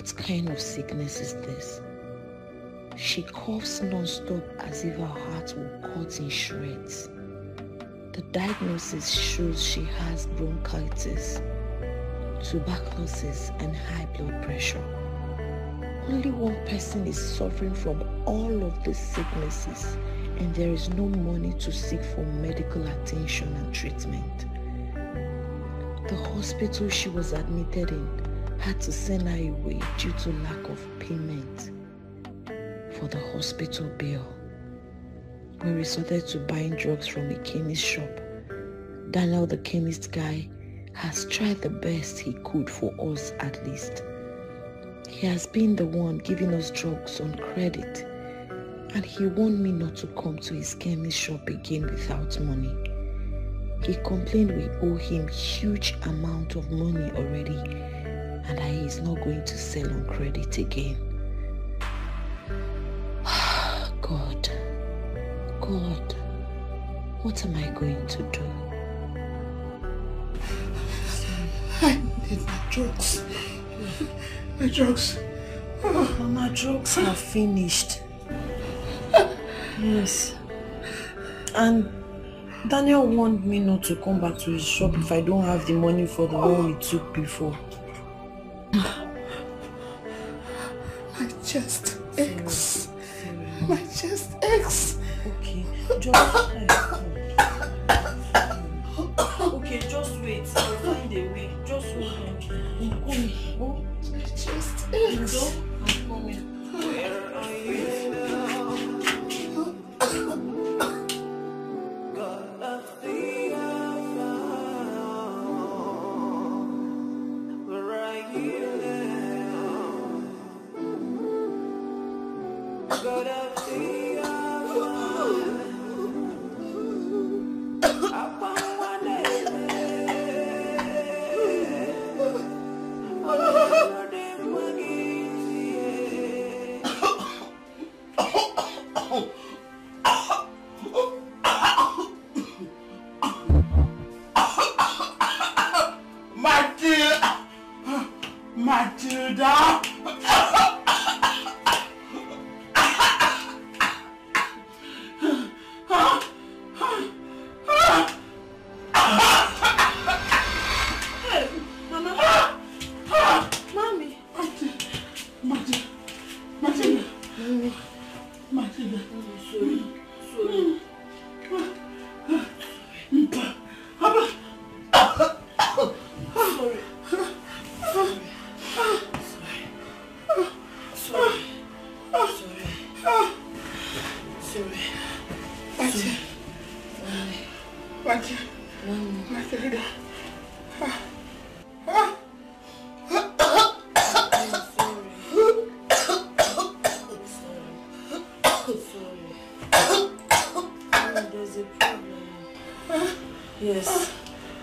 What kind of sickness is this? She coughs non-stop as if her heart will cut in shreds. The diagnosis shows she has bronchitis, tuberculosis, and high blood pressure. Only one person is suffering from all of these sicknesses, and there is no money to seek for medical attention and treatment. The hospital she was admitted in had to send her away due to lack of payment for the hospital bill. We resorted to buying drugs from a chemist shop. Daniel, the chemist guy, has tried the best he could for us at least. He has been the one giving us drugs on credit, and he warned me not to come to his chemist shop again without money. He complained we owe him huge amount of money already and that he is not going to sell on credit again. God, what am I going to do? I need my drugs. My drugs. Mama, drugs have finished. Yes. And Daniel warned me not to come back to his shop if I don't have the money for the one we took before. My chest aches. My chest aches. Okay, just wait. I'll find a way. Just hold on. I'm coming. Oh, my chest aches. I'm coming. Where are you now? God of the unknown, where are you now? God of the Yes,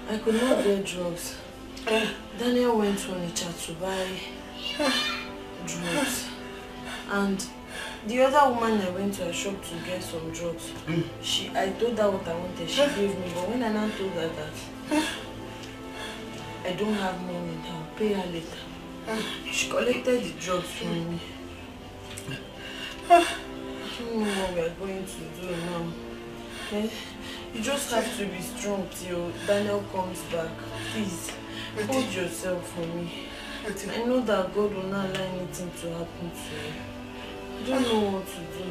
I could not get drugs. Daniel went to Onitsha to buy drugs. And the other woman I went to her shop to get some drugs, I told her what I wanted, she gave me. But when I now told her that I don't have money, I'll pay her later, she collected the drugs from me. I don't know what we are going to do now. Okay? You just have to be strong till Daniel comes back. Please, hold yourself for me. I know that God will not allow anything to happen to you. I don't know what to do.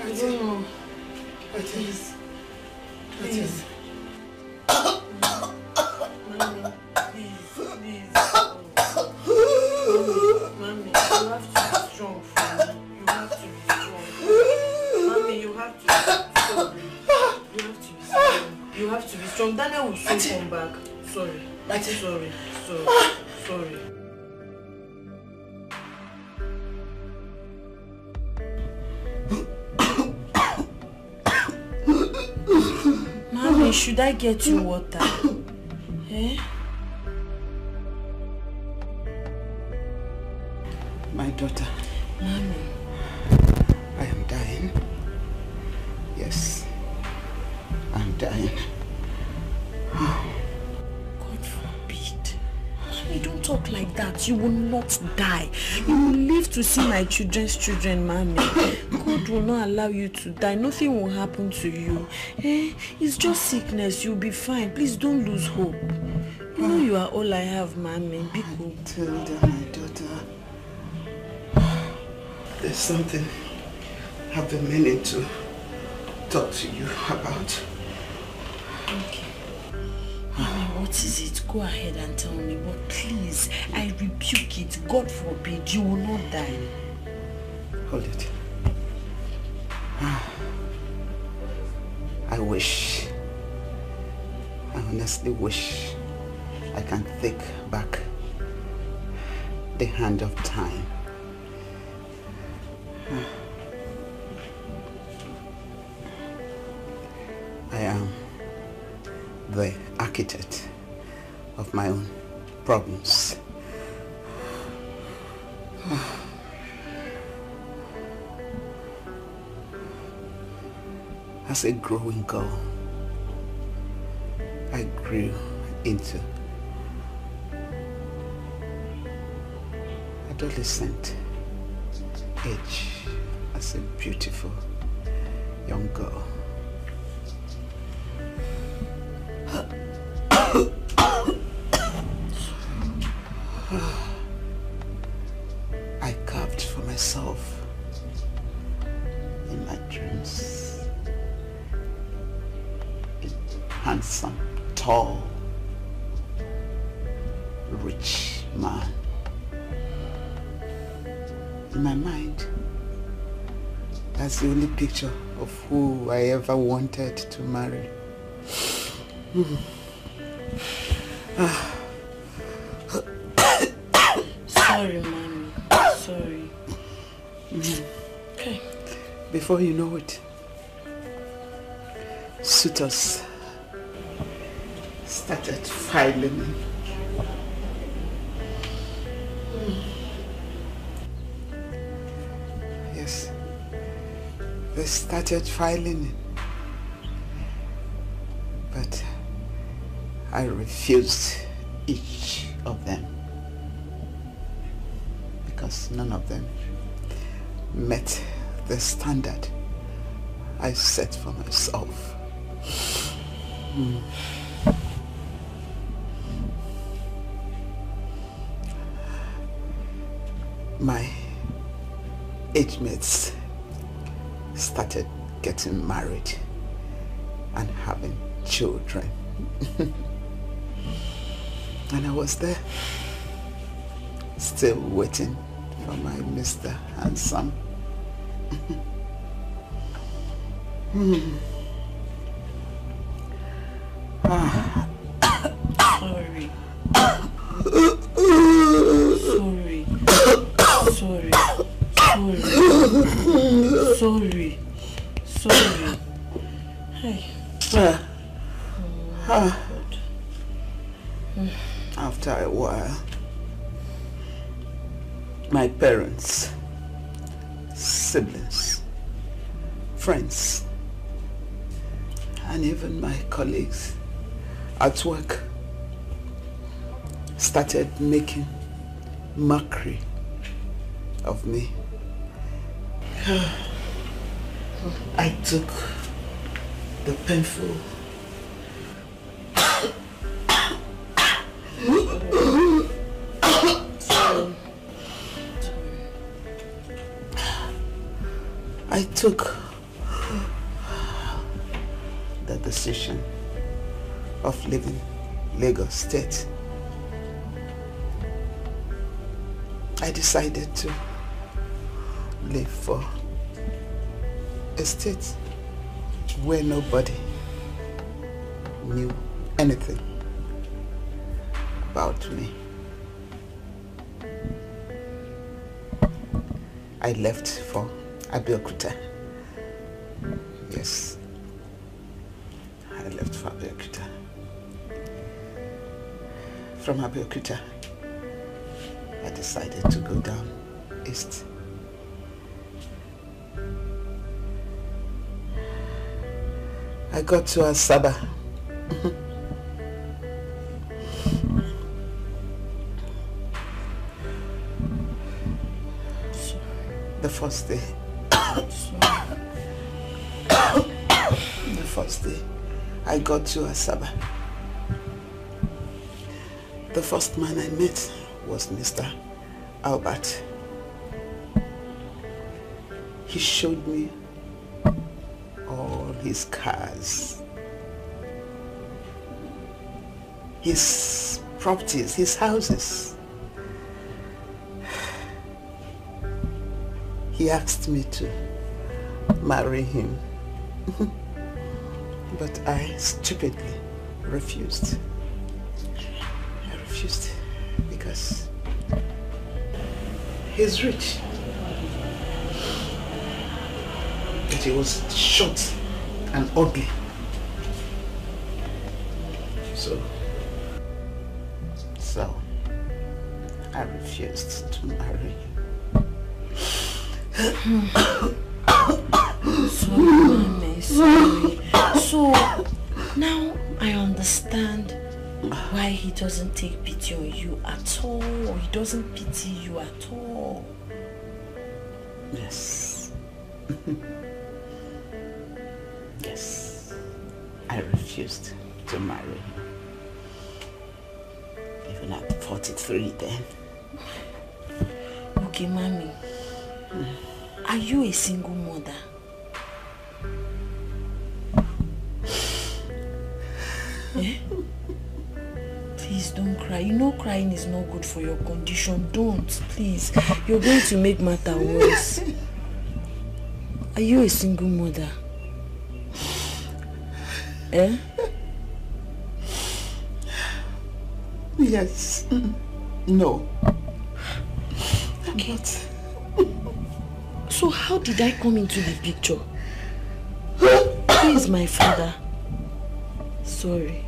I don't know. Please. Please. Mommy, please. Mommy, you have to be strong for me. You have to be strong. Mommy, you have to be strong. You have to be strong. Daniel will soon come back. Sorry. Sorry. Mommy, should I get you water? Eh? My daughter. Mommy. I am dying. Yes. I'm dying. God forbid. Mommy, don't talk like that. that you will not die. You will live to see my children's children, mommy. God will not allow you to die. Nothing will happen to you. It's just sickness. You'll be fine. Please don't lose hope. You know you are all I have, mommy. Be cool. Tilda, my daughter. There's something I've been meaning to talk to you about. Okay. Mommy, what is it? Go ahead and tell me. But please, I rebuke it. God forbid, you will not die. Hold it. I wish, I honestly wish I can take back the hand of time. I am the architect of my own problems. As a growing girl, I grew into adolescent age as a beautiful young girl. I carved for myself in my dreams a handsome, tall, rich man. In my mind, that's the only picture of who I ever wanted to marry. Sorry, mommy. Sorry. Okay. Before you know it, suitors started filing in. Yes, they started filing in. But I refused each of them because none of them met the standard I set for myself. My age mates started getting married and having children. And I was there, still waiting for my Mr. Handsome. Sorry. Sorry. Sorry. Sorry. Hey. After a while, my parents, siblings, friends, and even my colleagues at work started making mockery of me. I took the painful I took the decision of leaving Lagos State. I decided to leave for a state where nobody knew anything about me. I left for Abeokuta. Yes, I left for Abeokuta. From Abeokuta, I decided to go down east. I got to Asaba. The first day. The first day I got to Asaba. The first man I met was Mr. Albert. He showed me all his cars, his properties, his houses. He asked me to marry him, but I stupidly refused. I refused because he's rich. But he was short and ugly. So I refused to marry him. Sorry, Mama, sorry. So now I understand why he doesn't take pity on you at all, or he doesn't pity you at all. Yes. Yes. I refused to marry him. Even at 43 then. Okay, Mommy. Are you a single mother? Eh? Please don't cry. You know crying is not good for your condition. Don't, please. You're going to make matter worse. Are you a single mother? Eh? Yes. No. Okay. So how did I come into the picture? Who is my father? Sorry.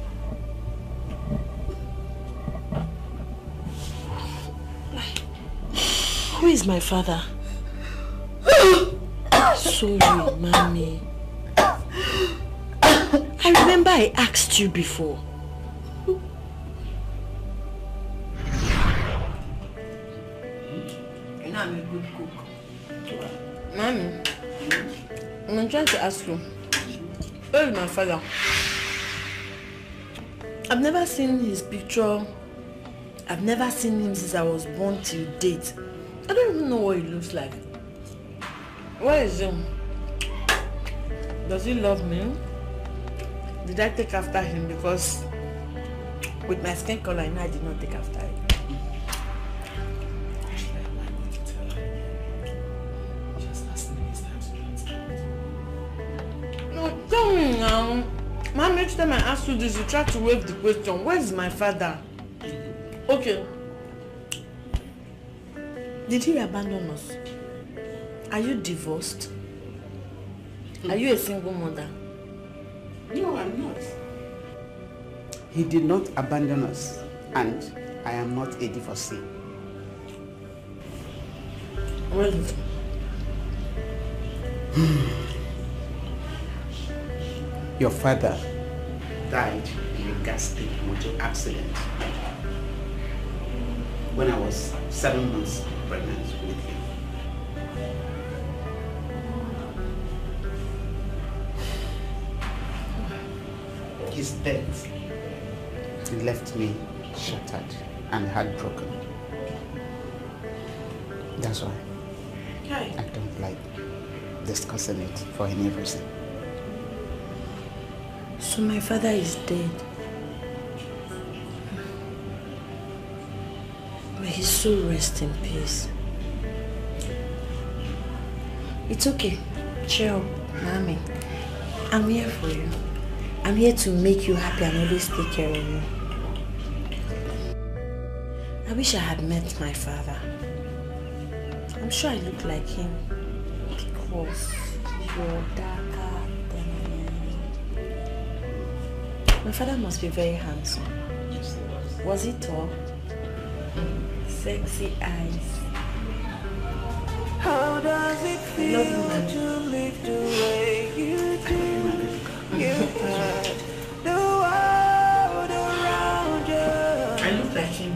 Who is my father? Sorry, Mommy. I remember I asked you before. You know I'm a good cook. Mommy, I'm trying to ask you, where is my father? I've never seen his picture. I've never seen him since I was born till date. I don't even know what he looks like. Where is he? Does he love me? Did I take after him? Because with my skin color, I know I did not take after him. No, tell me now. Mom, each time I ask you this, you try to waive the question. Where is my father? Okay. Did he abandon us? Are you divorced? Are you a single mother? No, I'm not. He did not abandon us, and I am not a divorcee. Where is he? Your father died in a ghastly motor accident when I was 7 months pregnant with him. His death left me shattered and heartbroken. That's why I don't like discussing it for any reason. So my father is dead. May his soul rest in peace. It's okay. Cheer up, Mommy. I'm here for you. I'm here to make you happy and always take care of you. I wish I had met my father. I'm sure I look like him because you're darker than me. My father must be very handsome. Yes, he was. Was he tall? Sexy eyes. How does it feel to live the way you do? You had the world around you. I look like him.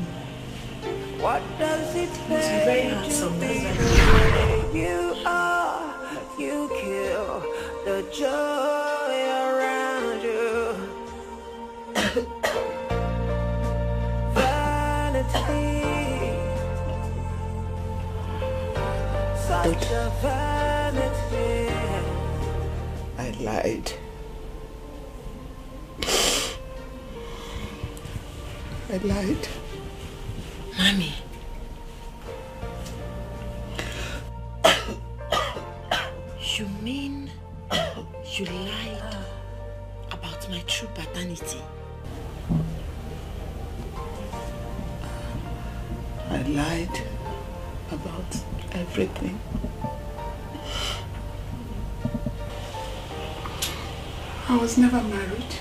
What does it He must be very feel handsome, to be that's the way you joy around you. Vanity, such a vanity. I lied. I lied. Mommy. You mean you lied about my true paternity? I lied about everything. I was never married.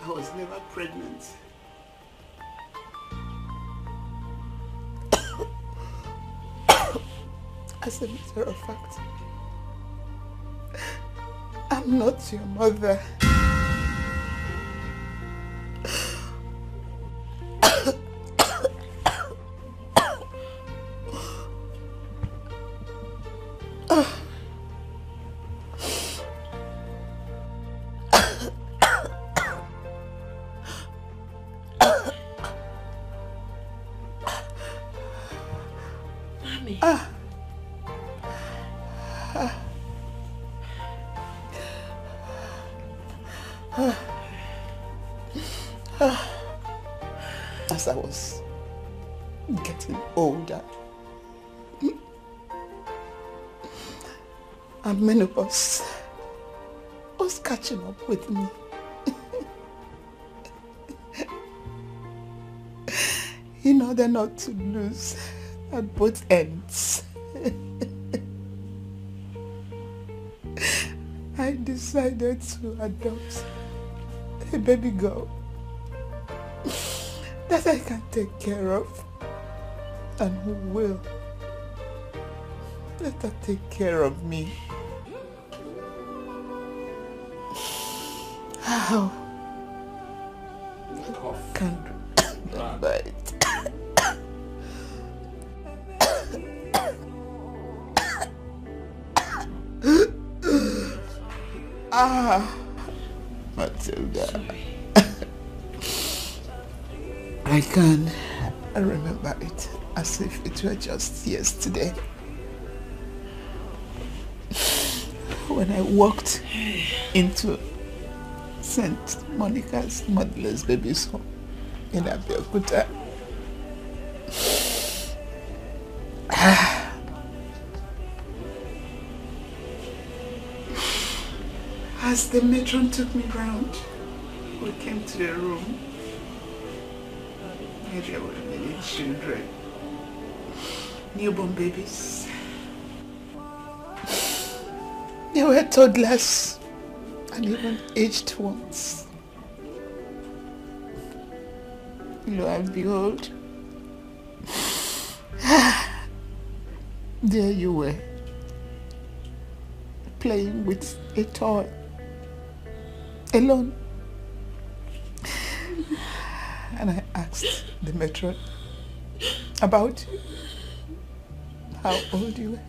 I was never pregnant. As a matter of fact, I'm not your mother. As I was getting older, and menopause was catching up with me. In order not to lose at both ends, I decided to adopt a baby girl that I can take care of, and who will let her take care of me. How? I can't remember it. Matilda. I can remember it as if it were just yesterday. When I walked into St. Monica's motherless baby's home in Abeokuta. As the matron took me round, we came to the room where there were many children, newborn babies. There were toddlers and even aged ones. Lo and behold, there you were, playing with a toy, alone. And I asked the matron about you, how old you were.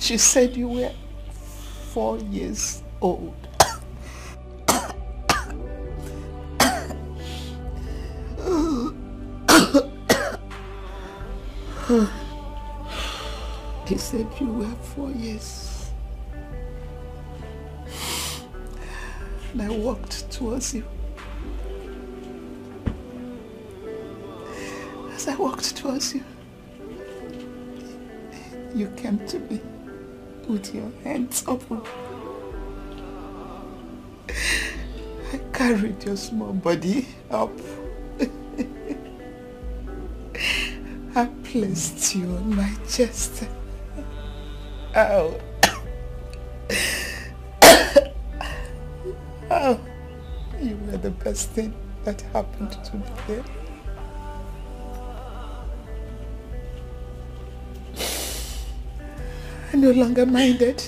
She said you were 4 years old. He said you were 4 years. And I walked towards you. As I walked towards you, you came to me with your hands open. I carried your small body up. I placed you on my chest. Oh. Oh. You were the best thing that happened to me there. I no longer minded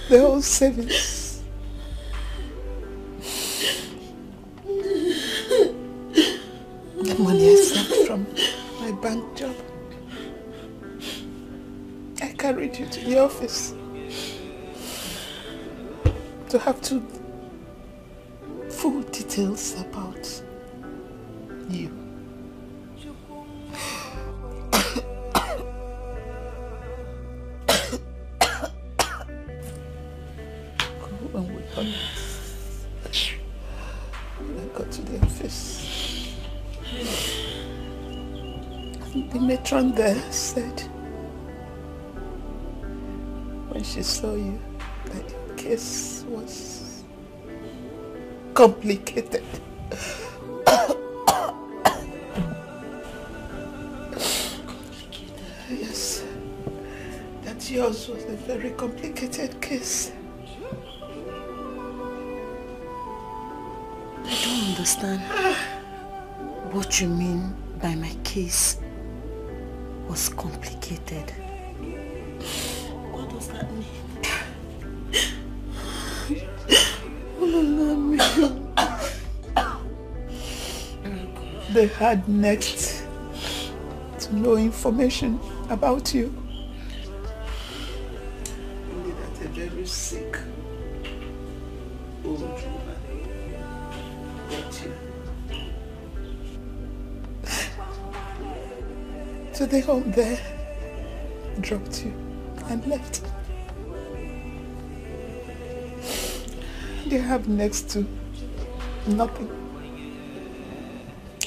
the old savings. bank job. I carried you to the office to have two full details about you. When I got to the office, the matron there said when she saw you that your case was complicated. Yes, that yours was a very complicated case. I don't understand what you mean by my case was complicated. What does that mean? What does that mean? They had next to know information about you. Only that a very sick old woman brought you to the home there, dropped you and left. They have next to nothing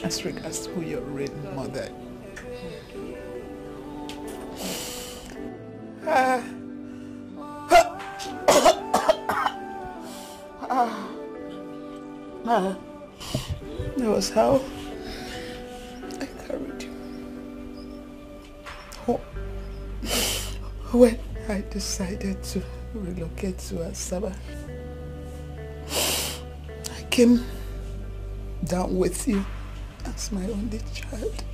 as regards who your real mother. That was how I carried you home when I decided to relocate to Asaba. I came down with you as my only child.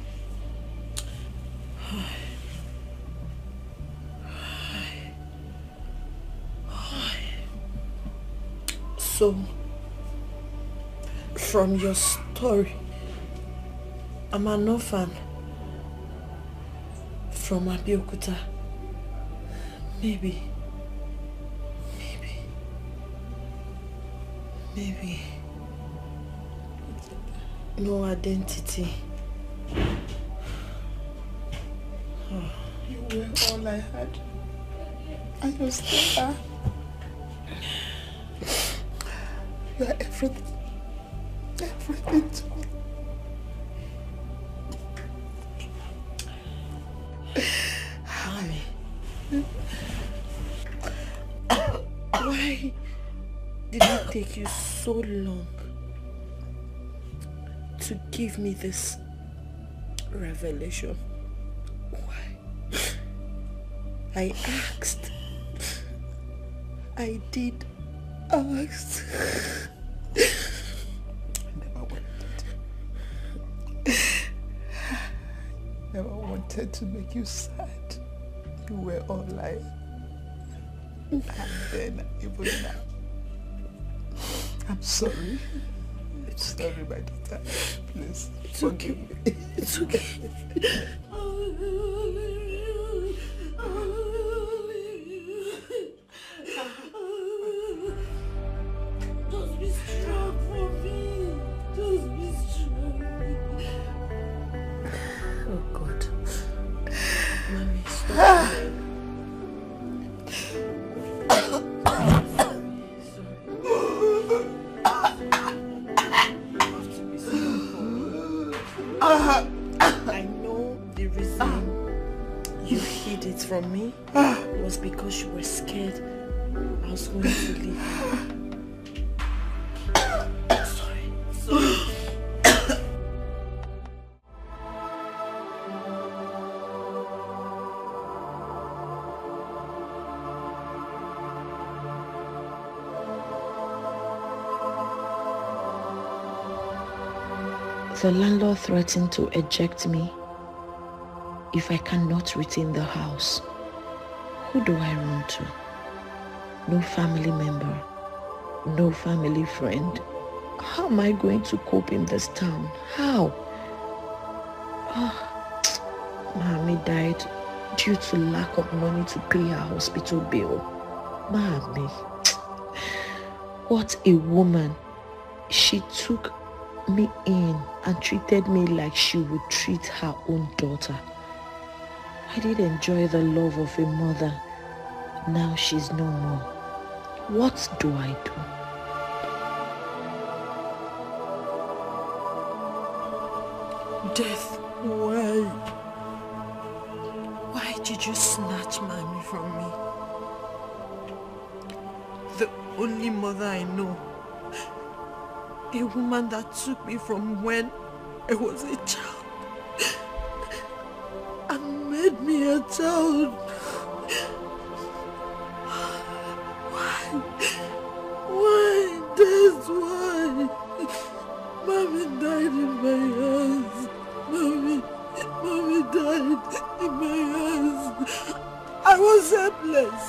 So, from your story, I'm an orphan from Abeokuta. Maybe. No identity. You were all I had. And you still are. You are everything. Everything to me. Mommy. Why did it take you so long to give me this revelation? Why? I asked. I did ask. Never wanted to make you sad. You were all I. And then, even now, I'm sorry. It's sorry, my daughter. Please, forgive me. It's okay. Just be strong for me. Just be strong. Oh God. Mommy, stop. I know the reason you hid it from me was because you were scared I was going to leave. Sorry. The landlord threatened to eject me if I cannot retain the house. Who do I run to? No family member, no family friend. How am I going to cope in this town? How? Mommy died due to lack of money to pay her hospital bill. Mommy, what a woman. She took me in and treated me like she would treat her own daughter. I did enjoy the love of a mother. Now she's no more. What do I do? Death, why? Why did you snatch Mommy from me? The only mother I know. A woman that took me from when I was a child and made me a child. Why? That's why. Mommy died in my hands. Mommy died in my hands. I was helpless.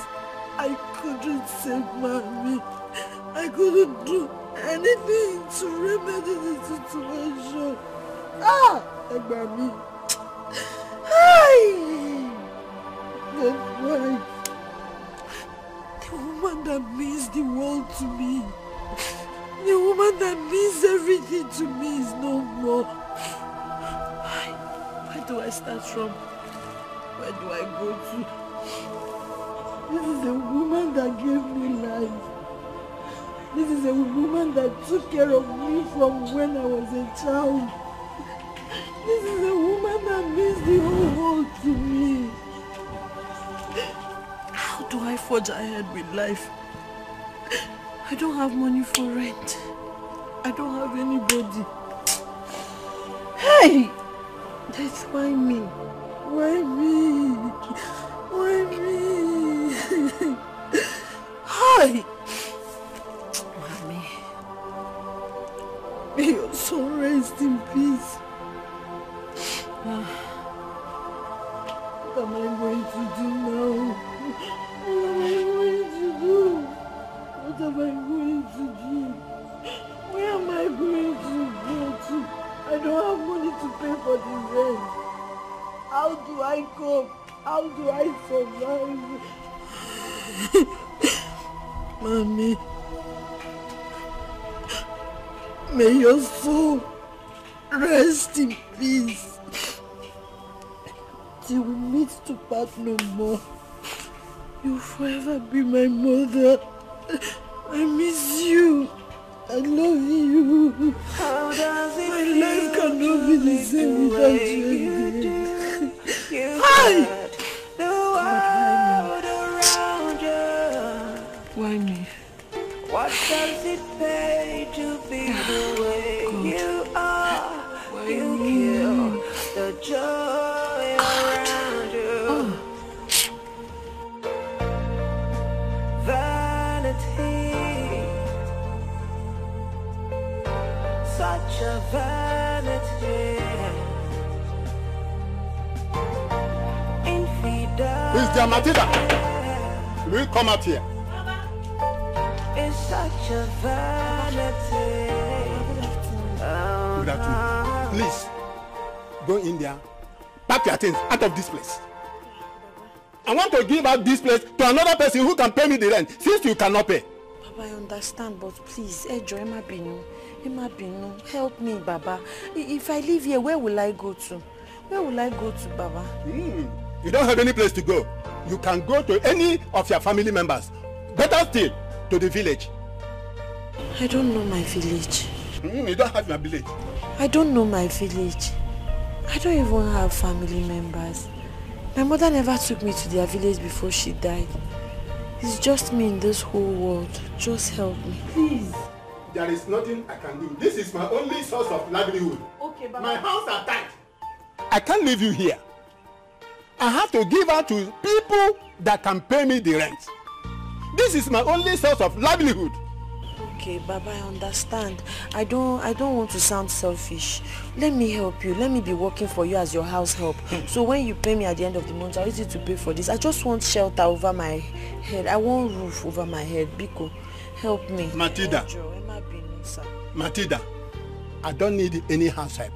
I couldn't save Mommy. I couldn't do anything to remedy the situation. Mommy. Hi! That's why. The woman that means the world to me. The woman that means everything to me is no more. Where do I start from? Where do I go to? This is a woman that gave me life. This is a woman that took care of me from when I was a child. This is a woman that means the whole world to me. How do I forge ahead with life? I don't have money for rent. I don't have anybody. Hey! That's why me. Why me? Why me? Hi! Mommy. May your soul rest in peace. What am I going to do now? What am I going to do? What am I going to do? Where am I going to go to? I don't have money to pay for the rent. How do I cope? How do I survive? Mommy, may your soul rest in peace. Till we meet to part no more. You'll forever be my mother. I miss you. I love you. How does it My life cannot be the same without you. Hi! The world around you. Why me? What does it pay to be the way you are? Why You me? kill the joy around you. Vanity, such a vanity. Infidelity. Who is there, Matilda? Will you come out here? It's such a vanity. Good afternoon. Please, go in there. Pack your things out of this place. I want to give out this place to another person who can pay me the rent, since you cannot pay. Baba, I understand, but please, Emma Binu, help me, Baba. If I leave here, where will I go to? Where will I go to, Baba? You don't have any place to go. You can go to any of your family members. Better still, to the village. I don't know my village. You don't have your village. I don't know my village. I don't even have family members. My mother never took me to their village before she died. It's just me in this whole world. Just help me, please. There is nothing I can do. This is my only source of livelihood. Okay, Baba. My house are tight. I can't leave you here. I have to give out to people that can pay me the rent. This is my only source of livelihood. Okay, Baba, I understand. I don't want to sound selfish. Let me help you. Let me be working for you as your house help. So when you pay me at the end of the month, I'll use it to pay for this. I just want shelter over my head. I want roof over my head. Biko, help me. Matilda. Matilda, I don't need any house help.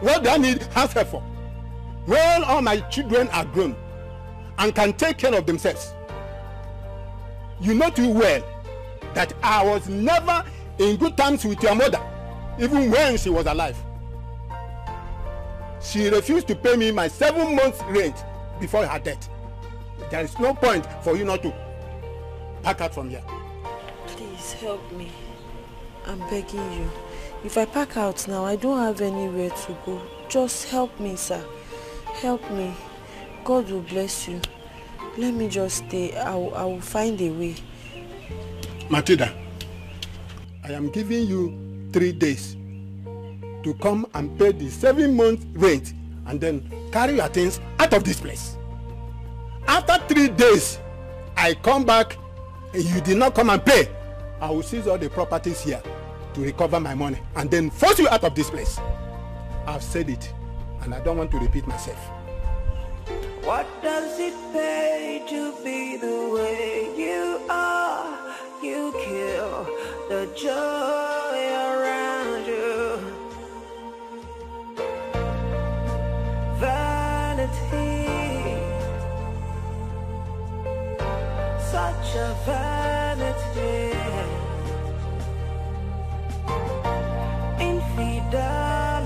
What do I need house help for? when all my children are grown and can take care of themselves. You know too well that I was never in good terms with your mother, even when she was alive. She refused to pay me my 7 months rent before her death. There is no point for you not to pack out from here. Please help me. I'm begging you. If I pack out now, I don't have anywhere to go. Just help me, sir. Help me. God will bless you. Let me just stay. I will find a way. Matilda, I am giving you 3 days to come and pay the 7 months rent and then carry your things out of this place. After 3 days, I come back and you did not come and pay. I will seize all the properties here to recover my money and then force you out of this place. I've said it and I don't want to repeat myself. What does it pay to be the way you are? You kill the joy around you. Vanity, such a vanity. Infidelity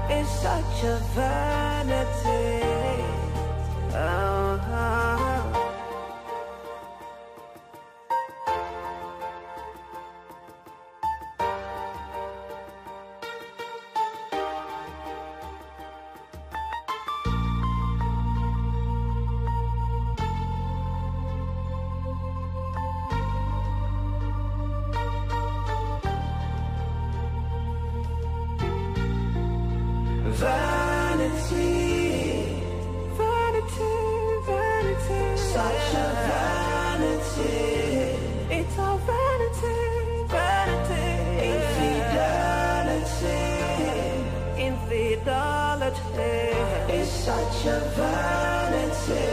is such a vanity. Vanity, vanity, vanity, such a vanity. It's a vanity, vanity. Infidelity, infidelity is such a vanity.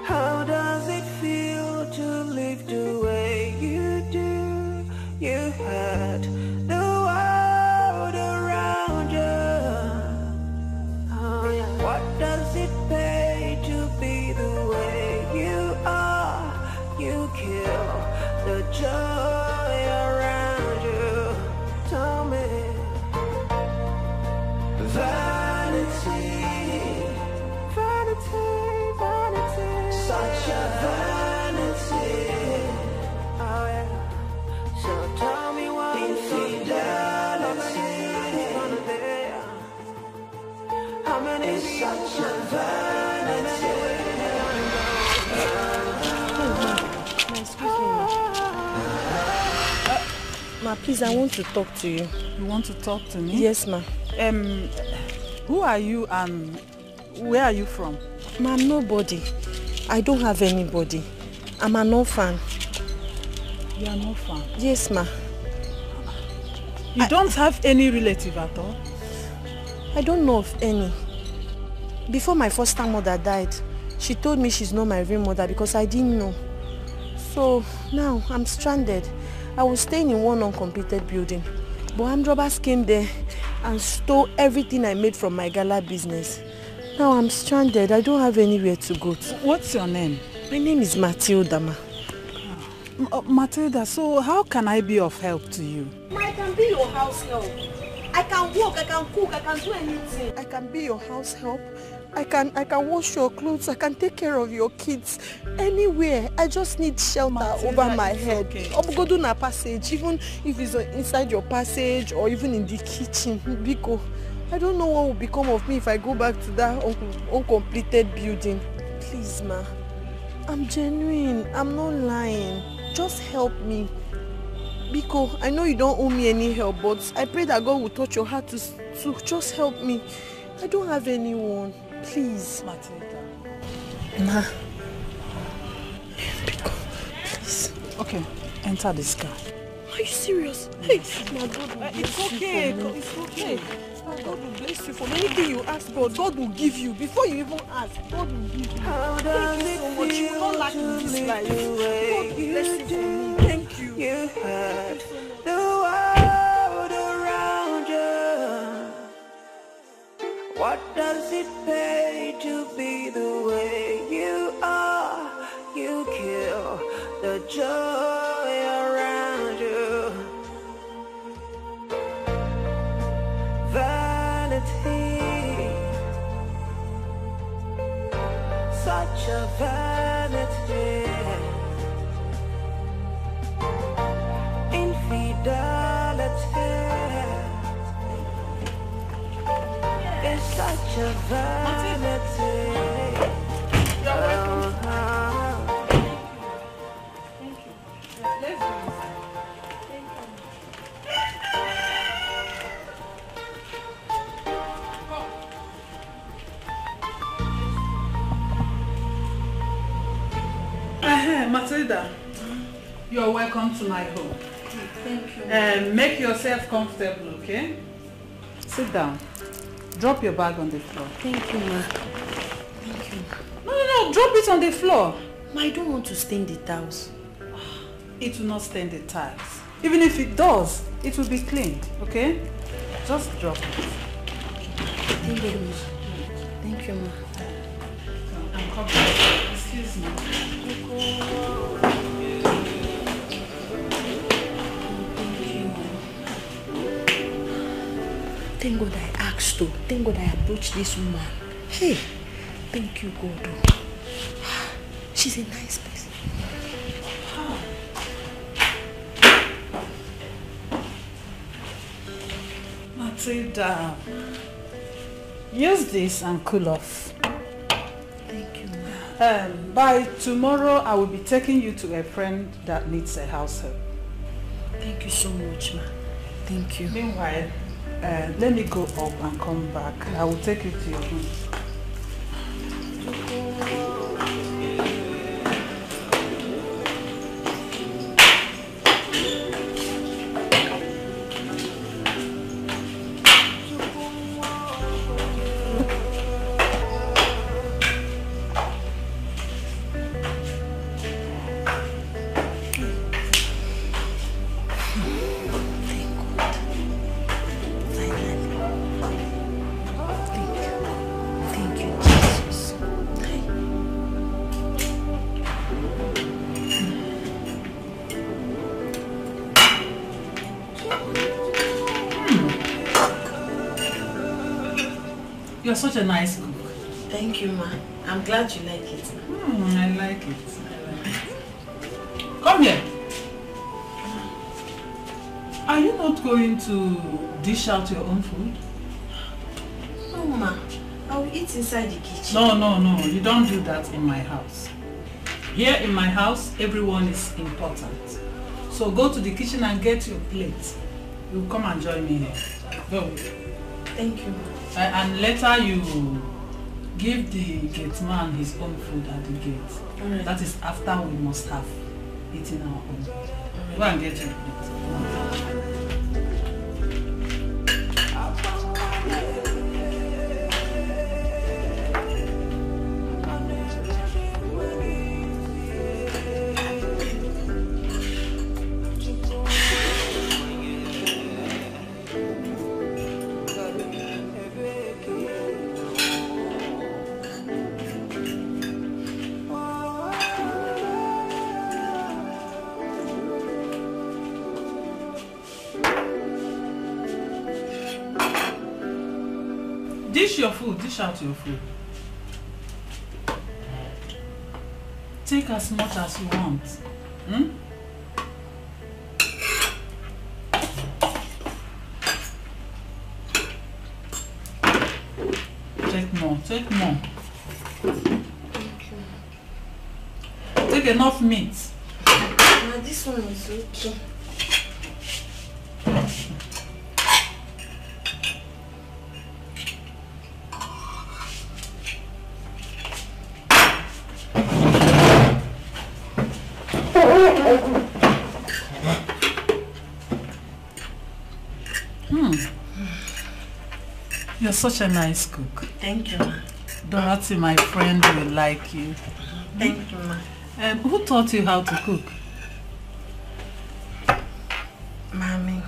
How does it feel to live the way you do? You had the world around you. Oh, yeah. What does it pay to be the way you are? You kill the joy around you. Tell me. Vanity, vanity, vanity, such a vanity. Oh yeah. So tell me what infidelity is gonna be. How many is such a vanity? Excuse me, ma. Ma, please, I want to talk to you. You want to talk to me? Yes, ma. Who are you and where are you from? Ma, I'm nobody. I don't have anybody. I'm an orphan. You are an orphan? Yes, ma. You don't have any relative at all? I don't know of any. Before my foster mother died, she told me she's not my real mother because I didn't know. So now I'm stranded. I was staying in one uncompleted building, but armed robbers came there and stole everything I made from my gala business. Now I'm stranded. I don't have anywhere to go to. What's your name? My name is Matilda, ma. Matilda, so how can I be of help to you? I can be your house help. I can walk, I can cook, I can do anything. I can be your house help. I can wash your clothes, I can take care of your kids. Anywhere. I just need shelter, Matilda, over my head. Okay. Go do na passage, even if it's inside your passage or even in the kitchen. Biko, I don't know what will become of me if I go back to that uncompleted building. Please, ma. I'm genuine. I'm not lying. Just help me. Biko, I know you don't owe me any help, but I pray that God will touch your heart to just help me. I don't have anyone. Please. Matilda. Ma. Please. Okay, enter this car. Are you serious? Hey, my God will It's bless okay, you for me. it's okay. God will bless you for me. Anything you ask God, God will give you. Before you even ask, God will give you. Thank you so much. You will not lack in this life. God will bless you for me. Thank you. You had the world around you. What does it pay to be the way you are? You kill the joy around you. Vanity, such a vanity. Infidelity is such a vanity. You're welcome. Thank you. Let's go inside. Thank you. Matilda, you're welcome to my home. Thank you. Make yourself comfortable, okay? Sit down. Drop your bag on the floor. Thank you, ma. Thank you. No, drop it on the floor. Ma, I don't want to stain the towels. It will not stain the tiles. Even if it does, it will be cleaned, okay? Just drop it. Thank you very much. Thank you, ma. I'm coming. Excuse me. Thank God I asked to. Thank God I approached this woman. Hey, thank you, God. She's a nice person. Matilda, use this and cool off. Thank you, ma. By tomorrow, I will be taking you to a friend that needs a house help. Thank you so much, ma. Thank you. Meanwhile, let me go up and come back. I will take you to your room. You're such a nice cook. Thank you, ma. I'm glad you like it. I like it. Come here. Are you not going to dish out your own food? No, ma. I will eat inside the kitchen. No. You don't do that in my house. Here in my house, everyone is important. So go to the kitchen and get your plate. You'll come and join me here. Go. Thank you, ma. And later you give the gate man his own food at the gate. Right. That is after we must have eaten our own. Right. Go and get your plate. Dish your food, dish out your food. Take as much as you want. Take more, take more. Thank you. Take enough meat. Ma, this one is okay. You're such a nice cook. Thank you, ma. Dorothy, my friend, will like you. Thank you, ma. Who taught you how to cook? Mommy.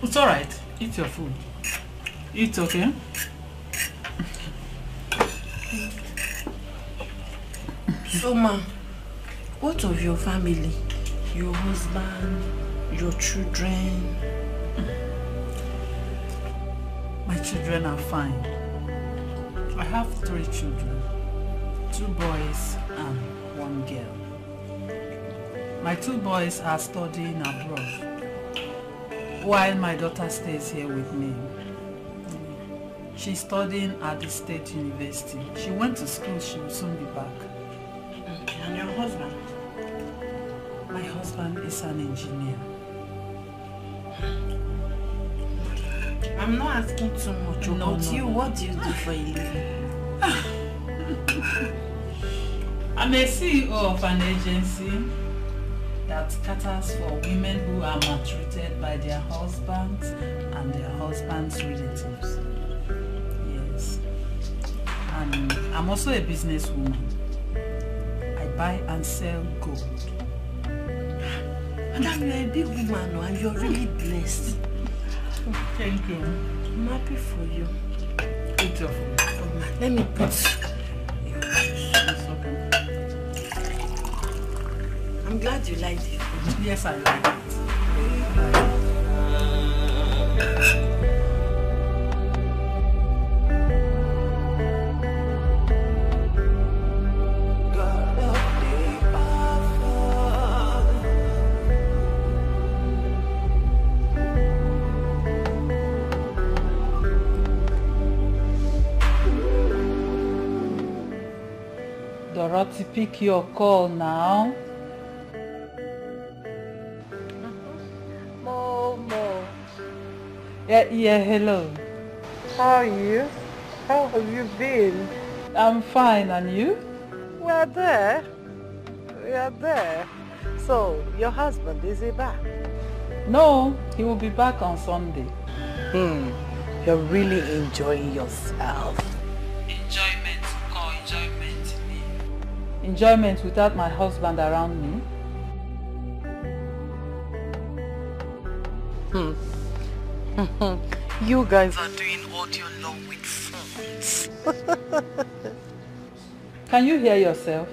It's alright. Eat your food. Eat, okay? So, ma, what of your family? Your husband, your children? My children are fine. I have 3 children. 2 boys and 1 girl. My 2 boys are studying abroad, while my daughter stays here with me. She's studying at the state university. She went to school, she will soon be back. And your husband? My husband is an engineer. I'm not asking too much about you. What do you do for a living? I'm a CEO of an agency that caters for women who are maltreated by their husbands and their husbands' relatives. Yes. And I'm also a businesswoman. I buy and sell gold. Madam, you're a big woman and you're really blessed. Thank you. I'm happy for you. Eat your food. Let me put... It's okay. I'm glad you liked it. Yes, I like it. Dorothy, pick your call now. Momo. Yeah, hello. How are you? How have you been? I'm fine, and you? We are there. So, your husband, is he back? No, he will be back on Sunday. You're really enjoying yourself. Enjoyment, call enjoyment. Enjoyment without my husband around me? You guys are doing audio love with phones. Can you hear yourself?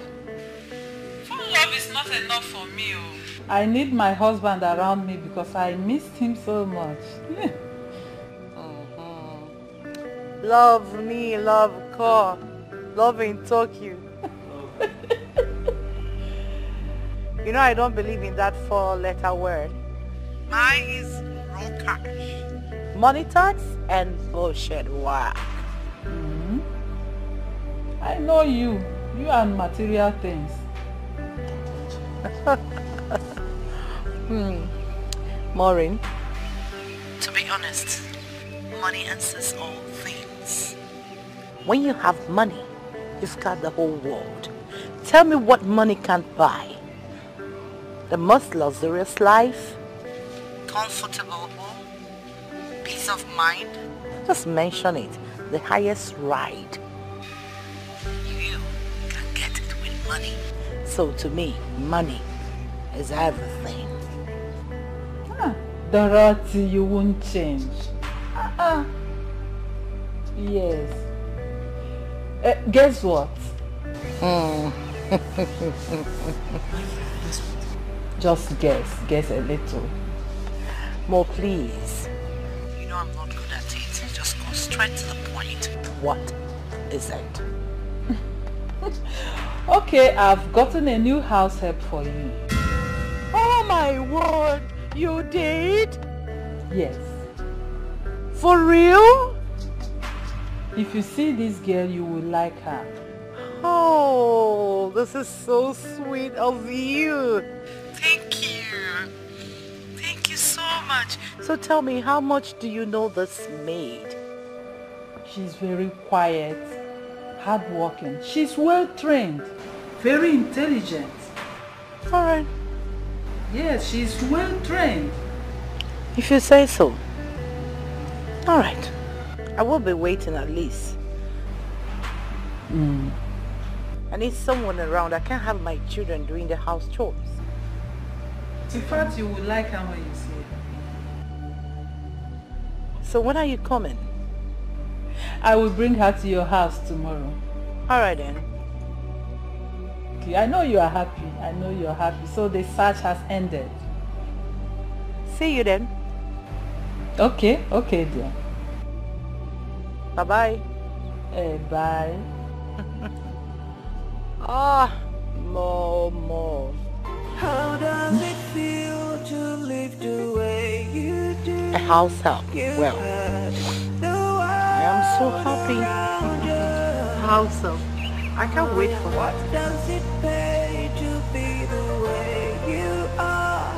Phone love is not enough for me. I need my husband around me because I missed him so much. Love me, love call, love in Tokyo. You know I don't believe in that 4-letter word. Mine is raw cash. Money tax and bullshit work. I know you and material things. Maureen, to be honest, money answers all things. When you have money, you've got the whole world. Tell me what money can't buy. The most luxurious life, comfortable home, peace of mind. Just mention it, the highest ride. You can get it with money. So to me, money is everything. Dorothy, you won't change. Yes. Guess what? Just guess a little. More please. You know I'm not good at it. Just go straight to the point. What is it? Okay, I've gotten a new house help for you. Oh my word! You did? Yes. For real? If you see this girl, you will like her. Oh, this is so sweet of you. Thank you. Thank you so much. So tell me, how much do you know this maid? She's very quiet, hardworking. She's well trained, very intelligent. Alright. Yes, she's well trained. If you say so. Alright. I will be waiting at least. I need someone around. I can't have my children doing the house chores. In fact, you would like her when you see her. So when are you coming? I will bring her to your house tomorrow. Alright then. Okay, I know you are happy. I know you are happy. So the search has ended. See you then. Okay, okay dear. Bye-bye. Bye. More. How does it feel to live the way you do? A house help. Well, I am so happy. House help. I can't wait for What that. does it pay to be the way you are?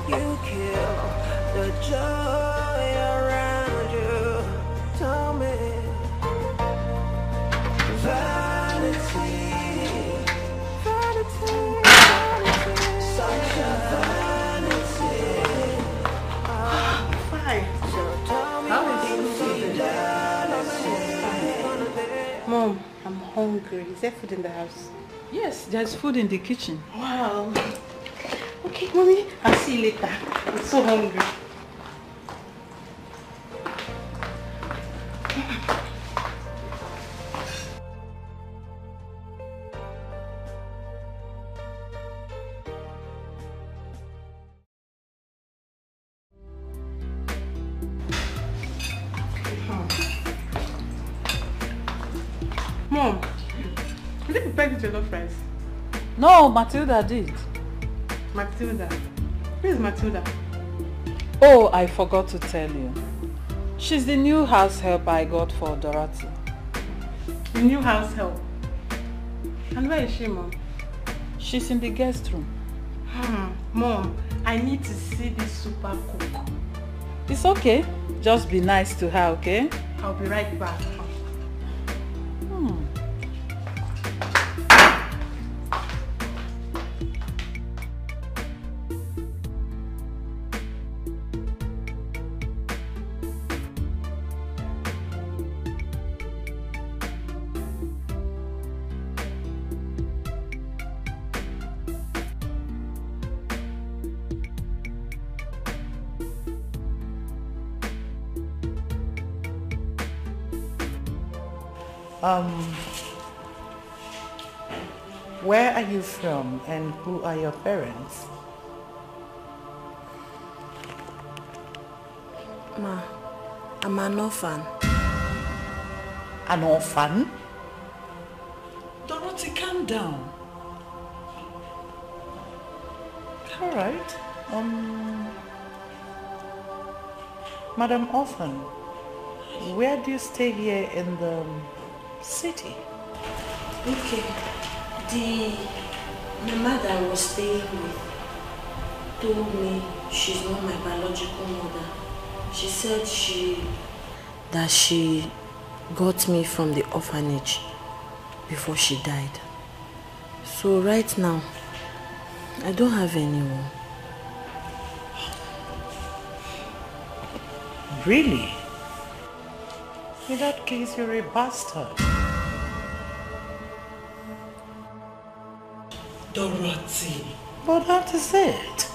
You kill the joy around you. Tell me, vanity, such a vanity. Fine. So tell me, How is Mom, I'm hungry. Is there food in the house? Yes, there's food in the kitchen. Wow. Okay, Mommy. I'll see you later. I'm so hungry. Mom, did you prepare the jollof rice? No, Matilda did. Matilda. Who is Matilda? Oh, I forgot to tell you. She's the new house help I got for Dorothy. The new house help. And where is she, Mom? She's in the guest room. Mom, I need to see this super cook. It's okay. Just be nice to her, okay? I'll be right back. Where are you from and who are your parents? Ma, I'm an orphan. An orphan? Dorothy, calm down. All right. Madam Orphan, where do you stay here in the city? Okay. My mother I was staying with told me she's not my biological mother. She said she got me from the orphanage before she died. So right now, I don't have anyone. Really? In that case, you're a bastard. Dorothy. But that is it.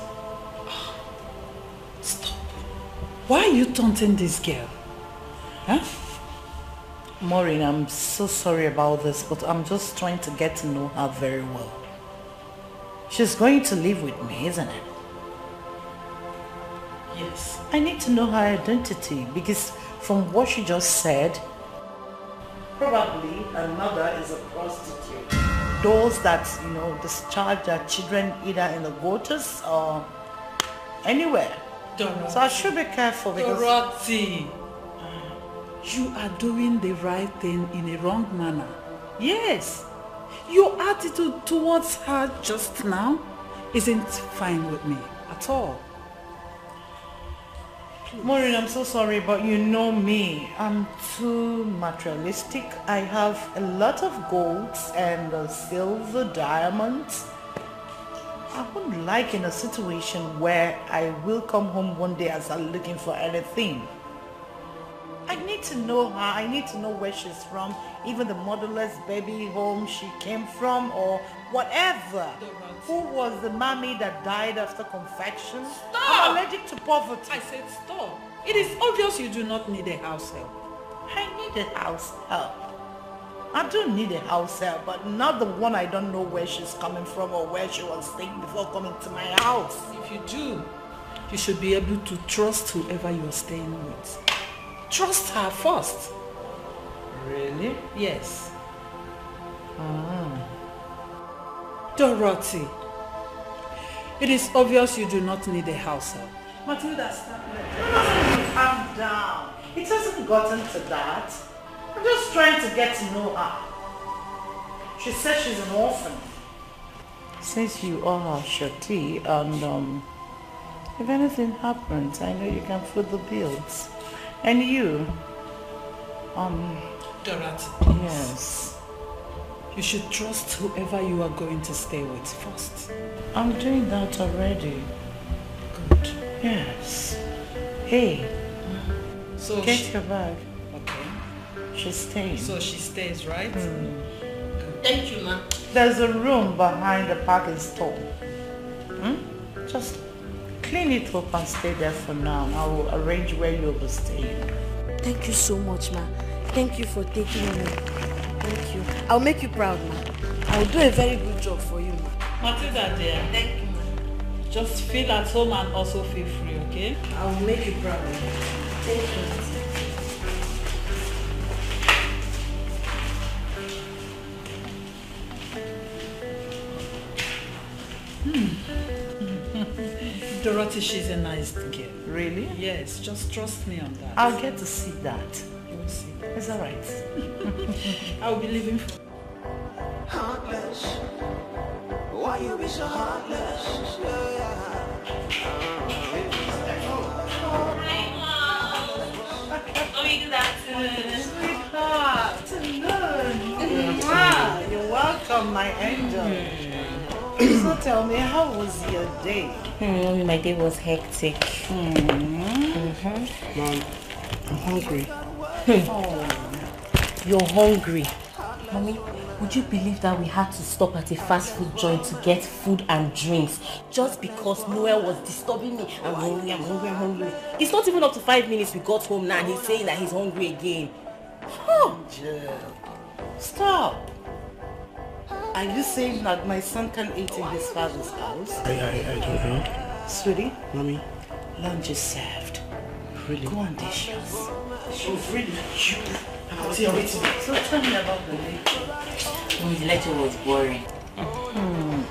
Stop. Why are you taunting this girl? Huh? Maureen, I'm so sorry about this, but I'm just trying to get to know her very well. She's going to live with me, isn't it? Yes. I need to know her identity because from what she just said, probably her mother is a prostitute. Those that, discharge their children either in the waters or anywhere. Dorothy. So I should be careful because... Dorothy, you are doing the right thing in a wrong manner. Yes. Your attitude towards her just now isn't fine with me at all. Maureen, I'm so sorry, but you know me. I'm too materialistic. I have a lot of golds and silver, diamonds. I wouldn't like in a situation where I will come home one day and start looking for anything. I need to know her. I need to know where she's from, even the motherless baby home she came from or whatever. Who was the mommy that died after confection? Stop! I'm allergic to poverty. I said stop. It is obvious you do not need a house help. I need a house help. I do need a house help, but not the one I don't know where she's coming from or where she was staying before coming to my house. If you do, you should be able to trust whoever you are staying with. Trust her first. Really? Yes. Dorothy, it is obvious you do not need a house help. Matilda, stop it. Calm down. It hasn't gotten to that. I'm just trying to get to know her. She says she's an orphan. Since you are her shorty and if anything happens, I know you can foot the bills. And you, Dorothy, yes. You should trust whoever you are going to stay with first. I'm doing that already. Good. Yes. Hey, So get your bag. Okay. She's staying. So she stays, right? Thank you, ma. There's a room behind the parking store. Just clean it up and stay there for now. I will arrange where you'll be staying. Thank you so much, ma. Thank you for taking me. Thank you. I'll make you proud, ma. I'll do a very good job for you, ma. Matilda, dear. Thank you, ma. Just feel at home and also feel free, okay? I will make you proud. Thank you. Dorothy, she's a nice girl. Really? Yes, just trust me on that. I'll get to see that. You will see. It's alright. I'll be leaving. Heartless. Why you be so heartless? You're welcome, my angel. So tell me, how was your day? My day was hectic. Mom, I'm hungry. You're hungry. Mommy, would you believe that we had to stop at a fast food joint to get food and drinks just because Noel was disturbing me? I'm hungry, I'm hungry, I'm hungry. It's not even up to 5 minutes we got home now and he's saying that he's hungry again. Stop. Are you saying that my son can eat in his father's house? I don't know. Sweetie, Mommy. lunch is served. Really? Go on, dishes. Oh, really? So tell me about the lecture. The lecture was boring.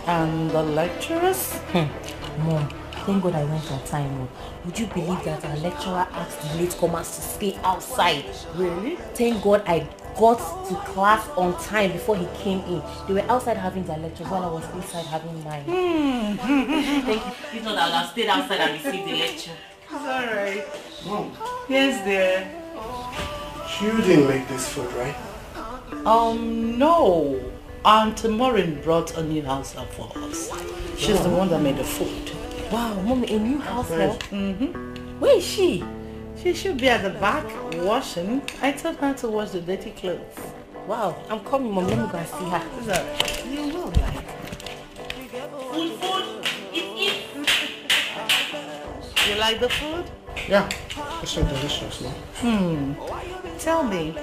And the lecturers? Mom, thank God I went on time. Would you believe that our lecturer asked the latecomers to stay outside? Really? Thank God I got to class on time before he came in. They were outside having their lectures while I was inside having mine. Thank you. If not, I would have stayed outside and received the lecture. It's alright. Mom, Yes, dear. you didn't make this food, right? No. Aunt Maureen brought a new house help for us. She's the one that made the food. Wow, Mommy, a new house help? Mm-hmm. Where is she? She should be at the back washing. I told her to wash the dirty clothes. Wow, I'm coming, Mom. Let me go and see her. It's alright. You will like. Food, eat. You like the food? Yeah, it's so delicious, no? Tell me,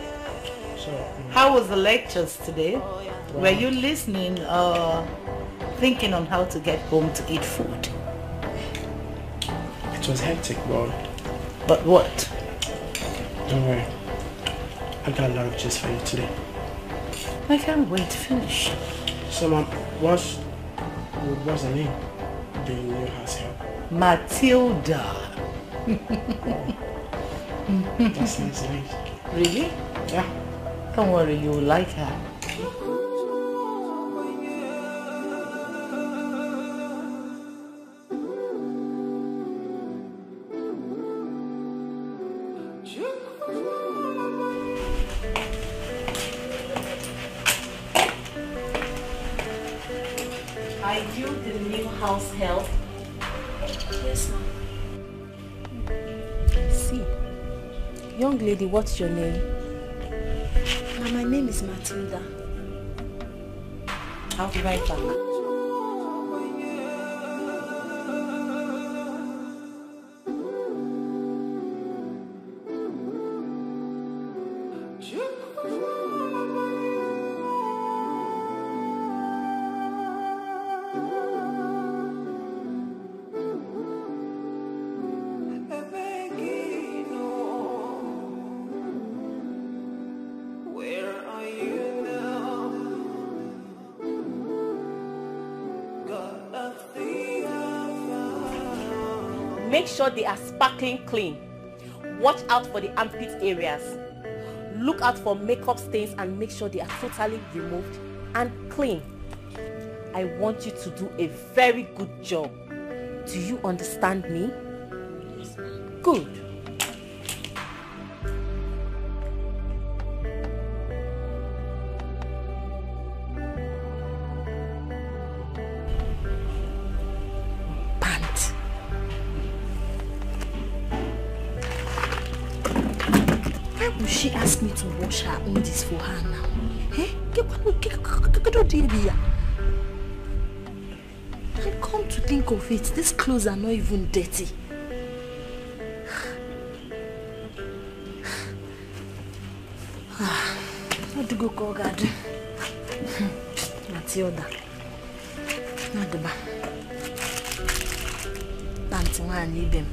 So, how was the lectures today? Were you listening or thinking on how to get home to eat food? it was hectic, but But what? don't worry. I got a lot of gist for you today. I can't wait to finish. So, Mom, what's the name? The new house help. Matilda. That's nice name. Really? Yeah. Don't worry, you will like her. Hi, Are you the new house help? Yes, ma'am. See, young lady, what's your name? Ma'am, my name is Matilda. I'll be right back. Make sure they are sparkling clean. Watch out for the armpit areas. Look out for makeup stains and make sure they are totally removed and clean. I want you to do a very good job. Do you understand me? Yes, ma'am. Good. She asked me to wash her undies for her now. Eh? And come to think of it, these clothes are not even dirty. What do you go call God? Matilda. Nadaba. Dancing and leave him.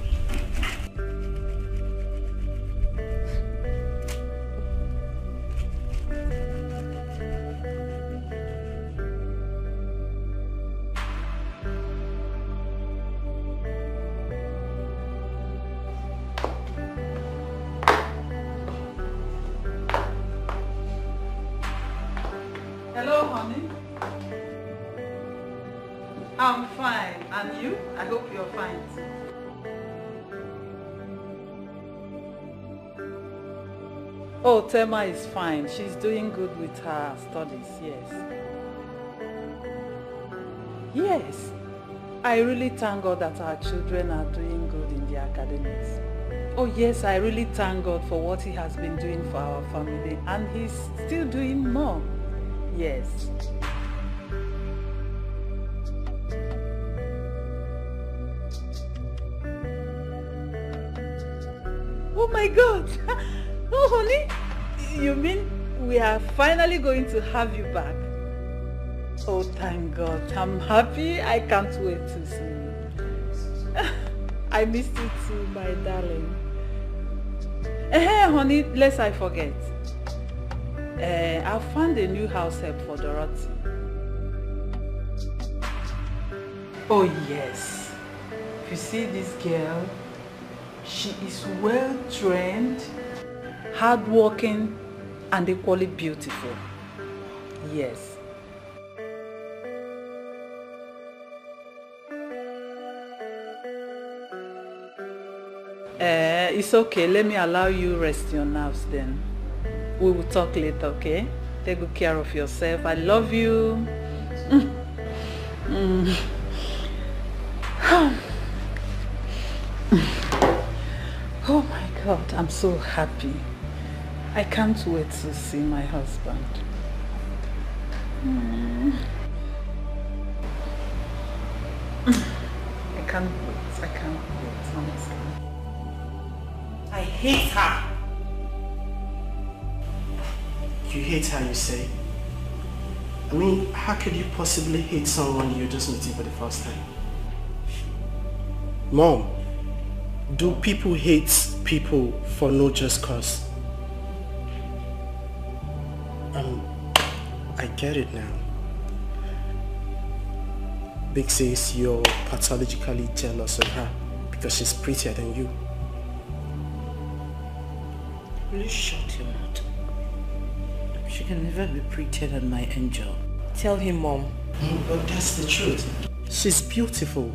Hello, honey. I'm fine. And you? I hope you're fine too. Oh, Tema is fine. She's doing good with her studies, yes. Yes. I really thank God that our children are doing good in their academics. Oh yes, I really thank God for what He has been doing for our family, and He's still doing more. Yes. Oh my God! Oh honey, you mean we are finally going to have you back? Oh thank God, I'm happy. I can't wait to see you. I missed you too, my darling. Hey honey, lest I forget. I found a new house help for Dorothy. Oh yes. If you see this girl, she is well trained, hardworking, and equally beautiful. Yes. It's okay. Let me allow you rest your nerves then. We will talk later, okay? Take good care of yourself. I love you. Oh my God, I'm so happy. I can't wait to see my husband. I can't wait, honestly. I hate her. You hate her, you say? I mean, how could you possibly hate someone you're just meeting for the first time? Mom, do people hate people for no just cause? I get it now. Big says you're pathologically jealous of her because she's prettier than you. Will you shut your mouth? She can never be prettier than my angel. Tell him, Mom. But that's the truth. She's beautiful.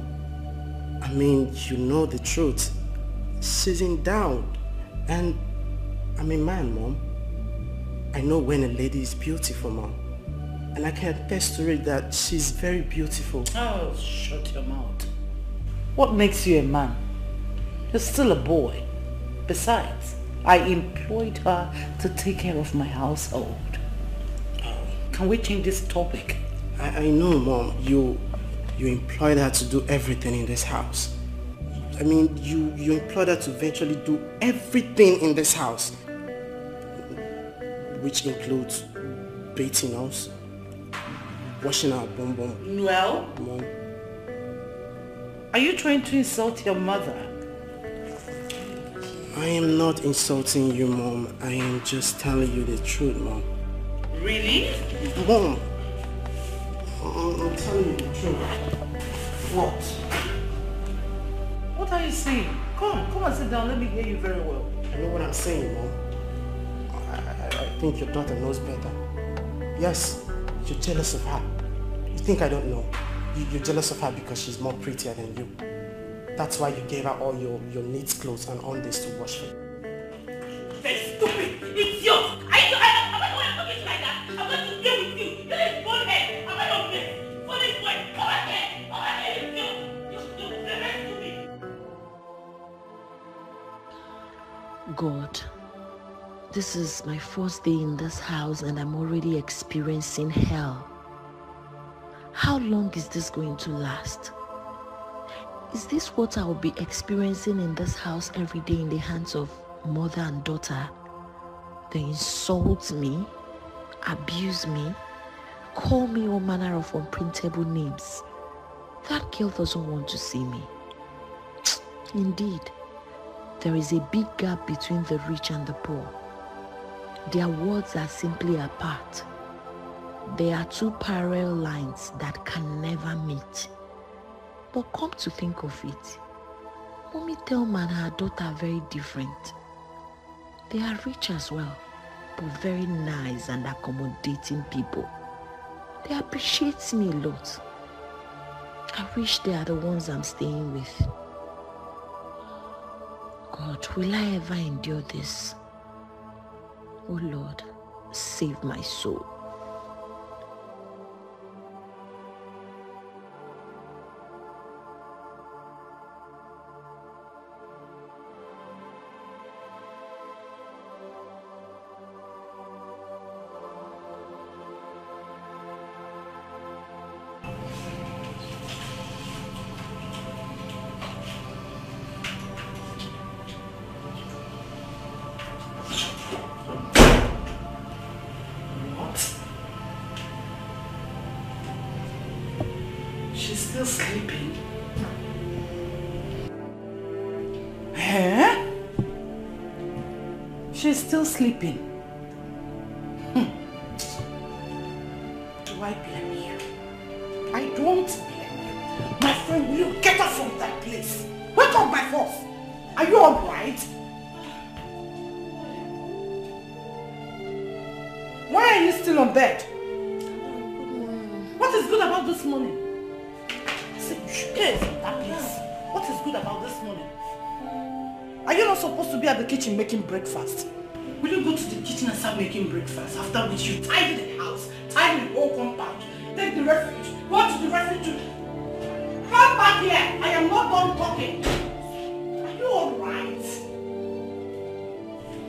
I mean, you know the truth. She's endowed. And I'm a man, Mom. I know when a lady is beautiful, Mom. And I can attest to it that she's very beautiful. Oh, shut your mouth. What makes you a man? You're still a boy. Besides, I employed her to take care of my household. Can we change this topic? I know, Mom. You employed her to do everything in this house. I mean, you employed her to eventually do everything in this house. Which includes bathing us, washing our bum bum. Well? Mom. Are you trying to insult your mother? I am not insulting you, Mom. I am just telling you the truth, Mom. Really? Mom, I'm telling you the truth. What? What are you saying? Come and sit down. Let me hear you very well. I know what I'm saying, Mom. I think your daughter knows better. Yes, you're jealous of her. You think I don't know? You're jealous of her because she's more prettier than you. That's why you gave her all your neat clothes and on this to wash for. That's stupid! Idiot! Am I going to talk like that? I'm going to deal with you! You're this bonehead! Am I on this? For this way! Come here, you're very stupid! God, this is my first day in this house and I'm already experiencing hell. How long is this going to last? Is this what I will be experiencing in this house every day in the hands of mother and daughter? They insult me, abuse me, call me all manner of unprintable names. That girl doesn't want to see me. Indeed, there is a big gap between the rich and the poor. Their worlds are simply apart. There are two parallel lines that can never meet. But come to think of it, Mommy Thelma and her daughter are very different. They are rich as well, but very nice and accommodating people. They appreciate me a lot. I wish they are the ones I'm staying with. God, will I ever endure this? Oh Lord, save my soul. Still sleeping? Huh? She's still sleeping. Do I blame you? I don't blame you. My friend, will you get up from that place? Wake up, my boss. Are you alright? Why are you still on bed? What is good about this morning? Yes, that place. What is good about this morning? Are you not supposed to be at the kitchen making breakfast? Will you go to the kitchen and start making breakfast? After which you tidy the house, tidy the whole compound, take the refuge, go to the refuge. Come back here. I am not done talking. Are you alright?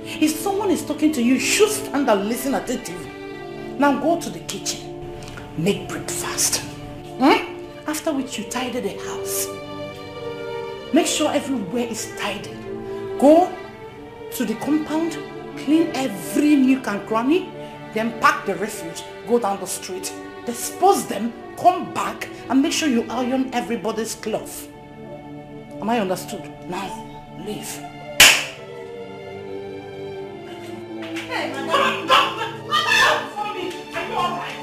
If someone is talking to you, you should stand and listen attentively. Now go to the kitchen, make breakfast. After which you tidy the house. Make sure everywhere is tidy. Go to the compound, clean every nook and cranny, then pack the refuge, go down the street, dispose them, come back and make sure you iron everybody's clothes. Am I understood? Now, leave. Hey, come on, for me. Are you alright?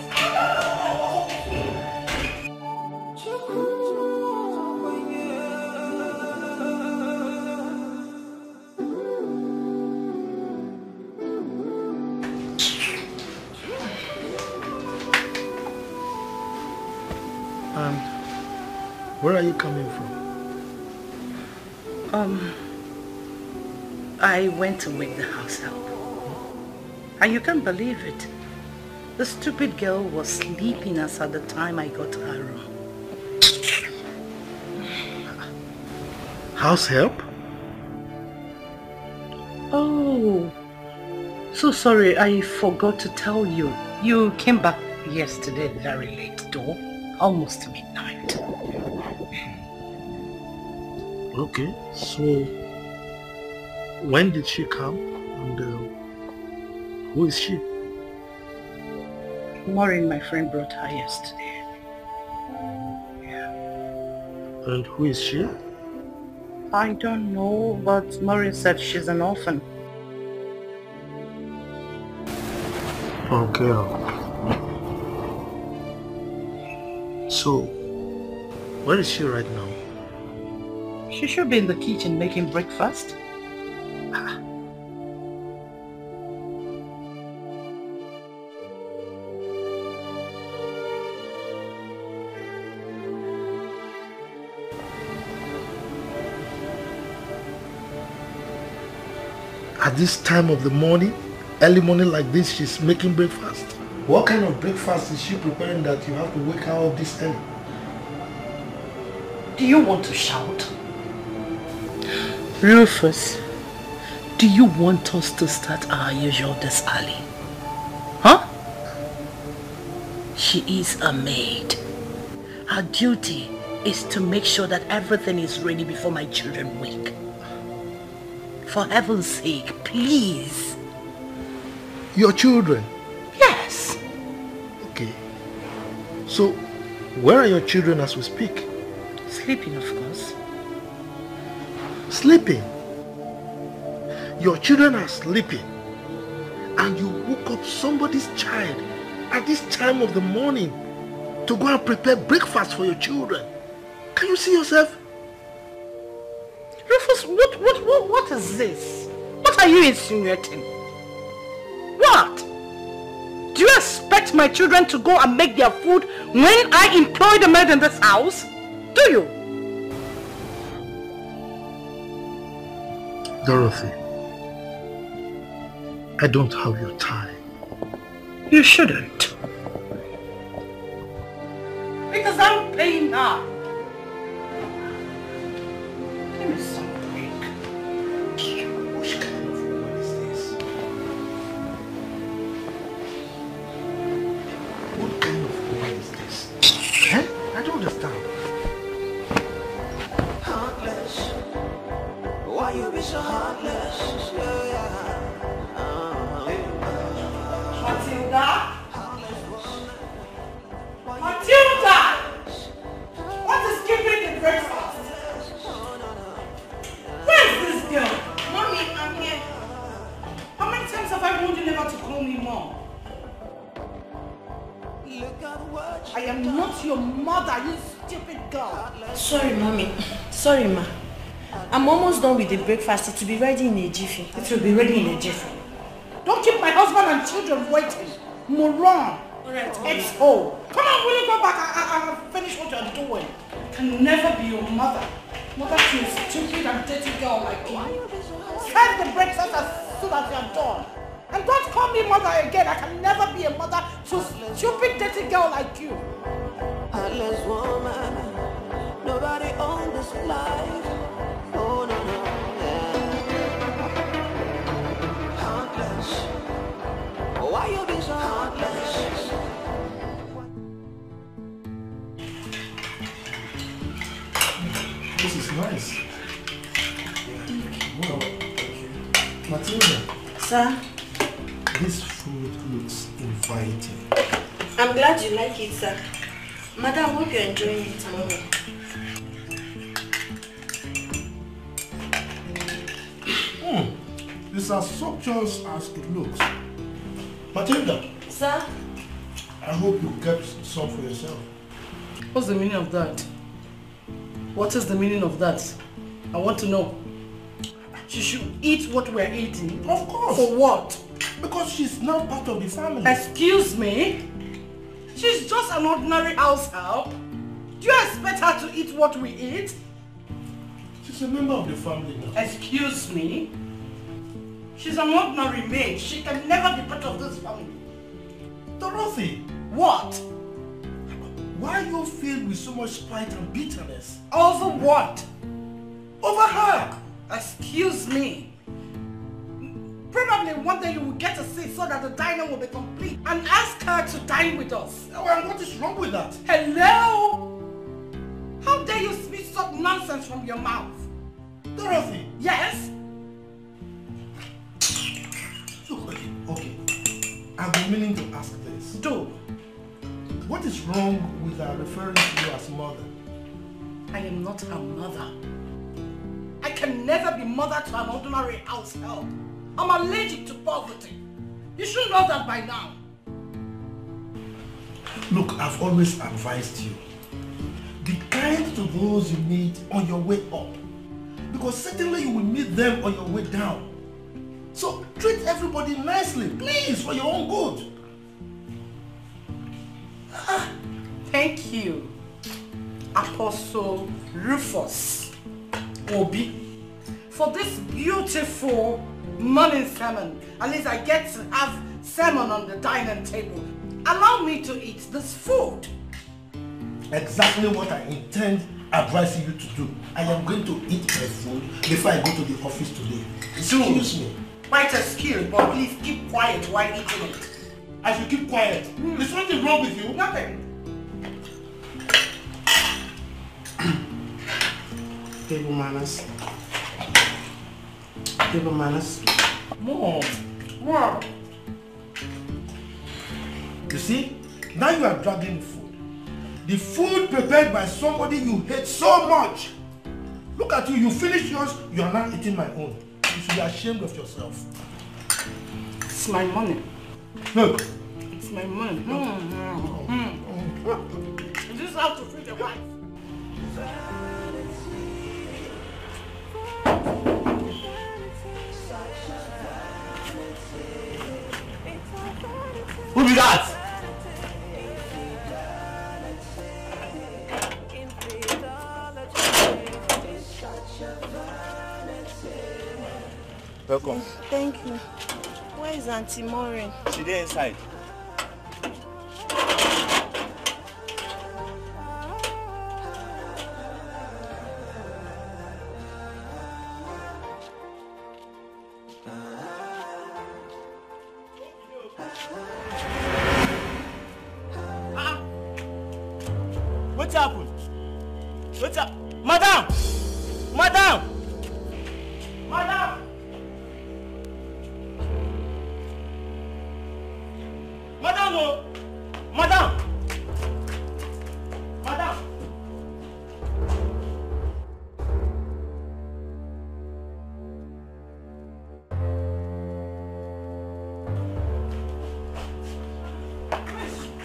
Where are you coming from? I went to wake the house up. And you can't believe it. The stupid girl was sleeping as at the time I got to her room. House help? Oh, so sorry, I forgot to tell you. You came back yesterday very late though, almost midnight. Okay, so when did she come and who is she? Maureen, my friend, brought her yesterday. Yeah. And who is she? I don't know, but Maurice said she's an orphan. Oh, girl. So, where is she right now? She should be in the kitchen making breakfast. At this time of the morning, early morning like this, she's making breakfast. What kind of breakfast is she preparing that you have to wake her up this early? Do you want to shout? Rufus, do you want us to start our usual this early? Huh? She is a maid. Her duty is to make sure that everything is ready before my children wake. For heaven's sake, please. Your children? Yes. Okay. So, where are your children as we speak? Sleeping, of course. Sleeping? Your children are sleeping and you woke up somebody's child at this time of the morning to go and prepare breakfast for your children. Can you see yourself? Rufus, what is this? What are you insinuating? What? Do you expect my children to go and make their food when I employ the maid in this house? Do you? Dorothy, I don't have your time. You shouldn't. Because I'm paying her. Give me some break. Which kind of woman is this? What kind of woman is this? Eh? I don't understand. Heartless. Why you be so heartless? Matilda? Matilda! What is keeping the breakfast? Where is this girl? Mommy, I'm here. How many times have I warned you never to call me mom? I am not your mother, you stupid girl. Sorry, Mommy. Sorry, Ma. I'm almost done with the breakfast. It will be ready in a jiffy. It will be ready in a jiffy. Don't keep my husband and children waiting. Moron. Alright. X-O. Come on, will you go back and finish what you're doing? I can never be your mother. Mother to a stupid and dirty girl like you. Serve the breakfast as soon as you're done. And don't call me mother again. I can never be a mother to a stupid dirty girl like you. Heartless woman. Nobody owns this life. Oh no no, yeah. Heartless. Why you be so heartless? This is nice. Wow. Matilda. Sir? This food looks inviting. I'm glad you like it, sir. Madam, hope you're enjoying it, Mommy. It's as sumptuous as it looks. Matilda. Sir? I hope you kept some for yourself. What's the meaning of that? What is the meaning of that? I want to know. She should eat what we're eating. Of course. For what? Because she's now part of the family. Excuse me? She's just an ordinary house help. Do you expect her to eat what we eat? She's a member of the family now. Excuse me? She's an ordinary maid. She can never be part of this family. Dorothy! What? Why are you filled with so much spite and bitterness? Over what? Over her! Excuse me. Probably one day you will get a seat so that the diner will be complete and ask her to dine with us. Oh, and what is wrong with that? Hello? How dare you speak such nonsense from your mouth? Dorothy! Yes? Look, okay. I've been meaning to ask this. Do. What is wrong with her referring to you as mother? I am not her mother. I can never be mother to an ordinary house help. I'm allergic to poverty. You should know that by now. Look, I've always advised you. Be kind to those you meet on your way up. Because certainly you will meet them on your way down. So treat everybody nicely, please, for your own good. Thank you, Apostle Rufus Obi, for this beautiful morning sermon. At least I get to have sermon on the dining table. Allow me to eat this food. Exactly what I intend advising you to do. I am going to eat my food before I go to the office today. Excuse me. Quite a skill, but please keep quiet while eating it. I should keep quiet. There's something wrong with you? Nothing. Table manners. Table manners. More. More. You see, now you are dragging the food. The food prepared by somebody you hate so much. Look at you, you finished yours, you are now eating my own. You should be ashamed of yourself. It's my money. Look. It's my money. Is this how to feed a wife? Who be that? Welcome. Thank you. Where is Auntie Maureen? She there inside. What happened? What's up? Madam! Madam! Madam! Madam! Oh! Madam! Madam!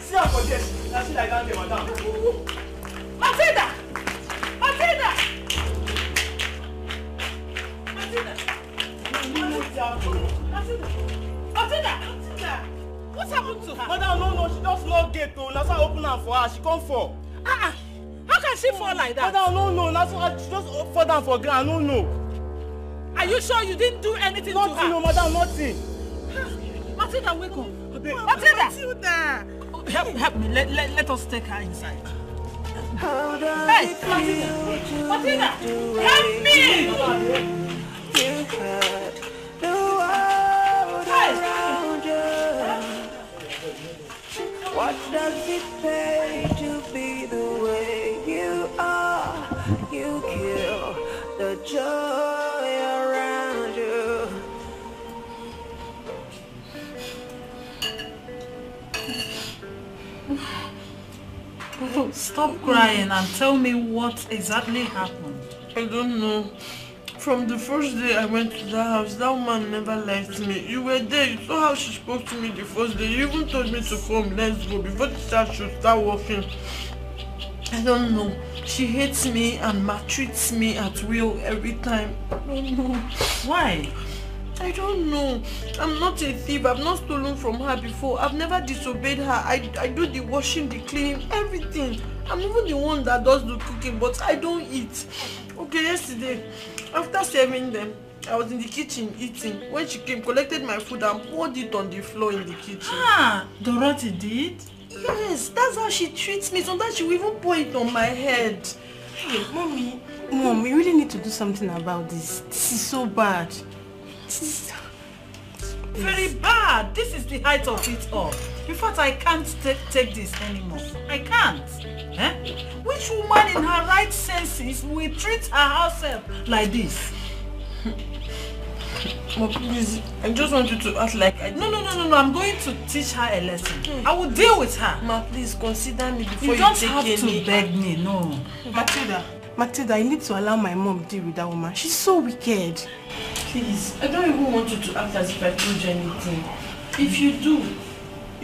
See her for this. Now she like that, madam. Matilda! Matilda! Matilda! Matilda! Matilda! What happened to her? Madam, no, she just lock gate though. That's why I open her for her. She come fall. How can she fall like that? Madam, no, that's why she just fall down for ground. No. Are you sure you didn't do anything nothing, to her? No, madam, nothing. Matilda, wake up. Matilda! Help me. Let us take her inside. Hey, Matilda! Help me! You had the world around you. What does it pay to be the way you are? You kill the joy around you. Oh, stop crying and tell me what exactly happened. I don't know. From the first day I went to that house, that woman never liked me. You were there, you saw how she spoke to me the first day. You even told me to come, let's go, before the child should start walking. I don't know. She hates me and maltreats me at will every time. I don't know. Why? I don't know. I'm not a thief. I've not stolen from her before. I've never disobeyed her. I do the washing, the cleaning, everything. I'm even the one that does the cooking, but I don't eat. Okay, yesterday, after serving them, I was in the kitchen eating. When she came, collected my food and poured it on the floor in the kitchen. Ah, Dorothy did? Yes, that's how she treats me. Sometimes she will even pour it on my head. Hey, Mom, we really need to do something about this. This is so bad. This is very bad. This is the height of it all. In fact, I can't take this anymore. I can't. Eh? Which woman in her right senses will treat her herself like this? Mom, please, I just want you to act like I... No, I'm going to teach her a lesson. I will deal with her. Ma, please consider me before you don't have to beg me, no. Matilda, you need to allow my mom deal with that woman. She's so wicked. Please, I don't even want you to act as if I told you anything. If you do,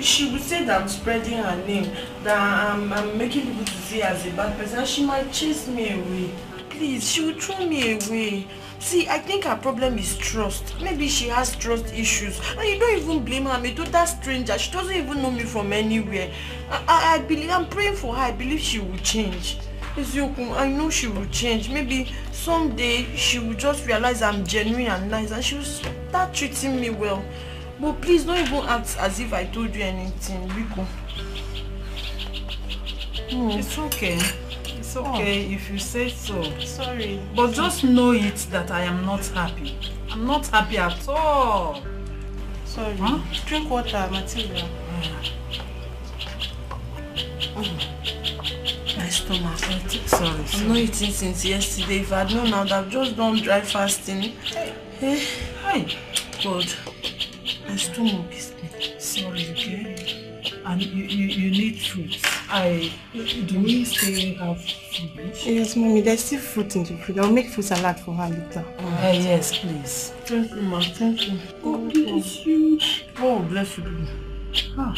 she will say that I'm spreading her name, that I'm making people to see her as a bad person, and she might chase me away. Please, she will throw me away. See, I think her problem is trust. Maybe she has trust issues. And you don't even blame her. Me, that stranger, she doesn't even know me from anywhere. I believe, I'm praying for her. I believe she will change. I know she will change. Maybe someday she will just realize I'm genuine and nice and she will start treating me well. But please don't even act as if I told you anything, Rico. It's okay. It's okay if you say so. Sorry. But just know it that I am not happy. I'm not happy at all. Sorry. Huh? Drink water, Matilda. My stomach. Sorry. I'm not eating since yesterday. If I had known, I would have just done dry fasting. Hey. God. My stomach is sorry, okay? And you need fruits. Do we still have fruit? Yes, Mommy, there's still fruit in the fridge. I'll make fruit salad for her later. Yes, please. Thank you, ma. Thank you. Oh, bless you. Oh, bless you. Ah,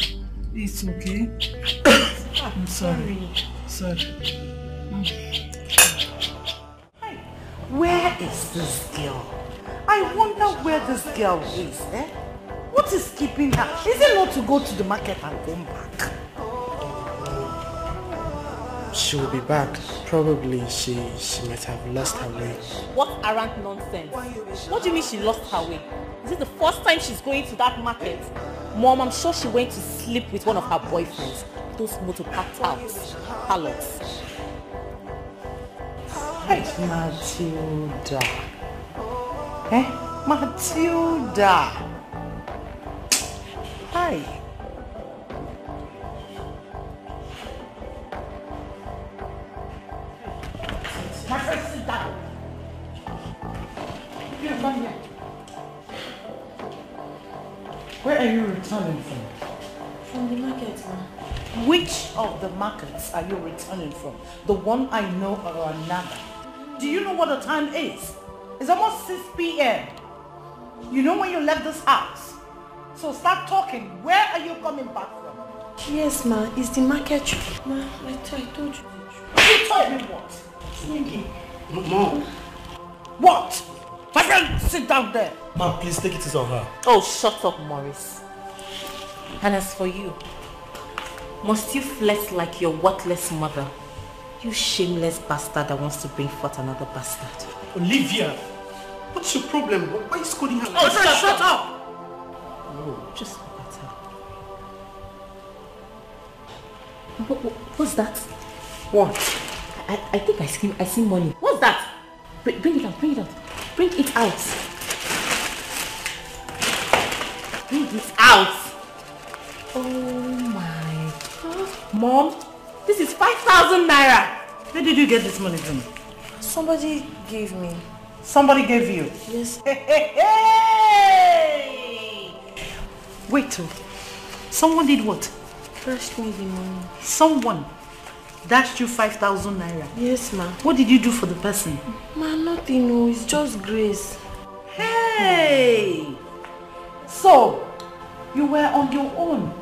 it's okay. I'm sorry. Sorry. Where is this girl? I wonder where this girl is, eh? What is keeping her? Is it not to go to the market and come back? She will be back. Probably she might have lost her way. What arrant nonsense? What do you mean she lost her way? Is it the first time she's going to that market? Mom, I'm sure she went to sleep with one of her boyfriends. Those motor-packed harlots. Hey, Matilda. Eh? Matilda. Hi. My friend, sit down. Here, come here. Where are you returning from? From the market, ma. Which of the markets are you returning from? The one I know or another? Do you know what the time is? It's almost 6 p.m. You know when you left this house? So start talking. Where are you coming back from? Yes, ma. It's the market. Ma, I told you. You told me what? Mom. What? My friend, sit down there. Mom, please take it easy on her. Oh, shut up, Maurice. And as for you, must you flex like your worthless mother? You shameless bastard that wants to bring forth another bastard. Olivia, what's your problem? Why are you scolding her? Oh, shut up! Oh, just look at her. What's that? What? I think I see money. What's that? Bring it out, bring it out. Bring it out. Bring it out. Oh my God. Mom, this is 5,000 naira. Where did you get this money from? Somebody gave me. Somebody gave you? Yes. Hey! Wait, someone did what? Dashed me the money. Someone dashed you 5,000 naira? Yes, ma. What did you do for the person? Ma, nothing, no. It's just grace. Hey! So, you were on your own,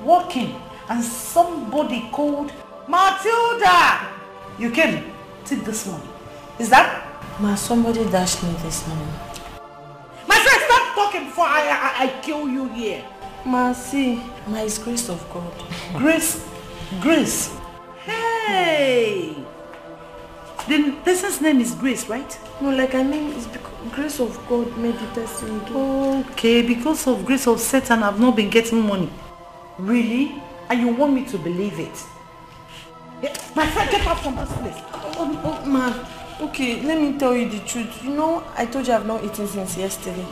walking, and somebody called Matilda! You came, take this money. Is that? Ma, somebody dashed me this money. My friend, stop talking before I kill you here. Ma, see, ma, it's grace of God. Grace? Grace? Hey! The person's name is Grace, right? No, like I mean, it's because grace of God made the person do. Okay, because of grace of Satan, I've not been getting money. Really? And you want me to believe it? Yeah, my friend, get out from this place. Oh, man. Okay, let me tell you the truth. You know, I told you I've not eaten since yesterday.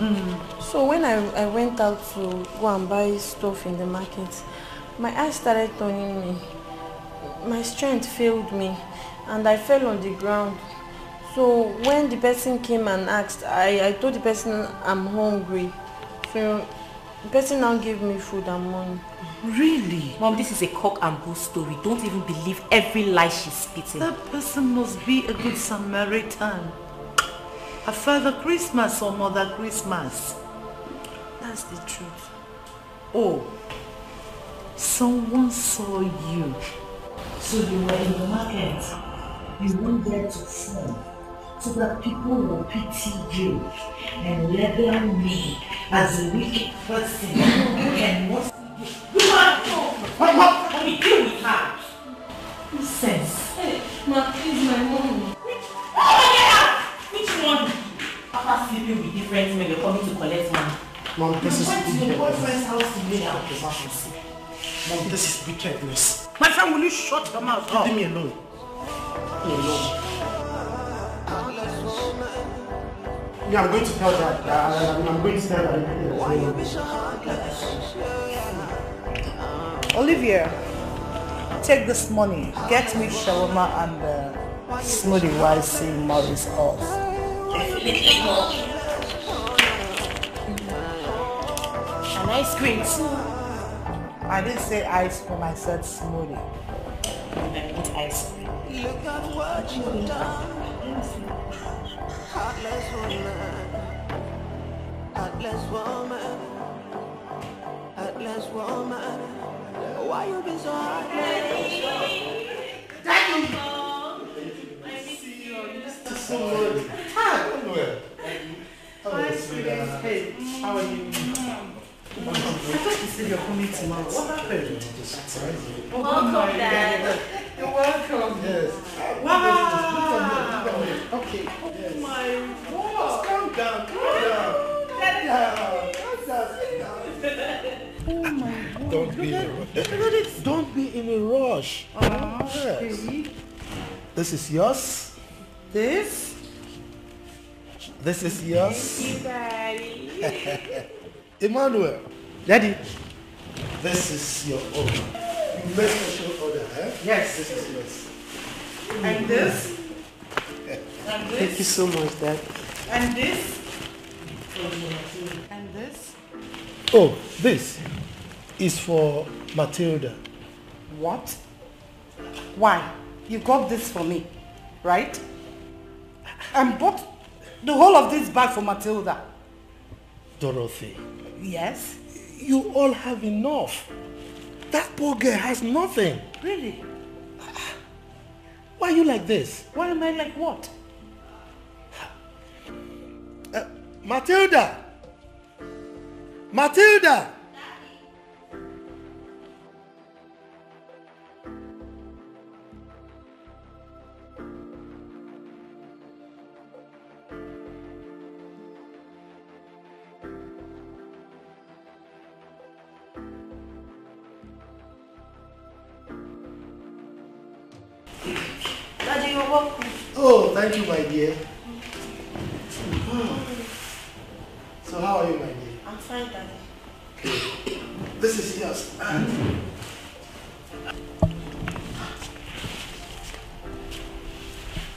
So when I went out to go and buy stuff in the market, my eyes started turning me. My strength failed me and I fell on the ground. So when the person came and asked, I told the person I'm hungry. So the person now gave me food and money. Really? Mom, this is a cock and bull story. Don't even believe every lie she's spitting. That person must be a good Samaritan. A Father Christmas or Mother Christmas. That's the truth. Oh, someone saw you. So you were in the market. You went there to phone so that people will pity you and label me as a wicked person who cannot. Mommy, deal with her. Nonsense. Hey, ma, please, my mom. Oh, get out! Which one? After sleeping with different men, you're coming to collect money. Mom, this is went to your boyfriend's wickedness. house to lay out. Mom, this is wickedness. My friend, will you shut your mouth up? Leave me alone. Leave me alone. Yeah, I'm going to tell Dad. I'm going to tell Dad. Olivia, take this money. Get me shawarma and smoothie while seeing Maurice off. And ice cream too. I didn't say ice cream, I said smoothie. I need ice cream. Look at what you've done. Heartless woman. Heartless woman. Heartless woman. Why you be so heartless? Daddy! I miss you. So good. Hi, how are you, sweetheart? Hey, how are you? I thought you said you're coming tomorrow. What happened? Welcome, Dad. You're welcome. Yes. Wow. Okay. Oh my God. Calm down. Calm down. Oh my God. Don't be in a rush. Yes. This is yours. This is yours. Daddy. Emmanuel. Daddy. This is your own. You made special order, eh? Yes. This is yours. And this. And this. Thank you so much, Dad. And this. And this. Oh, this is for Matilda. What? Why? You got this for me, right? And bought the whole of this bag for Matilda. Dorothy, Yes? you all have enough. That poor girl has nothing. Really? Why are you like this? Why am I like what? Matilda! Matilda! Daddy, you're welcome. Oh, thank you, my dear. So how are you, my dear? I'm fine, Daddy. This is yours.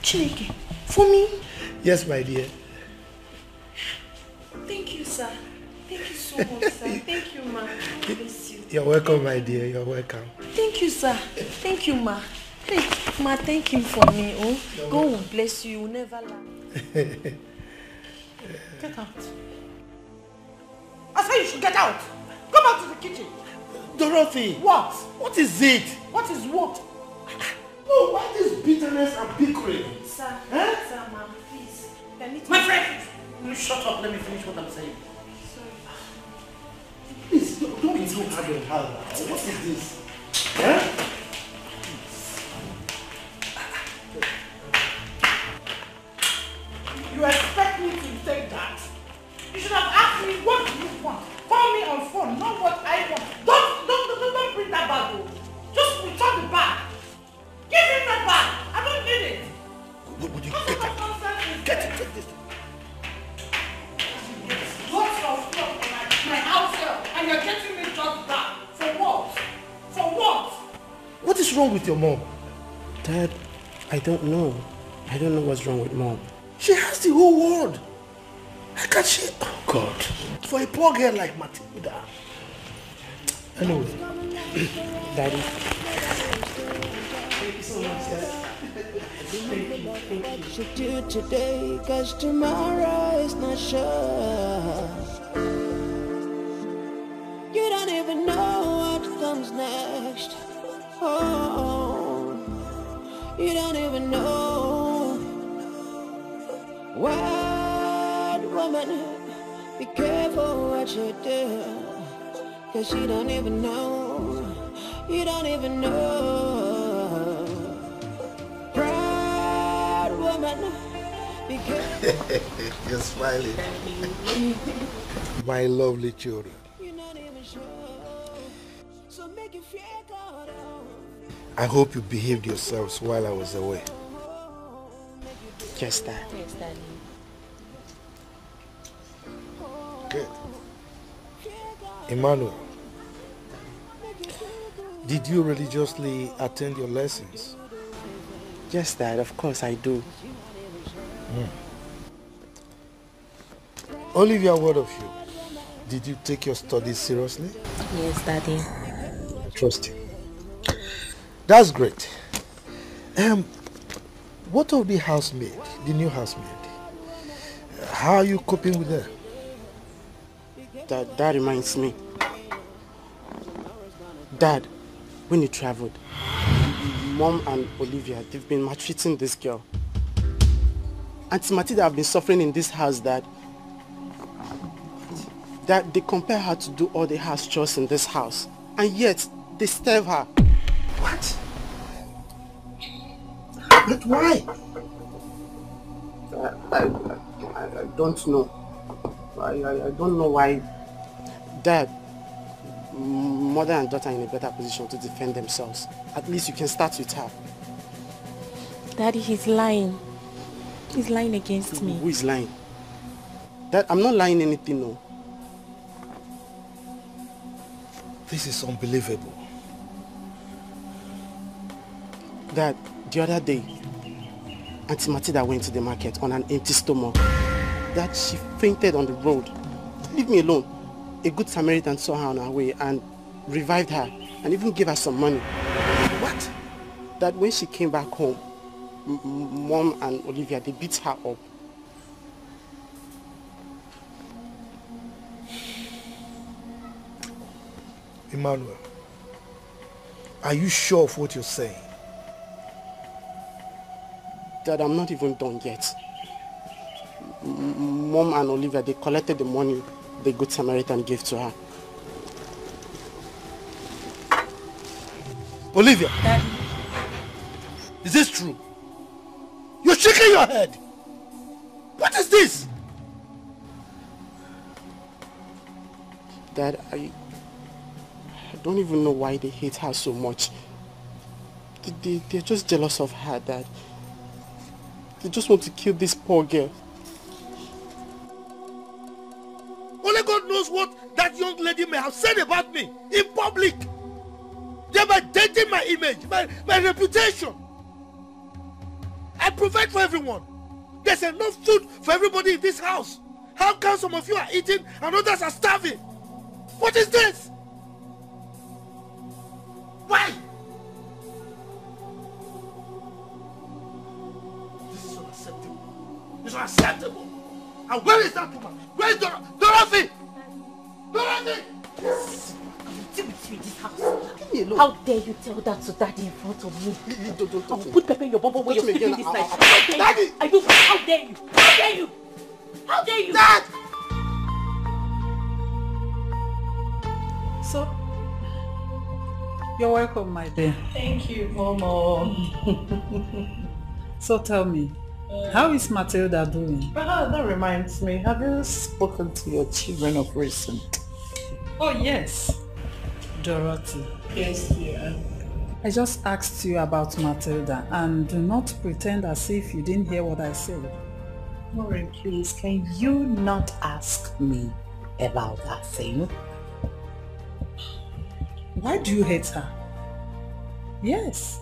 Chinenye, for me? Yes, my dear. Thank you, sir. Thank you so much, sir. Thank you, ma. God bless you. You're welcome, my dear. You're welcome. Thank you, sir. Thank you, ma. Hey, ma, thank him for me, oh. God will bless you. You will never laugh. Get out. I said you should get out. Go back to the kitchen. Dorothy! What? What is it? What is what? Oh, why this bitterness and bickering? Sir, Huh? sir, ma, please. Permit My me. friend! You shut up. Let me finish what I'm saying. Please, don't be too hard on her. What is this? Huh? What's wrong with your mom? Dad, I don't know. I don't know what's wrong with Mom. She has the whole world. How can she? Oh God. For a poor girl like Matilda. Anyway. Daddy. Thank you so much, Dad. What you do today, cause tomorrow is not sure. You don't even know what comes next. Oh, you don't even know. Wild woman, be careful what you do, cause you don't even know. You don't even know. Proud woman, be careful. You're smiling. My lovely children. I hope you behaved yourselves while I was away. Yes, Dad. Yes, Daddy. Good. Emmanuel, did you religiously attend your lessons? Yes, Dad, of course I do. Olivia, what of you? Did you take your studies seriously? Yes, Daddy. Trust you. That's great. What of the housemaid, the new housemaid? How are you coping with her? That reminds me. Dad, when you traveled, Mom and Olivia, they've been maltreating this girl. Auntie Matilda have been suffering in this house, Dad. That they compare her to do all the house chores in this house, and yet they starve her. What? But why? I don't know. I don't know why. Dad, mother and daughter are in a better position to defend themselves. At least you can start with her. Daddy, he's lying. He's lying against me. Who is lying? Dad, I'm not lying anything, no. This is unbelievable. Dad, the other day, Auntie Matilda went to the market on an empty stomach. Dad, she fainted on the road. Leave me alone. A good Samaritan saw her on her way and revived her and even gave her some money. What? Dad, when she came back home, Mom and Olivia, they beat her up. Emmanuel, are you sure of what you're saying? Dad, I'm not even done yet. Mom and Olivia, they collected the money the Good Samaritan gave to her. Olivia! Daddy. Is this true? You're shaking your head! What is this? Dad, I don't even know why they hate her so much. They're just jealous of her, Dad. They just want to kill this poor girl. Only God knows what that young lady may have said about me in public. Thereby denting my image, my reputation. I provide for everyone. There's enough food for everybody in this house. How come some of you are eating and others are starving? What is this? Why? This is unacceptable. It's unacceptable. And where is that woman? Where is Dorothy? Dorothy! Yes. Deal with you in this house. How dare you tell that to Daddy in front of me? Don't I'll put pepper in your bubble when you're sleeping this night. How dare Daddy! you? I do. How dare you? How dare you? How dare you? Dad! So, you're welcome, my dear. Thank you, Momo. So tell me, how is Matilda doing? That reminds me, have you spoken to your children of recent? Oh yes, Dorothy. Yes, dear. I just asked you about Matilda, and do not pretend as if you didn't hear what I said. Maureen, please, can you not ask me about that thing? Why do you hate her? Yes.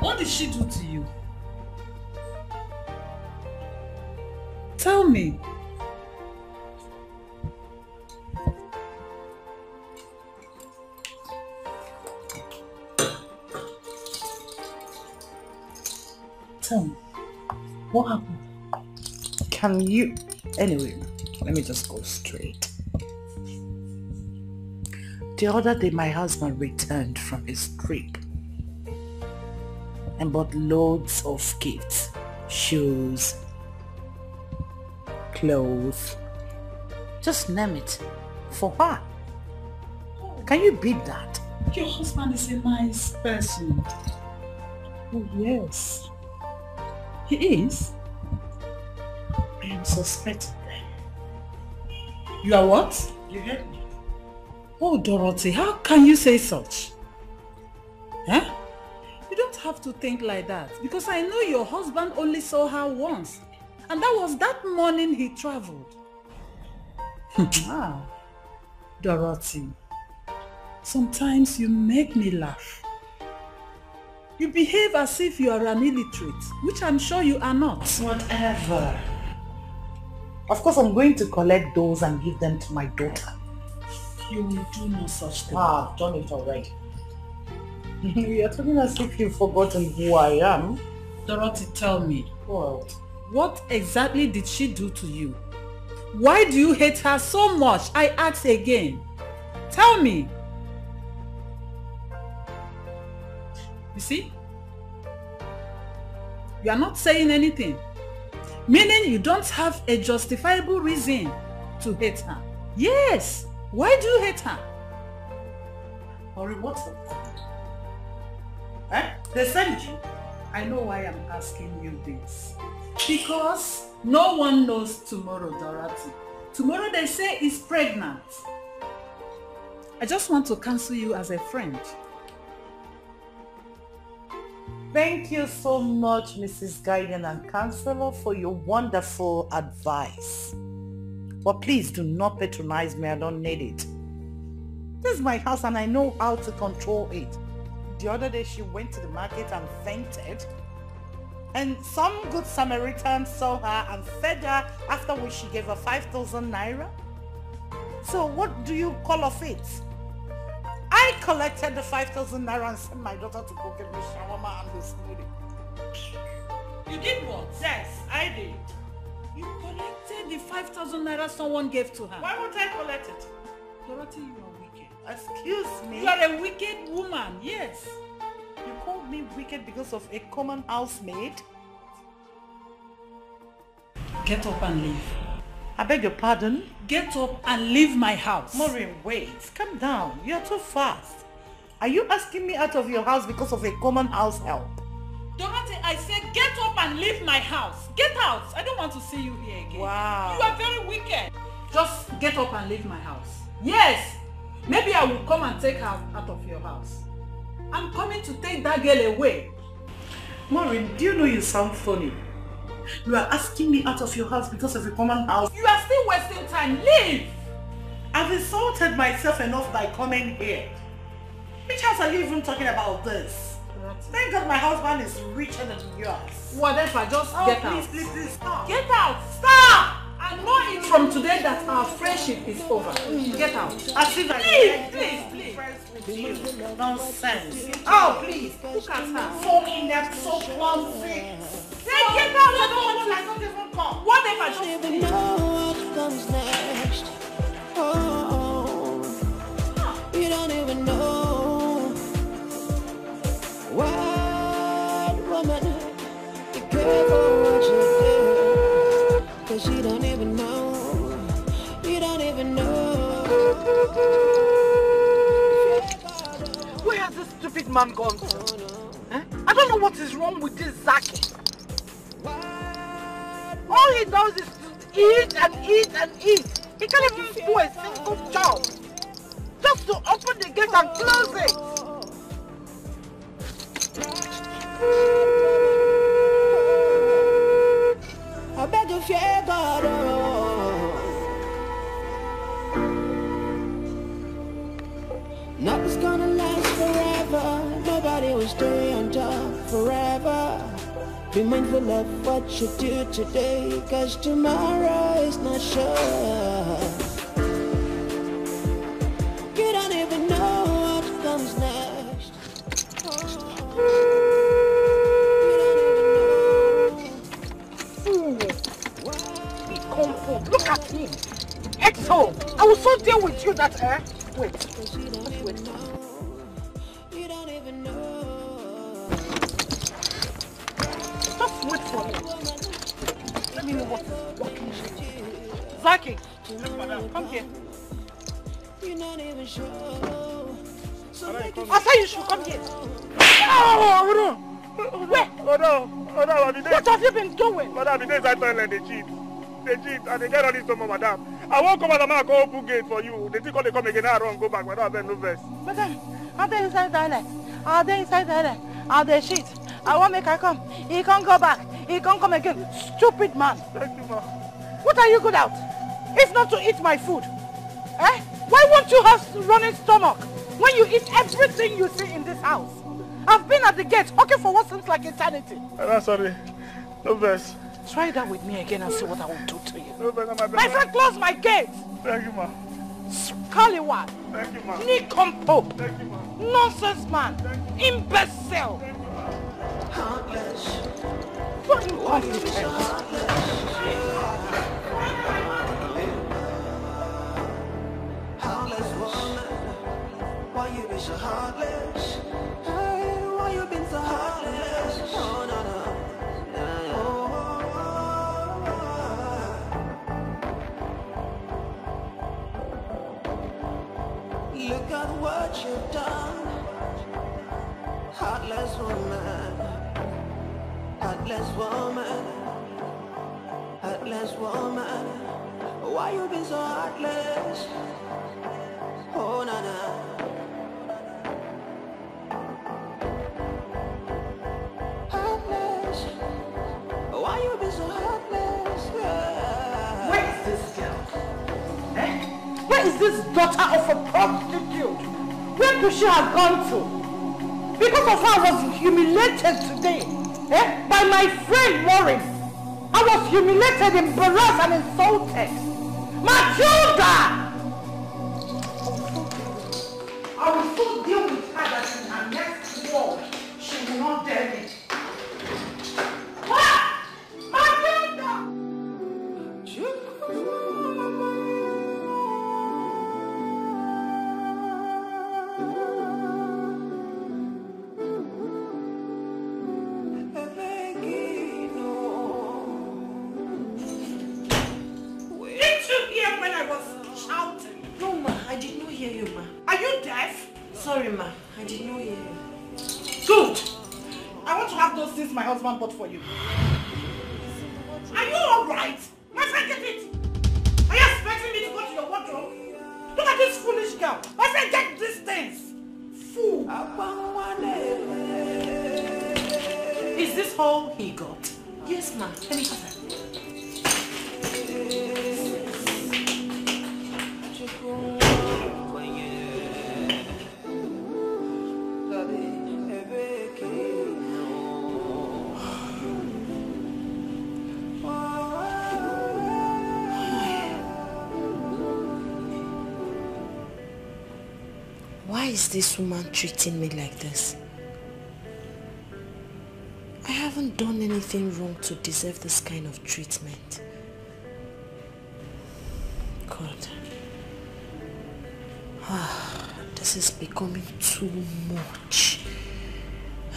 What did she do to you? Tell me. Tell me. What happened? Can you... Anyway, let me just go straight. The other day my husband returned from his trip and bought loads of gifts. Shoes, clothes, just name it, for her. Can you beat that? Your husband is a nice person. Oh yes. He is? I am suspecting them. You are what? You heard me. Oh, Dorothy, how can you say such? Huh? You don't have to think like that, because I know your husband only saw her once, and that was that morning he traveled. Ah, Dorothy, sometimes you make me laugh. You behave as if you are an illiterate, which I'm sure you are not. Whatever. Of course I'm going to collect those and give them to my daughter. You will do no such thing. Ah, I've done it already. You're talking as if you've forgotten who I am. Dorothy, tell me. What? What exactly did she do to you? Why do you hate her so much? I ask again. Tell me. You see? You are not saying anything. Meaning you don't have a justifiable reason to hate her. Yes. Why do you hate her? Maurice, what's up? Eh? They sent you? I know why I'm asking you this. Because no one knows tomorrow, Dorothy. Tomorrow they say is pregnant. I just want to cancel you as a friend. Thank you so much, Mrs. Guardian and Counselor, for your wonderful advice. But please do not patronize me, I don't need it. This is my house and I know how to control it. The other day she went to the market and fainted. And some good Samaritan saw her and fed her, after which she gave her 5,000 naira. So what do you call of it? I collected the 5,000 naira and sent my daughter to go get me shawarma and the smoothie. You did what? Yes, I did. You collected the 5,000 naira someone gave to her. Why would I collect it? Dorothy, you are wicked. Excuse me? You are a wicked woman, yes. You called me wicked because of a common housemaid? Get up and leave. I beg your pardon? Get up and leave my house. Maureen, wait. Calm down. You're too fast. Are you asking me out of your house because of a common house help? Dorothy, I said get up and leave my house. Get out. I don't want to see you here again. Wow. You are very wicked. Just get up and leave my house. Yes. Maybe I will come and take her out of your house. I'm coming to take that girl away. Maureen, do you know you sound funny? You are asking me out of your house because of a common house. You are still wasting time. Leave! I've insulted myself enough by coming here. Which house are you even talking about this? Thank God my husband is richer than yours. Whatever, just get out. Please, stop. Get out! Stop! I know it from today that our friendship is over. Get out. As if I please. with you. Nonsense. Oh, please. Look at her. So inept, so clumsy. Hey, get out! I don't even come. What if I don't even know what comes next? Oh, you don't even know what woman you care for what you do, 'cause you don't even know. You don't even know. Where has this stupid man gone to? Eh? I don't know what is wrong with this Zaki. All he does is to eat and eat and eat. He can't even do a single job. Just to open the gate and close it. I beg you, fear God. Nothing's gonna last forever. Nobody will stay on top forever. Be mindful of what you do today, cause tomorrow is not sure. You don't even know what comes next. Comfort. Look at him. Exo, I will so deal with you that wait. Just wait for me. Let me know what is working. Zaki, come here. I said you should come here. Oh, where? What have you been doing? Madam, the days I toilet, they cheat. They cheat and they get all this to madam. I won't come out and go open gate for you. They think when they come again, I run, go back. Madam, I beg no verse. Madam, are they inside toilet? Are they inside toilet? Are they shit? I want make I come. He can't go back. He can't come again. Stupid man. Thank you, ma. What are you good at? If not to eat my food. Eh? Why won't you have running stomach when you eat everything you see in this house? I've been at the gate, okay, for what seems like eternity. I'm sorry. No verse. Try that with me again and see what I will do to you. No verse, my friend, close my gate. Thank you, ma. Scallywag. Thank you, ma. Nincompoop. Thank you, ma. Nonsense man. Imbecile. Heartless. What incompetence. Heartless woman. Why you be so heartless? Why you been so heartless? Oh, no, no. Look at what you've done. Heartless woman. Heartless woman. Heartless woman. Why you been so heartless? Oh, na na. Heartless. Why you been so heartless? Yeah. Where is this girl? Eh? Where is this daughter of a prostitute? Where could she have gone to? Because of her, I was humiliated today. Eh? By my friend Maurice. I was humiliated, embarrassed, and insulted. Matilda! I will so deal with her that in her next world, she will not dare me. What? Matilda! Did you hear when I was shouting? No, ma, I did not hear you, ma. Are you deaf? Sorry, ma, I did not hear you. Good. I want to have those things my husband bought for you. Are you alright? My friend, get it. Are you expecting me to go to your wardrobe? Look at this foolish girl. My friend, get these things. Fool. Is this all he got? Yes, ma. Let me have that. Why is this woman treating me like this? I haven't done anything wrong to deserve this kind of treatment. God. This is becoming too much.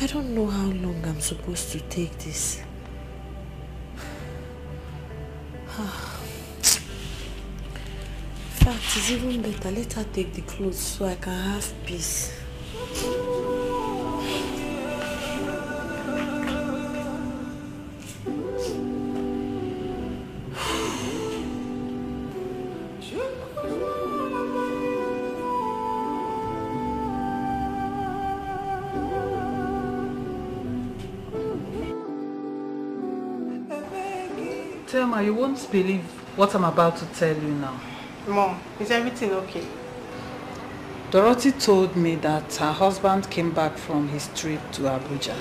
I don't know how long I'm supposed to take this. In fact, it's even better. Let her take the clothes so I can have peace. Thelma, you won't believe what I'm about to tell you now. Mom, is everything okay? Dorothy told me that her husband came back from his trip to Abuja.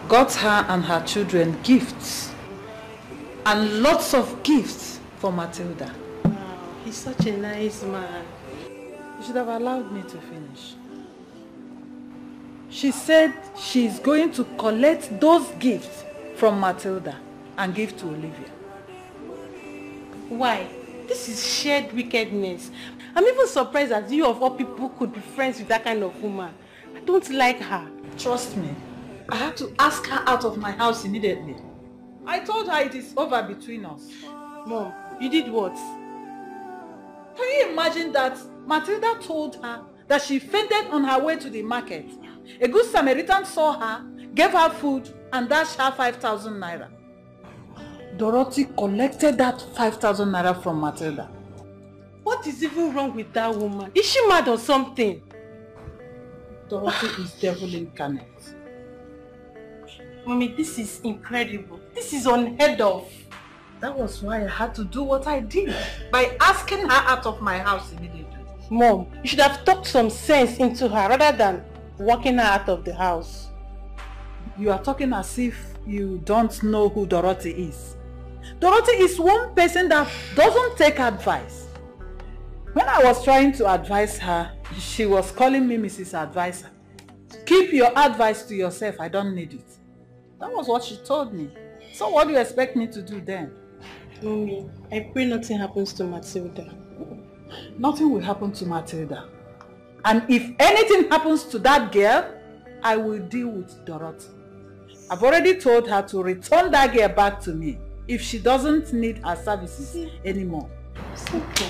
Got her and her children gifts. And lots of gifts for Matilda. Wow, he's such a nice man. You should have allowed me to finish. She said she's going to collect those gifts from Matilda and give to Olivia. Why? This is shared wickedness. I'm even surprised that you of all people could be friends with that kind of woman. I don't like her. Trust me, I had to ask her out of my house immediately. I told her it is over between us. Mom, you did what? Can you imagine that Matilda told her that she fainted on her way to the market? A good Samaritan saw her, gave her food and dashed her 5,000 naira. Dorothy collected that 5,000 naira from Matilda. What is even wrong with that woman? Is she mad or something? Dorothy is devil incarnate. Mommy, this is incredible. This is unheard of. That was why I had to do what I did, by asking her out of my house immediately. Mom, you should have talked some sense into her rather than walking her out of the house. You are talking as if you don't know who Dorothy is. Dorothy is one person that doesn't take advice. When I was trying to advise her, she was calling me Mrs. Advisor. Keep your advice to yourself, I don't need it. That was what she told me. So what do you expect me to do then? Mommy, I pray nothing happens to Matilda. Nothing will happen to Matilda. And if anything happens to that girl, I will deal with Dorothy. I've already told her to return that girl back to me if she doesn't need her services anymore. It's okay.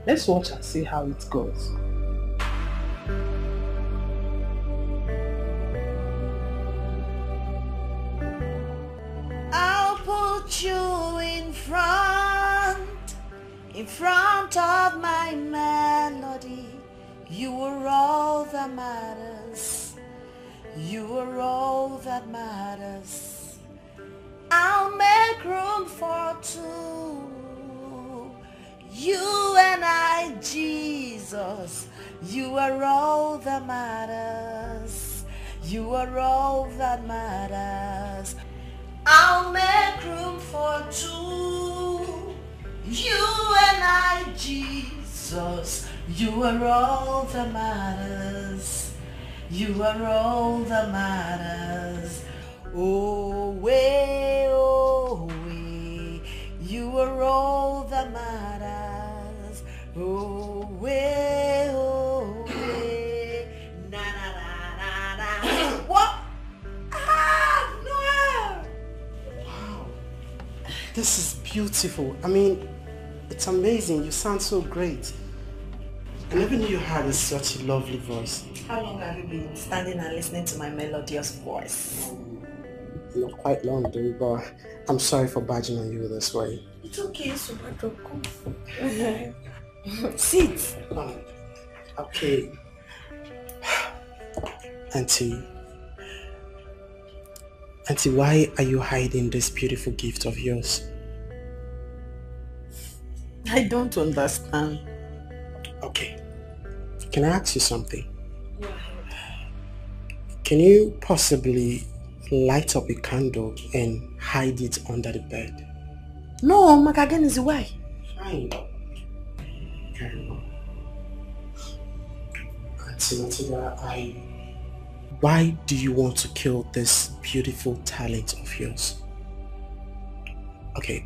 Let's watch and see how it goes. I'll put you in front of my melody. You are all that matters. You are all that matters. I'll make room for two. You and I, Jesus. You are all that matters. You are all that matters. I'll make room for two. You and I, Jesus. You are all that matters. You are all that matters. Oh, way, you are all that matters. Oh, way, na na na na na. What? Ah, no! Wow, this is beautiful. I mean, it's amazing. You sound so great. I never knew you had such a lovely voice. How long have you been standing and listening to my melodious voice? Not quite long, though, but I'm sorry for barging on you this way. It's okay, Subato. Come. Sit. Okay. Auntie, why are you hiding this beautiful gift of yours? I don't understand. Okay. Can I ask you something? Can you possibly light up a candle and hide it under the bed? No, Makagen is why. Fine. Very well. Auntie Matilda, why do you want to kill this beautiful talent of yours? Okay.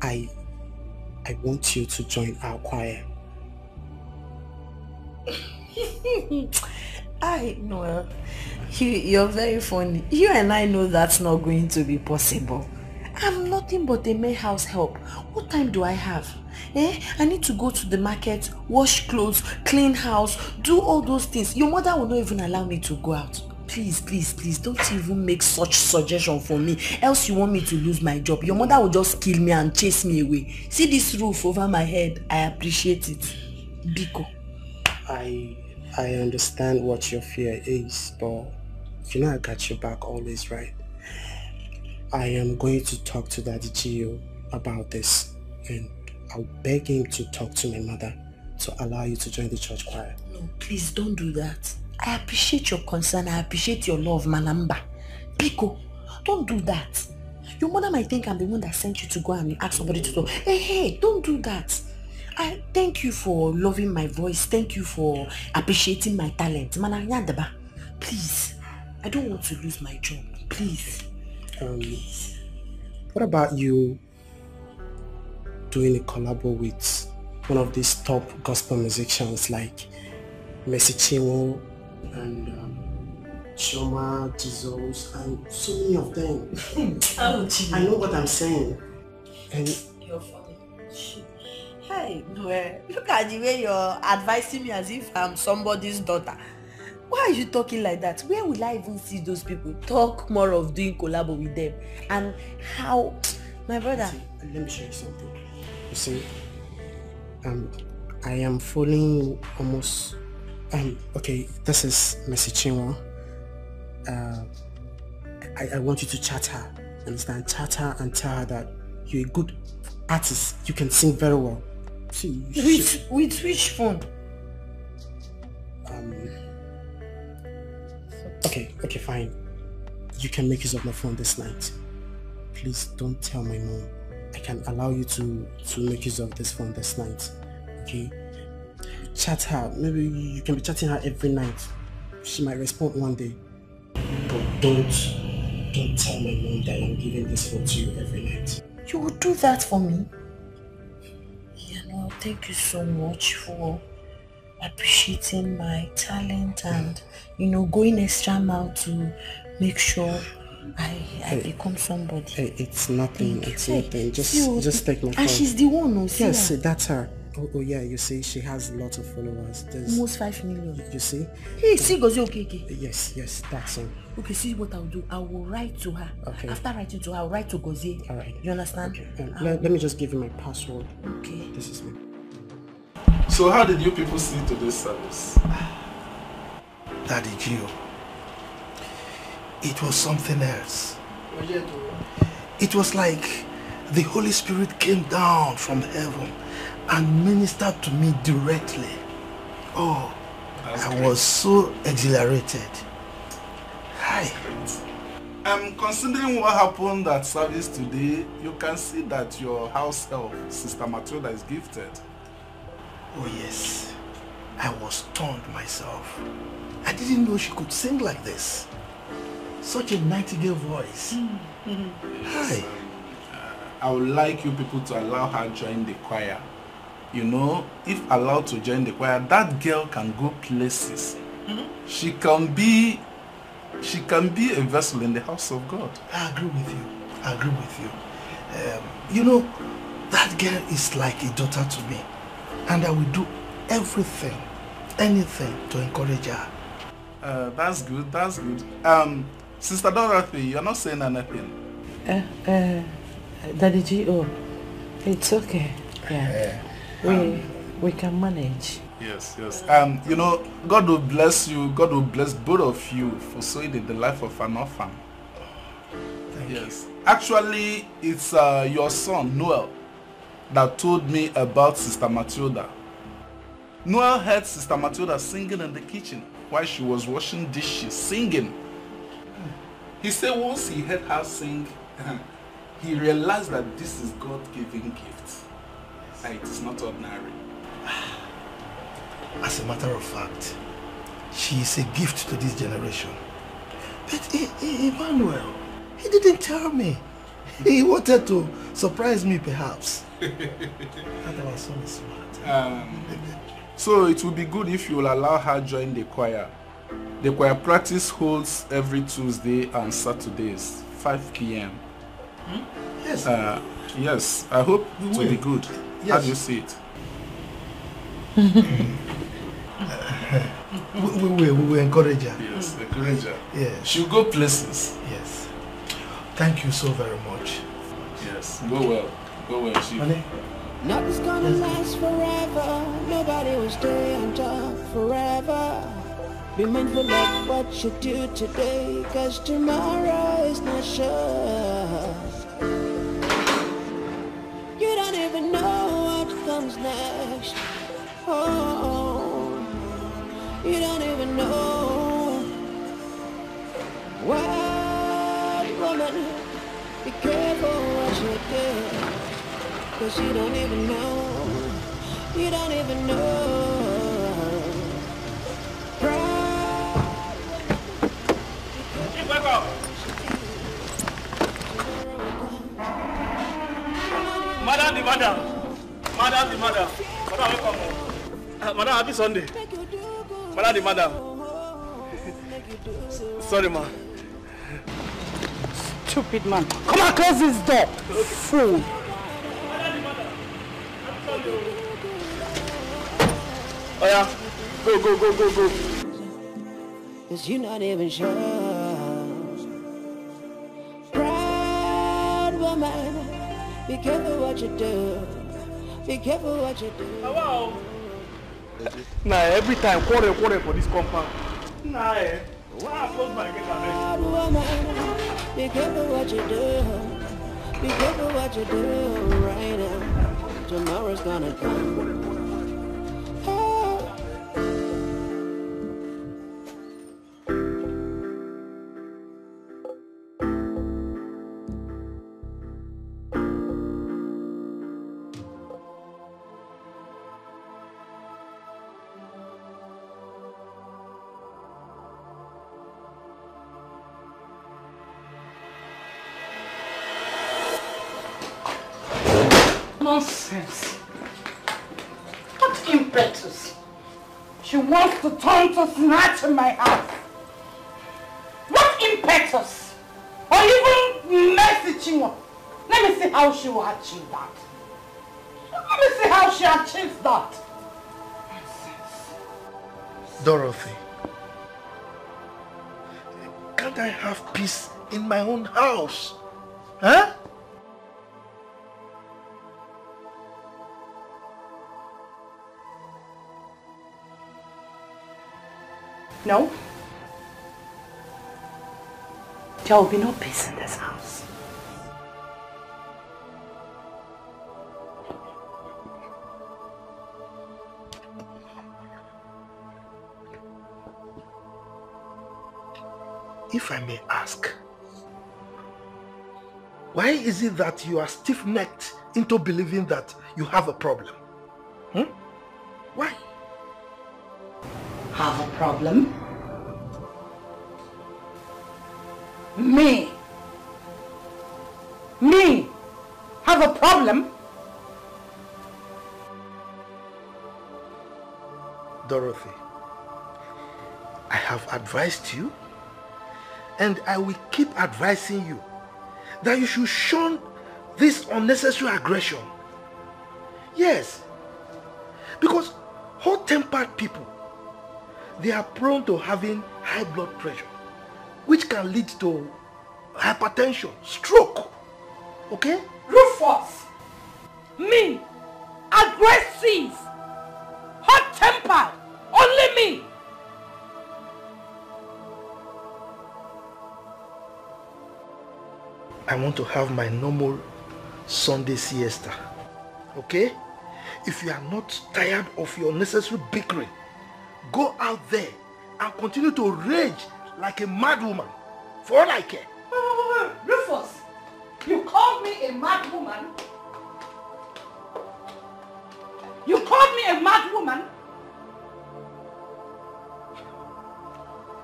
I want you to join our choir. Noel, you're very funny. You and I know that's not going to be possible. I'm nothing but a mere house help. What time do I have? I need to go to the market, wash clothes, clean house, do all those things. Your mother will not even allow me to go out. Please, please, please, don't even make such suggestion for me. Else you want me to lose my job. Your mother will just kill me and chase me away. See this roof over my head? I appreciate it. Biko. I understand what your fear is, but you know I got your back always, right? I am going to talk to Daddy Gio about this, and I'll beg him to talk to my mother to allow you to join the church choir. No, please don't do that. I appreciate your concern. I appreciate your love, Manamba. Pico, don't do that. Your mother might think I'm the one that sent you to go and ask somebody to talk. Hey, don't do that. I thank you for loving my voice. Thank you for appreciating my talent. Mananyandaba, please. I don't want to lose my job. Please. Please. What about you doing a collab with one of these top gospel musicians like Mercy Chinwo and Shoma, Jesus, and so many of them? I know what I'm saying. And you're funny. Hey, Noel, look at the way you're advising me as if I'm somebody's daughter. Why are you talking like that? Where will I even see those people talk more of doing collab with them? And how, my brother? Let me show you something. You see, I am following almost, okay, this is Mercy Chinwo. I want you to chat her, understand? Chat her and tell her that you're a good artist. You can sing very well. See, with which phone? Okay, fine. You can make use of my phone this night. Please don't tell my mom. I can allow you to make use of this phone this night. Okay? Chat her. Maybe you can be chatting her every night. She might respond one day. But don't tell my mom that I'm giving this phone to you every night. You will do that for me? Yeah, no, thank you so much for appreciating my talent and, going extra mile to make sure I become somebody. Hey, it's nothing. It's nothing. Just take my phone. And she's the one who Yes, that's her. Oh yeah, you see, she has a lot of followers. There's almost 5 million. You see? Hey, see, goes okay. Yes, that's him. Okay, see what I'll do. I will write to her. Okay. After writing to her, I'll write to Gozie. All right. You understand? Okay. Let me just give you my password. Okay. This is me. So how did you people see today's service? Daddy Gio, it was something else. It was like the Holy Spirit came down from heaven and ministered to me directly. Oh, I was so exhilarated. Hi. Considering what happened at service today, you can see that your house help, Sister Matilda, is gifted. Oh yes, I was stunned myself. I didn't know she could sing like this. Such a nightingale voice. Hi. I would like you people to allow her join the choir. If allowed to join the choir, that girl can go places. She can be a vessel in the house of God. I agree with you. That girl is like a daughter to me. And I will do everything, anything to encourage her. That's good. Sister Dorothy, you're not saying anything. Daddy G.O., it's okay. Yeah. We can manage. Yes. God will bless you. God will bless both of you for sowing in the life of an orphan. Thank you. Actually, it's your son, Noel, that told me about Sister Matilda. Noel heard Sister Matilda singing in the kitchen while she was washing dishes, singing. He said once he heard her sing, he realized that this is God-given gift. And it is not ordinary. As a matter of fact, she is a gift to this generation. But Emmanuel, he didn't tell me. He wanted to surprise me perhaps. That was so smart. So it will be good if you will allow her join the choir. The choir practice holds every Tuesday and Saturdays, 5 p.m. Yes. Yes, I hope it will be good. Yes. How do you see it? We will encourage her. Yes, encourage her. Yes. She'll go places. Yes. Thank you so very much. Yes, go well, Chief. Nothing's gonna last forever. Nobody will stay on top forever. Be mindful of what you do today, cause tomorrow is not sure. You don't even know what comes next. Oh, you don't even know. Wild woman, be careful what you do, 'cause you don't even know. You don't even know. Madam the madam. Madam the madam. Madam, welcome. Madam, happy Sunday. Madam the madam. Sorry, ma. Stupid man. Come and close this door. Fool. Oh yeah. Go. 'Cause you're not even sure. Proud woman, be careful what you do. Be careful what you do. Wow. Nah, every time quarrel for this compound. Nah, why I close my gate and Proud woman, be careful what you do. Be careful what you do right now. Tomorrow's gonna come. Nonsense. What impetus? She wants to turn to snatch in my house. What impetus? Or even mercy, Chinwa. Let me see how she will achieve that. Let me see how she achieves that. Dorothy, can't I have peace in my own house? Huh? No. There will be no peace in this house. If I may ask, why is it that you are stiff-necked into believing that you have a problem? Why? Have a problem? Me have a problem? Dorothy, I have advised you, and I will keep advising you that you should shun this unnecessary aggression. Yes, because hot-tempered people, they are prone to having high blood pressure, which can lead to hypertension, stroke. Okay? Rufus! Me! Aggressive! Hot-tempered! Only me! I want to have my normal Sunday siesta. Okay? If you are not tired of your necessary bickering, go out there and continue to rage like a mad woman. For all I care. Rufus, you called me a mad woman? You called me a mad woman?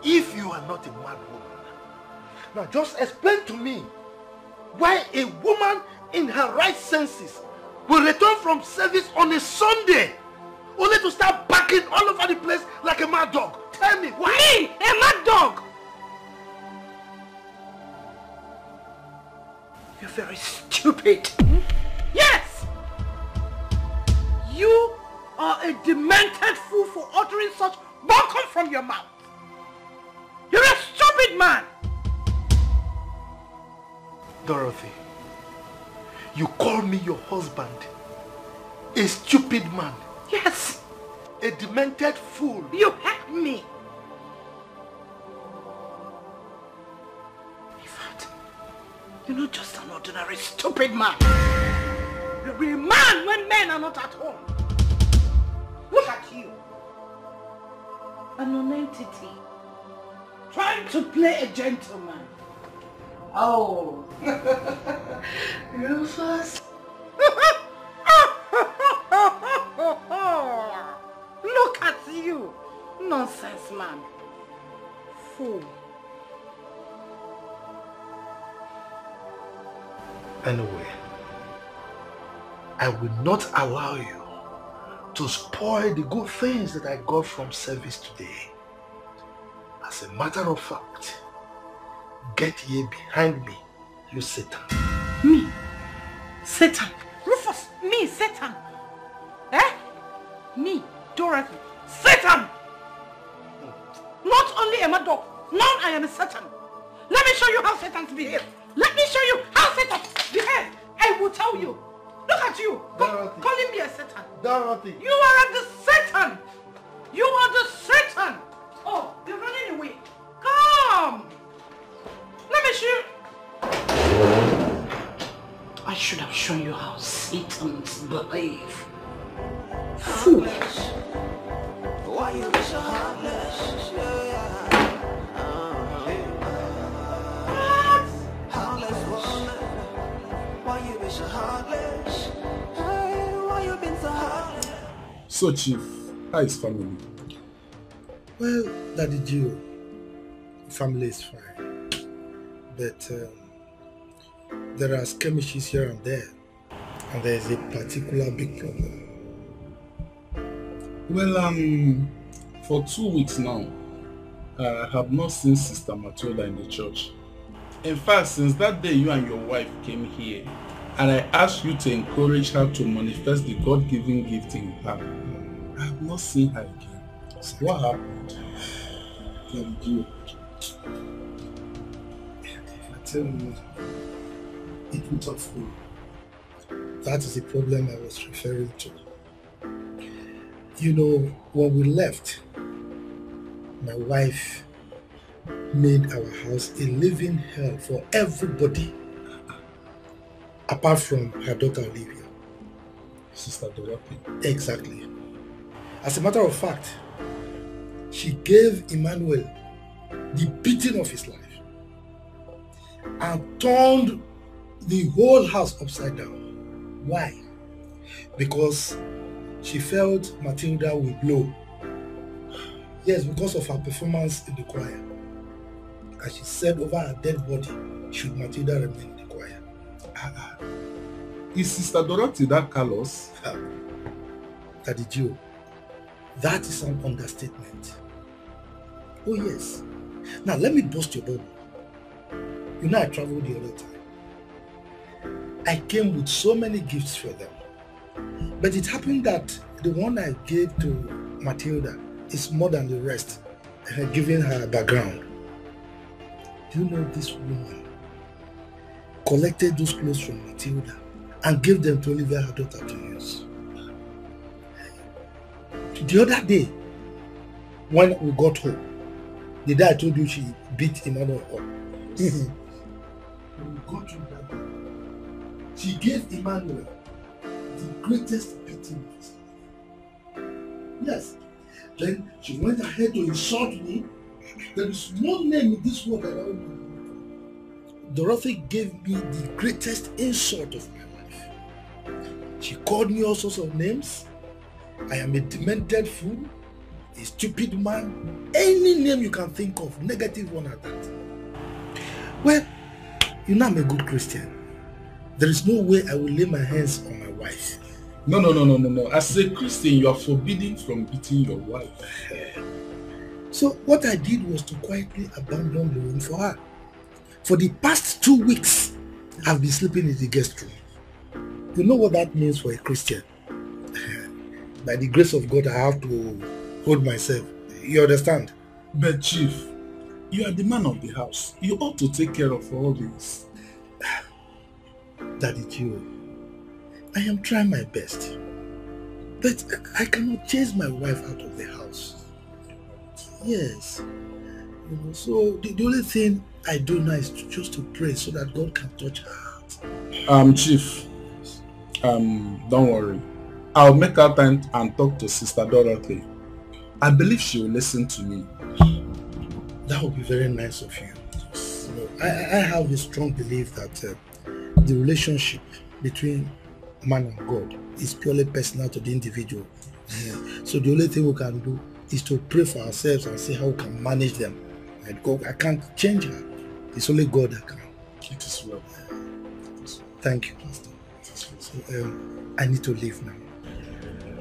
If you are not a mad woman, now just explain to me why a woman in her right senses will return from service on a Sunday only to start barking all over the place like a mad dog. Tell me why? Me, a mad dog? You're very stupid. Yes! You are a demented fool for uttering such welcome from your mouth. You're a stupid man. Dorothy, you call me your husband a stupid man. Yes. A demented fool. You hurt me. In fact, you're not just an ordinary stupid man. be a man when men are not at home. Look at you. A non-entity. Trying to play a gentleman. Oh. Rufus. Look at you. Nonsense man. Fool. Anyway, I will not allow you to spoil the good things that I got from service today. As a matter of fact, get ye behind me, you Satan. Me? Satan? Rufus, me, Satan? Eh? Me, Dorothy, Satan! Not only am I dog, now I am a Satan. Let me show you how Satans behave. Let me show you how Satans behave. I will tell you. Look at you. Calling me a Satan. Dorothy. You are the Satan. You are the Satan. Oh, you're running away. Come. Let me show you. I should have shown you how Satans behave. Foolish. Why you be so heartless? Heartless woman. Why you be so heartless? Why you been so heartless? So Chief, how is family? Well, Daddy Gio, family is fine. But there are skirmishes here and there. And there is a particular big problem. Well, for 2 weeks now, I have not seen Sister Matilda in the church. In fact, since that day you and your wife came here, and I asked you to encourage her to manifest the God-given gift in her, I have not seen her again. What happened? Thank you. If I tell you, it will talk for you. That is the problem I was referring to. You know, when we left, my wife made our house a living hell for everybody, apart from her daughter Olivia. Sister Dorothy. Exactly. As a matter of fact, she gave Emmanuel the beating of his life and turned the whole house upside down. Why? Because she felt Matilda will blow. Yes, because of her performance in the choir. And she said over her dead body, should Matilda remain in the choir. Is Sister Dorothy that callous? Daddy Joe, that is an understatement. Oh yes. Now let me bust your bubble. You know I traveled the other time. I came with so many gifts for them. But it happened that the one I gave to Matilda is more than the rest, giving her background. Do you know this woman collected those clothes from Matilda and gave them to Olivia, her daughter, to use? The other day, when we got home, the day I told you she beat Emmanuel up. When we got home that day, she gave Emmanuel the greatest beating of his life. Yes. Then she went ahead to insult me. There is no name in this world that I don't know. Dorothy gave me the greatest insult of my life. She called me all sorts of names. I am a demented fool, a stupid man, any name you can think of, negative one at that. Well, you know I'm a good Christian. There is no way I will lay my hands on my wife. No. As a Christian, you are forbidden from beating your wife. So what I did was to quietly abandon the room for her. For the past 2 weeks, I've been sleeping in the guest room. You know what that means for a Christian? By the grace of God, I have to hold myself. You understand? But Chief, you are the man of the house. You ought to take care of all this. Daddy Joe, I am trying my best. But I cannot chase my wife out of the house. Yes. You know, so the only thing I do now is just to pray so that God can touch her heart. Chief, Don't worry. I'll make out time and talk to Sister Dorothy. I believe she will listen to me. That would be very nice of you. I have a strong belief that the relationship between man and God is purely personal to the individual. So the only thing we can do is to pray for ourselves and see how we can manage them. I can't change her. It's only God that can. It is well. Thank you, Pastor. So, I need to leave now.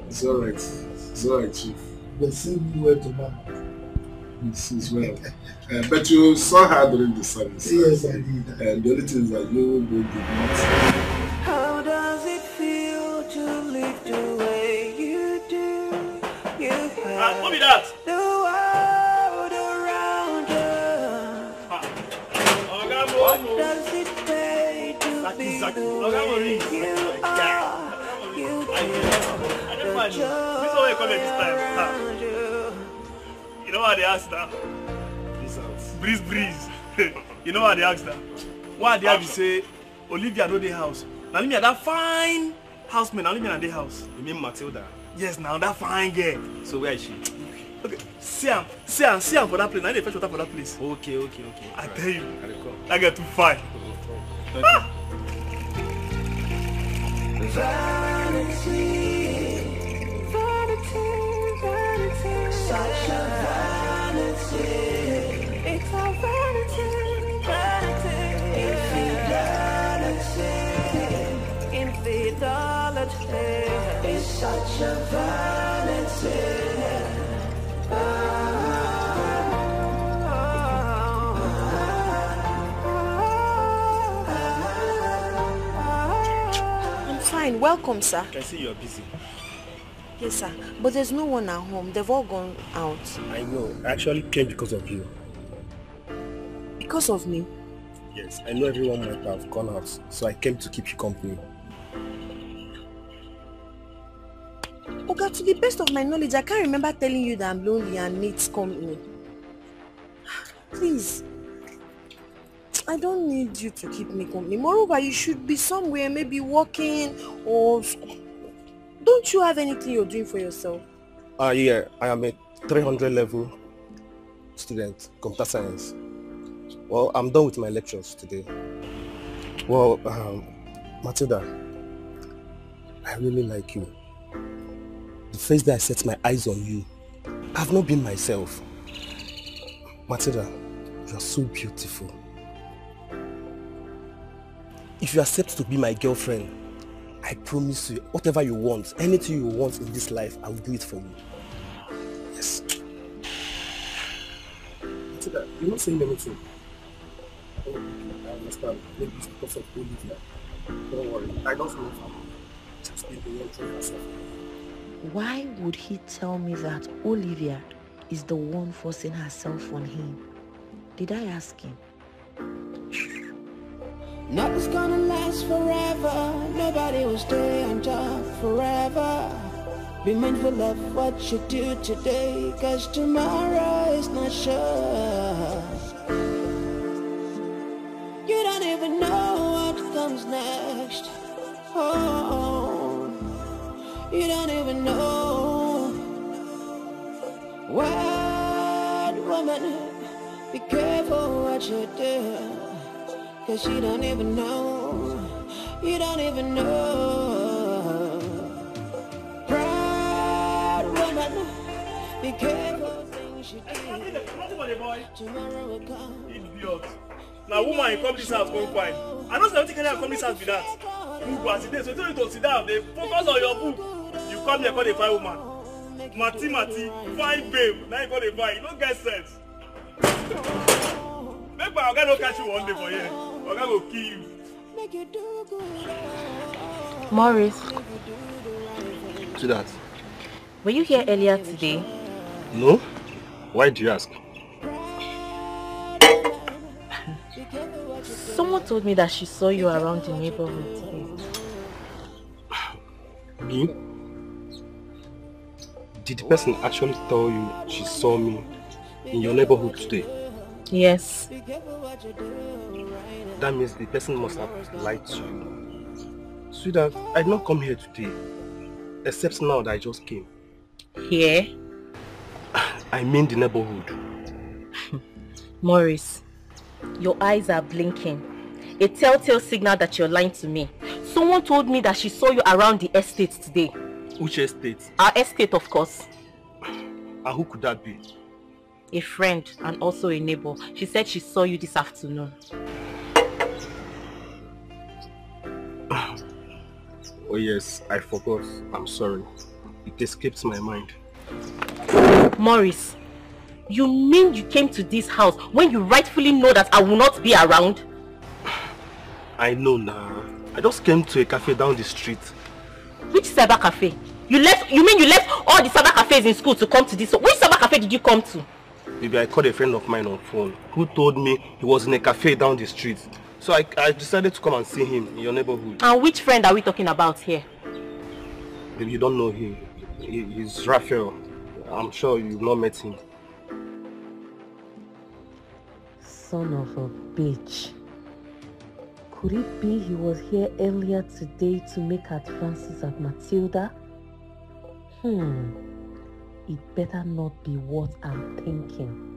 It's alright. It's alright, Chief. But send me word to Mama. This is well. But you saw her during the service. Yes, I did. And the only thing is that you did not. How does it feel to live the way you do? You have what be that? the world around you. What does it pay to be the way you are? You This is why you come here this time. You know what they asked now? Breeze. You know what they asked now? Why they have to say Olivia know the house? Now Olivia that fine housemate, now Olivia in the house. You mean Matilda? Yes, now that fine girl. So where is she? Okay, see him for that place. Now they fetch water for that place. Okay. I tell you, that girl too fine. Vanity, such a vanity. It's a vanity. Infidelity is such a vanity. I'm fine. Welcome, sir. I can see you are busy. Yes, sir. But there's no one at home. They've all gone out. I know. I actually came because of you. Because of me? Yes, I know everyone might have gone out, so I came to keep you company. Oga, to the best of my knowledge, I can't remember telling you that I'm lonely and need company. Please. I don't need you to keep me company. Moreover, you should be somewhere, maybe working or... Don't you have anything you're doing for yourself? Yeah, I am a 300 level student, computer science. Well, I'm done with my lectures today. Well, Matilda, I really like you. The first day I set my eyes on you, I've not been myself. Matilda, you are so beautiful. If you accept to be my girlfriend, I promise you, whatever you want, anything you want in this life, I will do it for you. Yes. Matilda, you're not saying anything. I understand. Maybe it's because of Olivia. Don't worry. I don't know if I'm just being the one trying herself. Why would he tell me that Olivia is the one forcing herself on him? Did I ask him? Nothing's gonna last forever. Nobody will stay on top forever. Be mindful of what you do today, 'cause tomorrow is not sure. You don't even know what comes next. Oh, you don't even know. Wild woman, be careful what you do, 'cause you don't even know. You don't even know. Proud woman, be careful things you do. Tomorrow will come. Idiot. Now woman in come this house go fine. I don't think anyone come this house with that. You go as it is, so you don't need to sit down. They focus on your book. You come here call a fine woman. Mati, fine babe. Now you call a fine. You don't get sense. Make my oga no catch you one day for here. Oga go kill you. Maurice, See that? were you here earlier today? No? Why do you ask? Someone told me that she saw you around the neighborhood today. Me? Did the person actually tell you she saw me in your neighborhood today? Yes. That means the person must have lied to you. Sweetheart, I did not come here today. Except now that I just came. Here? I mean the neighborhood. Maurice, your eyes are blinking. A telltale signal that you're lying to me. Someone told me that she saw you around the estate today. Which estate? Our estate, of course. And who could that be? A friend and also a neighbor. She said she saw you this afternoon. Oh yes, I forgot. I'm sorry. It escapes my mind. Maurice, you mean you came to this house when you rightfully know that I will not be around? I know now. I just came to a cafe down the street. Which cyber cafe? You mean you left all the cyber cafes in school to come to this? Which cyber cafe did you come to? Maybe I called a friend of mine on phone who told me he was in a cafe down the street. So I decided to come and see him in your neighborhood. And which friend are we talking about here? Maybe you don't know him. He's Raphael. I'm sure you've not met him. Son of a bitch. Could it be he was here earlier today to make advances at Matilda? It better not be what I'm thinking.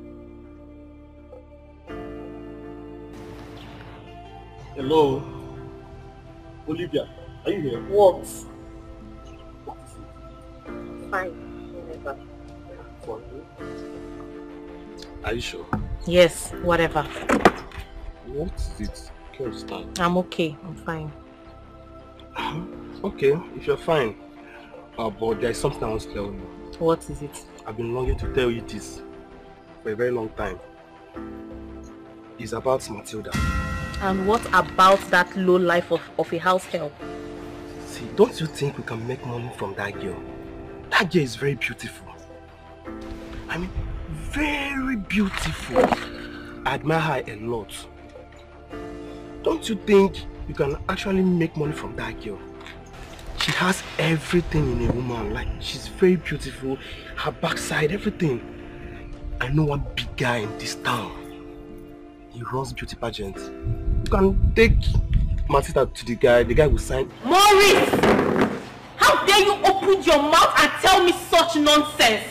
Hello? Olivia, are you here? What? Fine. Whatever. Are you sure? Yes, whatever. What is it? Can you stand? I'm okay. I'm fine. Okay, if you're fine. But there's something I want to tell you. What is it? I've been longing to tell you this for a very long time. It's about Matilda. And what about that low life of a house help? See, don't you think we can make money from that girl? That girl is very beautiful. I mean, very beautiful. I admire her a lot. Don't you think you can actually make money from that girl? She has everything in a woman. Like, she's very beautiful, her backside, everything. I know one big guy in this town. He runs beauty pageants. You can take Matilda to the guy will sign. Maurice! How dare you open your mouth and tell me such nonsense?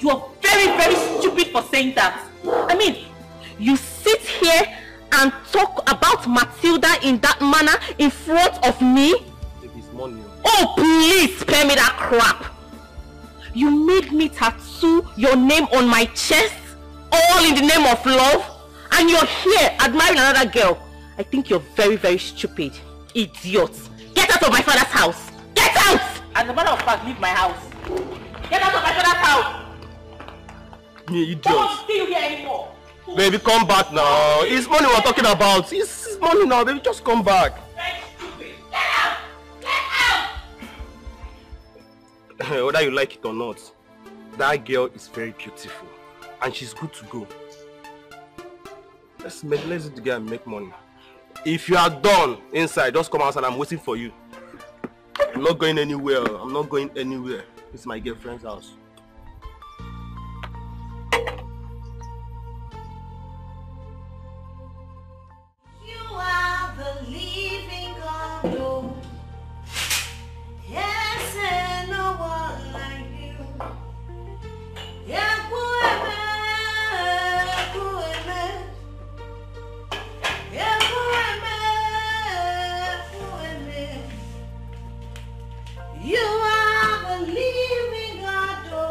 You are very, very stupid for saying that. I mean, you sit here and talk about Matilda in that manner in front of me? Money. Oh, please spare me that crap. You made me tattoo your name on my chest, all in the name of love, and you're here admiring another girl. I think you're very, very stupid. Idiot. Get out of my father's house. Get out! As a matter of fact, leave my house. Get out of my father's house. You idiot. Don't stay here anymore. Baby, come back now. It's money we're talking about. It's money now, baby. Just come back. Very stupid. Get out! Whether you like it or not, that girl is very beautiful and she's good to go. Let's do the girl and make money. If you are done inside, just come outside. I'm waiting for you. I'm not going anywhere. I'm not going anywhere. It's my girlfriend's house. You are the living God, oh. Yes, and no one like you. You are the living God, oh.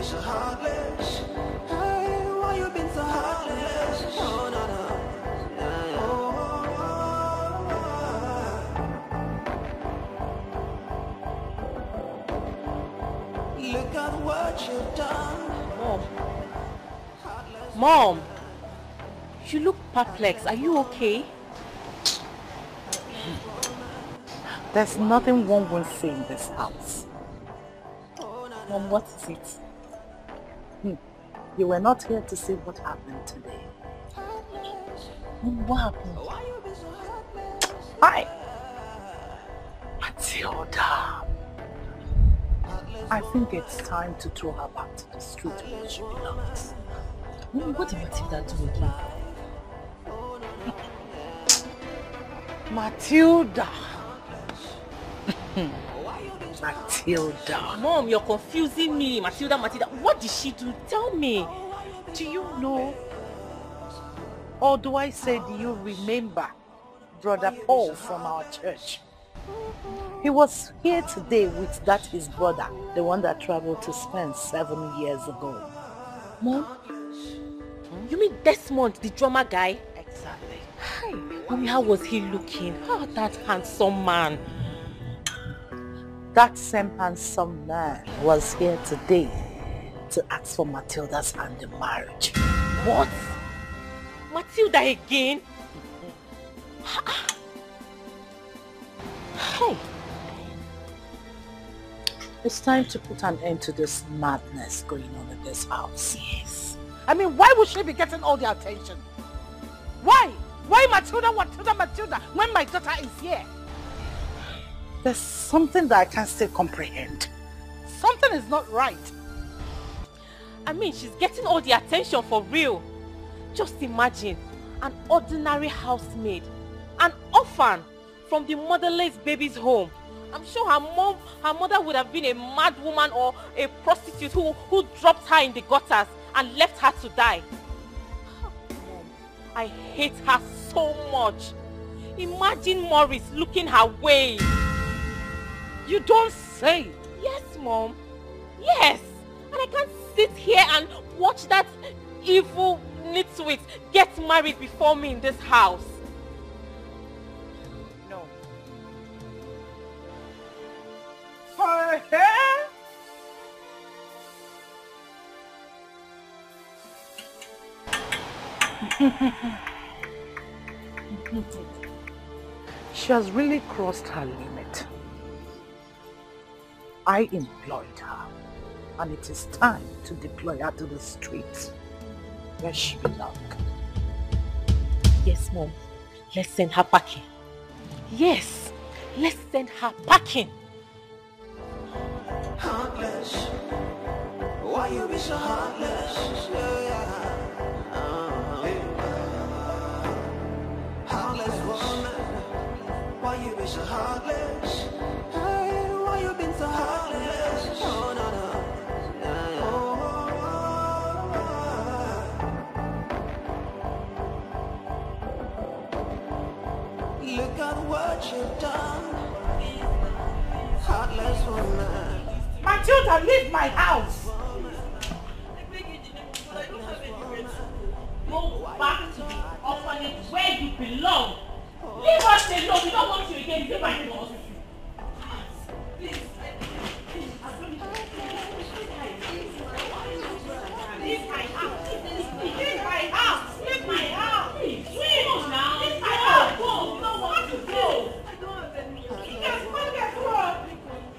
be so heartless? Hey, why you been so heartless? Oh, no, no. Look at what you've done. Mom, you look perplexed. Are you okay? There's nothing one won't say in this house. Mom, what is it? You were not here to see what happened today. Mom, what happened? Hi, Matilda. I think it's time to throw her back to the street where she belongs. Mom, what did Matilda do again? Matilda. Matilda. Mom, you're confusing me. Matilda. What did she do? Tell me. Do you know? Or do I say, do you remember Brother Paul from our church? He was here today with that his brother, the one that traveled to Spain 7 years ago. Mom? You mean Desmond, the drummer guy? Exactly. Hi. Mommy, how was he looking? Oh, that handsome man. That same handsome man was here today to ask for Matilda's hand in marriage. What? Matilda again? Hey. It's time to put an end to this madness going on in this house. Yes. I mean, why would she be getting all the attention? Why? Why Matilda, when my daughter is here? There's something that I can't still comprehend. Something is not right. I mean, she's getting all the attention for real. Just imagine, an ordinary housemaid, an orphan from the motherless baby's home. I'm sure her mother would have been a mad woman or a prostitute who dropped her in the gutters and left her to die. I hate her so much. Imagine Maurice looking her way. You don't say. Yes, Mom. Yes. And I can't sit here and watch that evil nitwit get married before me in this house. No. For her? She has really crossed her limit. I employed her, and it is time to deploy her to the streets where she belongs. Yes, Mom. Let's send her packing. Yes, let's send her packing. Heartless. Why you be so heartless? Heartless woman. Why you be so heartless? Hey, why you been so heartless? Oh, no, no. Look at what you've done. Heartless woman. Matilda, leave my house! Go back to the orphanage where you belong. Leave us alone. We don't want you again. Leave my house. Please. Leave my house. Leave my house. Leave my house. Leave now. Leave my house. Go. You don't want to go. I don't have any. Yes, go get go.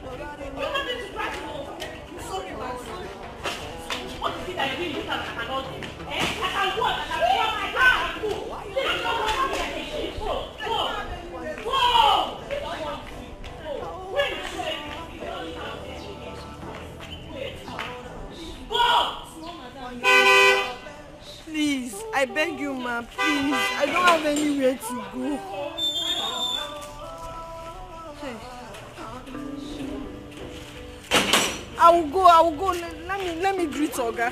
You want me to drive you? Sorry, man. What is it that you really cannot do? I can walk. I can walk my car. Please don't want me again. Go. Go. Go. Please, I beg you, ma, please. I don't have anywhere to go. Hey. I will go. Let me greet Oga.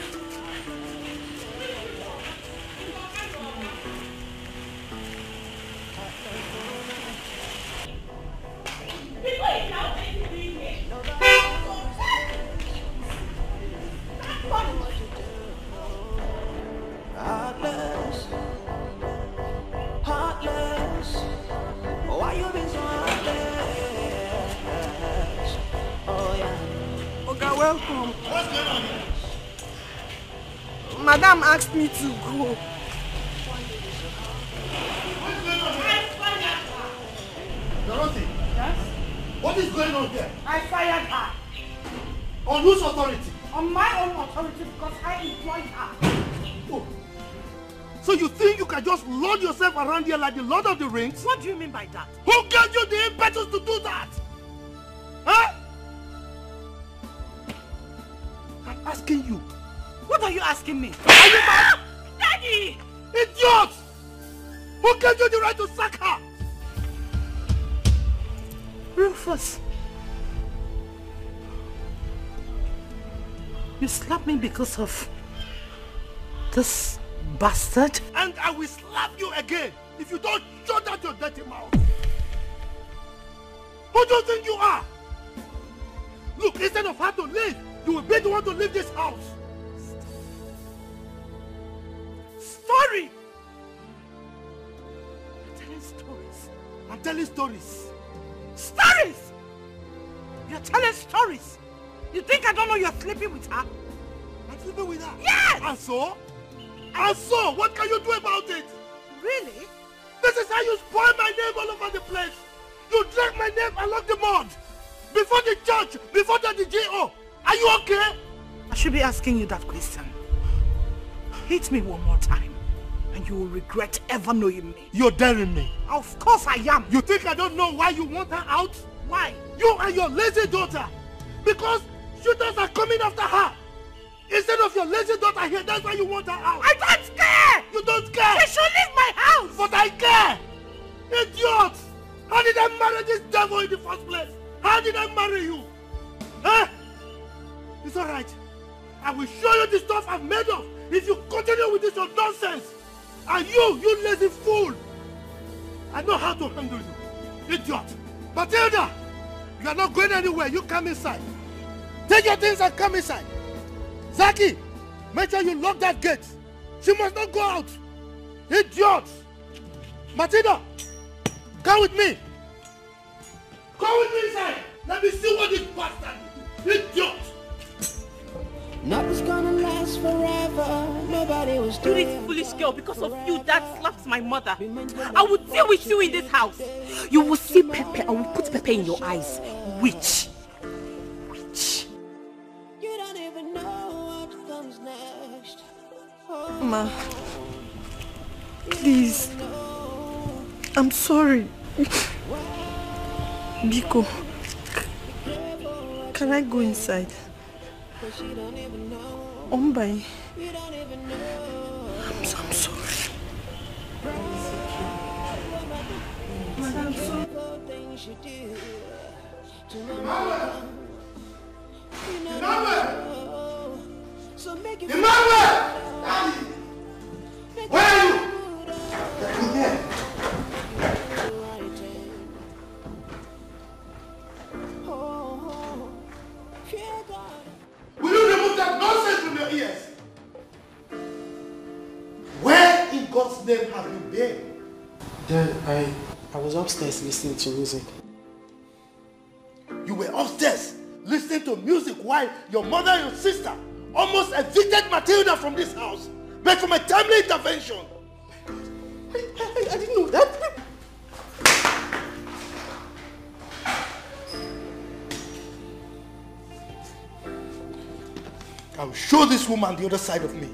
welcome. What's going on here? Madam asked me to go. Dorothy? Yes? What is going on here? I fired her. On whose authority? On my own authority because I employed her. Oh. So you think you can just lord yourself around here like the Lord of the Rings? What do you mean by that? Who gave you the impetus to do that? Huh? I'm asking you. What are you asking me? Are you mad? Daddy! Idiot! Who gave you the right to sack her? Rufus. You slapped me because of this bastard? And I will slap you again if you don't shut out your dirty mouth. Who do you think you are? Look, instead of her to leave, you will be the one to leave this house. Story! You're telling stories. I'm telling stories. Stories! You're telling stories. You think I don't know you're sleeping with her? I'm sleeping with her? Yes! And so? And so, what can you do about it? Really? This is how you spoil my name all over the place. You drag my name along the mud. Before the church, before the GO. Are you okay? I should be asking you that question. Hit me one more time, and you will regret ever knowing me. You're daring me. Of course I am. You think I don't know why you want her out? Why? You and your lazy daughter. Because shooters are coming after her. Instead of your lazy daughter here, that's why you want her out. I don't care! You don't care! She should leave my house! But I care! Idiot! How did I marry this devil in the first place? How did I marry you? Huh? It's alright. I will show you the stuff I'm made of if you continue with this your nonsense. And you lazy fool! I know how to handle you. Idiot! Matilda! You are not going anywhere. You come inside. Take your things and come inside. Zaki, make sure you lock that gate. She must not go out. Idiot! Matilda, come with me. Come with me inside. Let me see what this bastard is. Idiot! Nothing's gonna last forever. Nobody was You this foolish girl, because of you, Dad slapped my mother. I will deal with you in this house. You will see pepper. I will put pepper in your eyes. Witch. Witch. You don't even know what comes next. Ma, please. I'm sorry. Biko, can I go inside? Ombai. I'm sorry. Madam, so make it. Daddy! Where are you? Come here. Will you remove that nonsense from your ears? Where in God's name have you been? Dad, I was upstairs listening to music. You were upstairs listening to music while your mother and your sister almost evicted Matilda from this house, but from a timely intervention. I didn't know that. I'll show this woman the other side of me.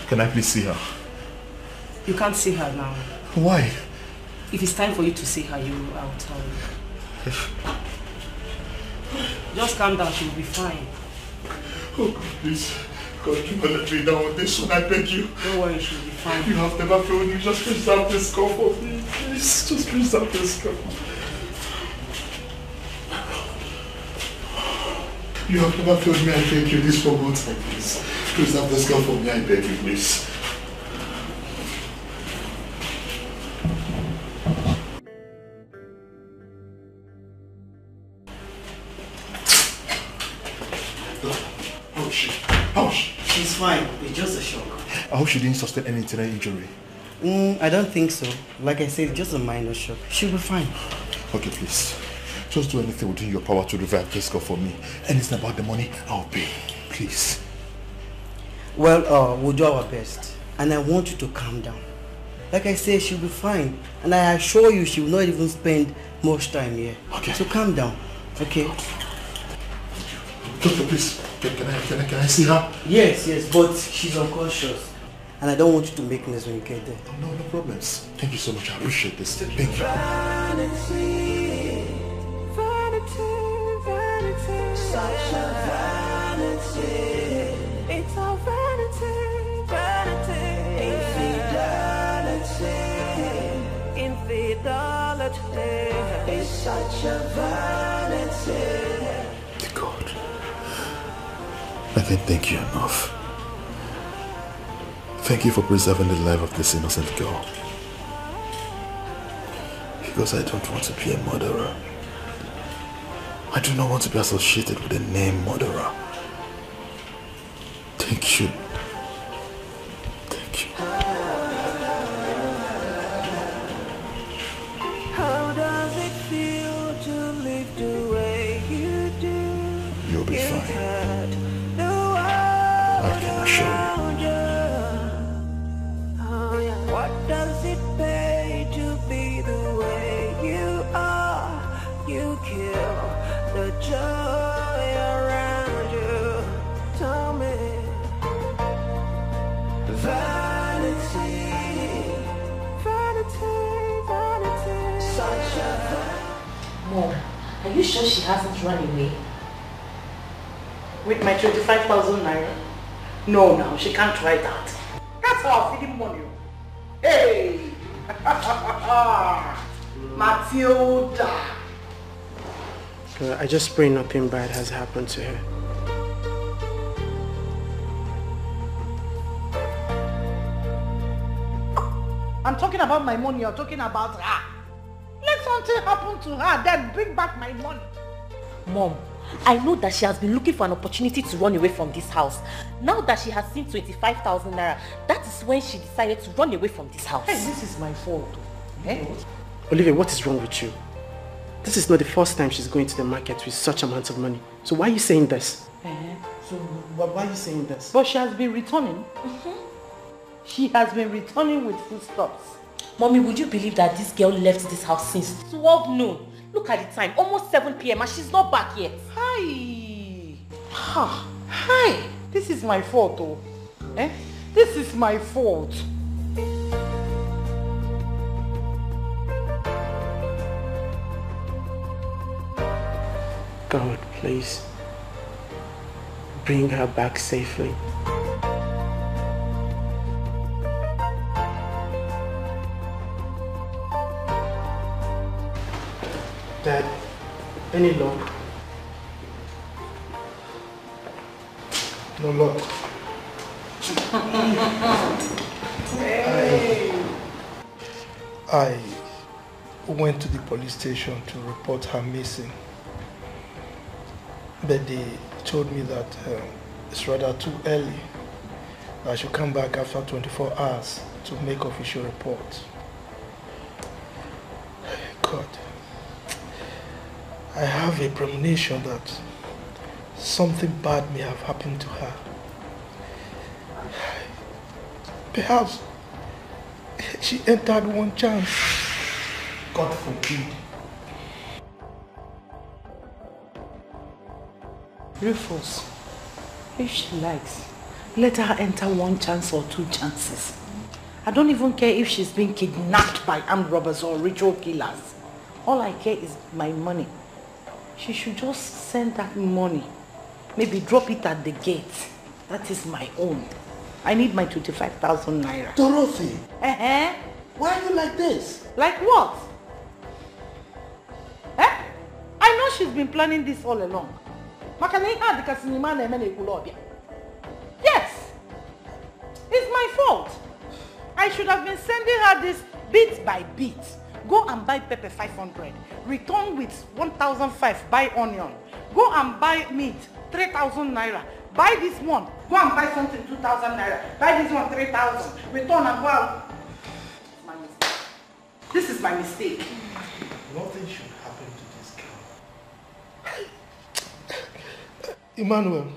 Can I please see her? You can't see her now. Why? If it's time for you to see her, I'll tell you. Just calm down, she'll be fine. Oh, please. God, do not let me down with this one, I beg you. Don't worry, she'll be fine. You have never failed me. Just preserve this girl for me. Please, just preserve this girl. You have never failed me, I beg you. This for one time, please. Preserve this girl for me, I beg you, please. How is she? How is she? She's fine. It's just a shock. I hope she didn't sustain any internal injury. I don't think so. Like I said, just a minor shock. She'll be fine. Okay, please. Just do anything within your power to revive this girl for me. Anything about the money, I'll pay. Please. Well, we'll do our best. And I want you to calm down. Like I said, she'll be fine. And I assure you, she will not even spend much time here. Okay. So calm down. Okay? Doctor, please. Can I see her? Yes, but she's unconscious. And I don't want you to make noise when you get there. No problems. Thank you so much. I appreciate this. Thank you. Such a vanity. It's a vanity, vanity. Infidelity. It's such a vanity. God, I can't thank you enough. Thank you for preserving the life of this innocent girl. Because I don't want to be a murderer. I do not want to be associated with the name murderer. Thank you. Thank you. How does it feel to live the way you do? You'll be fine. I can assure you. What does it pay to be the way you are? You kill the joy around you. Tell me. Vanity, vanity, vanity. Such a Mom, are you sure she hasn't run away? With my 25,000 naira? No, she can't try that. That's how I'm feeding money. Hey! Matilda! I just pray nothing bad has happened to her. I'm talking about my money, you're talking about her. Let something happen to her, then bring back my money. Mom, I know that she has been looking for an opportunity to run away from this house. Now that she has seen 25,000 naira, that is when she decided to run away from this house. Hey, this is my fault. Eh? Olivia, what is wrong with you? This is not the first time she's going to the market with such amount of money. So why are you saying this? So why are you saying this? But she has been returning. She has been returning with foodstuffs. Mommy, would you believe that this girl left this house since 12 noon? Look at the time, almost 7 p.m. and she's not back yet. Hi. Hi. This is my fault, oh. Eh? This is my fault. God, please, bring her back safely. Dad, any luck? No luck. I went to the police station to report her missing. But they told me that it's rather too early. I should come back after 24 hours to make official report. God, I have a premonition that something bad may have happened to her. Perhaps she entered one chance. God forbid. Rufus, if she likes, let her enter one chance or two chances. I don't even care if she's been kidnapped by armed robbers or ritual killers. All I care is my money. She should just send that money. Maybe drop it at the gate. That is my own. I need my 25,000 naira. Dorothy! Why are you like this? Like what? I know she's been planning this all along. Yes! It's my fault. I should have been sending her this bit by bit. Go and buy pepper 500. Return with 1,500. Buy onion. Go and buy meat 3,000 naira. Buy this one. Go and buy something 2,000 naira. Buy this one 3,000. Return and go out. My mistake. This is my mistake. Nothing should happen to this girl. Emmanuel.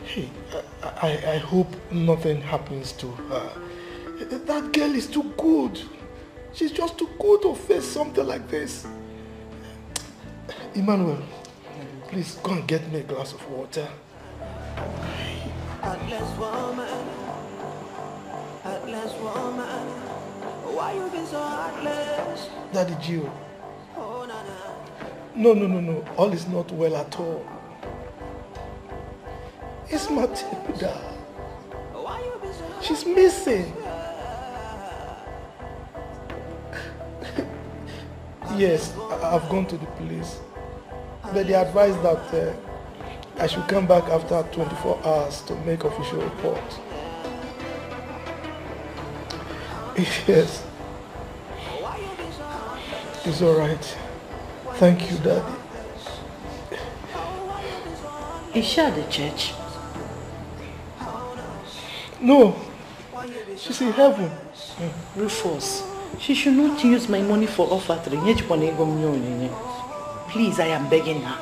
Hey, I hope nothing happens to her. That girl is too good. She's just too good to face something like this. Emmanuel, please go and get me a glass of water. Heartless woman, why you been so heartless? Daddy Gio. No. All is not well at all. It's Matilda. She's missing. Yes, I've gone to the police. But they advised that I should come back after 24 hours to make official report. Yes. It's alright. Thank you, Daddy. Is she at the church? No. She's in heaven. Rufus, she should not use my money for offering. Please, I am begging her.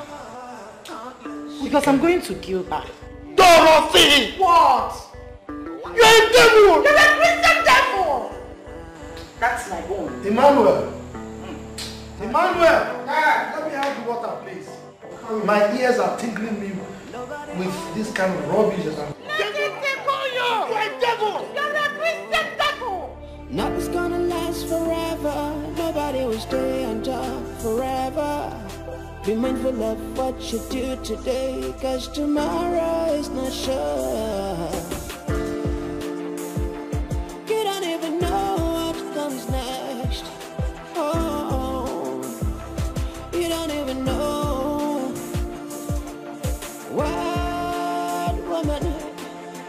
Because I'm going to kill her. Dorothy! What? You're a devil! You're a Christian devil! That's my own. Emmanuel! Emmanuel! Let me have the water, please. My ears are tingling me with this kind of rubbish that I'm... Let it tickle you! You're a devil! You're a Christian devil! Nothing's gonna last forever. Nobody will stay on top forever. Be mindful of what you do today, cause tomorrow is not sure. You don't even know what comes next. Oh, you don't even know. What woman,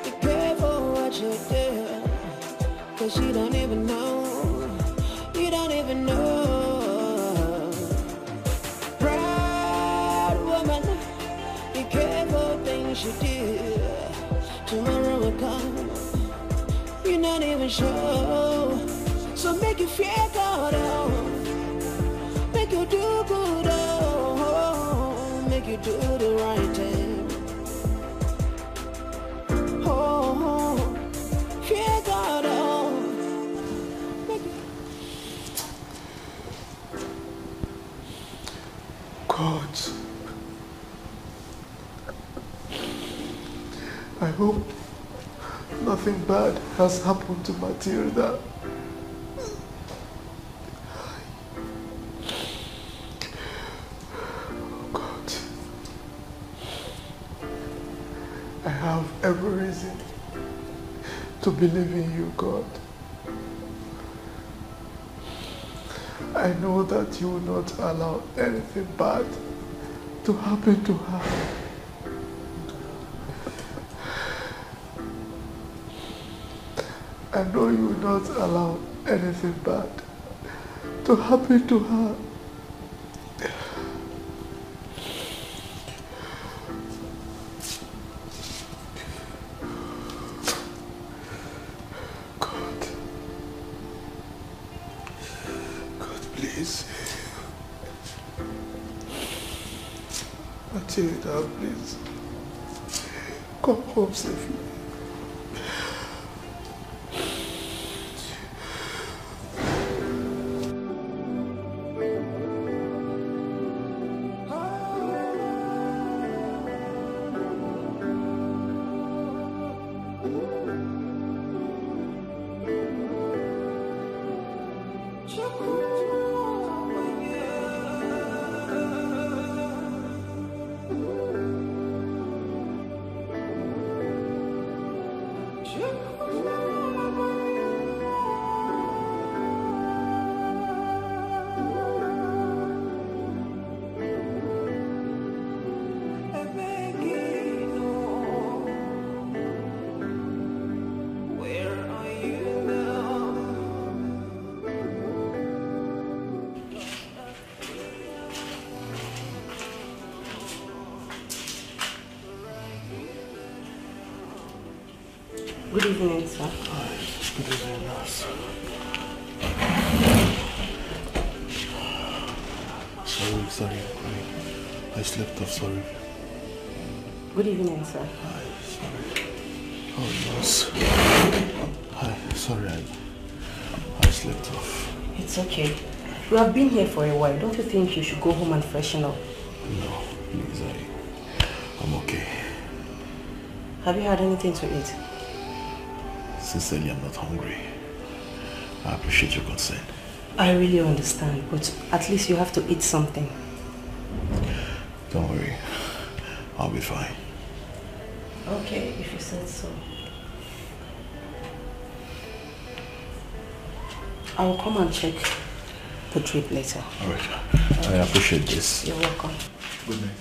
be careful what you do. things you don't even know. You don't even know. Proud woman, be careful things you do. Tomorrow will come, you're not even sure. So make you feel good, oh. Make you do good, oh. Make you do the right thing. Oh, fear God, oh. God, I hope nothing bad has happened to Matilda. God, I have every reason to believe in you, God. I know that you will not allow anything bad to happen to her. I know you will not allow anything bad to happen to her. Please. Matilda, please. Come home safely. Good evening, sir. Good evening, nurse. Sorry. I slept off, sorry. Good evening, sir. Sorry. Oh, nurse. Hi, sorry, I slept off. It's okay. You have been here for a while. Don't you think you should go home and freshen up? No, please, I'm okay. Have you had anything to eat? Sincerely, I'm not hungry. I appreciate your concern. I really understand, but at least you have to eat something. Don't worry. I'll be fine. Okay, if you said so. I will come and check the drip later. Alright. I appreciate this. You're welcome. Good night.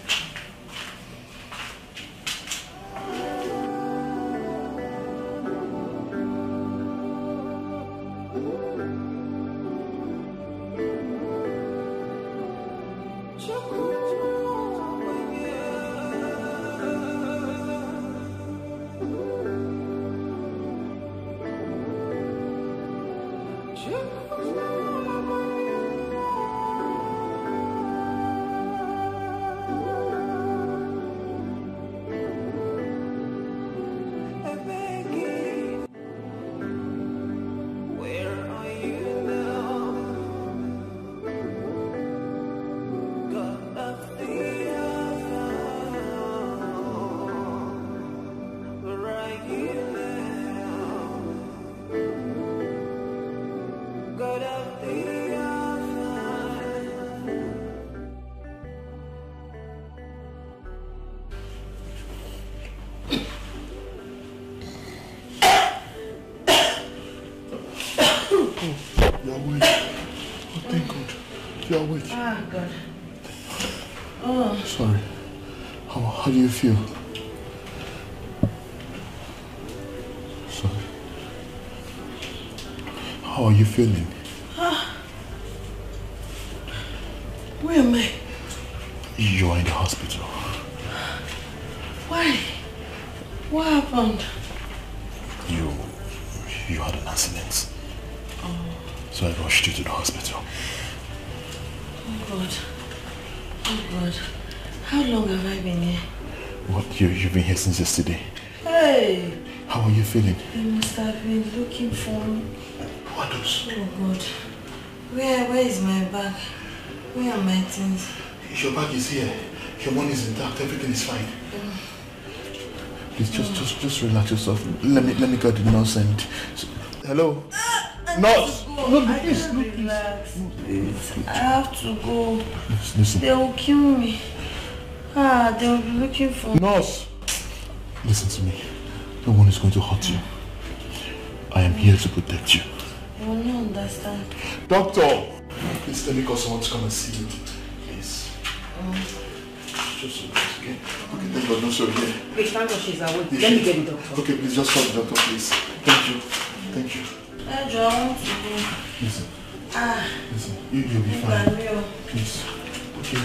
You're awake. Oh, thank God. You're awake. Ah, God. Oh. Sorry. How do you feel? Sorry. How are you feeling? Where am I? You are in the hospital. Why? What happened? You had an accident. Oh. So I rushed you to the hospital. Oh God. Oh God. How long have I been here? What? You've been here since yesterday. Hey! How are you feeling? They must have been looking for me. What those? Oh God. Where is my bag? Where are my things? Your bag is here. Your money is intact. Everything is fine. Please just relax yourself. Let me get the nurse and... Hello? Nurse! No, please. Relax. Please. I have to go. Listen. They will kill me. They will be looking for me. Nurse! Listen to me. No one is going to hurt you. I am here to protect you. You will not understand. Doctor! Please let me call someone to come and see you. Please. Just relax, okay? Okay, thank God, no, sorry. Please, thank God she's awake. Let me get the doctor. Okay, please just call the doctor, please. Thank you. Thank you. Joe, I want to go. Listen. Listen, you'll be fine. Please. Okay.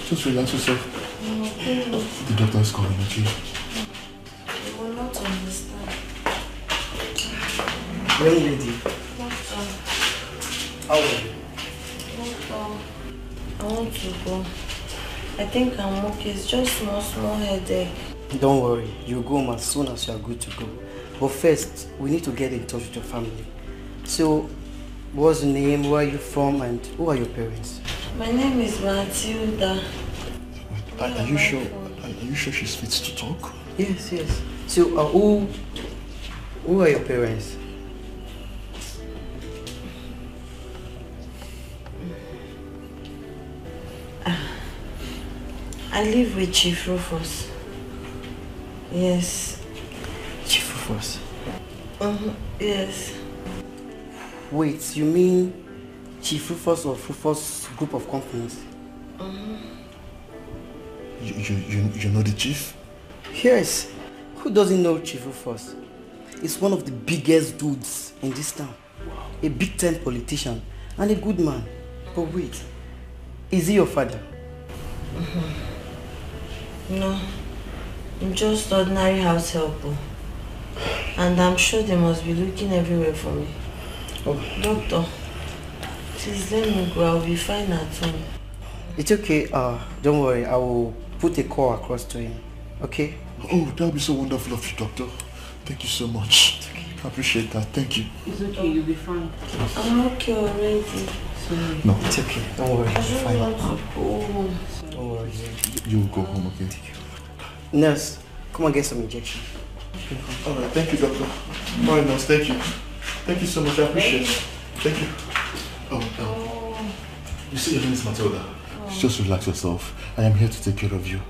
Just relax yourself. Okay. The doctor is calling, okay? You will not understand. Young lady. Doctor. How are you? Doctor. I want to go. I think I'm okay. It's just small headache. Don't worry. You'll go home as soon as you are good to go. But first, we need to get in touch with your family. So, what's your name, where are you from, and who are your parents? My name is Matilda. Are you sure? Are you sure she's fit to talk? Yes. So, who are your parents? I live with Chief Rufus. Yes. Chief Rufus? Yes. Wait, you mean Chief Rufus of Rufus Group of Companies? You know the chief? Yes. Who doesn't know Chief Rufus? He's one of the biggest dudes in this town. A big time politician and a good man. But wait, is he your father? No. I'm just ordinary house helper. And I'm sure they must be looking everywhere for me. Oh. Doctor, please let me go. I'll be fine at home. It's okay. Don't worry. I will put a call across to him. Okay? Oh, that would be so wonderful of you, doctor. Thank you so much. I appreciate that. Thank you. It's okay. You'll be fine. I'm okay already. Sorry. No, it's okay. Don't worry. I just want to go home. Don't worry. You'll go home, okay? Nurse, come and get some injection. Alright, thank you, doctor. Alright, nurse, thank you. Thank you so much. I appreciate it. Thank you. You see, your name is Matilda. Just relax yourself. I am here to take care of you.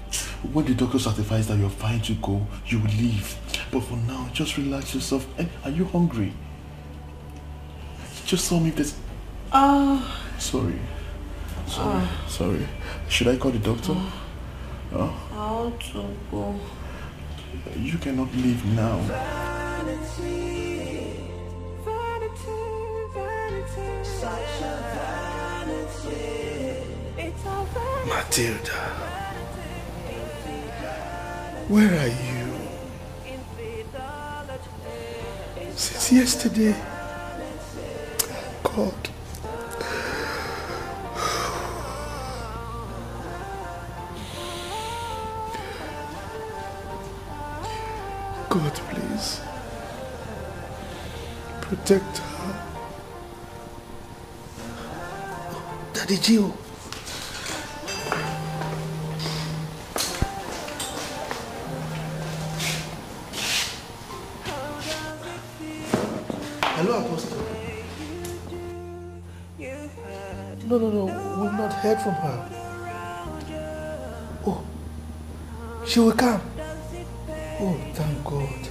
When the doctor certifies that you're fine to go, you will leave. But for now, just relax yourself. And are you hungry? Just tell me this. Sorry. Sorry. Should I call the doctor? I want to go. You cannot leave now. Matilda, where are you? Since yesterday. God. God, please. Protect her. Daddy Gio. Hello, Apostle. No. We've not heard from her. Oh, she will come. Oh, thank God.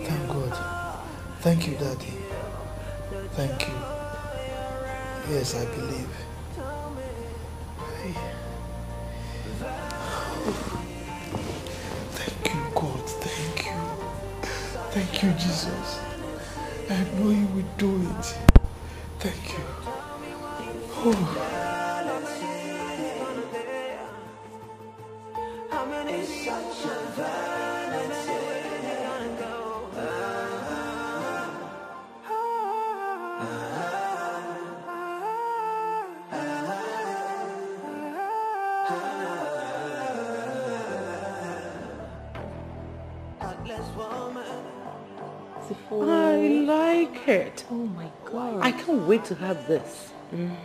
Thank God. Thank you, Daddy. Thank you. Yes, I believe. Thank you, God. Thank you. Thank you, Jesus. I know you will do it. Thank you. Oh. I like it. Oh my god. I can't wait to have this.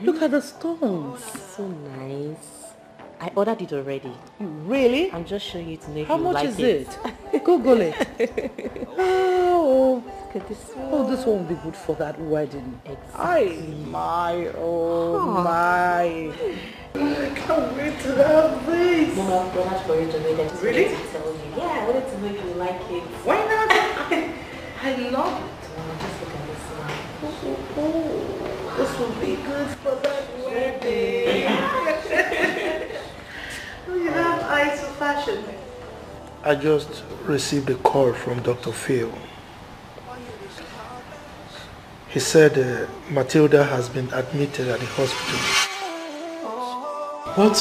Look at the stones. So nice. I ordered it already. Really? I'm just showing you to know if How you much like is it? Google it. Oh, look at this one. Oh, this one will be good for that wedding. Exactly. My. I can't wait to have this. Mama, I ordered for you to make it. Really? To tell you. Yeah, I wanted to make you like it. Why not? I love it. Mama, just look at this one. Oh, this will be good for that wedding. You have eyes for fashion. I just received a call from Dr. Phil. He said Matilda has been admitted at the hospital. What?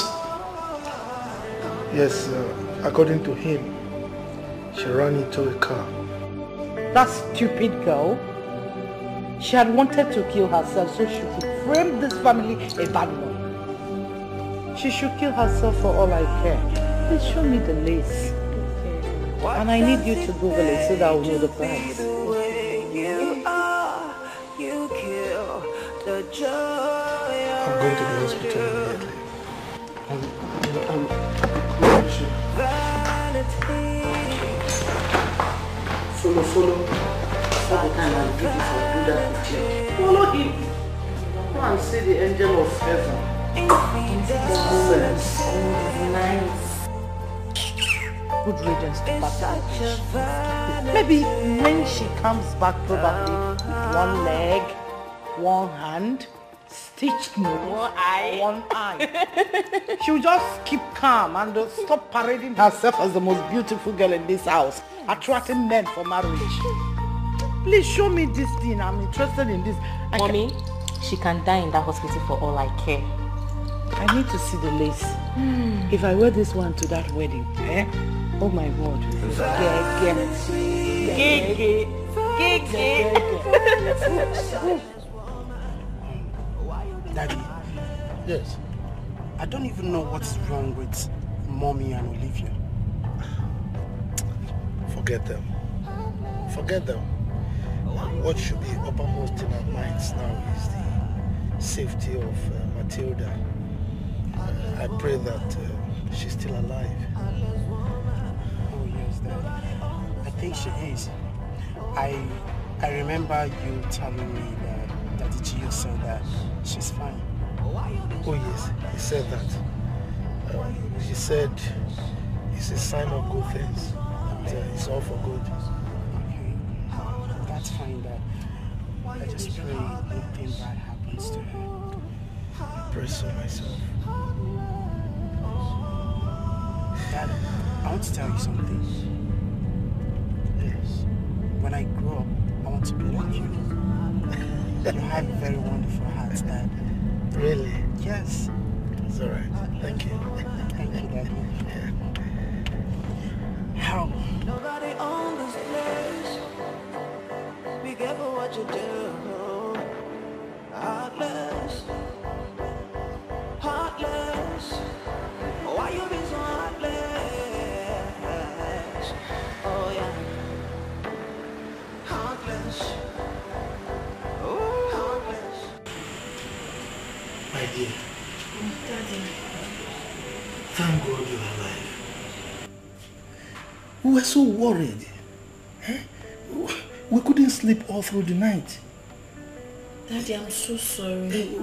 Yes, according to him, she ran into a car. That stupid girl. She had wanted to kill herself so she could frame this family a bad one. She should kill herself for all I care. Please show me the lace. Okay. And I need you to Google it so that I'll know the price. I'm going to the hospital immediately. Follow. Follow him. Go and see the angel of heaven. Nice. Good riddance to Papa. Maybe when she comes back, probably with one leg, one hand, stitched nose, one eye. She'll just keep calm and stop parading herself as the most beautiful girl in this house, attracting men for marriage. Please show me this thing. I'm interested in this. Mommy, she can die in that hospital for all I care. I need to see the lace. If I wear this one to that wedding, oh my God. Daddy. Yes. I don't even know what's wrong with Mommy and Olivia. Forget them. What should be uppermost in our minds now is the safety of Matilda. I pray that she's still alive. Oh yes, Daddy. I think she is. I remember you telling me that Daddy Gio said that she's fine. Oh yes, he said that. He said it's a sign of good things. It's all for good. Okay, that's fine, Dad. I just pray nothing bad happens to her. I pray so myself. Dad, I want to tell you something. Yes. When I grow up, I want to be like you. You have a very wonderful heart, Dad. Really? Yes. It's alright. Thank you. Thank you, Daddy. How? Nobody owns this place. Be careful what you do. Heartless. Why you be so heartless? Oh yeah. Heartless. Oh, heartless. My dear. Daddy. Thank God you're alive. We were so worried. We couldn't sleep all through the night. Daddy, I'm so sorry.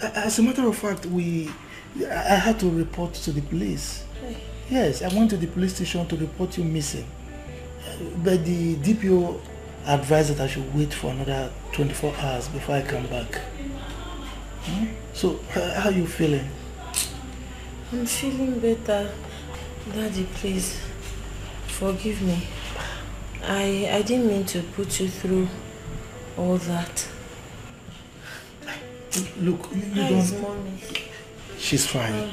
As a matter of fact, I had to report to the police. Hey. Yes, I went to the police station to report you missing. But the DPO advised that I should wait for another 24 hours before I come back. So, how are you feeling? I'm feeling better. Daddy, please, forgive me. I didn't mean to put you through all that? Look, you don't... Mommy? She's fine.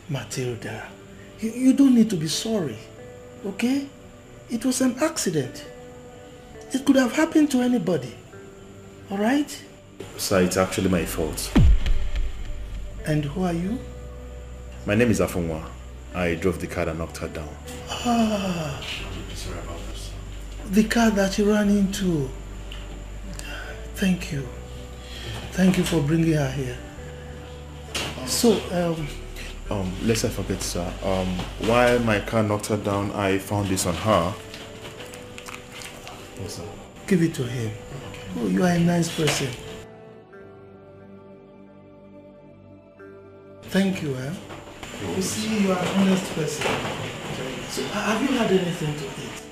Matilda, you don't need to be sorry, okay? It was an accident. It could have happened to anybody, all right? Sir, it's actually my fault. And who are you? My name is Afonwa. I drove the car and knocked her down. Ah, Sorry about this. the car that you ran into. Thank you. Thank you for bringing her here. So, lest I forget, sir. While my car knocked her down, I found this on her. Yes, sir. Give it to him. Oh, you are a nice person. Thank you, eh? You see, you are an honest person. So, have you had anything to eat?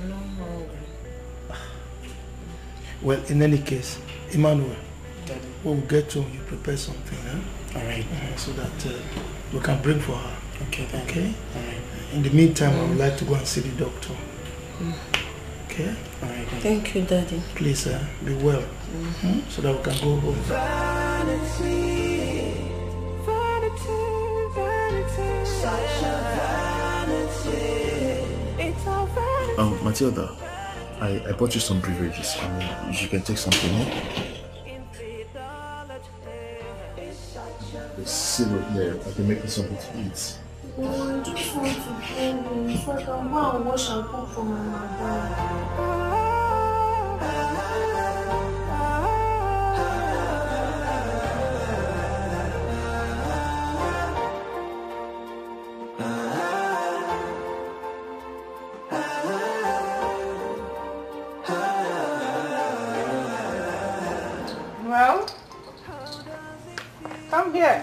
I'm not hungry. Well, in any case, Emmanuel, when we get home, you prepare something, eh? All right. So that we can bring for her. Okay, then. Okay? All right. In the meantime, I would like to go and see the doctor. Okay? All right. Then. Thank you, Daddy. Please, be well. So that we can go home. Vanity, vanity, vanity, such a vanity. It's all vanity. Matilda, I bought you some beverages. You can take something, eh? Sit over there. I can make you something to eat. I just want to go so I can go and wash and cook for my mother. Well, come here.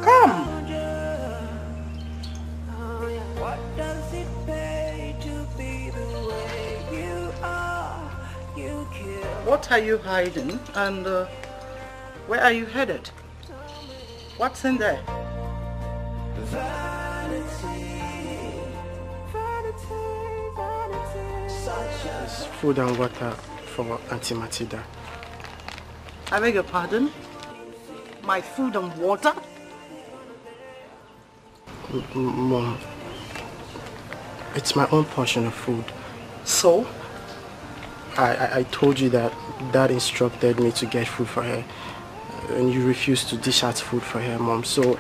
Come. What does it pay to be the way you are? You kill. What are you hiding? And where are you headed? What's in there? It's food and water for Auntie Matilda. I beg your pardon? My food and water? Mom, it's my own portion of food. So? I told you that Dad instructed me to get food for her. And you refused to dish out food for her, Mom. So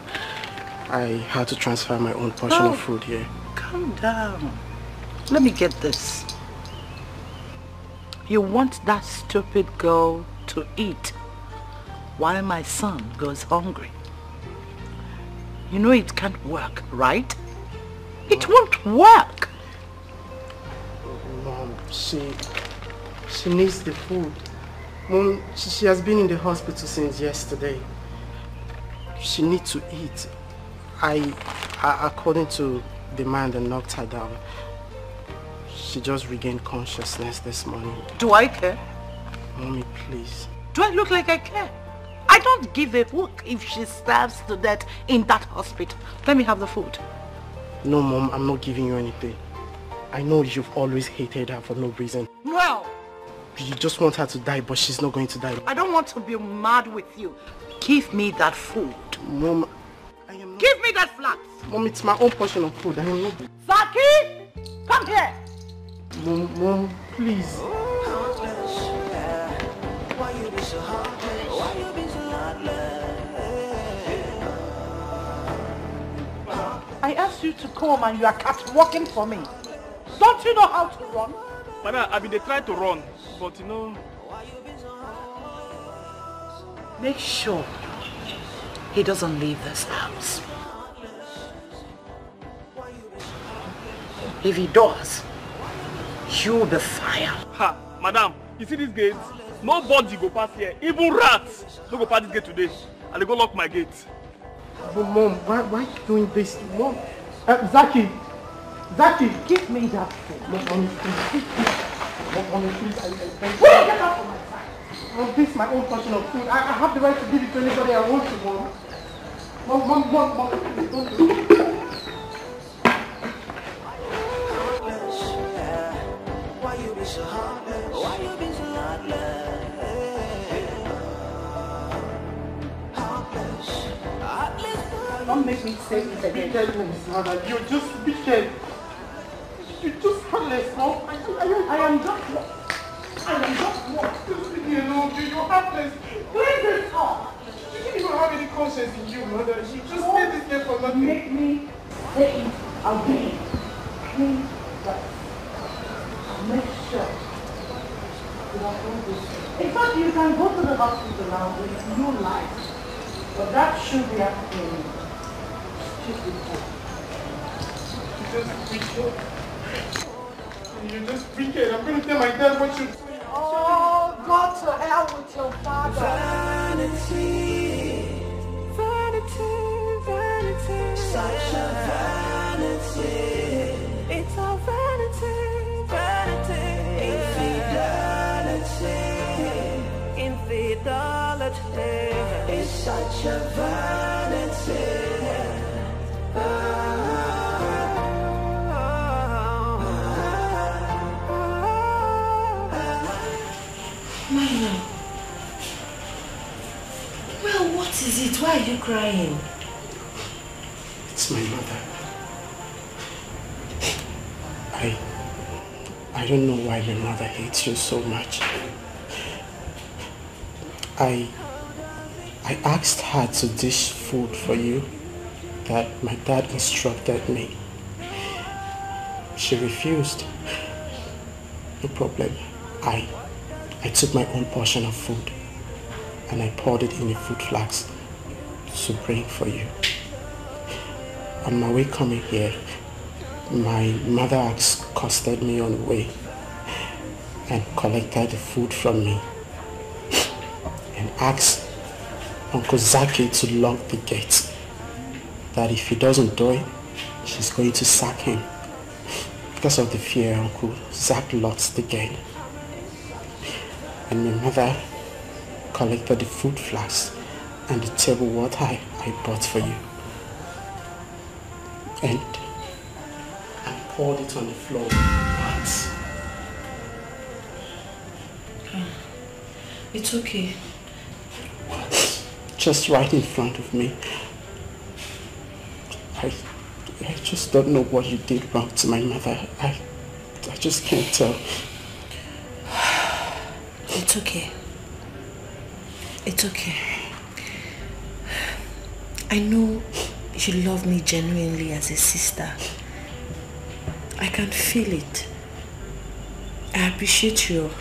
I had to transfer my own portion of food here. Calm down. Let me get this. You want that stupid girl to eat while my son goes hungry. You know it can't work, right? It won't work. Mom, she needs the food. Mom, she has been in the hospital since yesterday. She needs to eat. According to the man that knocked her down, she just regained consciousness this morning. Do I care? Mommy, please. Do I look like I care? I don't give a hoot if she starves to death in that hospital. Let me have the food. No, Mom, I'm not giving you anything. I know you've always hated her for no reason. Well, You just want her to die, but she's not going to die. I don't want to be mad with you. Give me that food. Mom, Give me that flat. Mom, it's my own portion of food. I am not... Saki, come here. Mom, please. Why you be so heartless? Why you be so heartless? I asked you to come and you are catwalking for me. Don't you know how to run? Madam, I've been trying to run, but you know... Make sure he doesn't leave this house. If he does, you'll be fired. Ha, madam, you see this gate? Nobody go pass here, even rats don't go pass this gate today. And they go lock my gate. But Mom, why are you doing this? Mom, Zaki, give me that food. Mom, please. Mom, please, Will you get out of my sight? This is my own portion of food. I have the right to give it to anybody I want to, Mom. Mom, please don't do it. Why you be so heartless? Why you be so heartless? Heartless. Don't make me say it again. Mother, you're just wicked. You're just heartless, Mom. I am just what? Just leave me alone. You're heartless. Clean this up. You didn't even have any conscience in you, Mother. You just made this game for nothing. Make me say it again. Clean that. Make sure you don't do this. In fact, you can go to the hospital now with no life. But that should be happening. You're just wicked. I'm going to tell my dad what you... Oh, go to hell with your father. Vanity, vanity, vanity, such a vanity. It's all vanity, vanity. Infidelity, infidelity. It's such a vanity. Mama. Well, what is it? Why are you crying? It's my mother. I don't know why my mother hates you so much. I asked her to dish food for you that my dad instructed me. She refused. No problem. I took my own portion of food and I poured it in a food flask to bring for you. On my way coming here, my mother accosted me on the way and collected the food from me and asked Uncle Zaki to lock the gate, that if he doesn't do it, she's going to sack him. Because of the fear, Uncle Zak locked the gate. And my mother collected the food flask and the table water I bought for you. And I poured it on the floor once. It's okay. What? Just right in front of me. I just don't know what you did wrong to my mother. I just can't tell. It's okay. It's okay. I know you love me genuinely as a sister. I can feel it. I appreciate your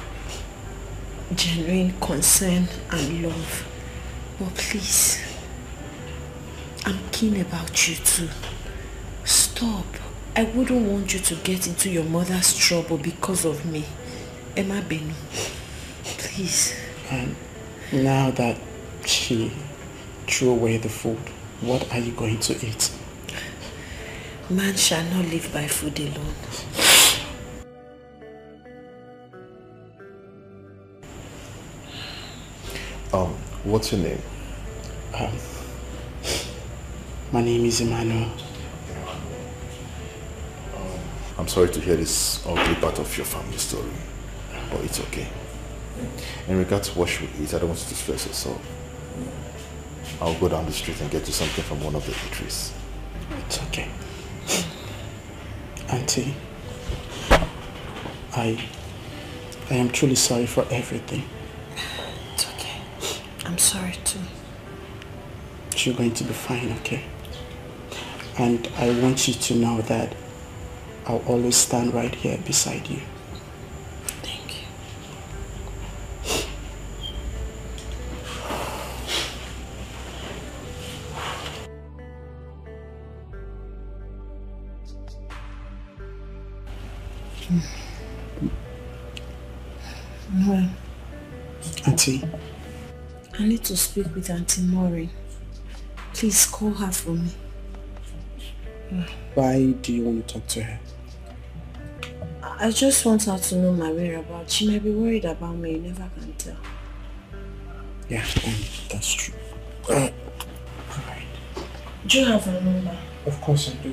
genuine concern and love. But please, I'm keen about you too. Stop. I wouldn't want you to get into your mother's trouble because of me. Emma Benu. Please. And now that she threw away the food, what are you going to eat? Man shall not live by food alone. What's your name? My name is Emmanuel. I'm sorry to hear this ugly part of your family story, but it's okay. In regards to what you eat, I don't want you to stress yourself. I'll go down the street and get you something from one of the eateries. It's okay. Auntie, I am truly sorry for everything. It's okay. I'm sorry too. You're going to be fine, okay? And I want you to know that I'll always stand right here beside you. Thank you. No. Auntie. I need to speak with Auntie Maureen. Please call her for me. Why do you want to talk to her? I just want her to know my whereabouts. She might be worried about me, you never can tell. Yeah, that's true. Do you have a number? Of course I do.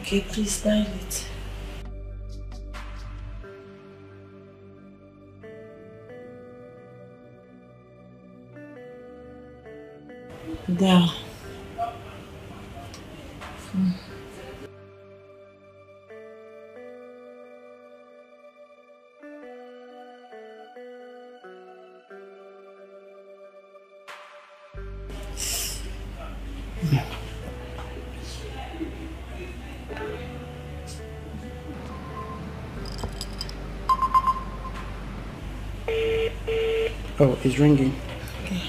Okay, please dial it. There. Oh, it's ringing. Okay.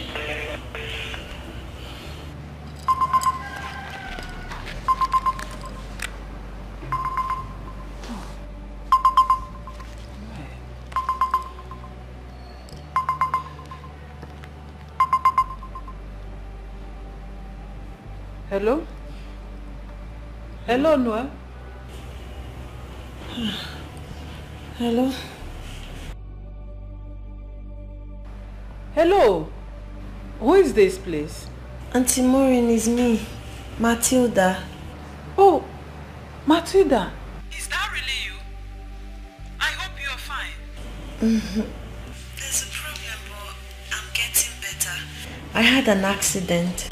Hello? Hello, Noel? Hello? Hello? Who is this, please? Auntie Maureen, is me, Matilda. Oh, Matilda. Is that really you? I hope you are fine. There's a problem, but I'm getting better. I had an accident.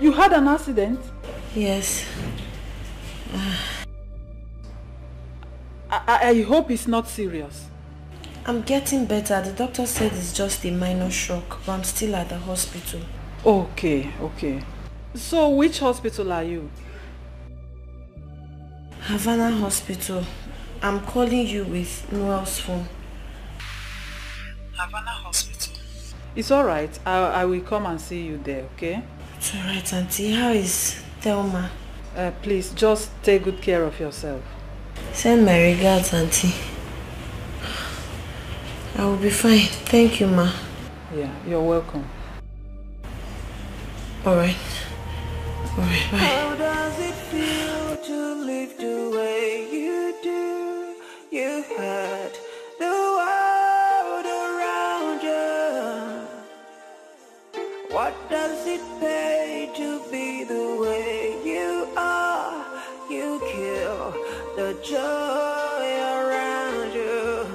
You had an accident? Yes. I hope it's not serious. I'm getting better. The doctor said it's just a minor shock, but I'm still at the hospital. Okay, okay. So which hospital are you? Havana Hospital. I'm calling you with Noel's phone. Havana Hospital. It's alright. I will come and see you there, okay? It's alright, Auntie. How is Thelma? Please, just take good care of yourself. Send my regards, Auntie. I will be fine. Thank you, Ma. Yeah, you're welcome. Alright. Alright, bye. How does it feel to live the way you do? You had the world around you. What does it pay to be the way you are? You kill the joy around you.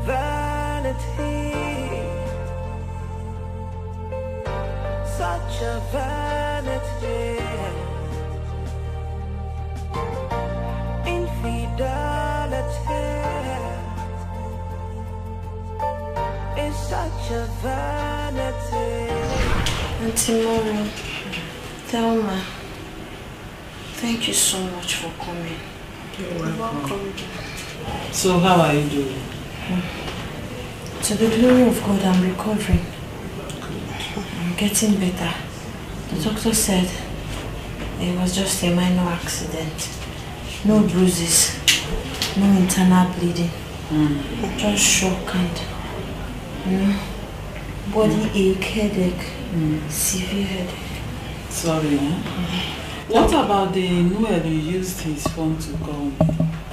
Vanity, such a vanity. Infidelity is such a vanity. Auntie Maureen, Thelma, thank you so much for coming. You're welcome. So how are you doing? To the glory of God, I'm recovering. I'm getting better. The doctor said it was just a minor accident. No bruises, no internal bleeding. Just shock and, body ache, headache, severe headache. Sorry, What about the Noel you used his phone to call me?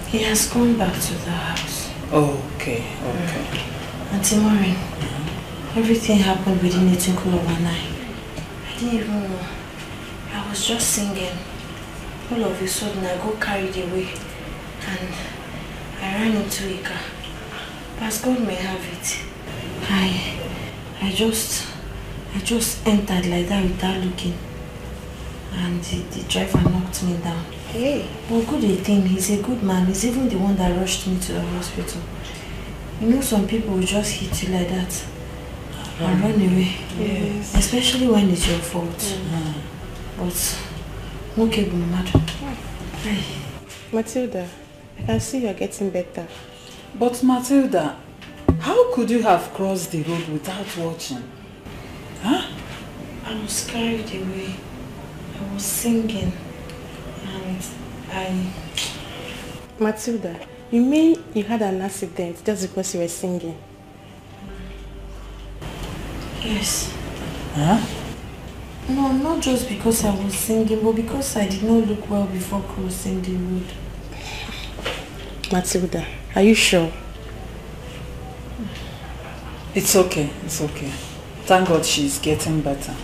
He has gone back to the house. Okay, okay. Auntie Maureen, everything happened within a twinkle of an eye. I didn't even know. I was just singing. All of a sudden I got carried away and I ran into a car. But as God may have it, I just entered like that without looking. And the driver knocked me down. Hey. But good thing, he's a good man. He's even the one that rushed me to the hospital. You know, some people will just hit you like that and run away. Yes. Especially when it's your fault. But okay, madam. Hi. Matilda, I can see you're getting better. But Matilda, how could you have crossed the road without watching? Huh? I was carried away. I was singing. And Matilda, you mean you had an accident just because you were singing? Yes. Huh? No, not just because I was singing, but because I did not look well before crossing the road. Matilda, are you sure? It's okay, it's okay. Thank God she's getting better.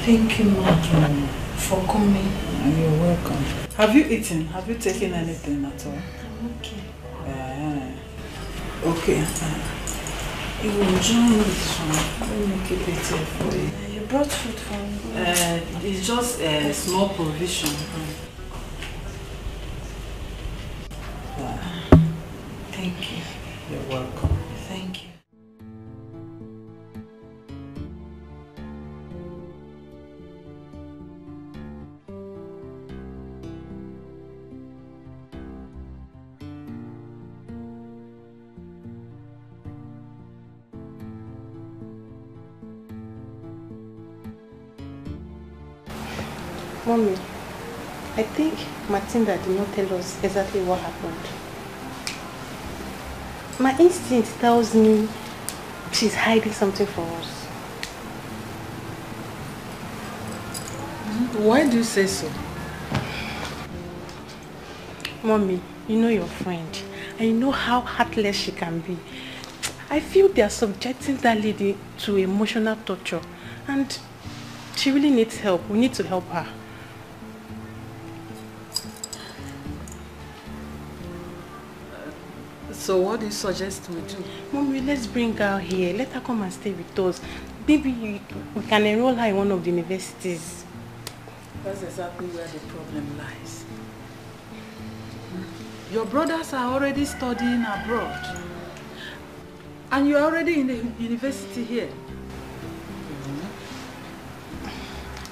Thank you, Mom, for coming. You're welcome. Have you eaten? Have you taken anything at all? I'm okay. Okay. You will enjoy this one. Let me keep it here for you. You brought food for me? It's just a small provision. Thank you. You're welcome. Thank you. Mommy, I think Matilda did not tell us exactly what happened. My instinct tells me she's hiding something from us. Why do you say so? Mommy, you know your friend, and you know how heartless she can be. I feel they are subjecting that lady to emotional torture, and she really needs help. We need to help her. So what do you suggest we do? Mommy, let's bring her here. Let her come and stay with us. Maybe we can enroll her in one of the universities. That's exactly where the problem lies. Your brothers are already studying abroad. And you're already in the university here.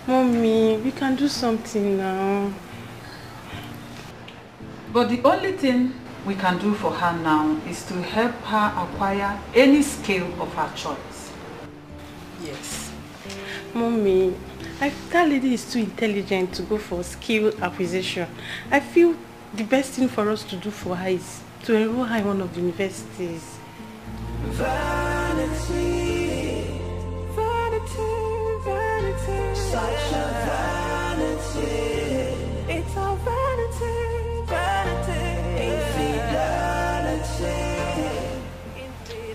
Mommy, we can do something now. But the only thing we can do for her now is to help her acquire any skill of her choice. Yes. Mommy, that lady is too intelligent to go for skill acquisition. I feel the best thing for us to do for her is to enroll her in one of the universities. Vanity, vanity, vanity, such a vanity. It's a vanity, vanity, infidelity.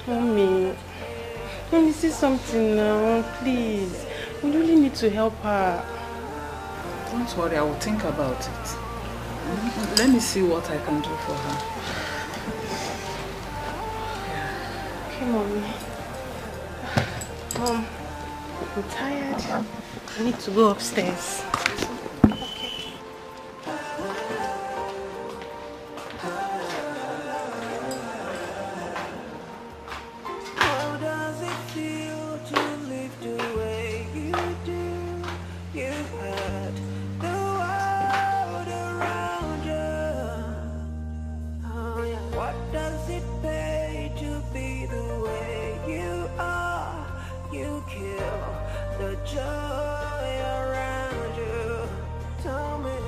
Mommy, say something now, please. We really need to help her. Don't worry, I will think about it. Let me see what I can do for her. Okay, Mommy. Mom, I'm tired. I need to go upstairs. How does it feel to live the way you do? You had the world around you. Oh, yeah. What does it pay to be the way you are? You kill the joy around you. Tell me.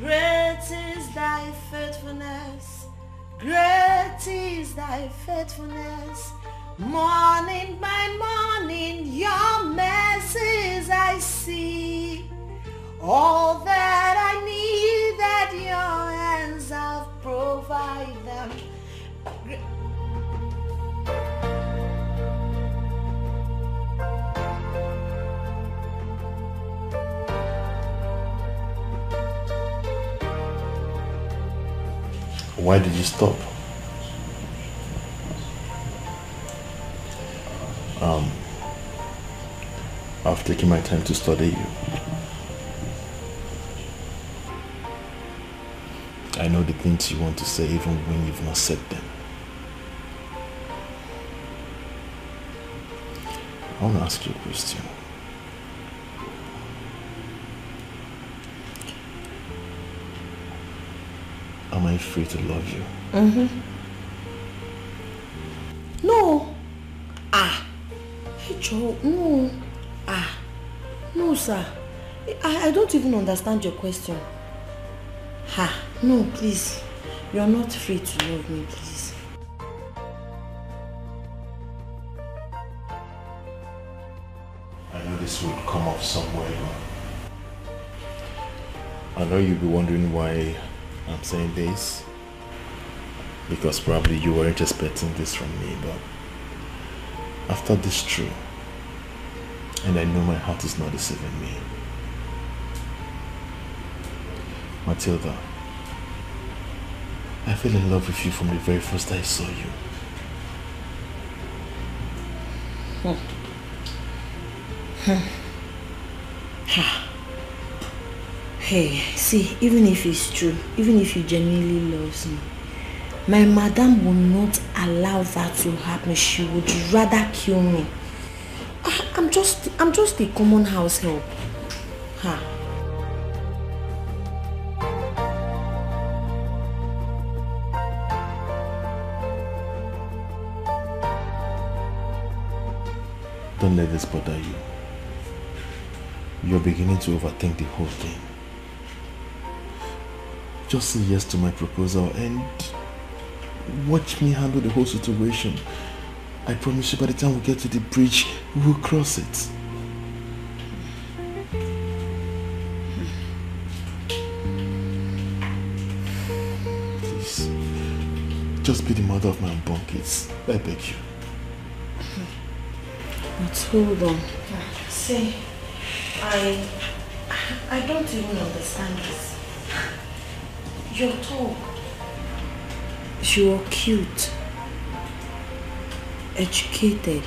Great is thy faithfulness, great is thy faithfulness. Morning by morning, your mercies I see. All that I need, that your hands have provided. Why did you stop? I've taken my time to study you. I know the things you want to say even when you've not said them. I want to ask you a question. Am I free to love you? No. Hey Joe, no. No sir. I don't even understand your question. No, please. You're not free to love me, please. I know this will come off somewhere. I know you'll be wondering why I'm saying this. Because probably you weren't expecting this from me, but after this true, and I know my heart is not deceiving me. Matilda, I fell in love with you from the very first I saw you. Hey, see, even if it's true, even if you genuinely loves me, my madam will not allow that to happen. She would rather kill me. I'm just a common house help. Don't let this bother you. You're beginning to overthink the whole thing. Just say yes to my proposal and watch me handle the whole situation. I promise you by the time we get to the bridge, we'll cross it. Please, just be the mother of my unborn kids. I beg you. But hold on. See, I don't even understand this. You're tall. You're cute. Educated.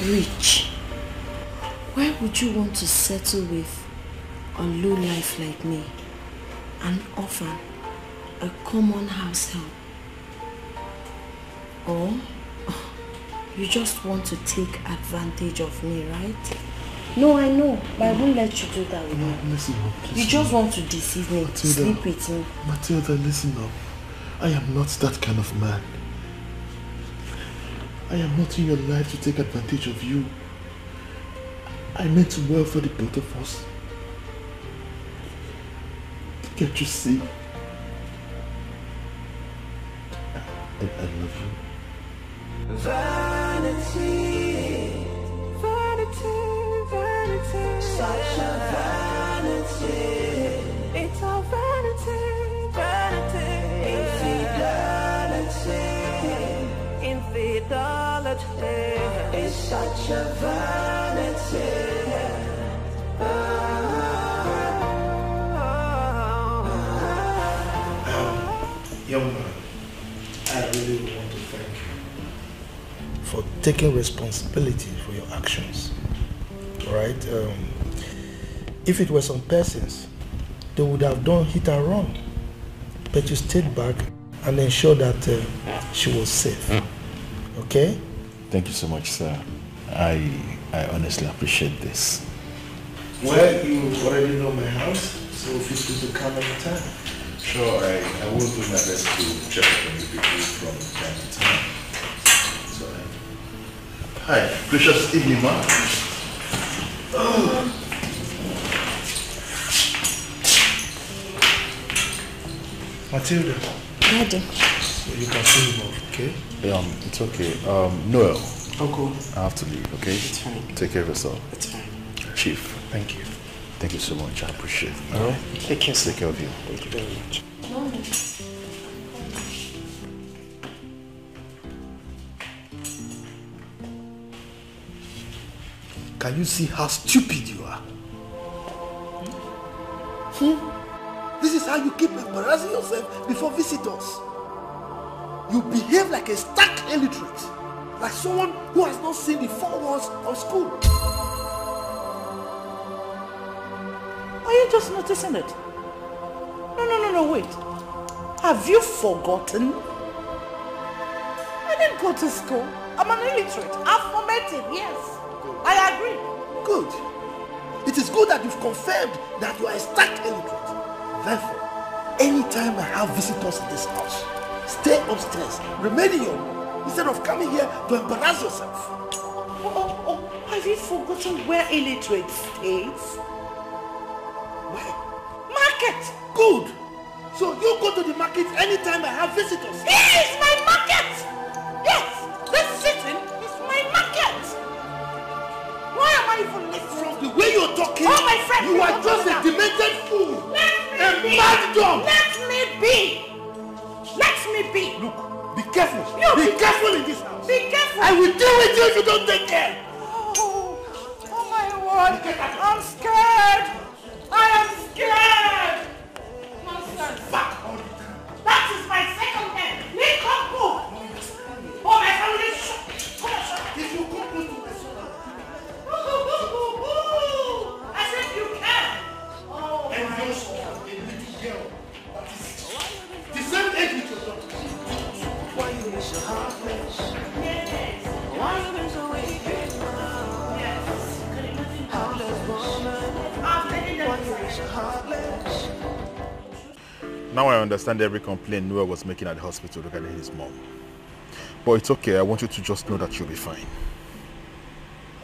Rich. Why would you want to settle with a low life like me? An orphan. A common house help. Or you just want to take advantage of me, right? No, I know, but I won't let you do that with me. Listen up, please. You just want to deceive me, Matilda, sleep with me. Matilda, listen up. I am not that kind of man. I am not in your life to take advantage of you. I meant well for the both of us. Can't you see? I love you. Vanity, vanity, vanity, such a vanity. It's a vanity, vanity. Infidelity, infidelity. It's such a vanity. Young man, I really want to thank you for taking responsibility for your actions. Right? If it were some persons, they would have done hit and run. But you stayed back and ensured that she was safe. Okay? Thank you so much, sir. I honestly appreciate this. Well, you already know my house, so feel free to come anytime. Sure, I will do my best to check up on you people from time to time. So, hi, precious evening, ma. Matilda. Daddy. So you can see him off, okay? It's okay. Noel. Uncle. I have to leave, okay? It's fine. Take care of yourself. It's fine. Chief. Thank you. Thank you so much. I appreciate it. All right? Take care. Take care of you. Thank you very much. Can you see how stupid you are? This is how you keep embarrassing yourself before visitors. You behave like a stark illiterate, like someone who has not seen the four walls of school. Are you just noticing it? No, wait. Have you forgotten? I didn't go to school. I'm an illiterate. I'm formatted, yes. I agree. Good. It is good that you've confirmed that you are a stark illiterate. Therefore, anytime I have visitors in this house, stay upstairs, remain in your room, instead of coming here to embarrass yourself. Oh, have you forgotten where illiterate stays? Where? Market! Good! So you go to the market anytime I have visitors. Here is my market! Yes! This sitting is my market! Why am I even listening? From the way you're talking, oh, my friend, you are just a demented fool. A mad dog. Let me be! Let me I will deal with you if you don't take care. Oh my word! I'm scared! I am scared! Nonsense! Back all the time. That is my second name! Nick-on-book! Oh my family! If you come close to my son, as if you can! Oh and my your son, a little girl that is the same age with your daughter. Why you been so heartless? Yes! Why you been so wicked now? Yes! Heartless woman. I'm taking them Why you been so heartless? Now I understand every complaint Noah was making at the hospital regarding his mom. But it's okay, I want you to just know that you'll be fine.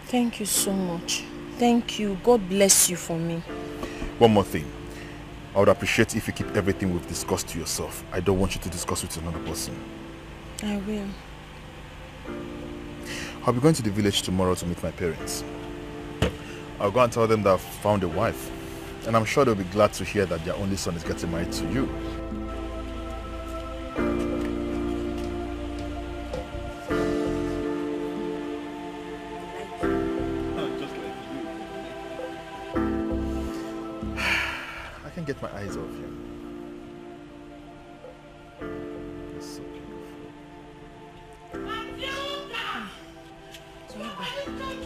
Thank you so much. Thank you. God bless you for me. One more thing. I would appreciate if you keep everything we've discussed to yourself. I don't want you to discuss with another person. I will. I'll be going to the village tomorrow to meet my parents. I'll go and tell them that I've found a wife. And I'm sure they'll be glad to hear that their only son is getting married to you. I can't get my eyes off you. You're so beautiful.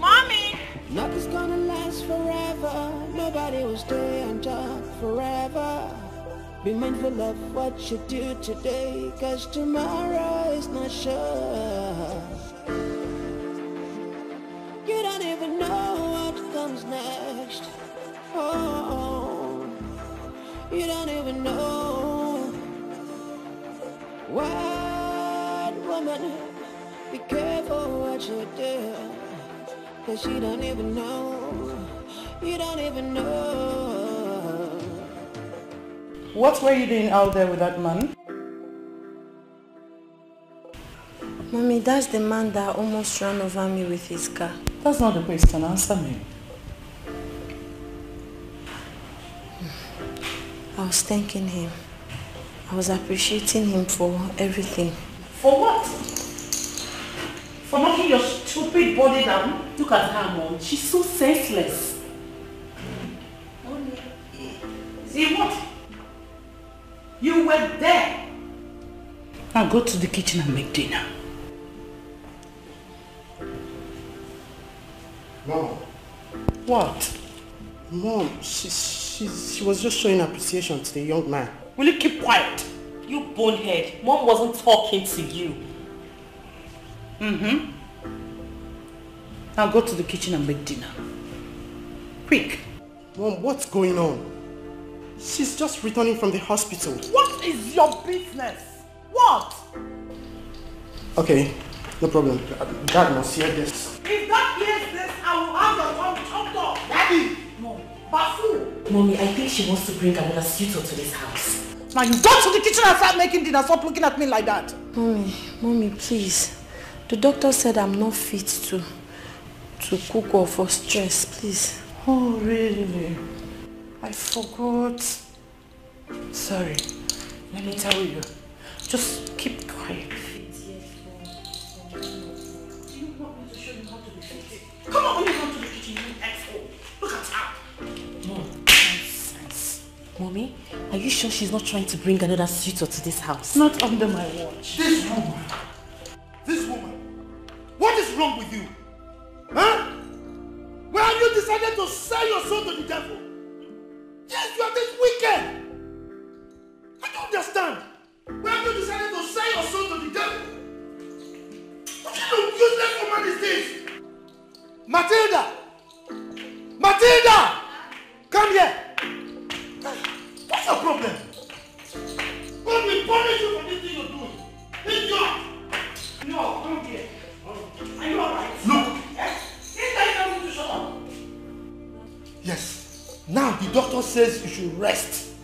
Mommy! Nothing's gonna last forever. Nobody will stay on top forever. Be mindful of what you do today, cause tomorrow is not sure. You don't even know what comes next. Oh, you don't even know. What woman, be careful what you do, cause you don't even know. You don't even know. What were you doing out there with that man? Mommy, that's the man that almost ran over me with his car. That's not the question. Answer me. I was thanking him. I was appreciating him for everything. For what? For knocking your stupid body down? Look at her, Mom. She's so senseless. See what? You were there. Now go to the kitchen and make dinner. Mom. What? Mom, she was just showing appreciation to the young man. Will you keep quiet? You bonehead. Mom wasn't talking to you. Mm-hmm. Now go to the kitchen and make dinner. Quick. Mom, what's going on? She's just returning from the hospital. What is your business? What? Okay, no problem. Dad must hear this. If Dad hears this, I will have your tongue chopped off. Daddy! No. Bafu! Mommy, I think she wants to bring another suitor to this house. Now you go to the kitchen and start making dinner. Stop looking at me like that. Mommy, please. The doctor said I'm not fit to cook or for stress, please. Oh, really? I forgot. Sorry. Let me tell you. Just keep quiet. Come on, when you come to the kitchen, you asshole. Look at her. Mom, nonsense. Mommy, are you sure she's not trying to bring another suitor to this house? Not under my watch. This woman, what is wrong with you? Huh? Why have you decided to sell your soul to the devil? Yes, you are this wicked. I don't understand. Why have you decided to sell your soul to the devil? What kind of useless woman is this? Matilda! Matilda! Come here! What's your problem? God will punish you for this thing you're doing. Idiot! No, come here. Are you alright? Look! Yes? This guy tells you to shut up. Yes. Now the doctor says you should rest.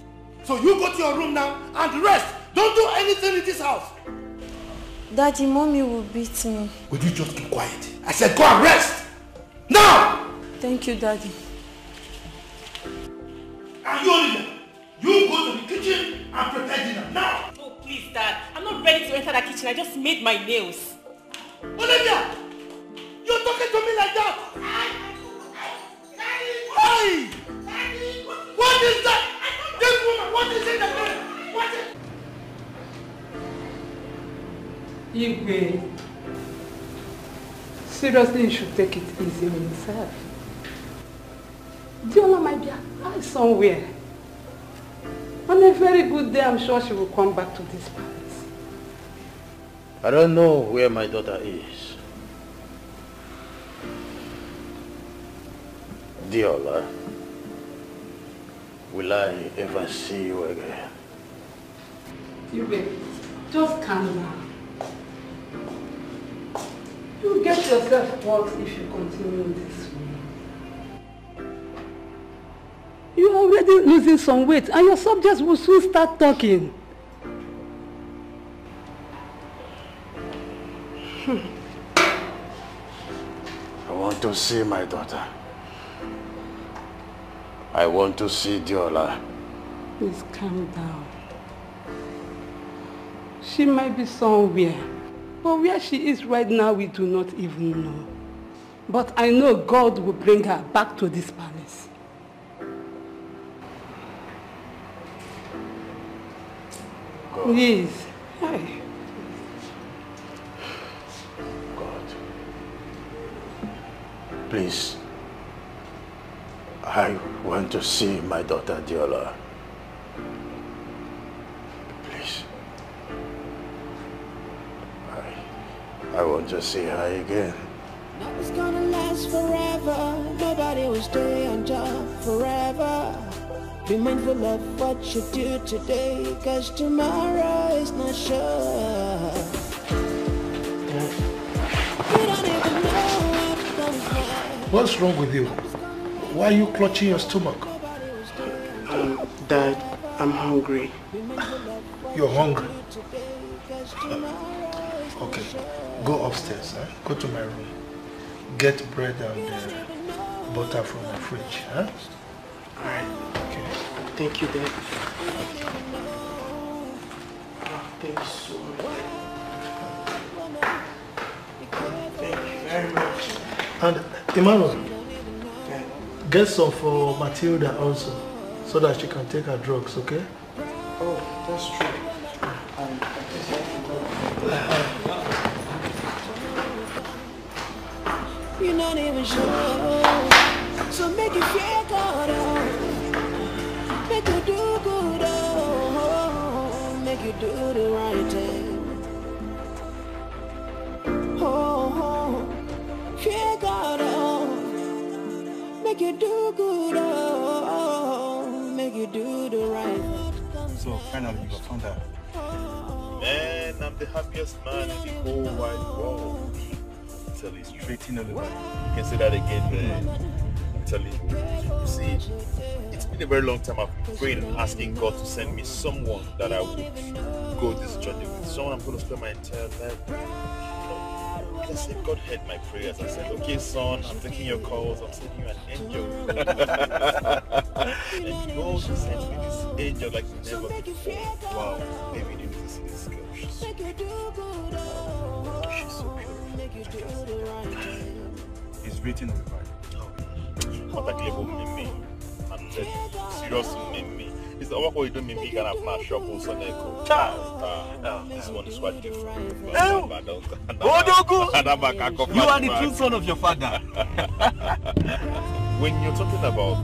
So you go to your room now and rest. Don't do anything in this house. Daddy, Mommy will beat me. Would you just keep quiet? I said go and rest. Now! Thank you, Daddy. And you, Olivia, you go to the kitchen and prepare dinner now. Oh, please, Dad. I'm not ready to enter that kitchen. I just made my nails. Olivia! Igwe, seriously, you should take it easy on yourself. Diola might be out somewhere. On a very good day, I'm sure she will come back to this palace. I don't know where my daughter is. Diola, will I ever see you again? Igwe, just calm down. You'll get yourself hurt if you continue this way. You're already losing some weight and your subjects will soon start talking. I want to see my daughter. I want to see Diola. Please calm down. She might be somewhere, but where she is right now we do not even know. But I know God will bring her back to this palace. God. Please. Hey. God. Please. I want to see my daughter Diola. Please. I want to see her again. Nothing's gonna last forever. Nobody will stay on job forever. Be mindful of what you do today, cause tomorrow is not sure. You don't even know what comes next. What's wrong with you? Why are you clutching your stomach? Dad, I'm hungry. You're hungry? Okay, go upstairs. Huh? Go to my room. Get bread and butter from the fridge. Huh? Alright. Okay. Thank you, Dad. Thank you so much. Thank you very much. And Emmanuel, get some for Matilda also, so that she can take her drugs, okay? Oh, that's true. You're not even sure. So make it feel good, oh. Make you do good, oh. Make you do the right thing. Oh, feel good, oh. Make you do good, oh. Make you do the right thing. So finally you got found out. Man, I'm the happiest man in the whole wide world. Tell you straight in Nollywood. You can say that again, man. I'm telling you. You see, it's been a very long time I've been praying and asking God to send me someone that I would go this journey with. Someone I'm going to spend my entire life with. You know, I said God heard my prayers. I said, okay, son, I'm taking your calls. I'm sending you an angel. And God just sent me this angel like never before. Wow, baby, you need to see this girl. She's so beautiful. She's so beautiful. It's written on the Bible. What a clever mimi. And serious mimi. It's the work we do mimi can have not shop also neko. This one is quite different. Odogu! You are the true son of your father. When you're talking about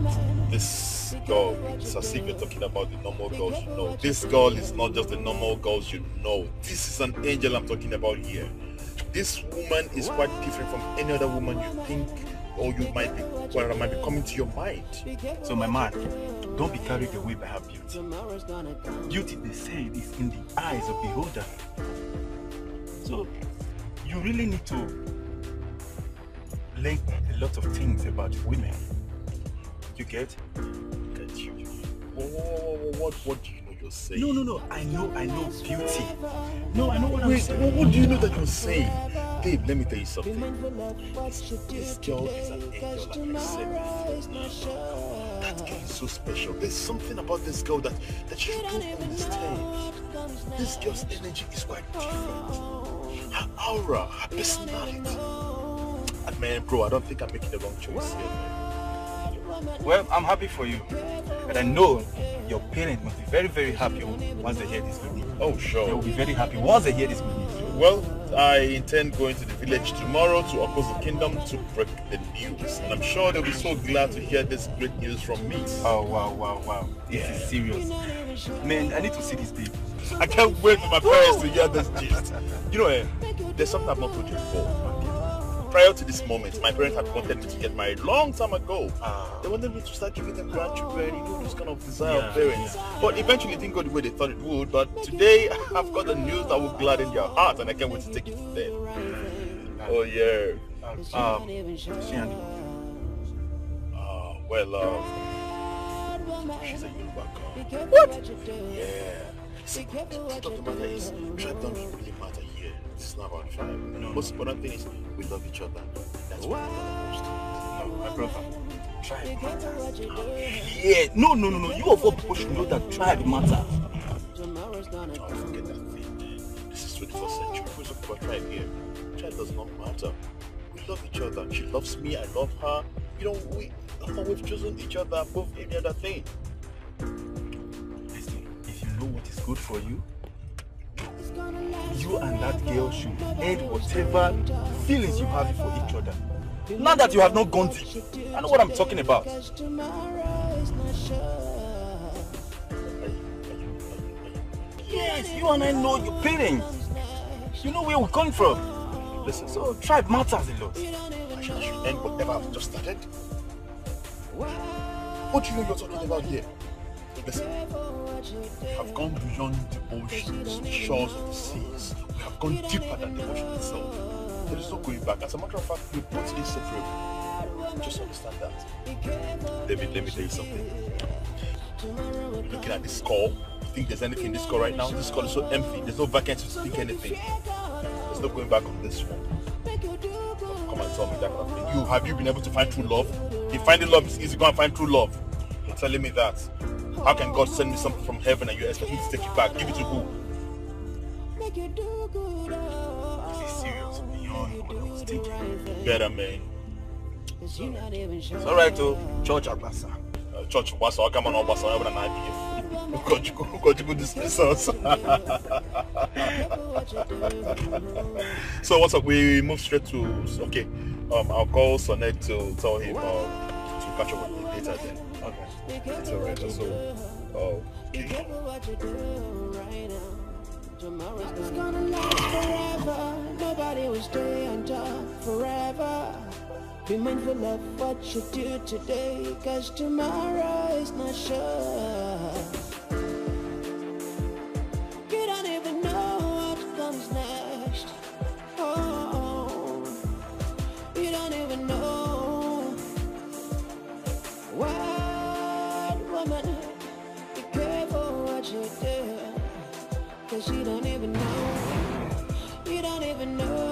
this girl, it's as if you're talking about the normal girls you know. This girl is not just the normal girls you know. This is an angel I'm talking about here. This woman is quite different from any other woman you think or you might be, well, might be coming to your mind. So my man, don't be carried away by her beauty. Beauty, they say, is in the eyes of the beholder. So you really need to learn a lot of things about women. You get? Get you. What do you know you're saying? No. I know beauty. No, I know what I'm saying. What do you know that you're saying? Babe, let me tell you something. This girl is an angel, like I said before. That girl is so special. There's something about this girl that you don't understand. This girl's energy is quite different. Her aura, her personality. And man, bro, I don't think I'm making the wrong choice here, man. Well, I'm happy for you. And I know your parents must be very, very happy once they hear this news. Oh, sure. They will be very happy once they hear this news. Well, I intend going to the village tomorrow to oppose the kingdom to break the news. And I'm sure they'll be so glad to hear this great news from me. Oh, wow. This is serious. Man, I need to see this day. I can't wait for my parents to hear this gist. You know, there's something I've not told you before. Prior to this moment, my parents had wanted me to get married long time ago. They wanted me to start giving them grandchildren, you know, this kind of desire of parents. But eventually it didn't go the way they thought it would. But today, I've got the news that will gladden their heart, and I can't wait to take it to them. Oh, yeah. She's a Yoruba girl. What? Yeah. See, the matter is, tribe don't really matter here. It's not about tribe. The most important thing is we love each other. That's what matters most. No, my brother. Tribe matters. Yeah. No. You of all people should know that tribe matters. Oh, forget that thing. This is 21st century. Who's talking about tribe here? Tribe does not matter. We love each other. She loves me. I love her. You know, we've chosen each other above any other thing. Listen, if you know what is good for you, you and that girl should end whatever feelings you have for each other. Now that you have not gone deep, I know what I'm talking about. Yes, you and I know your parents. You know where we're coming from. Listen, so tribe matters a lot. I should end whatever I've just started. What do you know you're talking about here? Listen, we have gone beyond the oceans, the shores of the seas. We have gone deeper than the ocean itself. There is no going back. As a matter of fact, we're both inseparable. Just understand that. David, let me tell you something. Looking at this call, you think there's anything in this call right now? This call is so empty. There's no vacancy to speak anything. There's no going back on this one. Come and tell me that kind of thing. Have you been able to find true love? If finding love is easy, go and find true love. You're telling me that. How can God send me something from heaven and you expect me to take it back? Give it to who? This is serious beyond what I was thinking. Better, man. It's alright, though. Church Agbasa. Church Agbasa. Come on, Agbasa. I'm an idea. God, you go dismiss us. So what's up? We move straight to. Okay. I'll call Sonet to tell him to catch up with me later then. Okay. It's alright. So, okay. It's gonna last forever. Nobody will stay on top forever. Be mindful of what you do today, cause tomorrow is not sure. You don't even know what comes next. Oh, you don't even know. Wild woman, be careful what you do, cause you don't even know. You don't even know.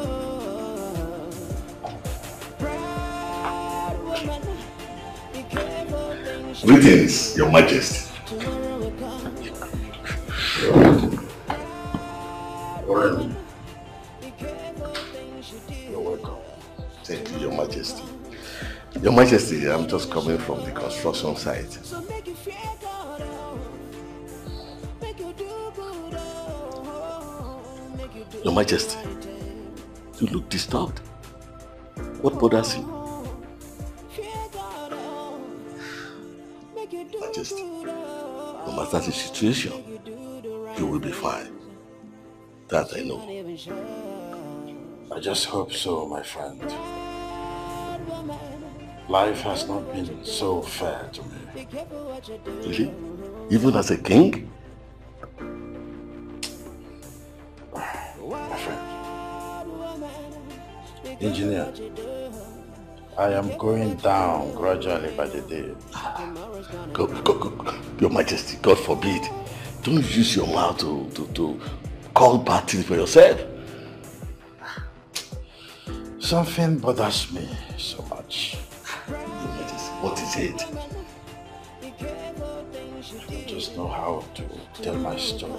Greetings, Your Majesty. You're welcome. Thank you, Your Majesty. Your Majesty, I'm just coming from the construction site. Your Majesty, you look disturbed. What bothers you? Majesty, no matter the situation, you will be fine. That I know. I just hope so, my friend. Life has not been so fair to me. Really? Even as a king? My friend. Engineer, I am going down gradually by the day. Go. Your Majesty, God forbid. Don't use your mouth to call bad things for yourself. Something bothers me so much. Your Majesty, what is it? I don't just know how to tell my story.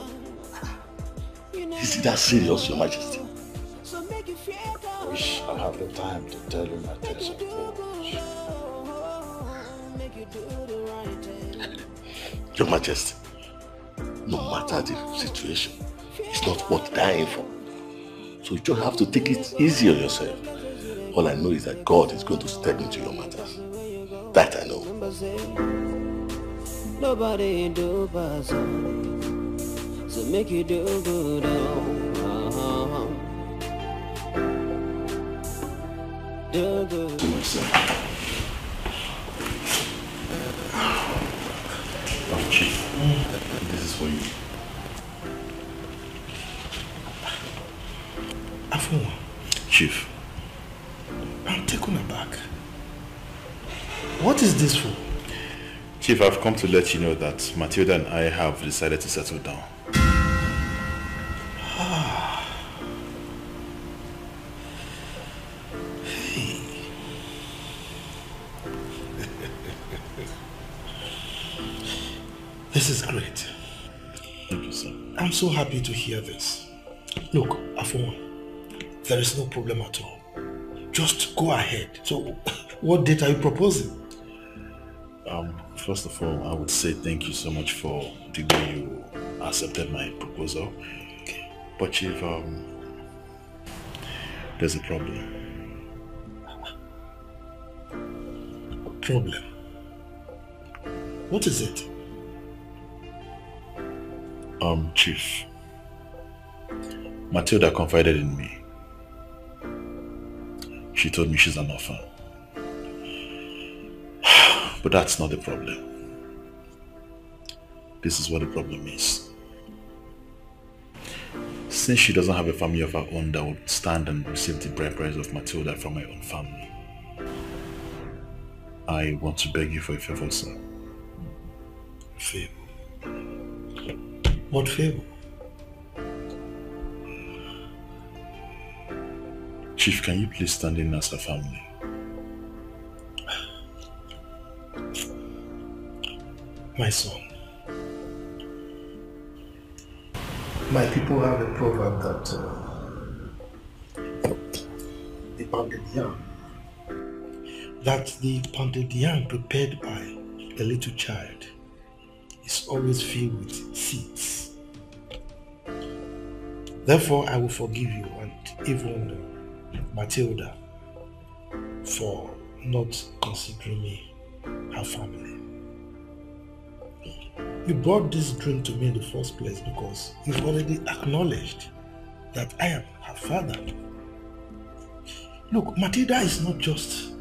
Is it that serious, Your Majesty? I wish I had the time to tell you my tales of woes. Your Majesty, no matter the situation, it's not worth dying for. So you just have to take it easy on yourself. All I know is that God is going to step into your matters. That I know. Nobody do pass on, so make you do good. Do good. Oh, Chief, this is for you. Afua. Chief. I'm taken aback. What is this for? Chief, I've come to let you know that Matilda and I have decided to settle down. Hey. This is great. Thank you, sir. I'm so happy to hear this. Look, Afua, there is no problem at all. Just go ahead. So, what date are you proposing? First of all, I would say thank you so much for the way you accepted my proposal. Okay. But Chief, there's a problem. Problem? What is it? Chief, Matilda confided in me. She told me she's an orphan. But that's not the problem. This is what the problem is. Since she doesn't have a family of her own that would stand and receive the bride price of Matilda from my own family, I want to beg you for a favor, sir. Favor? What favor? Chief, can you please stand in as a family? My son, my people have a proverb that the pounded yam prepared by a little child is always filled with seeds. Therefore, I will forgive you and even Matilda for not considering me her family. You brought this dream to me in the first place because you've already acknowledged that I am her father. Look, Matilda is not just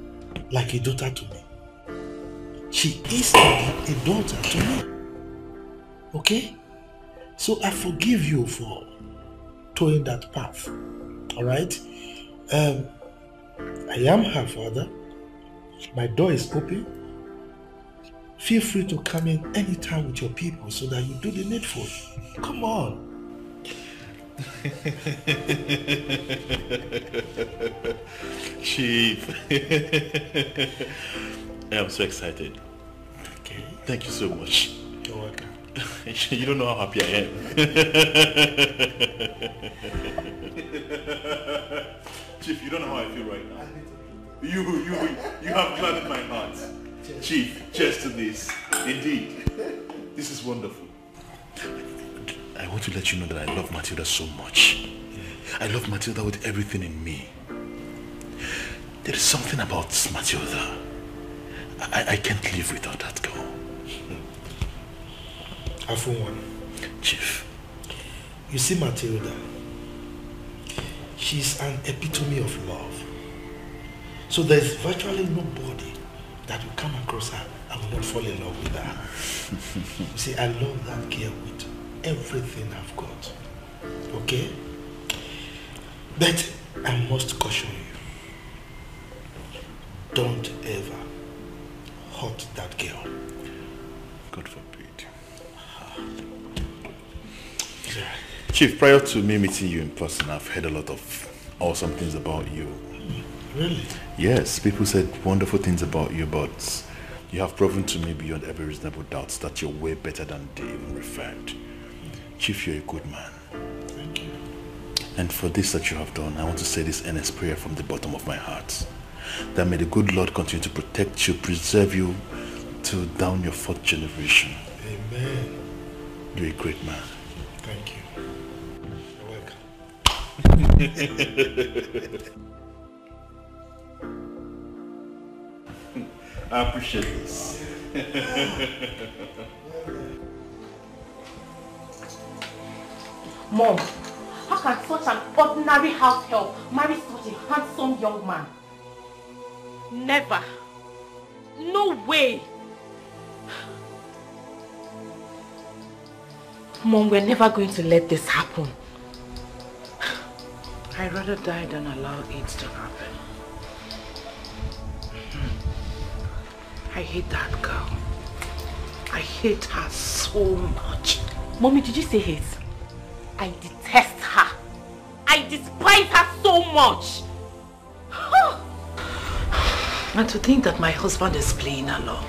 like a daughter to me. She is a daughter to me. Okay? So I forgive you for towing that path. Alright? I am her father. My door is open. Feel free to come in anytime with your people so that you do the needful. Come on. Chief. I am so excited. Okay. Thank you so much. You're welcome. You don't know how happy I am. Chief, you don't know how I feel right now. You have gladdened my heart. Chief, cheers to this. Indeed, this is wonderful. I want to let you know that I love Matilda so much. I love Matilda with everything in me. There is something about Matilda. I can't live without that girl. Afuwan. Chief. You see Matilda, she's an epitome of love. So there's virtually nobody that will come across her and will not fall in love with her. You see, I love that girl with everything I've got. Okay? But I must caution you. Don't ever hurt that girl. God forbid. Chief, prior to me meeting you in person, I've heard a lot of awesome things about you. Really? Yes, people said wonderful things about you, but you have proven to me beyond every reasonable doubt that you're way better than they even referred. Chief, you're a good man. Thank you. And for this that you have done, I want to say this earnest prayer from the bottom of my heart. That may the good Lord continue to protect you, preserve you till down your 4th generation. Amen. You're a great man. Thank you. You're welcome. I appreciate this. Mom, how can such an ordinary house help marry such a handsome young man? Never. No way. Mom, we're never going to let this happen. I'd rather die than allow it to happen. I hate that girl. I hate her so much. Mommy, did you say hate? I detest her. I despise her so much. And to think that my husband is playing along.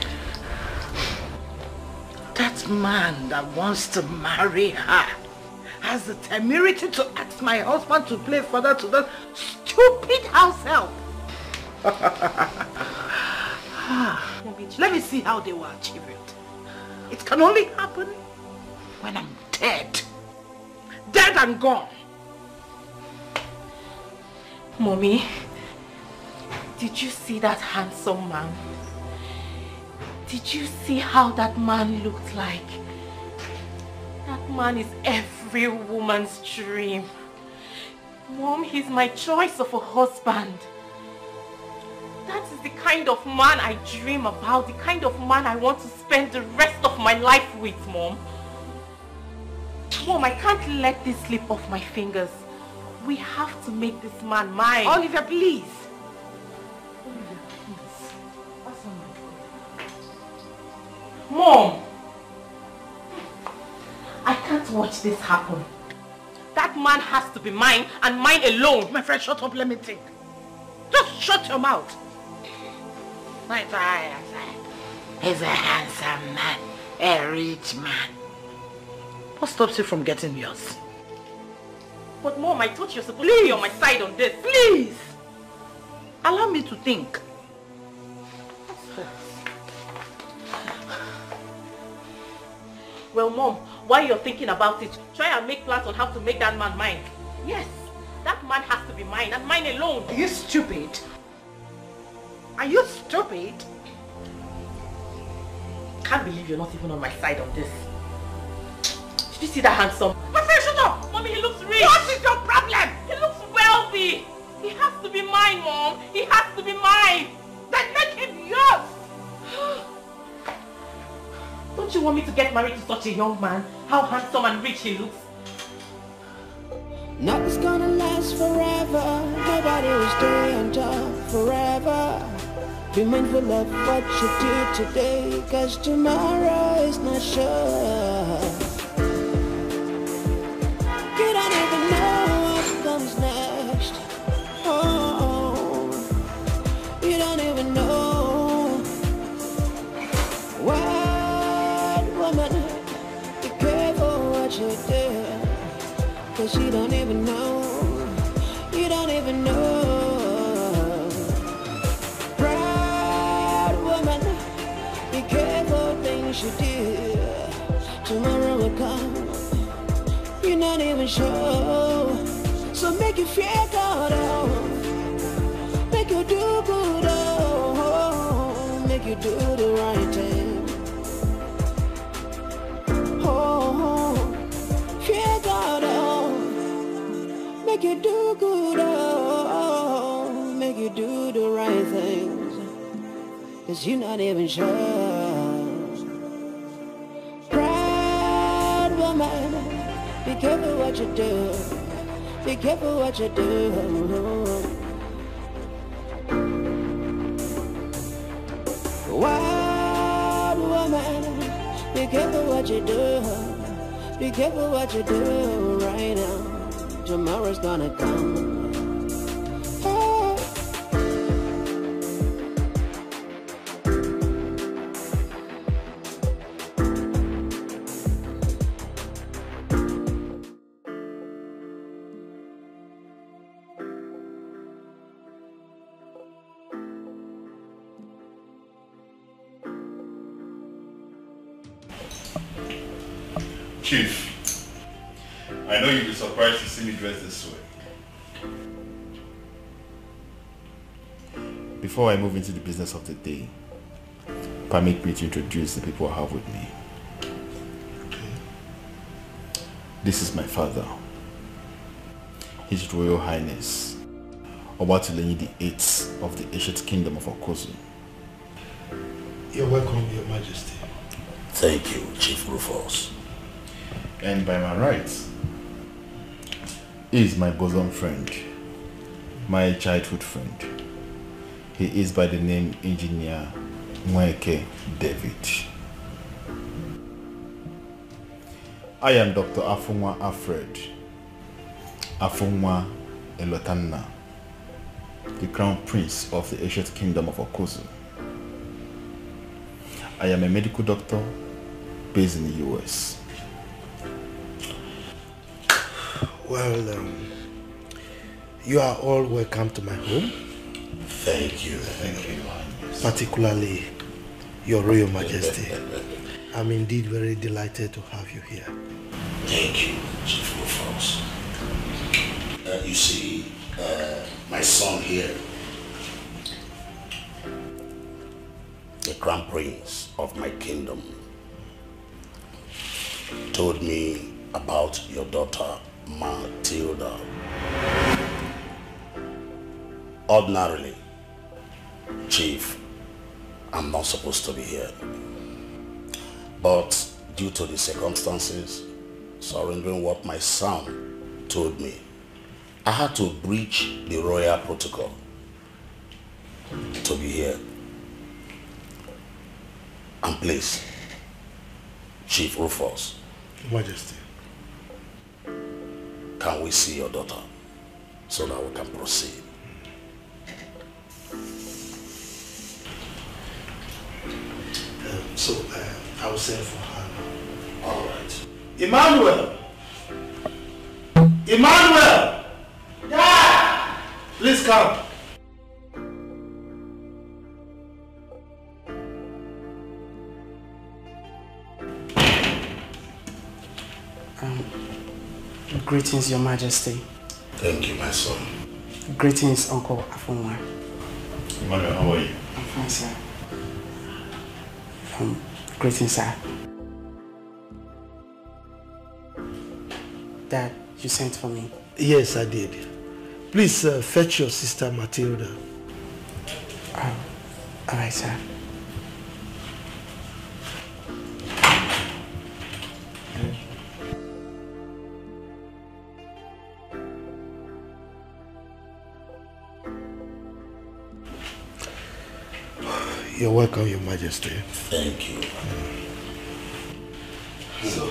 That man that wants to marry her has the temerity to ask my husband to play father to that stupid house help. Let me see how they will achieve it. It can only happen when I'm dead. Dead and gone. Mommy, did you see that handsome man? Did you see how that man looked like? That man is every woman's dream. Mom, he's my choice of a husband. That is the kind of man I dream about, the kind of man I want to spend the rest of my life with, Mom. Mom, I can't let this slip off my fingers. We have to make this man mine. Oliver, please. Oliver, please. What's on my phone? Mom! I can't watch this happen. That man has to be mine and mine alone. My friend, shut up, let me think. Just shut your mouth. My father is a handsome man, a rich man. What stops you from getting yours? But Mom, I thought you're supposed to be on my side on this. Please! Allow me to think. Well, Mom, while you're thinking about it, try and make plans on how to make that man mine. Yes, that man has to be mine and mine alone. Are you stupid? Are you stupid? Can't believe you're not even on my side on this. Did you see that handsome? My friend, shut up! Mommy, he looks rich. What is your problem? He looks wealthy. He has to be mine, Mom. He has to be mine. Then make him yours. Don't you want me to get married to such a young man? How handsome and rich he looks. Nothing's gonna last forever. Nobody will stay on top forever. Be mindful of what you do today, cause tomorrow is not sure. You don't even know what comes next. Oh, you don't even know. What woman, be careful what you do, cause you don't even know. You don't even know. Be careful things you do. Tomorrow will come. You're not even sure. So make you feel good, oh. Make you do good, oh. Make you do the right thing. Oh, feel good, oh. Make you do good, oh. Make you do the right things. Cause you're not even sure. Proud woman, be careful what you do. Be careful what you do. Wild woman, be careful what you do. Be careful what you do right now. Tomorrow's gonna come. Chief, I know you'll be surprised to see me dressed this way. Before I move into the business of the day, permit me to introduce the people I have with me. This is my father, His Royal Highness Obatulenyi the 8th of the ancient kingdom of Okozu. You're welcome, Your Majesty. Thank you, Chief Rufus. And by my right is my bosom friend, my childhood friend. He is by the name Engineer Mweke David. I am Dr. Afunwa Alfred Afunwa Elotanna, the Crown Prince of the ancient kingdom of Okozu. I am a medical doctor based in the US. Well, you are all welcome to my home. Thank you. Particularly Your Royal Majesty. I'm indeed very delighted to have you here. Thank you, Chief Rufus. You see, my son here, the Crown Prince of my kingdom, told me about your daughter, Matilda. Ordinarily, Chief, I'm not supposed to be here. But due to the circumstances, surrendering what my son told me, I had to breach the royal protocol to be here. And please, Chief Rufus. Majesty. Can we see your daughter so that we can proceed? I will send for her now. All right. Emmanuel! Emmanuel! Dad! Please come. Greetings, Your Majesty. Thank you, my son. Greetings, Uncle Afunwa. Emmanuel, how are you? I'm fine, sir. Greetings, sir. Dad, you sent for me. Yes, I did. Please fetch your sister Matilda. All right, sir. You're welcome, Your Majesty. Thank you. So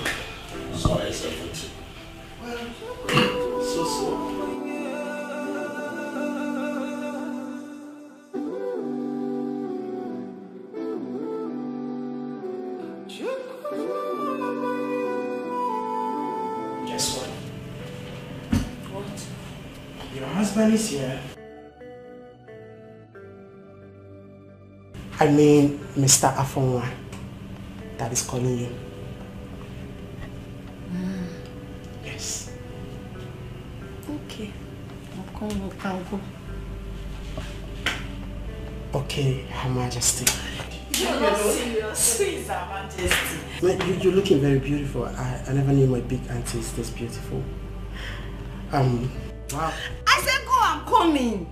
is everything. Well, so. Guess what? What? Your husband is here. I mean, Mr. Afunwa, that is calling you. Yes. Okay. I'll go. Okay, Her Majesty. You're not serious. Who is Her Majesty? You're looking very beautiful. I never knew my big auntie is this beautiful. Wow. I said go, I'm coming.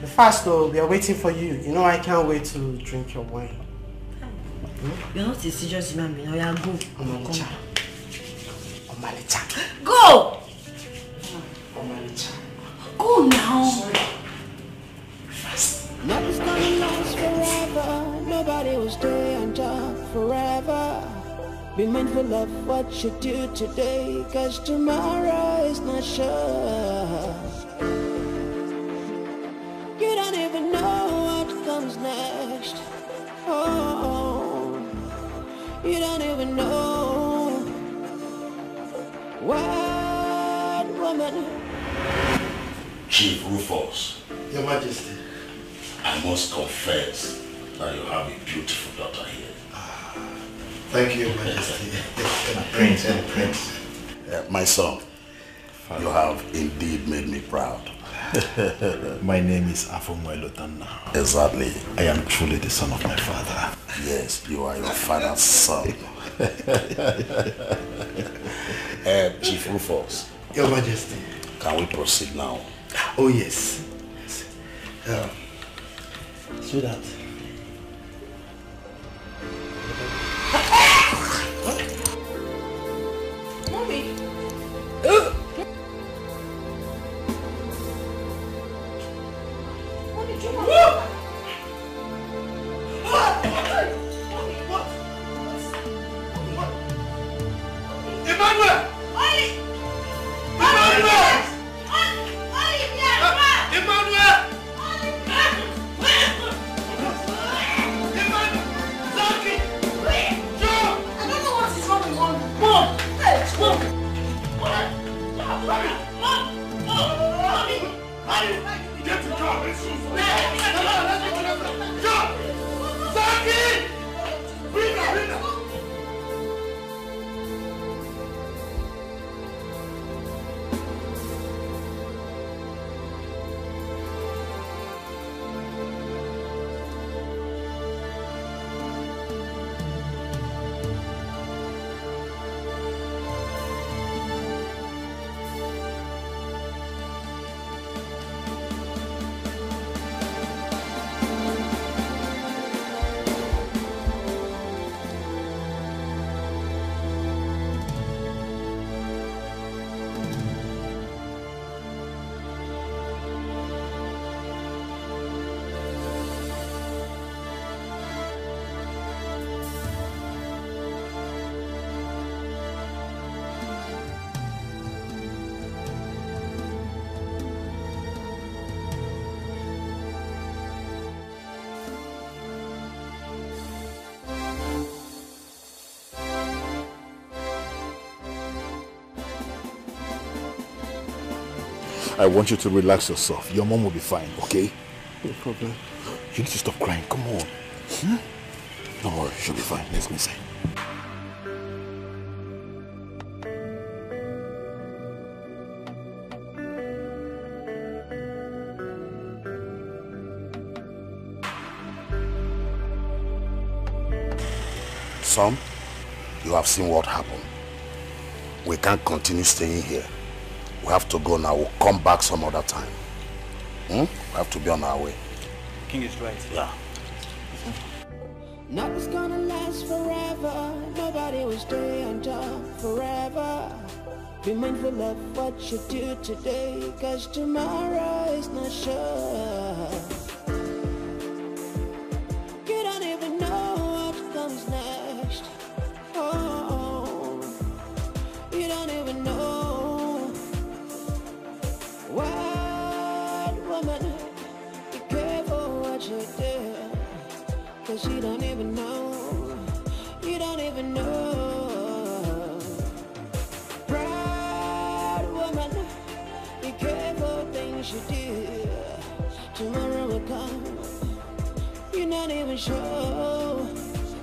The fast though, we are waiting for you. You know I can't wait to drink your wine. You're not a serious human being. Now go. Omalicha. Go! Omalicha. Go now. Sorry. Fast. Nothing's gonna last forever. Nobody will stay on top forever. Be mindful of what you do today, 'cause tomorrow is not sure. You don't even know what comes next. Oh, you don't even know what woman. Chief Rufus. Your Majesty. I must confess that you have a beautiful daughter here. Thank you, Your Majesty. Prince. My son, you have indeed made me proud. My name is Afumwelo Tanna. Exactly. I am truly the son of my father. Yes, you are your father's son. Chief Rufus. Your Majesty. Can we proceed now? Oh, yes. Sweetheart. Mommy. I want you to relax yourself. Your mom will be fine, okay? No problem. You need to stop crying. Come on. Don't worry, she'll be fine. Let me say. Son, you have seen what happened. We can't continue staying here. We have to go now. We'll come back some other time. We have to be on our way. King is right. Yeah. Nothing's gonna last forever. Nobody will stay on top forever. Be mindful of what you do today, cause tomorrow is not sure. You don't even know what comes next. Oh, you don't even know. What woman, be careful what you do, cause you don't even know. You don't even know. Proud woman, be careful things you do. Tomorrow will come, you're not even sure.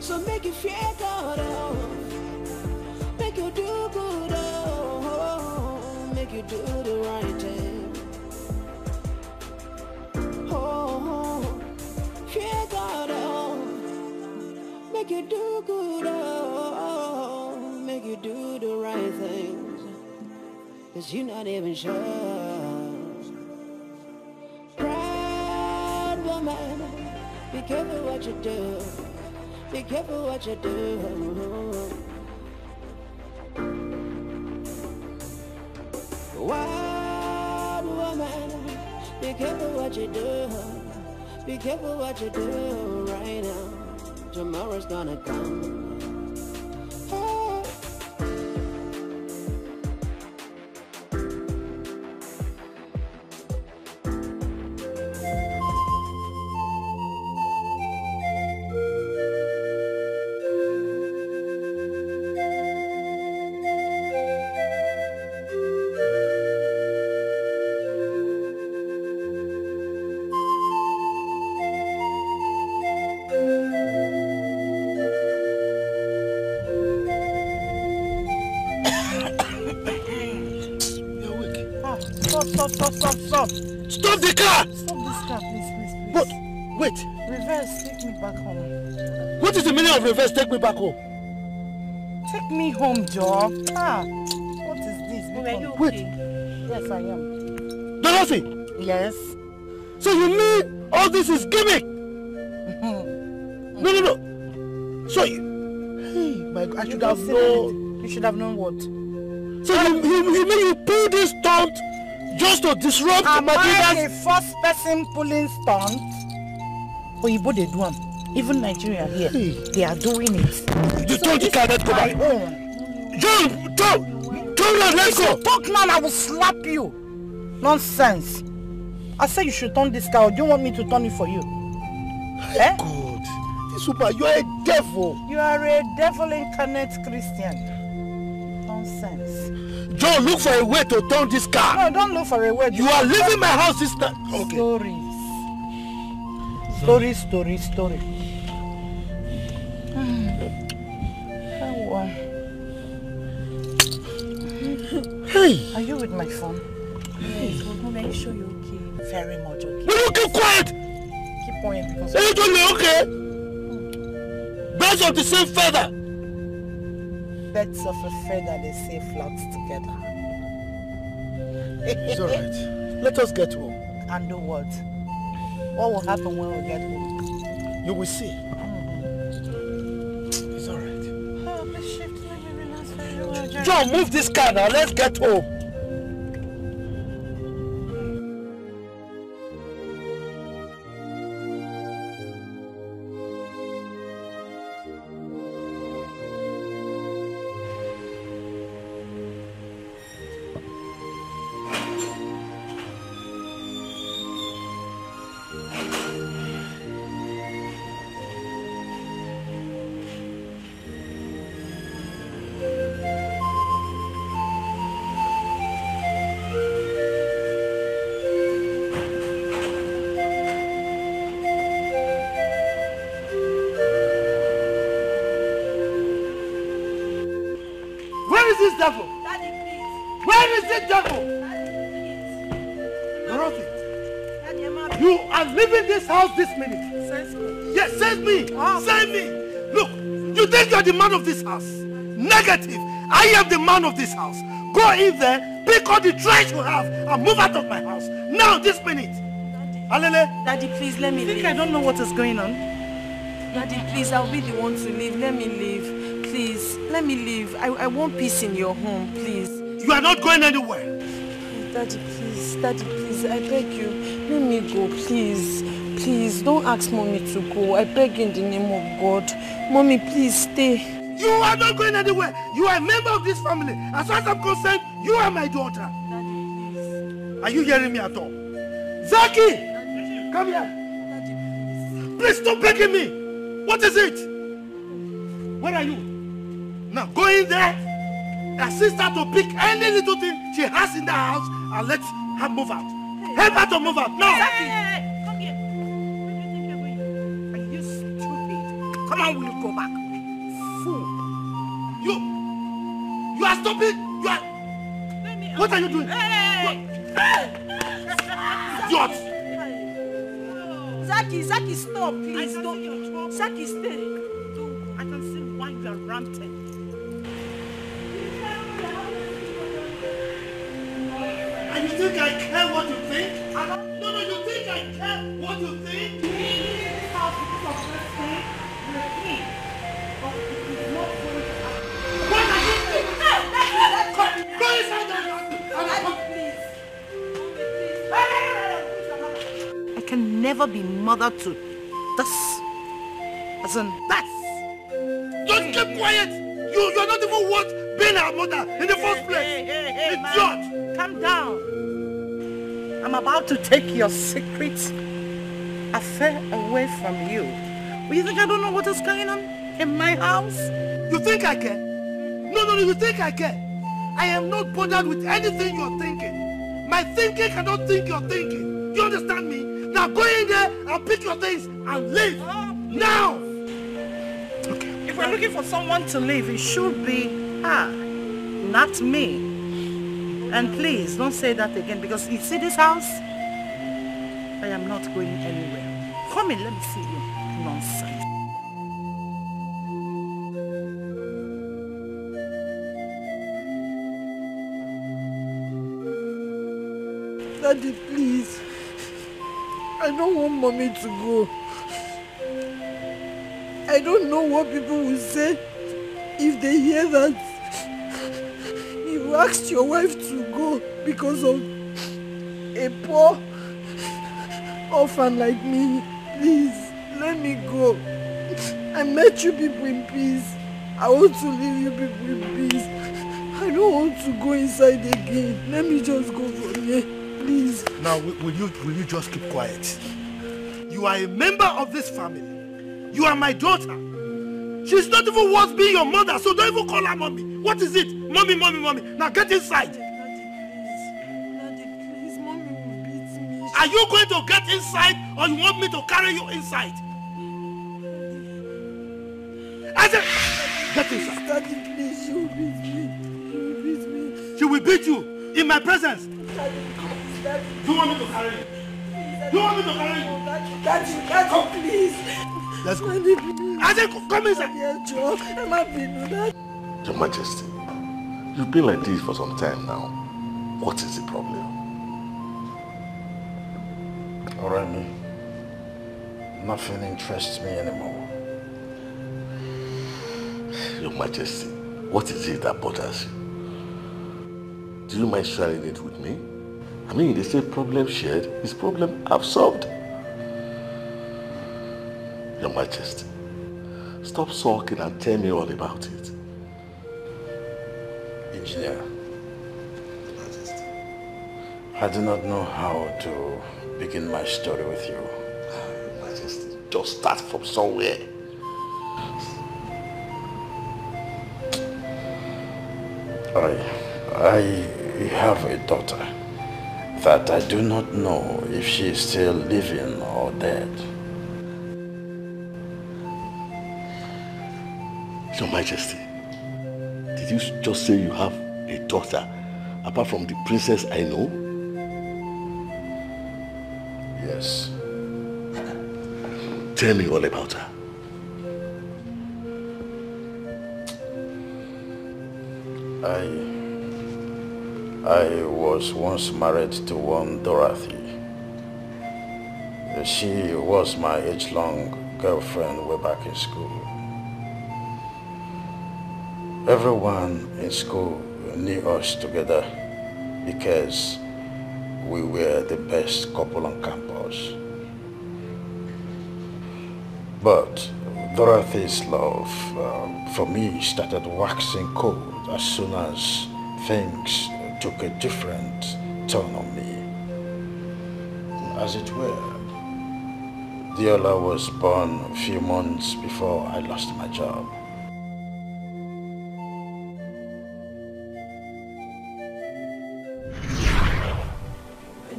So make you fear God, oh. Make you do good, oh. Make you do the right thing. Oh, fear God, oh. Make you do good, oh. Make you do the right things, cause you're not even sure. Proud woman, be careful what you do. Be careful what you do. Wild woman, be careful what you do. Be careful what you do right now. Tomorrow's gonna come. Oh. Stop the car! Stop this car, please. What? Wait. Reverse, take me back home. What is the meaning of reverse? Take me back home. Take me home, Joe. What is this? Wait. Yes, I am. Dorothy! Yes? So you mean all this is gimmick? No. So you... Hey, my God, I should have known. You should have known what? So you mean you pull this stunt just to disrupt Am I Madina's... the first person pulling stunt? Oyibo they do them. Even Nigeria here, they are doing it. You told the car, let's go back. John, let's go. Talk man, I will slap you. Nonsense. I said you should turn this car. Do you want me to turn it for you? God, this woman, you are a devil. You are a devil incarnate Christian. Nonsense. John, look for a way to turn this car. No, don't look for a way. You are leaving my house this time. Okay. Story. Hey! Are you with my phone? Yes, but Mommy, are you sure you're okay? Very much okay. Will you keep quiet? Keep quiet because... Are you totally okay? Birds of the same feather. Birds of a feather, they say flocks together. It's alright. Let us get home. And do what? What will happen when we get home? You will see. It's alright. Oh, the shift, let me relax very well. John, move this car now. Let's get home. Devil? Daddy, please. Where is this devil? Dorothy, you are leaving this house this minute. Save me. Yes, save me. Save me. Look, you think you are the man of this house? Negative. I am the man of this house. Go in there, pick all the trash you have, and move out of my house. Now, this minute. Alele. Daddy, please, let me leave. I don't know what is going on. Daddy, please, I'll be the one to leave. Let me leave. Please, let me leave. I want peace in your home, please. You are not going anywhere. Daddy, please, I beg you. Let me go, please. Please, don't ask Mommy to go. I beg you in the name of God. Mommy, please stay. You are not going anywhere. You are a member of this family. As far as I'm concerned, you are my daughter. Daddy, please. Are you hearing me at all? Zaki! Come here. Daddy, please stop begging me. What is it? Where are you? Now go in there, assist her to pick any little thing she has in the house and let her move out. Help her to move out. Now! Come here. Are you stupid? Come on, will you go back? Fool. You are stupid. What are you doing? Idiot! Zaki, stop, please. Don't. Zaki, stay. I can see why you are ranting. And you think I care what you think? No, you think I care what you think? What are you thinking? Go inside there. I can never be mother to this. As in that. Just keep quiet. You're not even worth being our mother in the first place. Hey, man. Calm down. I'm about to take your secret affair away from you. But you think I don't know what is going on in my house? You think I care? No, you think I care? I am not bothered with anything you're thinking. My thinking cannot think you're thinking. Do you understand me? Now go in there and pick your things and leave. Now! Okay. If we're looking for someone to leave, it should be her, not me. And please, don't say that again, because you see this house? I am not going anywhere. Come in, let me see you. Nonsense. Daddy, please. I don't want mommy to go. I don't know what people will say if they hear that you asked your wife to go because of a poor orphan like me. Please, let me go. I met you people in peace. I want to leave you people in peace. I don't want to go inside again. Let me just go from here, please. Now, will you just keep quiet? You are a member of this family. You are my daughter. She's not even worth being your mother, so don't even call her mommy. What is it? Mommy, mommy, mommy. Now get inside. Daddy, please, mommy will beat me. Are you going to get inside or you want me to carry you inside? I said, get inside. Daddy, please, she will beat me. She will beat me. She will beat you in my presence. Daddy, do you want me to carry you? Do you want me to carry you? Daddy, please. Let's go. Daddy, please. I said, come inside. Your Majesty, you've been like this for some time now. What is the problem? Oremi, nothing interests me anymore. Your Majesty, what is it that bothers you? Do you mind sharing it with me? I mean, they say problem shared is problem absorbed. Your Majesty, stop sulking and tell me all about it. Engineer, I do not know how to begin my story with you. Your Majesty, just start from somewhere. I have a daughter that I do not know if she is still living or dead. Your Majesty, did you just say you have a daughter apart from the princess I know? Yes. Tell me all about her. I was once married to one Dorothy. She was my age-long girlfriend way back in school. Everyone in school knew us together because we were the best couple on campus. But Dorothy's love for me started waxing cold as soon as things took a different turn on me. As it were, Diola was born a few months before I lost my job.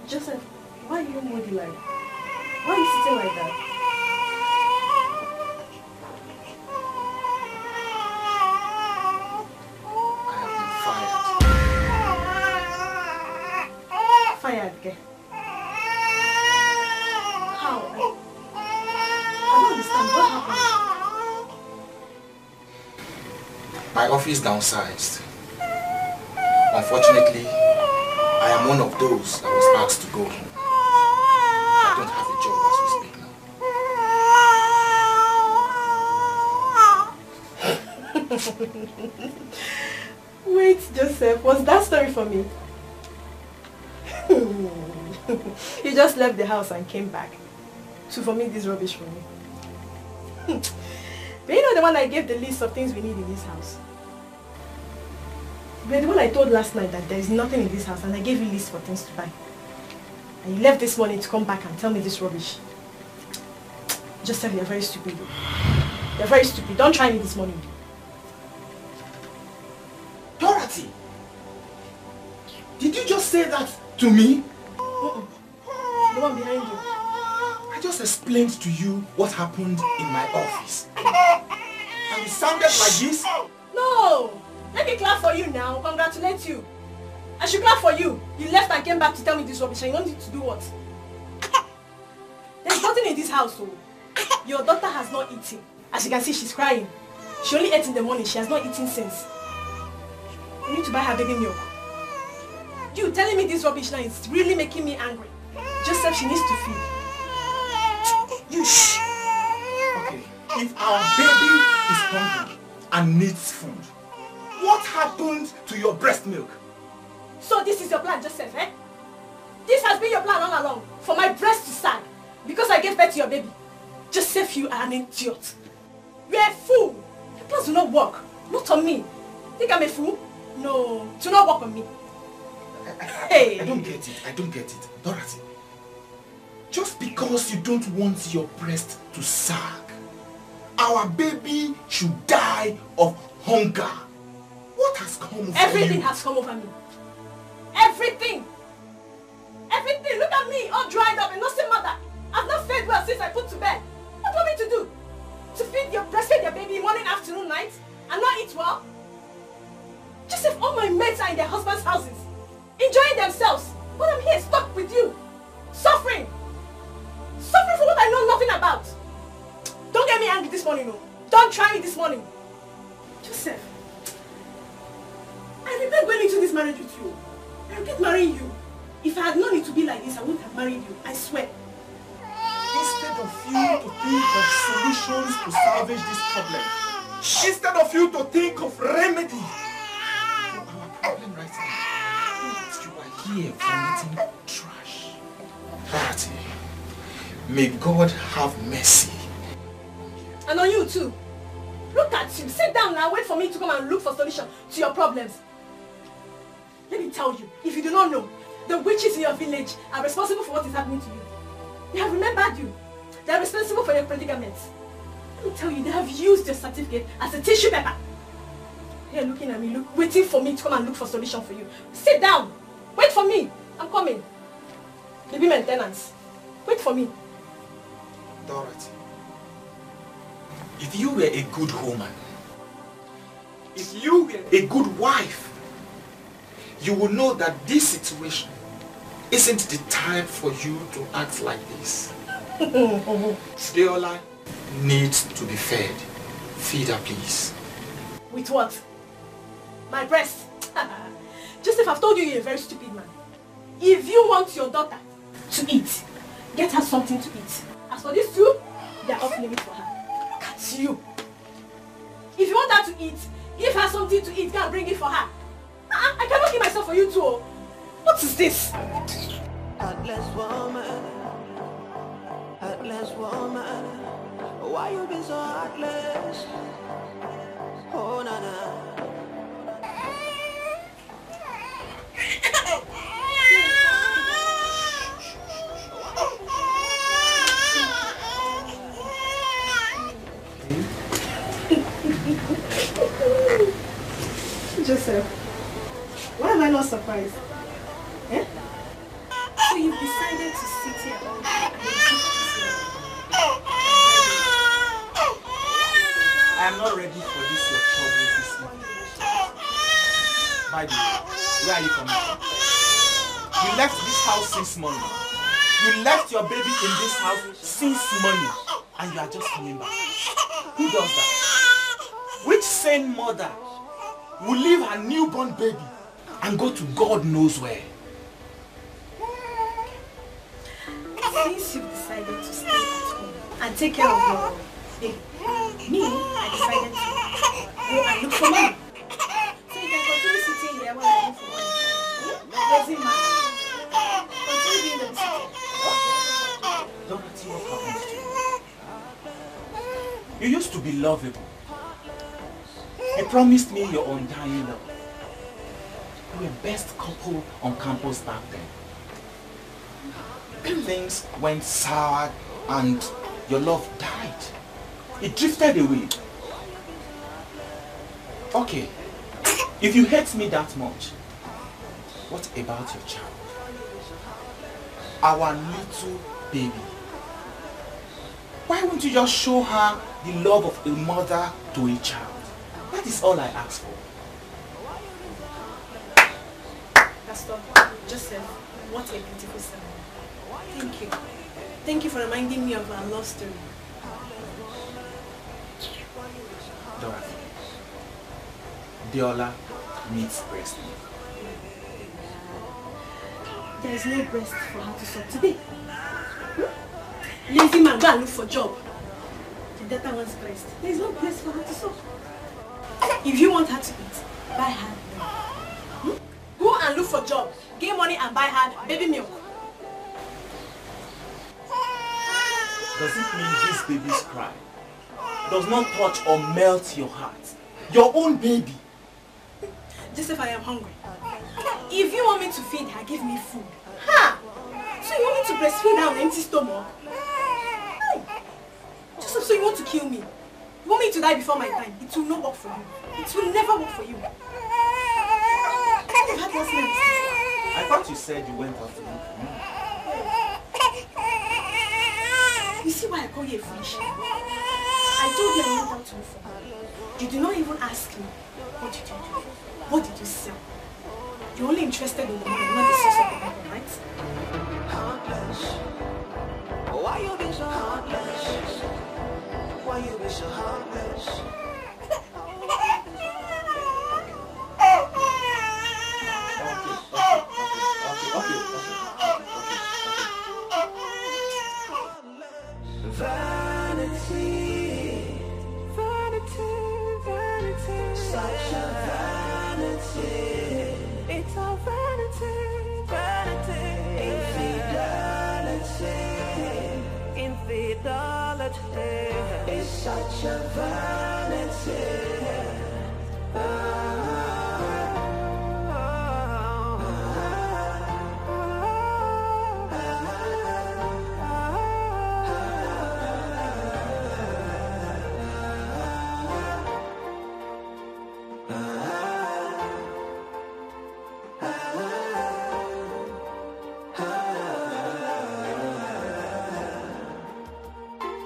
Joseph, why are you moody like? Why are you sitting like that? Fired, okay? How? I don't understand. What happened? My office downsized. Unfortunately, I am one of those that was asked to go. I don't have a job as we speak now. Wait, Joseph, what's that story for me? You just left the house and came back to vomit this rubbish for me. But you know the one I gave the list of things we need in this house? But the one I told last night that there is nothing in this house and I gave you a list for things to buy. And you left this morning to come back and tell me this rubbish. Joseph, you're very stupid. You're very stupid. Don't try me this morning. Dorothy! Did you just say that to me? The one behind you. I just explained to you what happened in my office. And it sounded like this? No! Let me clap for you now. Congratulate you. I should clap for you. You left and came back to tell me this rubbish and you wanted to do what? There's nothing in this house, so your daughter has not eaten. As you can see, she's crying. She only ate in the morning. She has not eaten since. You need to buy her baby milk. You telling me this rubbish now is really making me angry. Joseph, she needs to feed. You shh. Okay, if our baby is hungry and needs food, what happened to your breast milk? So this is your plan, Joseph, eh? This has been your plan all along, for my breast to sag, because I gave birth to your baby. Joseph, you are an idiot. You are a fool. Your plans do not work. Not on me. Think I'm a fool? No, do not work on me. I don't get it. I don't get it. Dorothy, just because you don't want your breast to sag, our baby should die of hunger. What has come over you? Everything has come over me. Everything. Everything. Look at me, all dried up and nothing matter. I've not fed well since I put to bed. What do you want me to do? To breastfeed your baby morning, afternoon, night, and not eat well? Joseph, all my mates are in their husbands' houses, enjoying themselves, but I'm here stuck with you, suffering. Suffering for what I know nothing about. Don't get me angry this morning, no. Don't try me this morning. Joseph, I regret going into this marriage with you. I regret marrying you. If I had known it to be like this, I wouldn't have married you, I swear. Instead of you to think of solutions to salvage this problem, instead of you to think of remedy for our problem right now, you are here vomiting trash. Dorothy, may God have mercy. And on you too. Look at you. Sit down now. Wait for me to come and look for solution to your problems. Let me tell you, if you do not know, the witches in your village are responsible for what is happening to you. They have remembered you. They are responsible for your predicaments. Let me tell you, they have used your certificate as a tissue paper. They are looking at me, waiting for me to come and look for solution for you. Sit down. Wait for me. I'm coming. Baby maintenance. Wait for me. Dorothy, if you were a good woman, if you were a good wife, you would know that this situation isn't the time for you to act like this. Deola needs to be fed. Feed her, please. With what? My breast. Joseph, I've told you you're a very stupid man. If you want your daughter to eat, get her something to eat. As for these two, they are off limits for her. Look at you. If you want her to eat, give her something to eat. Go and bring it for her. I cannot kill myself for you too. What is this? Heartless woman, heartless woman, why you been so heartless? Oh na na. Joseph, why am I not surprised? Eh? So you've decided to sit here all day and I am not ready for this your trouble this evening. By the way, where are you coming from? You left this house since morning. You left your baby in this house since morning, and you are just coming back. Who does that? Which sane mother will leave her newborn baby and go to God knows where? Since you've decided to stay at home and take care of your baby, me, I decided to go and look for money. So you can continue sitting here while I look for money. Doesn't matter. Continue being the visitor. Dorothy, what happens to you? You used to be lovable. You promised me your undying love. You were best couple on campus back then. Things went sour and your love died. It drifted away. Okay, if you hate me that much, what about your child? Our little baby. Why won't you just show her the love of a mother to a child? That is all I ask for. Pastor Joseph, what a beautiful sermon. Thank you. Thank you for reminding me of our love story. Dorothy, Deola needs breast milk. There is no breast for her to suck today. Lazy man, go and look for a job. The daughter wants breast. There is no breast for her to suck. If you want her to eat, buy her milk. Go and look for a job. Get money and buy her baby milk. Does it mean this baby's cry does not touch or melt your heart? Your own baby. Joseph, I am hungry. If you want me to feed her, give me food. Ha! So you want me to breastfeed her on an empty stomach? Hey. Joseph, so you want to kill me? You want me to die before my time? It will not work for you. It will never work for you. I thought you said you went out to look for me. You see why I call you a foolish? I told you I went out to look for her. You did not even ask me. What did you do? What did you sell? You're only interested in the money, not the source of the money, right? Heartless. Why you be so heartless? Why you be so heartless? Vanity, vanity, vanity, such a vanity. It's a vanity, vanity, infidelity, infidelity. It's such a vanity.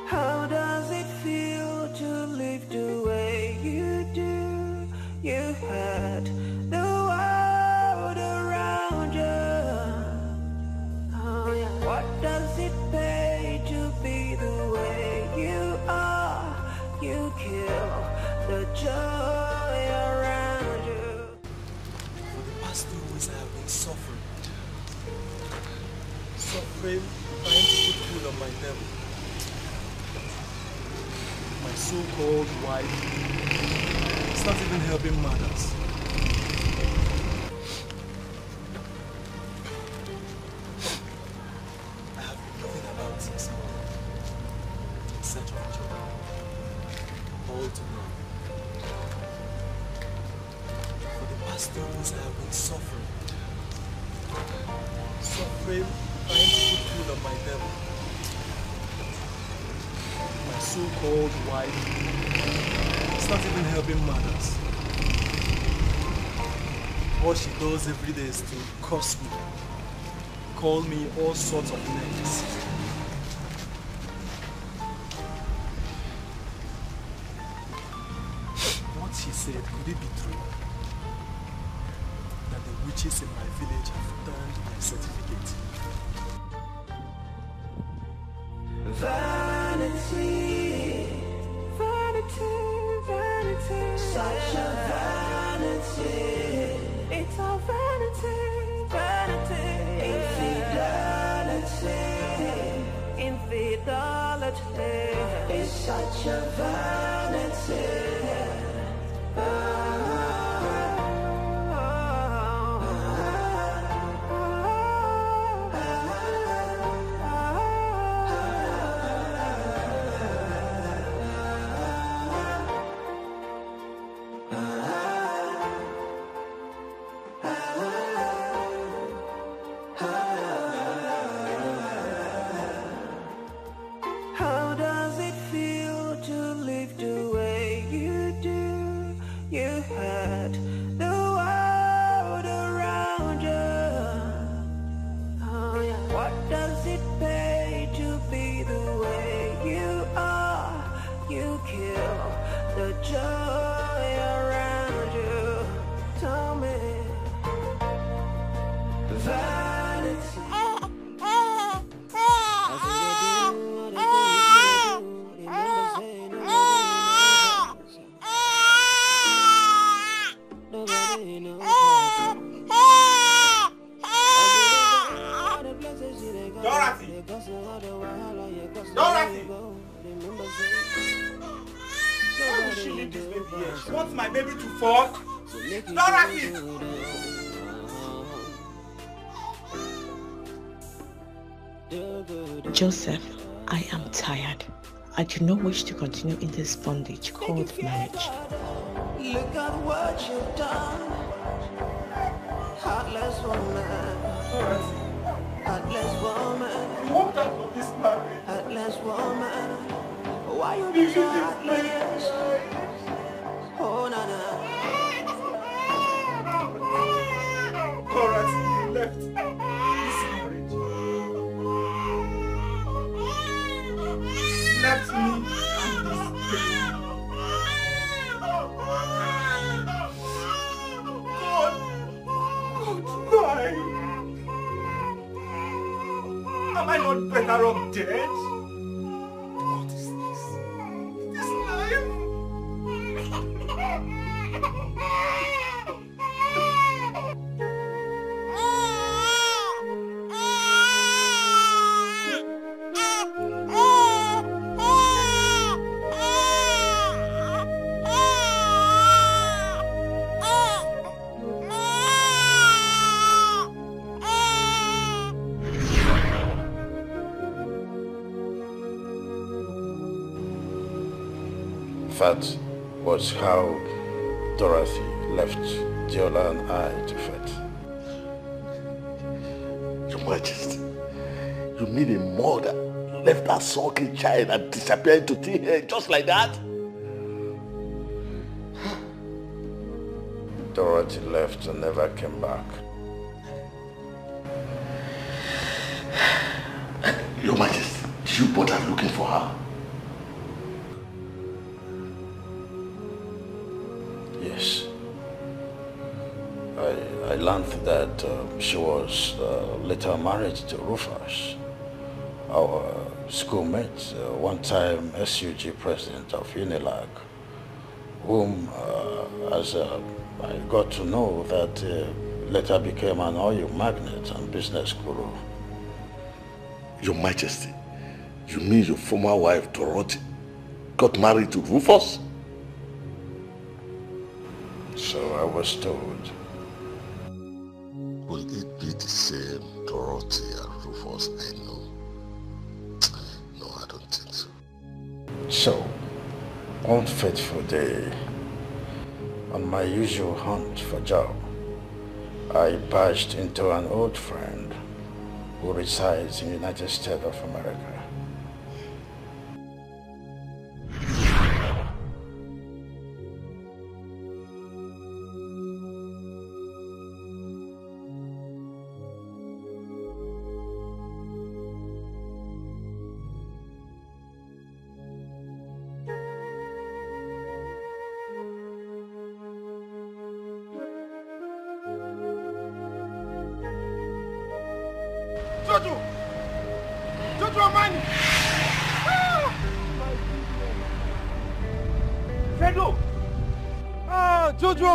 How does it feel to live the way you do? You had the world around you. Oh, yeah. What does it pay to be the way you are? You kill the joy around you. For the past 2 weeks I have been suffering. Suffering, trying to put food on my table. My so-called wife is not even helping matters. I have been moving about since morning in search of a job. All to no. For the past 2 weeks I have been suffering. Suffering, trying to put food on my table. My so-called wife is not even helping matters. All she does every day is to curse me, call me all sorts of names. What she said, could it be true? That the witches in my village have turned my certificate. Vanity, vanity, vanity, such a vanity. It's a vanity, vanity, infidelity, infidelity. It's such a vanity. How does it feel to live? Dorothy! Why would she leave this baby here? She wants my baby to fall. Dorothy! Joseph, I am tired. I do not wish to continue in this bondage called marriage. Look at what you've done. Heartless woman. Heartless woman. You walked out of this marriage. Heartless woman. Why you be so heartless? Oh, Nana. Dorothy, you left this marriage. You left me and this baby. Why? Am I not better off dead? What is this? This life? That was how Dorothy left Diola and I to fight. Your Majesty, you mean a mother left her sulking child and disappeared into thin air just like that? Dorothy left and never came back. Your Majesty, did you bother looking for her? Yes. I learned that she was later married to Rufus, our schoolmate, one-time SUG president of Unilag, whom, as I got to know, that later became an oil magnate and business guru. Your Majesty, you mean your former wife, Dorothy, got married to Rufus? So I was told. Will it be the same Dorothy and Rufus I know? No, I don't think so. So, one fateful day, on my usual hunt for job, I barged into an old friend who resides in the United States of America.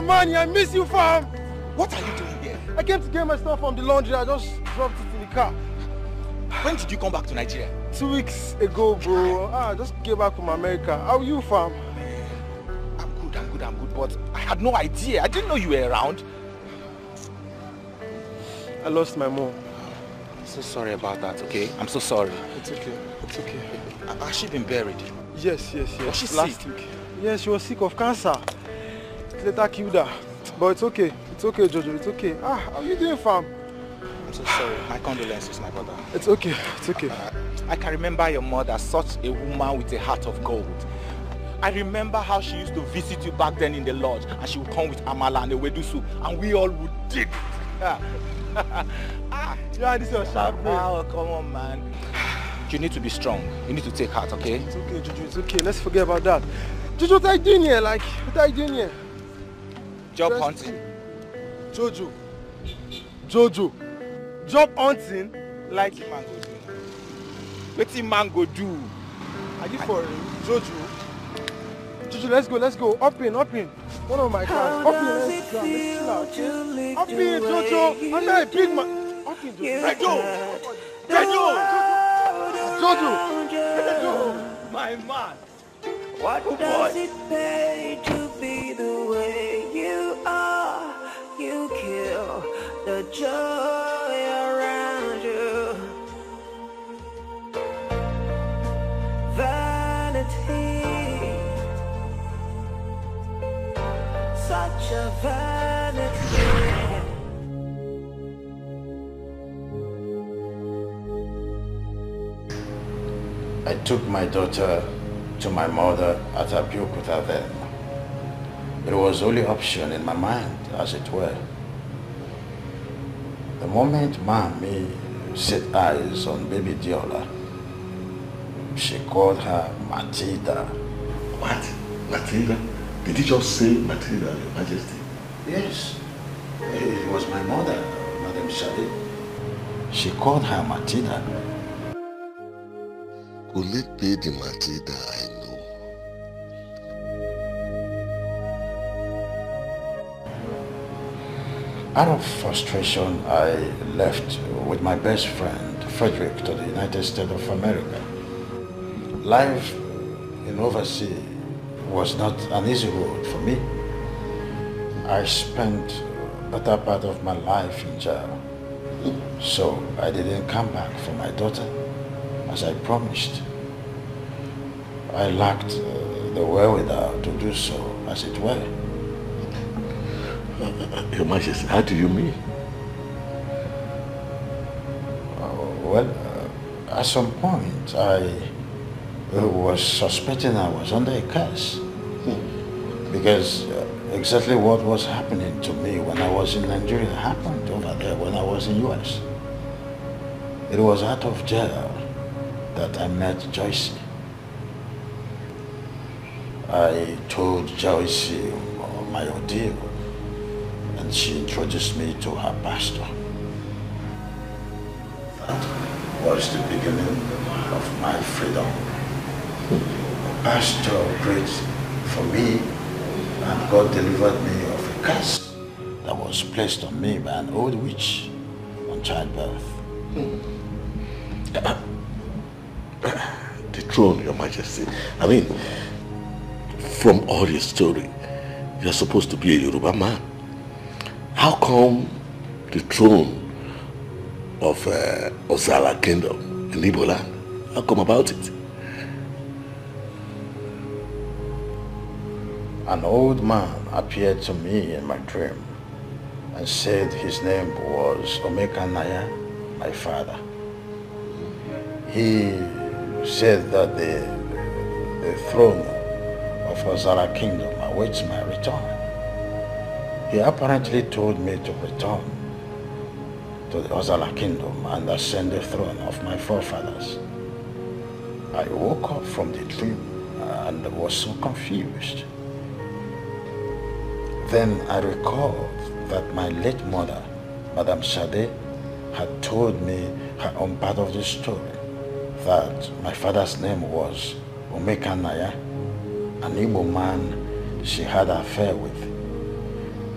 Money, I miss you, fam. What are you doing here? I came to get my stuff from the laundry. I just dropped it in the car. When did you come back to Nigeria? 2 weeks ago, bro. I just came back from America. How are you, fam? I'm good, but I had no idea. I didn't know you were around. I lost my mom. I'm so sorry about that, okay? I'm so sorry. It's okay. It's okay. Has she been buried? Yes. Was she last sick? week. Yes, she was sick of cancer. Later killed her. But it's okay. It's okay, Jojo. It's okay. How are you doing, fam? I'm so sorry. My condolences, my brother. It's okay. It's okay. I can remember your mother, such a woman with a heart of gold. I remember how she used to visit you back then in the lodge, and she would come with amala and ewedu soup, and we all would dig it. Yeah, this is your sharp brain. Oh, come on, man. You need to be strong. You need to take heart, okay? It's okay, Jojo. It's okay. Let's forget about that. Jojo, what are you doing here? What are you doing here? Job hunting. Jojo. Job hunting like man go do. Wetin man go do? Are you for Jojo? Jojo, let's go. Up in. One of my cars. Up in, let's go. Let's chill out. Up in, Jojo. I'm not a big man. Up in, Jojo. Jojo. My man. What does it pay to be the way you are? You kill the joy around you. Vanity, such a vanity. I took my daughter to my mother at Abukuta then. It was the only option in my mind, as it were. The moment Mommy set eyes on baby Diola, she called her Matilda. What? Matilda? Did you just say Matilda, Your Majesty? Yes. It was my mother, Madam Shade. She called her Matilda. Could it be the Matilda I know? Out of frustration, I left with my best friend, Frederick, to the United States of America. Life in overseas was not an easy road for me. I spent the better part of my life in jail, so I didn't come back for my daughter, as I promised. I lacked the wherewithal to do so, as it were. Your Majesty, how do you mean? At some point, I was suspecting I was under a curse. Because exactly what was happening to me when I was in Nigeria happened over there when I was in US. It was out of jail that I met Joyce. I told Joyce my ordeal, and she introduced me to her pastor. That was the beginning of my freedom. The pastor prayed for me, and God delivered me of a curse that was placed on me by an old witch on childbirth. The throne, Your Majesty. I mean, from all your story, you're supposed to be a Yoruba man. How come the throne of Ozala Kingdom in Igbo land? How come about it? An old man appeared to me in my dream and said his name was Nnebe, my father. He said that the throne of Ozala Kingdom awaits my return. He apparently told me to return to the Ozala Kingdom and ascend the throne of my forefathers. I woke up from the dream and was so confused. Then I recalled that my late mother, Madame Shade, had told me her own part of the story, that my father's name was Nnebe, an Igbo man she had an affair with,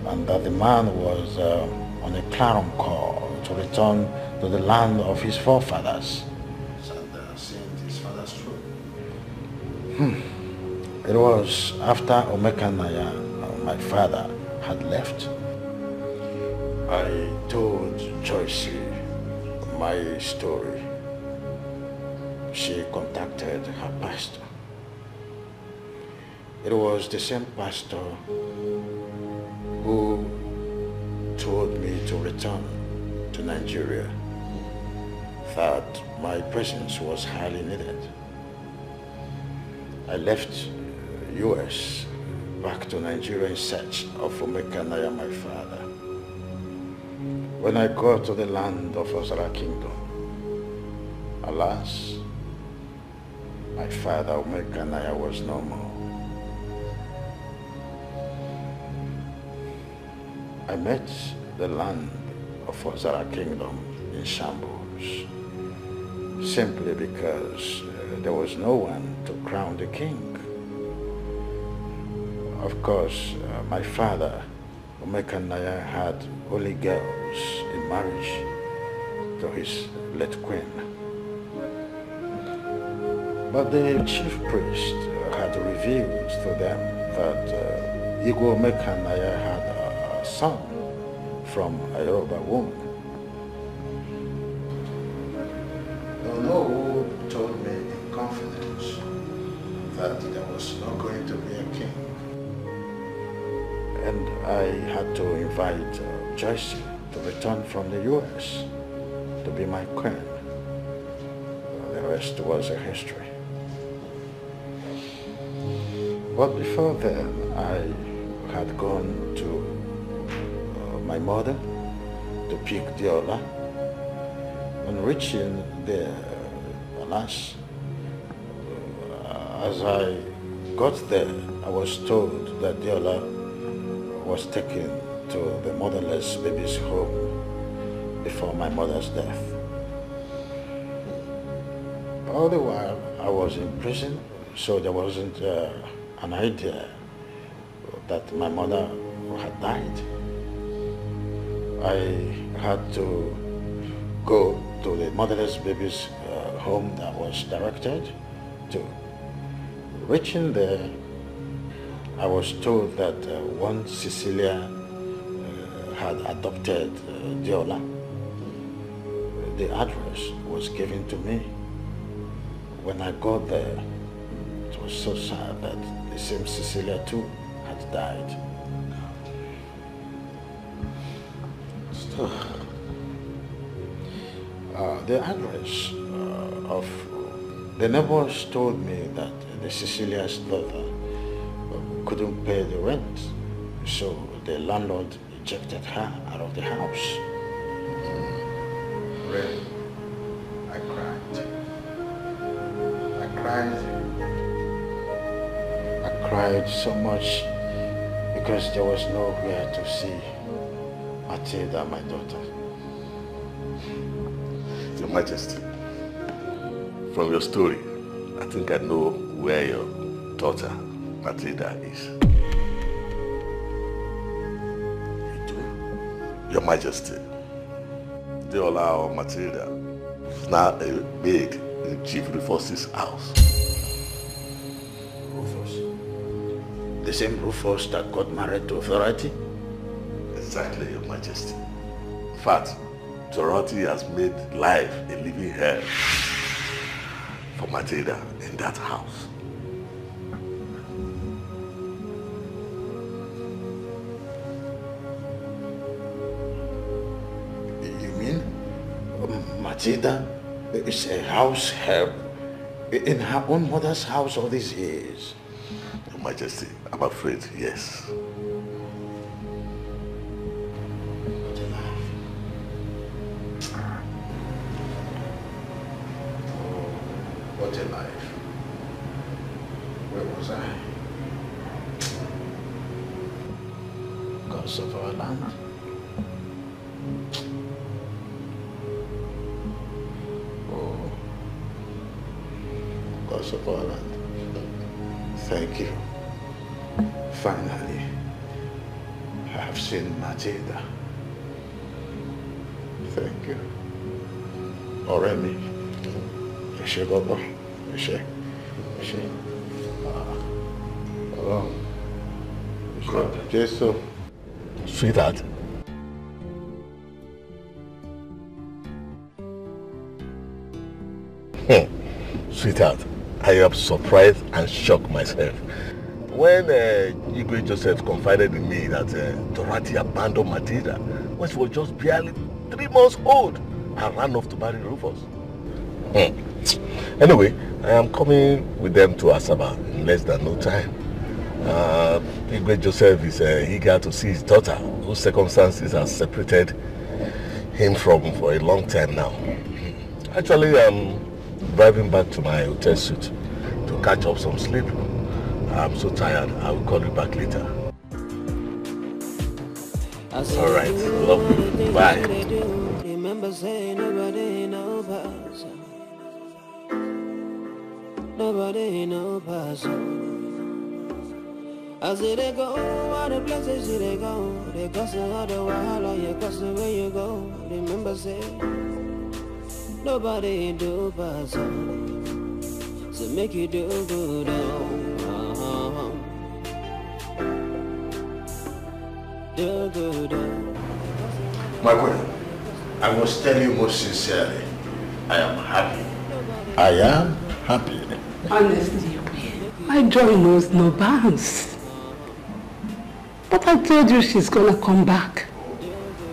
and that the man was on a clarion call to return to the land of his forefathers and ascend his father's throne. It was after Nnebe, my father, had left. I told Joyce my story. She contacted her pastor. It was the same pastor who told me to return to Nigeria, that my presence was highly needed. I left US back to Nigeria in search of Nnebe, my father. When I got to the land of Ozala Kingdom, alas, my father Nnebe was no more. I met the land of Ozala Kingdom in shambles, simply because there was no one to crown the king. Of course, my father, Chinenye, had only girls in marriage to his late queen. But the chief priest had revealed to them that Chinenye had a son from a Yoruba womb. Nollywood told me in confidence that there was not going to be a king. And I had to invite Joyce to return from the US to be my queen. The rest was a history. But before then, I had gone to my mother to pick Diola. On reaching there, alas, as I got there, I was told that Diola was taken to the motherless baby's home before my mother's death. All the while I was in prison, so there wasn't an idea that my mother had died. I had to go to the motherless baby's home that was directed to. Reaching there, I was told that one Cecilia had adopted Diola. The address was given to me. When I got there, it was so sad that the same Cecilia too had died. The address of the neighbors told me that the Cecilia's daughter couldn't pay the rent, so the landlord ejected her out of the house. Really, I cried. I cried so much because there was nowhere to see Matilda, my daughter. Your Majesty, from your story, I think I know where your daughter Matilda is. You do? Your Majesty, Diola or Matilda is now a maid in Chief Rufus's house. Rufus? The same Rufus that got married to Authority? Exactly, Your Majesty. In fact, Authority has made life a living hell for Matilda in that house. You mean Matilda is a house help in her own mother's house all these years? Your Majesty, I'm afraid, yes. What a life. Where was I? Gods of our land. Oh, gods of our land. Thank you. Finally, I have seen Matilda. Thank you. Oremi. Eshe Baba. Eshe. Oh. Jesus. Sweetheart. Sweetheart, I am surprised and shocked myself. When Igwe Joseph confided in me that Dorothy abandoned Matilda when she was just barely 3 months old and ran off to marry Rufus. Anyway, I am coming with them to Asaba in less than no time. Igwe Joseph is eager to see his daughter, whose circumstances have separated him from for a long time now. Actually, I'm driving back to my hotel suite to catch up some sleep. I'm so tired. I will call you back later. All right. Love you. Bye. Remember saying nobody no person. Nobody no person. As they go, all the places they go, they got some other wahala, you got some where you go. Remember say nobody do person. So make you do good. Do good. My queen, I must tell you most sincerely, I am happy. I am happy. Honestly, my joy knows no bounds. But I told you she's gonna come back.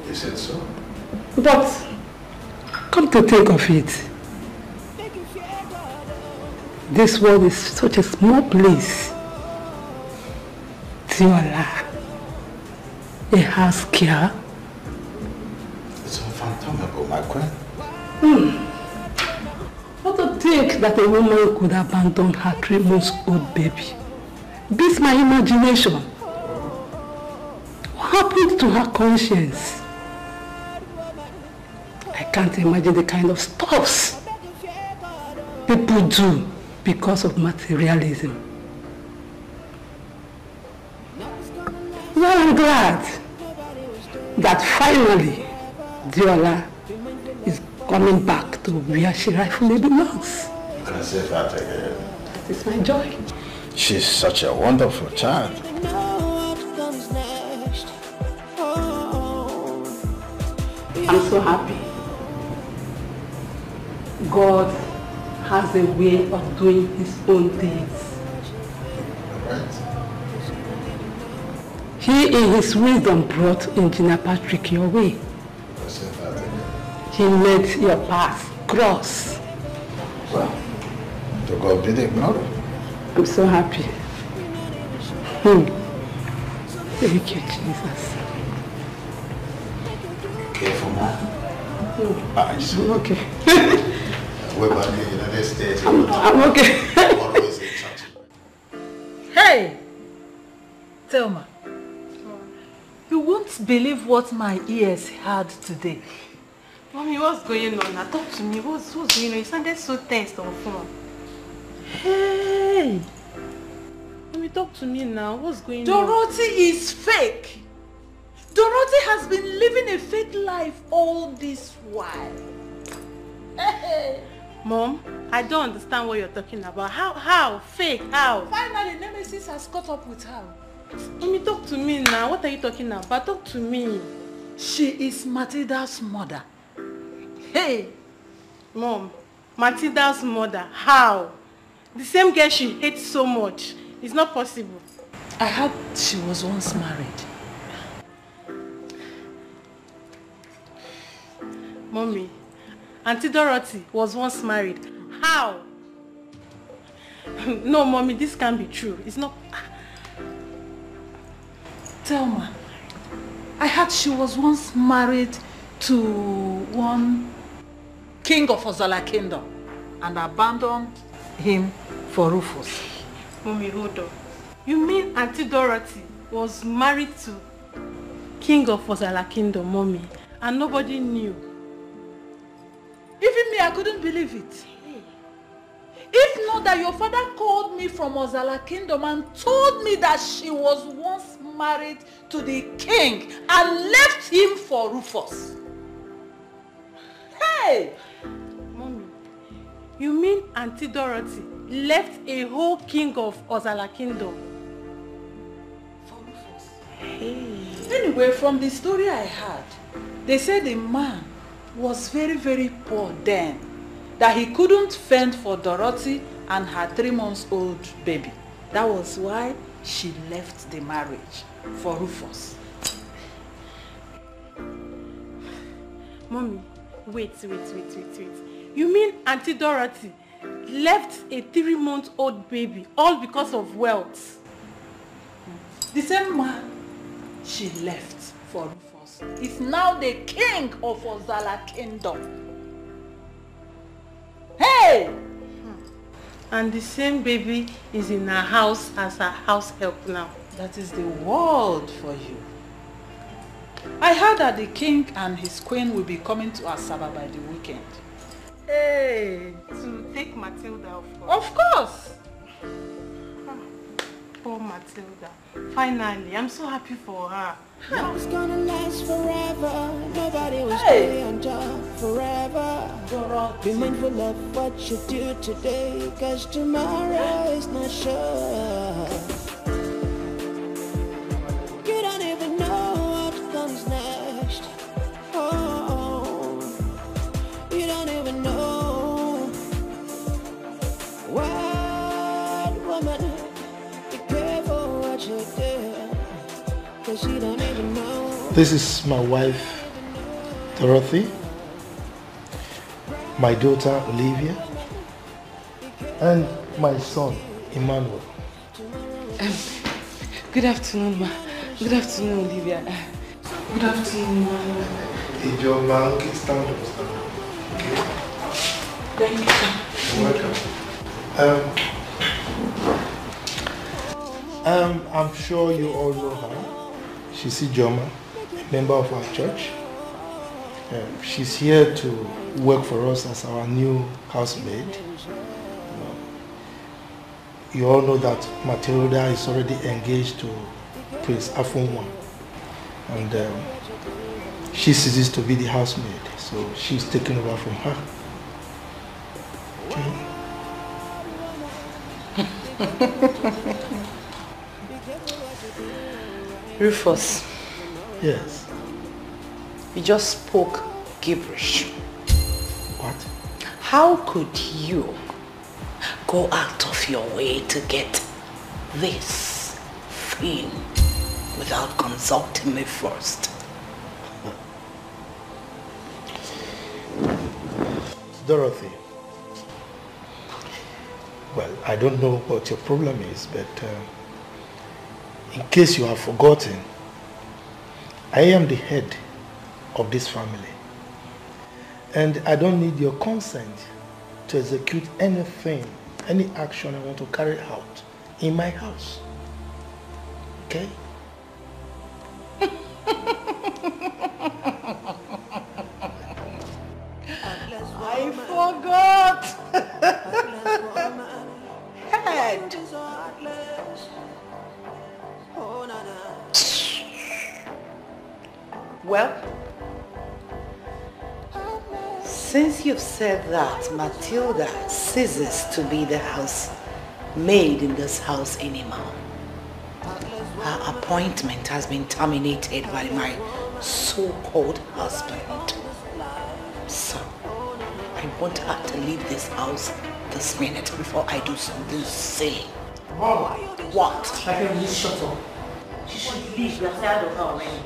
You said so? But, come to think of it, this world is such a small place. Tiola, a house care. It's unfathomable, my queen. What to think that a woman could abandon her 3-month-old baby? Beats my imagination. What happened to her conscience? I can't imagine the kind of stuffs people do because of materialism. Well, I'm glad that finally Diola is coming back to where she rightfully belongs. You can say that again. That is my joy. She's such a wonderful child. I'm so happy. God has a way of doing his own things. He in his wisdom brought Engineer Patrick your way. He made your path cross. Well, to God be the glory. I'm so happy. Thank you, Jesus. Careful, man. I'm okay. We're back in the United States. I'm okay. Always in church. Hey! Thelma, you won't believe what my ears heard today. Mommy, what's going on? Now talk to me. What's going on? You sounded so tense on phone. Hey! Mommy, talk to me now. What's going Dorothy is fake. Dorothy has been living a fake life all this while. Hey! Mom, I don't understand what you're talking about. How? Fake? How? Finally, Nemesis has caught up with her. Mommy, talk to me now. What are you talking about? Talk to me. She is Matilda's mother. Hey! Mom, Matilda's mother. How? The same girl she hates so much. It's not possible. I heard she was once married. Mommy, Auntie Dorothy was once married. How? No, Mommy, this can't be true. It's not... Thelma, I heard she was once married to one king of Ozala Kingdom and abandoned him for Rufus. Mommy, hold on. You mean Auntie Dorothy was married to King of Ozala Kingdom, Mommy, and nobody knew? Even me, I couldn't believe it. If not that your father called me from Ozala Kingdom and told me that she was once married to the king and left him for Rufus. Hey! Mommy, you mean Auntie Dorothy left a whole king of Ozala Kingdom for Rufus? Hey. Anyway, from the story I heard, they said the man was very, very poor then, that he couldn't fend for Dorothy and her 3-month-old baby. That was why she left the marriage for Rufus. Mommy, wait. You mean Auntie Dorothy left a 3-month-old baby all because of wealth? The same man she left for Rufus is now the king of Ozala Kingdom. Hey! And the same baby is in her house as her house help now. That is the world for you. I heard that the king and his queen will be coming to Asaba by the weekend. Hey, to take Matilda, of course. Of course. Poor Matilda. Finally, I'm so happy for her. Love is gonna last forever. Nobody will stay on top forever. Be mindful of what you do today, cause tomorrow is not sure. You don't even know what comes next. Oh, you don't even know what woman. Be careful what you do, cause you don't even know. This is my wife, Dorothy, my daughter, Olivia, and my son, Emmanuel. Good afternoon, ma. Good afternoon, Olivia. Good afternoon, Emmanuel. Hey, Joe, ma. Okay, stand up, stand up. Okay. Thank you, sir. You're welcome. I'm sure you all know her. She's Ijoma, a member of our church. She's here to work for us as our new housemaid. You all know that Matilda is already engaged to Prince Afunwa, and she ceases to be the housemaid, so she's taking over from her. Okay. Rufus. Yes. You just spoke gibberish. What? How could you go out of your way to get this thing without consulting me first? Dorothy. Well, I don't know what your problem is, but in case you have forgotten, I am the head of this family. And I don't need your consent to execute anything, any action I want to carry out in my house. Okay? I forgot! Head! Well, since you've said that Matilda ceases to be the housemaid in this house anymore, her appointment has been terminated by my so-called husband. So, I want her to leave this house this minute before I do something silly. Mom! What? I can just shut up. She should leave. You're tired of her already.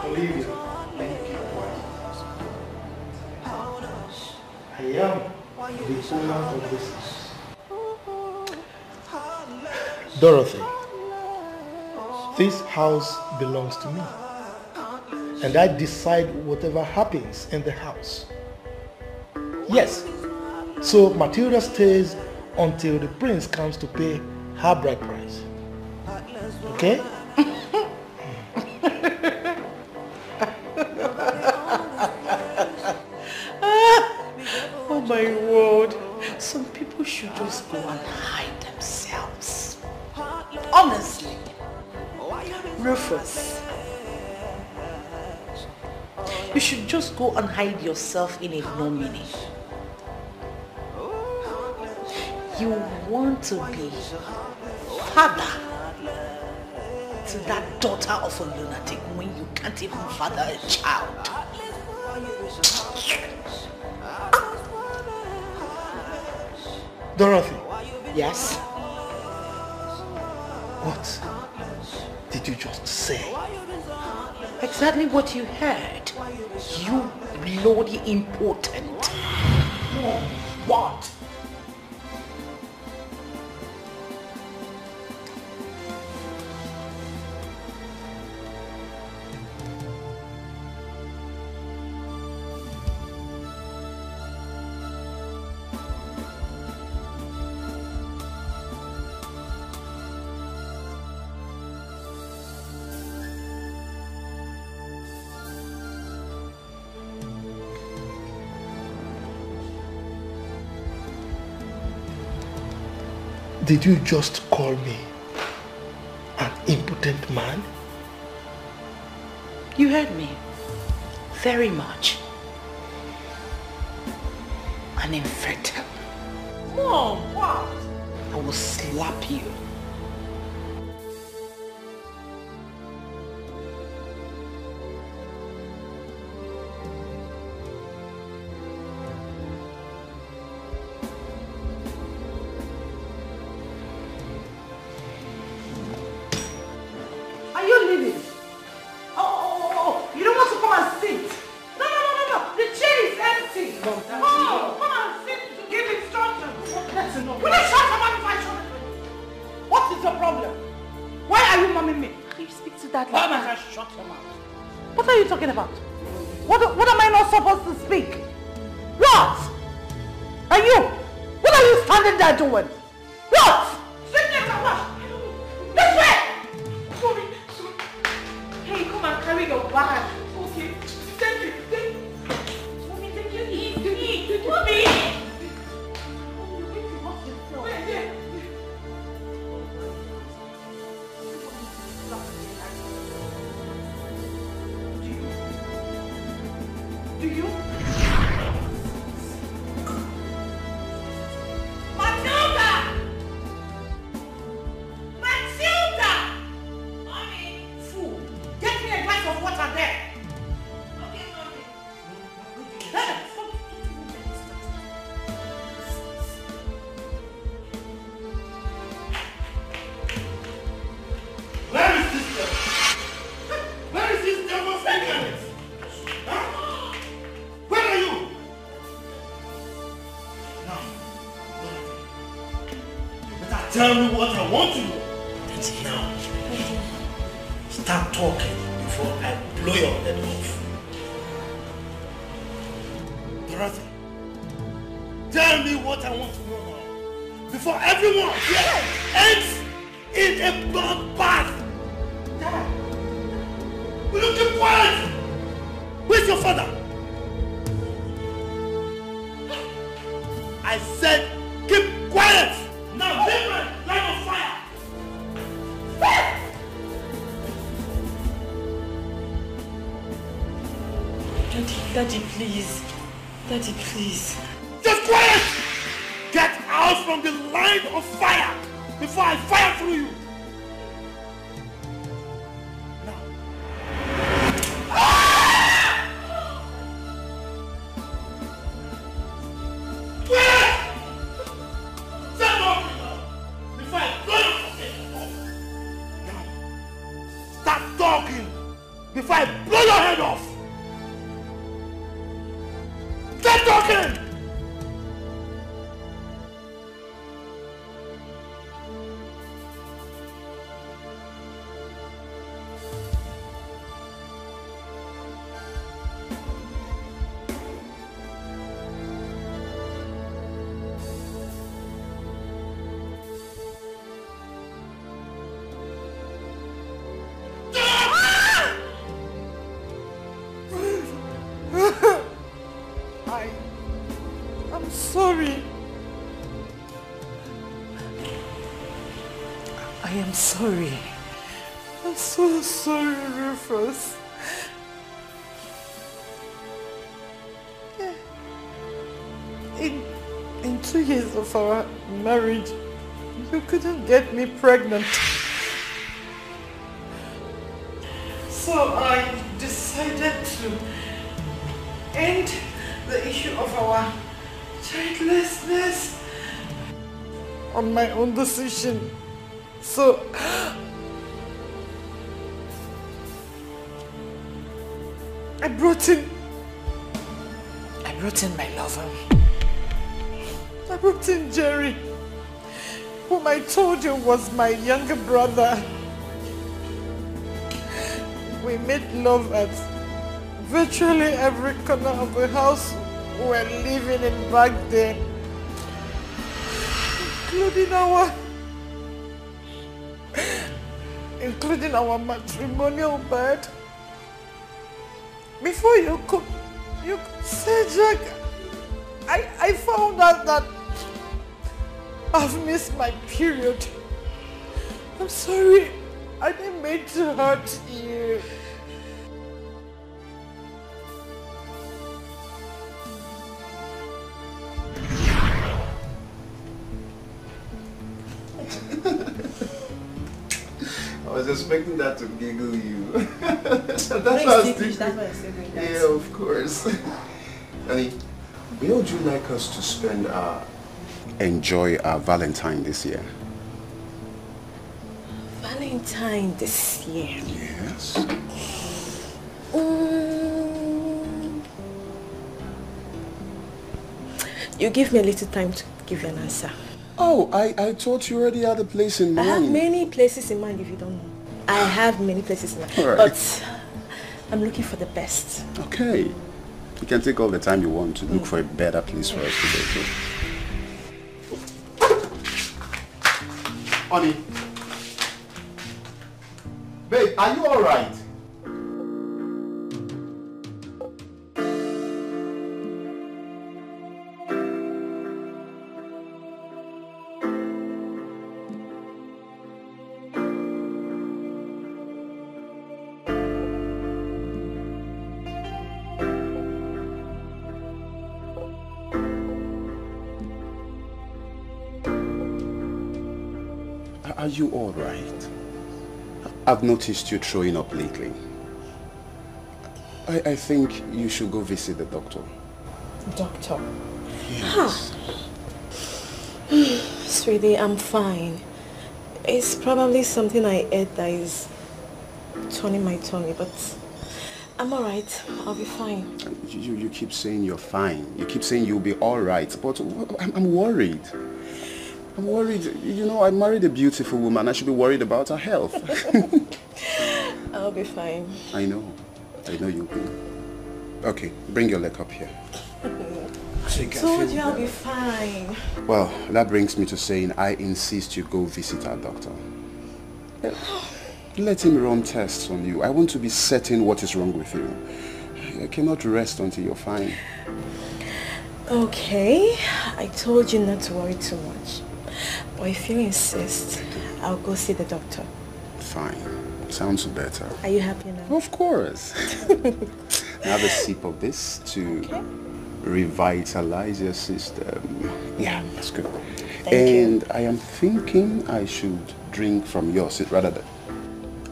Olivia, thank you. I am the owner of this house. Dorothy, this house belongs to me. And I decide whatever happens in the house. Yes. So Matilda stays until the prince comes to pay her bride price. Okay? Oh my word. Some people should just go and hide themselves. Honestly. Rufus, you should just go and hide yourself in ignominy. You want to be father to that daughter of a lunatic when you can't even father a child. Dorothy. Yes? What did you just say? Exactly what you heard. You bloody impotent. What? Did you just call me an impotent man? You heard me. Very much. An infertile. Mom, what? I will slap you. Are you leaving? Oh, you don't want to come and sit? No. The chair is empty. Come and sit to give instructions. That's enough. Will you shut your mouth if I show it? What is your problem? Why are you mumming me? Can you speak to that Why must I shut your mouth? What are you talking about? What am I not supposed to speak? What? And you? What are you standing there doing? What? Sit there and wash. This way! Sorry. Hey, come and carry your bag. Okay. Thank you. Mommy, take it easy. Mommy! Do you? Matilda! Mommy! Fool! Get me a glass of water there! Okay, Mommy. Where is this devil? Where is this devil's ignorance? Huh? Where are you? Now, you better tell me what I want to know. And now, start talking before I blow your head off. Dorothy, tell me what I want to know now. Before everyone here ends in a bloodbath. Dad, will you keep quiet? Where's your father? I said keep quiet. Now leave my line of fire. Daddy, please. Daddy, please. Just quiet! Get out from the line of fire before I fire through you. Before I blow your head off! Stop talking! I'm sorry. I am sorry. I'm so sorry, Rufus. In 2 years of our marriage, you couldn't get me pregnant. So I decided to end the issue of our childlessness on my own decision. So I brought in my lover. I brought in Jerry, whom I told you was my younger brother. We made love at virtually every corner of the house we were living in back then, including our matrimonial bed. Before you could say, Jack, I found out that I've missed my period. I'm sorry. I didn't mean to hurt you. I was expecting that to giggle you. That's what I I was said thinking. that. Yeah, of course. Honey, where would you like us to spend enjoy our Valentine this year? Valentine this year? Yes. You give me a little time to give you an answer. Oh, I thought you already had a place in mind. I have many places in mind if you don't know. I have many places in mind. All right. But I'm looking for the best. Okay. You can take all the time you want to look for a better place for us to go to. Honey. Babe, are you alright? Are you all right? I've noticed you throwing up lately. I think you should go visit the doctor. Doctor? Yes. Sweetie, I'm fine. It's probably something I ate that is turning my tummy, but I'm alright. I'll be fine. You keep saying you're fine. You keep saying you'll be alright, but I'm worried. I'm worried. You know, I married a beautiful woman. I should be worried about her health. I'll be fine. I know you'll be. Okay, bring your leg up here. I told you I'll be fine. Well, that brings me to saying I insist you go visit our doctor. Let him run tests on you. I want to be certain what is wrong with you. I cannot rest until you're fine. Okay, I told you not to worry too much. But if you insist, I'll go see the doctor. Fine. Sounds better. Are you happy now? Of course. Have a sip of this to revitalize your system. Yeah, that's good. Thank you. I am thinking I should drink from yours rather than...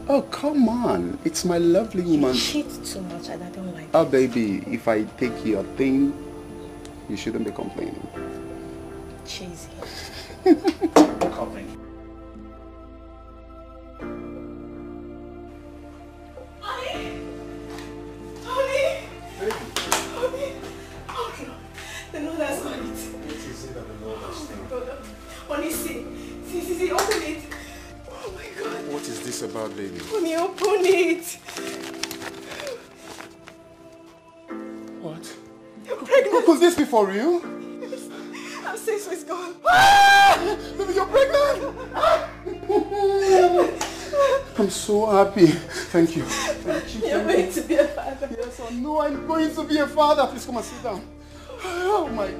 Oh, come on. It's my lovely woman. You cheat too much and I don't like it. Oh, baby, if I take your thing, you shouldn't be complaining. Cheesy. Coming. The Lord has got it. What is it that the Lord has done? Honey, see, open it. Oh my God. What is this about, baby? Honey, open it. What? You're pregnant. Could this be for real? Yes. I'm saying so it's gone. Ah! Baby, you're pregnant! I'm so happy. Thank you. Thank you. You're going to be a father. Yes, I know I'm going to be a father. Please come and sit down. Oh my God.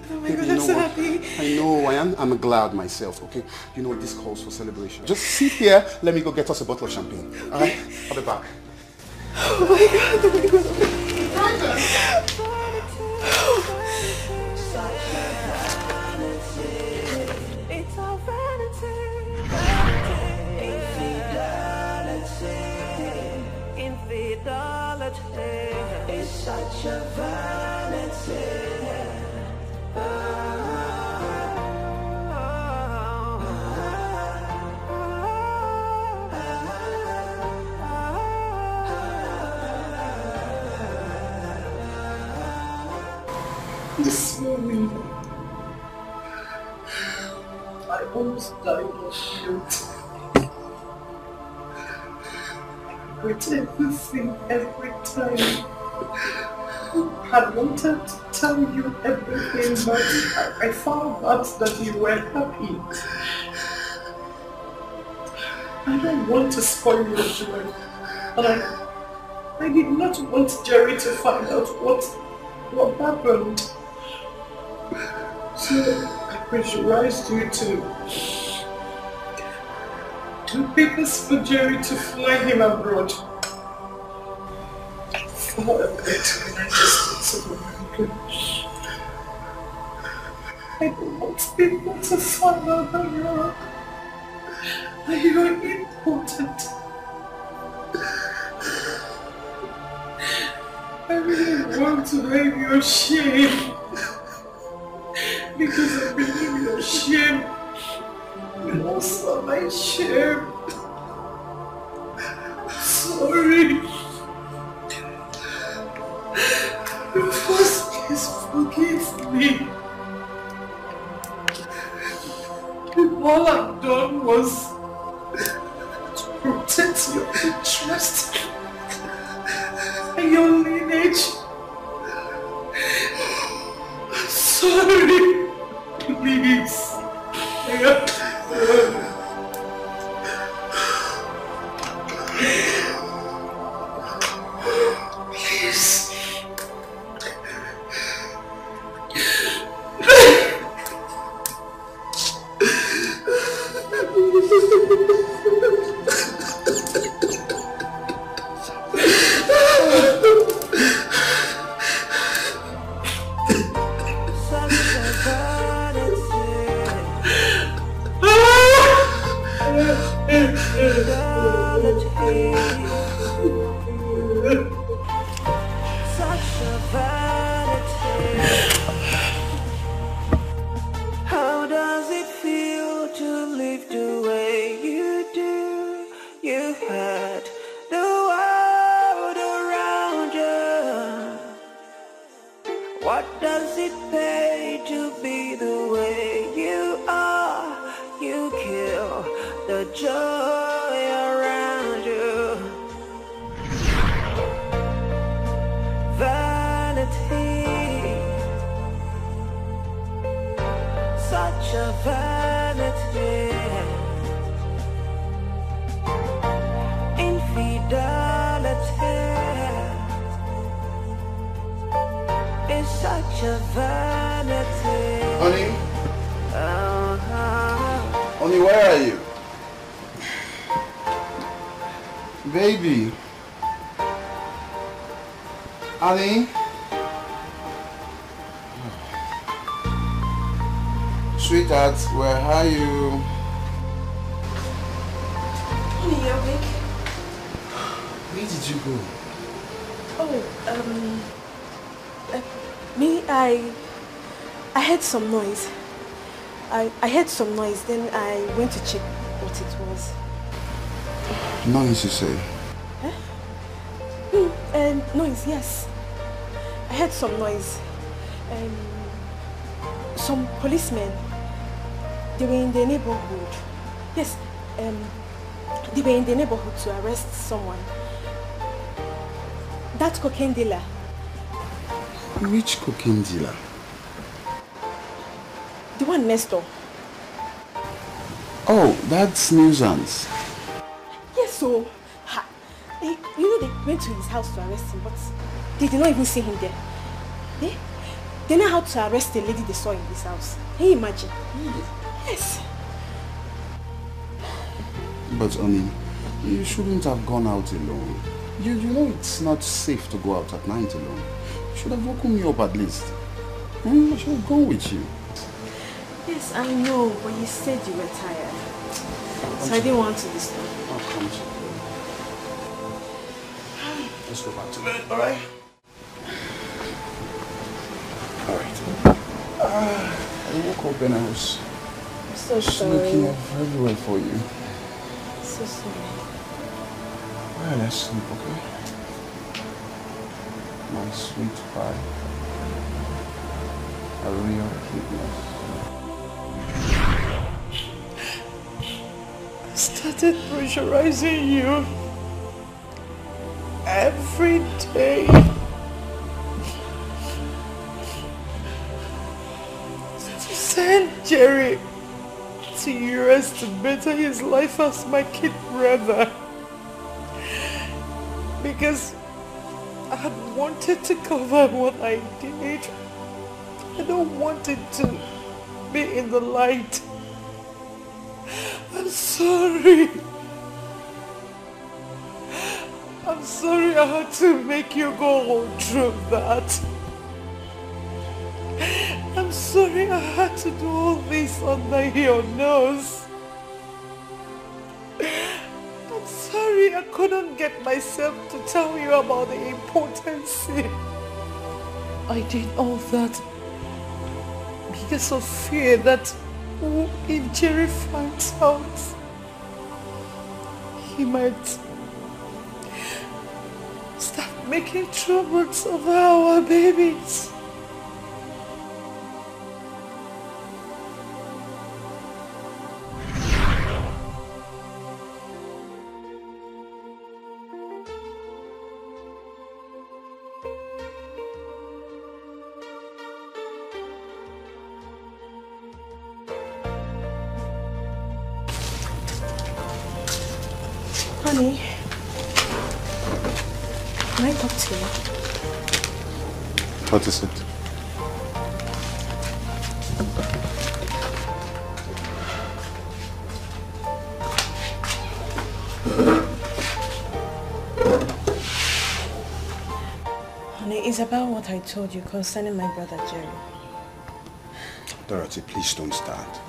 Oh my Baby, God, I'm so happy. I know, I'm glad myself, okay? You know what, this calls for celebration. Just sit here, let me go get us a bottle of champagne. Okay. Alright? I'll be back. Oh my God, oh my God, oh my God. It's our Infidelity is such a vanity. This morning, I almost died of guilt. I regret everything every time. I wanted to tell you everything, but I found out that you were happy. I don't want to spoil your joy, and I did not want Jerry to find out what happened. So pressurized you to do papers for Jerry to fly him abroad. For a better United States of America. I don't want people to find out that you're important. I really want to make you ashamed. Because I believe you're ashamed. You also my shame. Sorry. Please forgive me. All I've done was to protect your interest and your lineage. Sorry. Please. Please. How does it feel to live the way you do? You had the world around you. What does it pay to be the way you are? You kill the joy around you. Vanity, such a vanity. Infidelity is such a vanity. Honey? Honey, where are you? Baby? Honey? Sweetheart, where are you? Honey, you're awake? Where did you go? I heard some noise. I heard some noise, then I went to check what it was. Noise, you say? Noise, yes. I heard some noise. Some policemen, they were in the neighborhood. Yes, they were in the neighborhood to arrest someone. That cocaine dealer. Which cocaine dealer? The one next door. Oh, that's nuisance. Yes, so you know they went to his house to arrest him, but they did not even see him there. They know how to arrest the lady they saw in his house. Can you imagine? Yes. But honey, you shouldn't have gone out alone. You know it's not safe to go out at night alone. You should have woken me up at least. I should have gone with you. Yes, I know, but you said you were tired. So I didn't want to disturb. I'll come to you. Let's go back to bed, alright? Alright. I woke up and I was looking everywhere for you. So sorry. Well, let's sleep, okay? My sweet pie. A real cuteness. I started pressurizing you every day. To send Jerry to US to better his life as my kid brother. Because I had wanted to cover what I did. I don't want it to me in the light. I'm sorry. I'm sorry I had to make you go through that. I'm sorry I had to do all this under your nose. I'm sorry I couldn't get myself to tell you about the importance. I did all that because of fear that if Jerry finds out, he might start making troubles over our babies. Honey, can I talk to you? What is it? Honey, it's about what I told you concerning my brother Jerry. Dorothy, please don't start.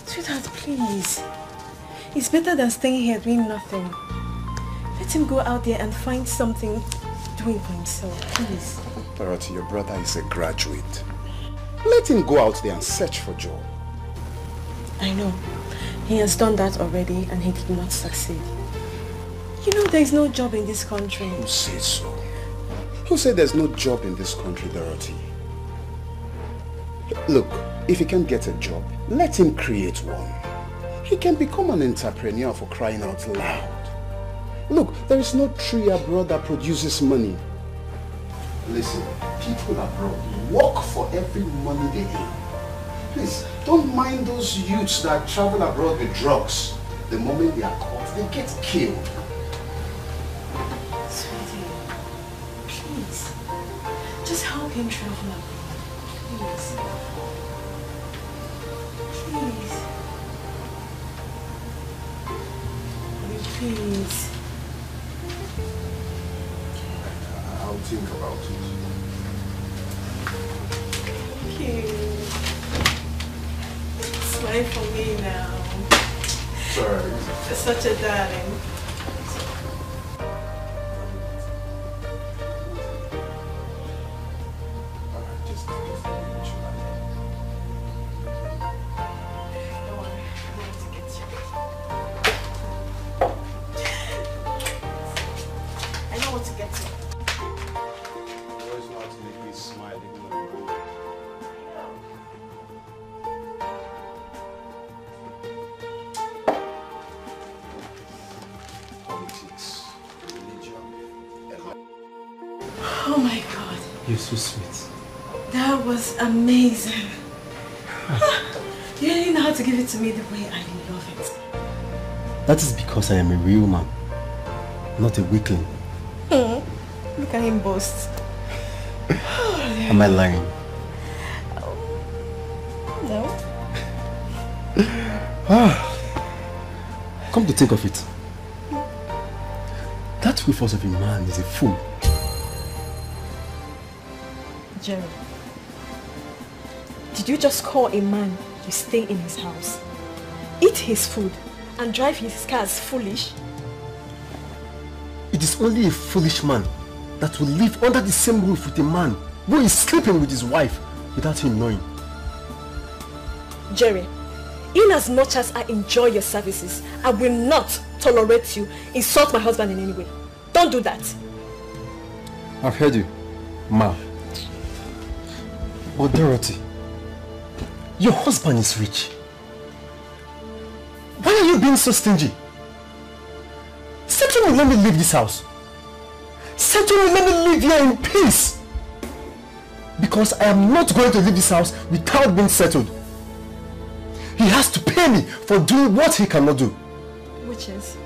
Sweetheart, please. It's better than staying here doing nothing. Let him go out there and find something doing for himself, please. Dorothy, your brother is a graduate. Let him go out there and search for a job. I know. He has done that already and he did not succeed. You know there is no job in this country. Who says so? Who said there's no job in this country, Dorothy? Look, if he can't get a job, let him create one. He can become an entrepreneur, for crying out loud. Look, there is no tree abroad that produces money. Listen, people abroad work for every money they earn. Please, don't mind those youths that travel abroad with drugs. The moment they are caught, they get killed. Sweetie, please, just help him travel abroad. Please. Please. Please. I'll think about it. Thank you. Smile for me now. Sorry. You're such a darling. Oh my God. You're so sweet. That was amazing. You really know how to give it to me the way I love it. That is because I am a real man, not a weakling. Look at him boast. Am I lying? No. Come to think of it, that Rufus of a man is a fool. Jerry, did you just call a man to stay in his house, eat his food, and drive his cars foolish? It is only a foolish man that will live under the same roof with a man who is sleeping with his wife without him knowing. Jerry, in as much as I enjoy your services, I will not tolerate you insult my husband in any way. Don't do that. I've heard you, Ma. But Dorothy, your husband is rich. Why are you being so stingy? Settle me, let me leave this house. Settle me, let me live here in peace. Because I am not going to leave this house without being settled. He has to pay me for doing what he cannot do. Which is?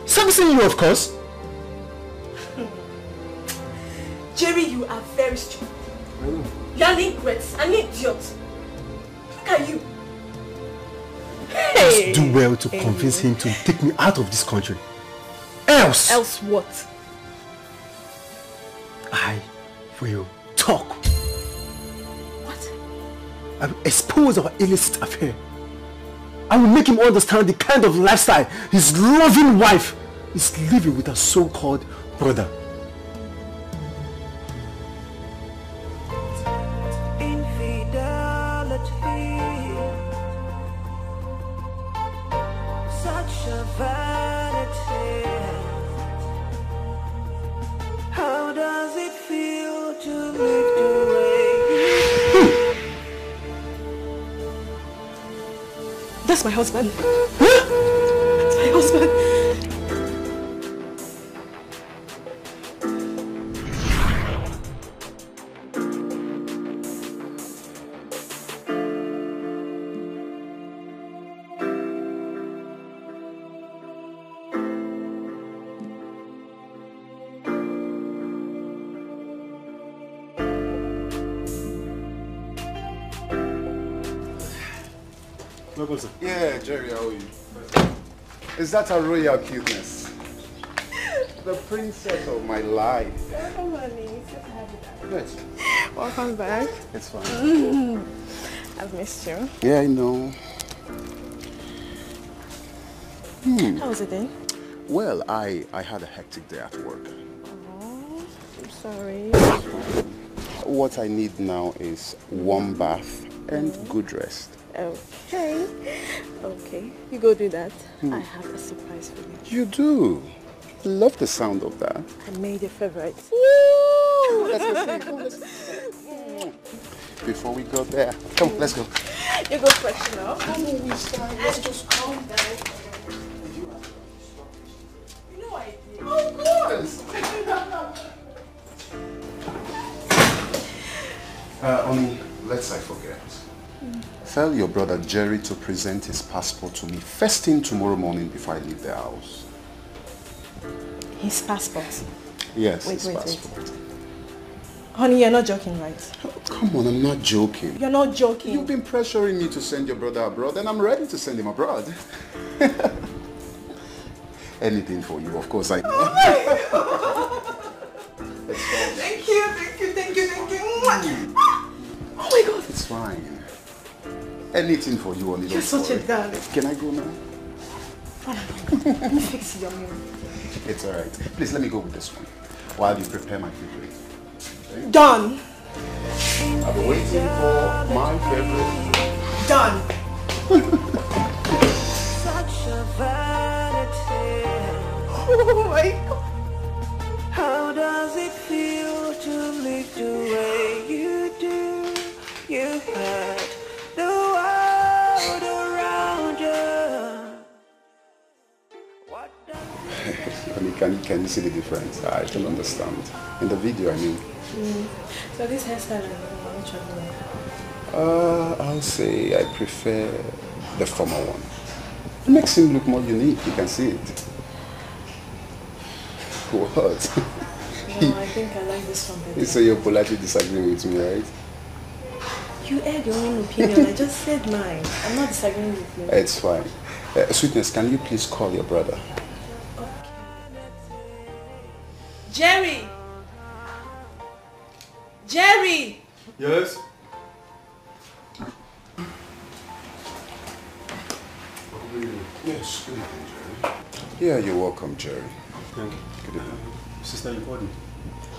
Servicing you, of course. Jerry, you are very stupid. You are an ingrate, an idiot. can you? Hey! Just do well to convince him to take me out of this country. Else! Else what? I will talk. What? I will expose our illicit affair. I will make him understand the kind of lifestyle his loving wife is living with her so-called brother. That's my husband. That's my husband. Yeah, Jerry, how are you? Is that a royal cuteness? The princess of my life. Welcome, honey. So to have you back. Good. Welcome back. It's fine. I've missed you. Yeah, I know. How was it then? Well, I had a hectic day at work. Oh, I'm sorry. What I need now is warm bath and good rest. Okay. Okay. You go do that. I have a surprise for you. You do? Love the sound of that. I made your favorite. Woo! Let's go see. Come, let's see. Before we go there, come, let's go. You go freshen up. Come on, let's just calm down. You know I did. Of course. Only, lest I forget. Tell your brother Jerry to present his passport to me first thing tomorrow morning before I leave the house. His passport? Yes, wait, his passport. Honey, you're not joking, right? Oh, come on, I'm not joking. You're not joking. You've been pressuring me to send your brother abroad, and I'm ready to send him abroad. Anything for you, of course I know. Thank you, thank you, thank you, thank you. Oh my God. It's fine. Anything for you, only. You're such a darling. Can I go now? Let me fix your meal. It's alright. Please let me go with this one while you prepare my favorite. Okay? Done. I'll be waiting for my favorite. Done. Such a vanity. Oh my God. How does it feel to live the way you do? You had the world around you. Can you see the difference? I don't understand. In the video, I mean. So this hairstyle, which one? I'll say I prefer the former one. It makes him look more unique. You can see it. What? No, I think I like this one better. You say you're politely disagreeing with me, right? You aired your own opinion. I just said mine. I'm not disagreeing with you. It's fine. Sweetness, can you please call your brother? Jerry! Jerry! Yes? Yes, good evening, Jerry. Yeah, you're welcome, Jerry. Thank you. Good evening. Sister, you called me?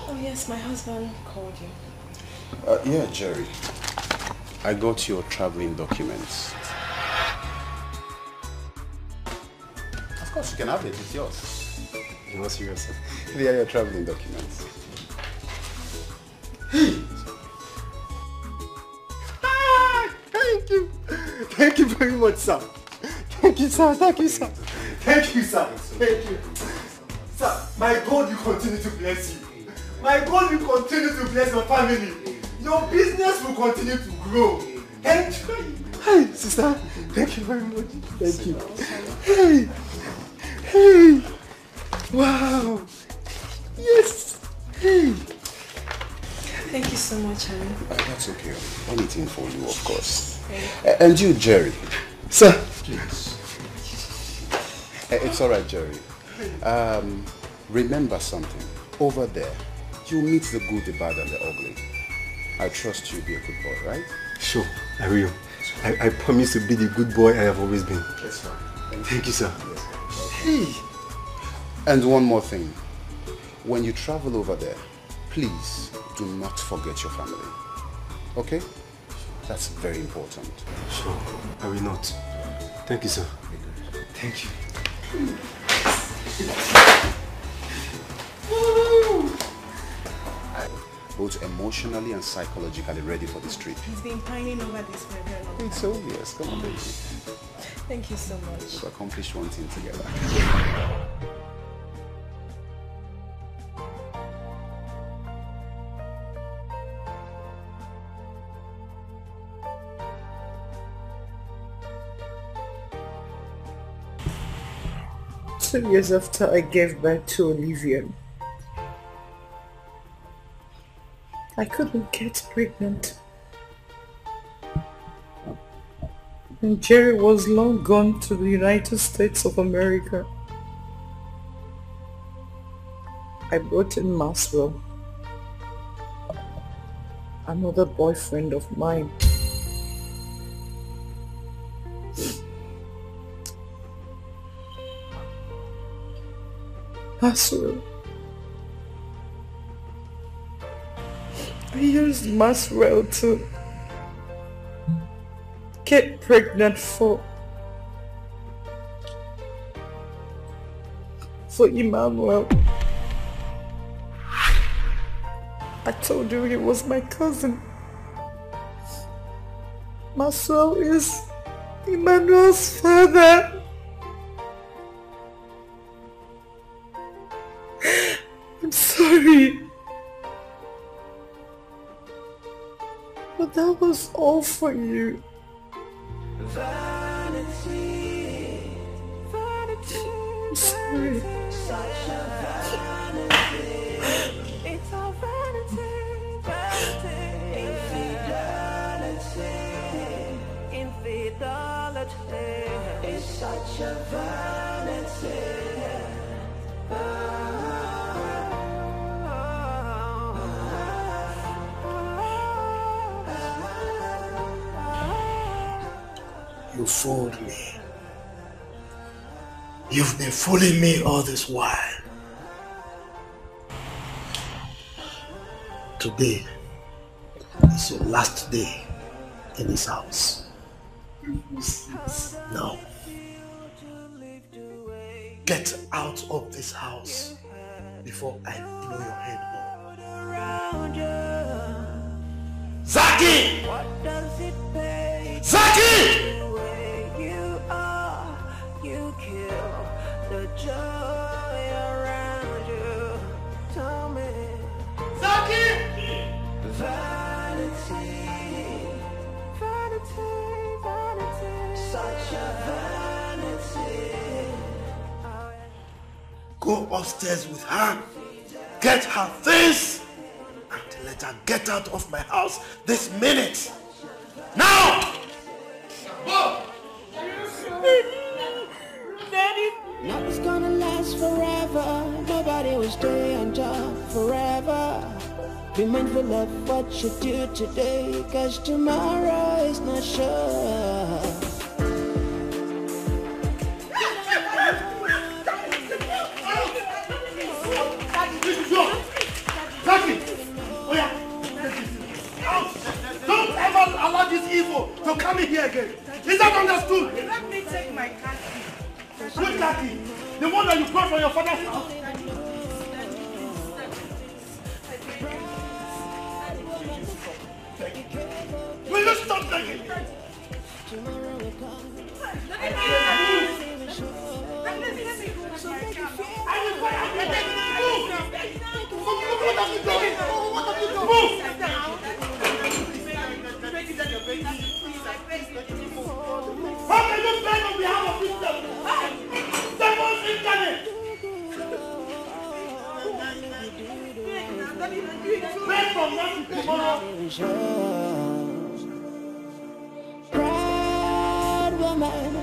Oh yes, my husband called you. Yeah, Jerry. I got your traveling documents. Of course, you can have it. It's yours. You're not serious. They are your traveling documents. Thank you. Thank you very much, sir. Thank you, sir. Thank you, sir. Thank you, sir. Thank you. Sir, my God will continue to bless you. My God will continue to bless your family. Your business will continue to grow. Thank you. Hey, sister. Thank you very much. Thank you. Hey. Hey. Wow. Yes. Hey. Thank you so much, honey. That's okay. Anything for you, of course. And you, Jerry. Sir. Please. It's all right, Jerry. Remember something. Over there, you meet the good, the bad, and the ugly. I trust you'll be a good boy, right? Sure, I will. I promise to be the good boy I have always been. That's fine. Thank you, sir. Hey! And one more thing. When you travel over there, please do not forget your family. Okay? That's very important. Sure, I will not. Thank you, sir. Thank you. Both emotionally and psychologically ready for this trip. He's been pining over this for a very long time. It's obvious. Come on, baby. Thank you so much. We've accomplished one thing together. Two years after I gave birth to Olivia, I couldn't get pregnant. And Jerry was long gone to the United States of America. I brought in Maxwell, another boyfriend of mine. Maxwell. I used Maxwell to get pregnant for Emmanuel. I told you he was my cousin. Maxwell is Emmanuel's father. I'm sorry. But that was all for you. Vanity, vanity, I'm sorry. Such a vanity. It's a vanity, vanity. Infidelity, infidelity. It's such a vanity. You fooled me. You've been fooling me all this while. Today is your last day in this house. Now, get out of this house before I blow your head off. Zaki! Zaki! You kill the joy around you. Tell me, Zaki! Vanity, vanity, vanity, such a vanity. Go upstairs with her, get her things, and let her get out of my house this minute. Now! Go! Nothing's gonna last forever. Nobody will stay on top forever. Be mindful of what you do today, cause tomorrow is not sure. Zaki! Oh yeah! Don't ever allow this evil to come in here again. Is that understood? Let me take my car key. Which car key? The one that you brought from your father's house? Will you stop taking? How can you beg on behalf of this devil? Devil's incarnate! Beg from now to tomorrow. woman,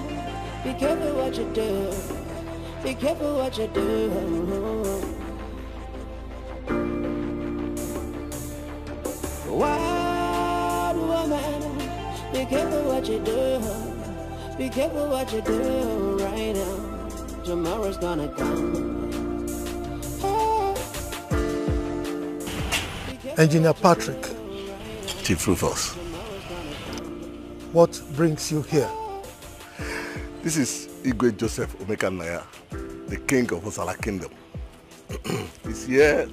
be careful what you do. Be careful what you do. Wild woman, be careful what you do. Be careful what you do right now. Tomorrow's gonna come. Engineer Patrick. Chief Rufus. What brings you here? This is Igwe Joseph Omekanaya, the king of Osala Kingdom. He's here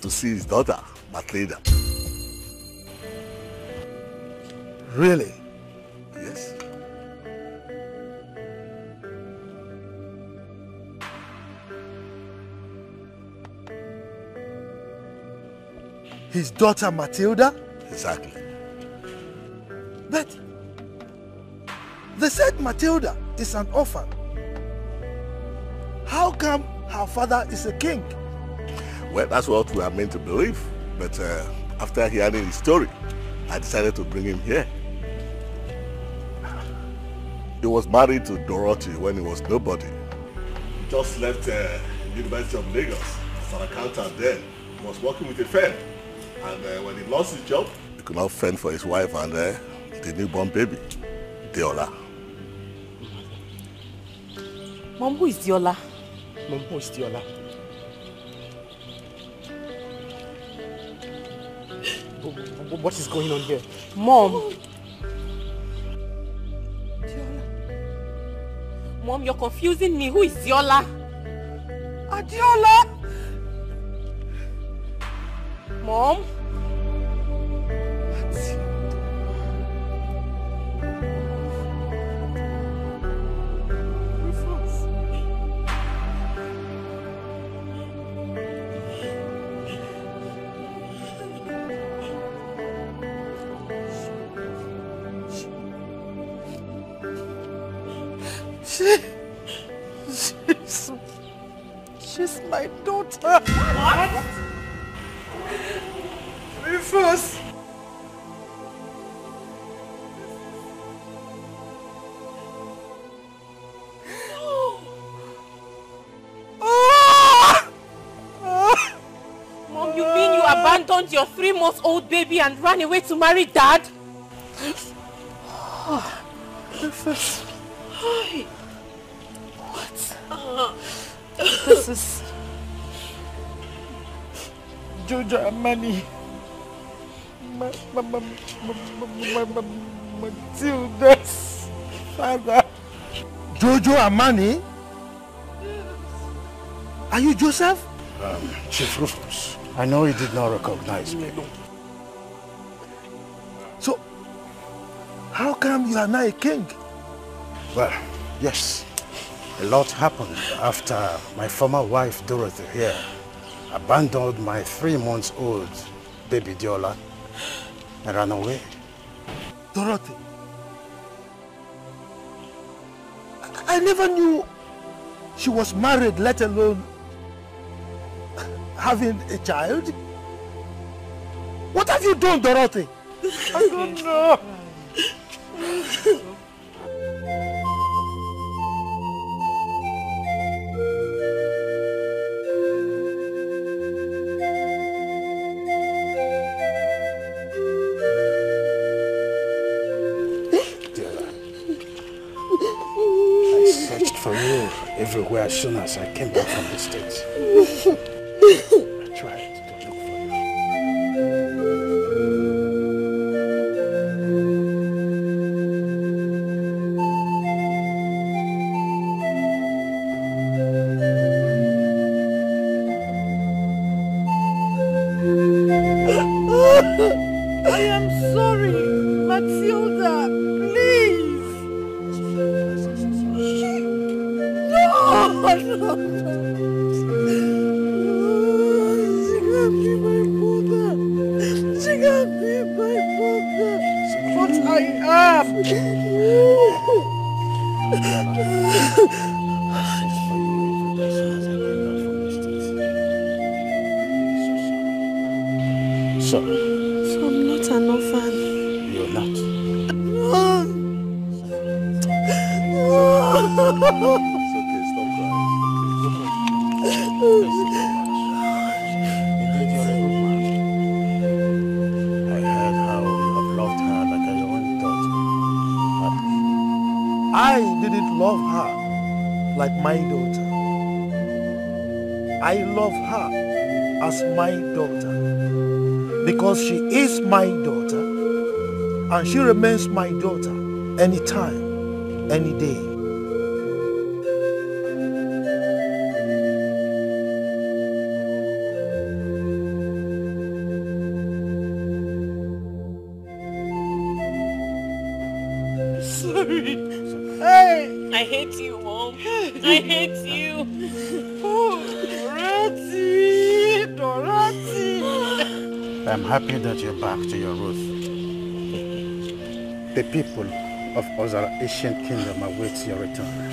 to see his daughter, Matilda. Really? Yes. His daughter Matilda? Exactly. But they said Matilda is an orphan. How come her father is a king? Well, that's what we are meant to believe. But after hearing his story, I decided to bring him here. He was married to Dorothy when he was nobody. He just left University of Lagos as an accountant then. He was working with a firm. And when he lost his job, he could not fend for his wife and the newborn baby, Deola. Mom, who is Deola? Mom, who is Deola? What is going on here? Mom. Mom, you're confusing me. Who is Deola? Adiola! Mom? She's my daughter. What? Rufus. Mom, you mean you abandoned your 3-month-old baby and ran away to marry Dad? Rufus. What? This is Jojo Amani. Matilda's father. Jojo Amani? Are you Joseph? Chief Rufus, I know he did not recognize me. So, how come you are now a king? Well, yes. A lot happened after my former wife, Dorothy, here abandoned my 3-month-old baby Deola and ran away. Dorothy? I never knew she was married, let alone having a child. What have you done, Dorothy? I don't know. For you everywhere as soon as I came back from the States. I tried to look for I am sorry, Matilda. Please. No. She can't be my mother. She can't be my mother. But I am. So I'm not an orphan. You're not. No. okay, stop crying. It's okay. Indeed, you're a good man. I heard how you have loved her like your own daughter. I didn't love her like my daughter. I love her as my daughter because she is my daughter and she remains my daughter anytime, any day. Sorry. Hey! I hate you, Mom. I hate you. Oh, Dorothy! I'm happy that you're back to your roots. The people of our ancient kingdom await your return.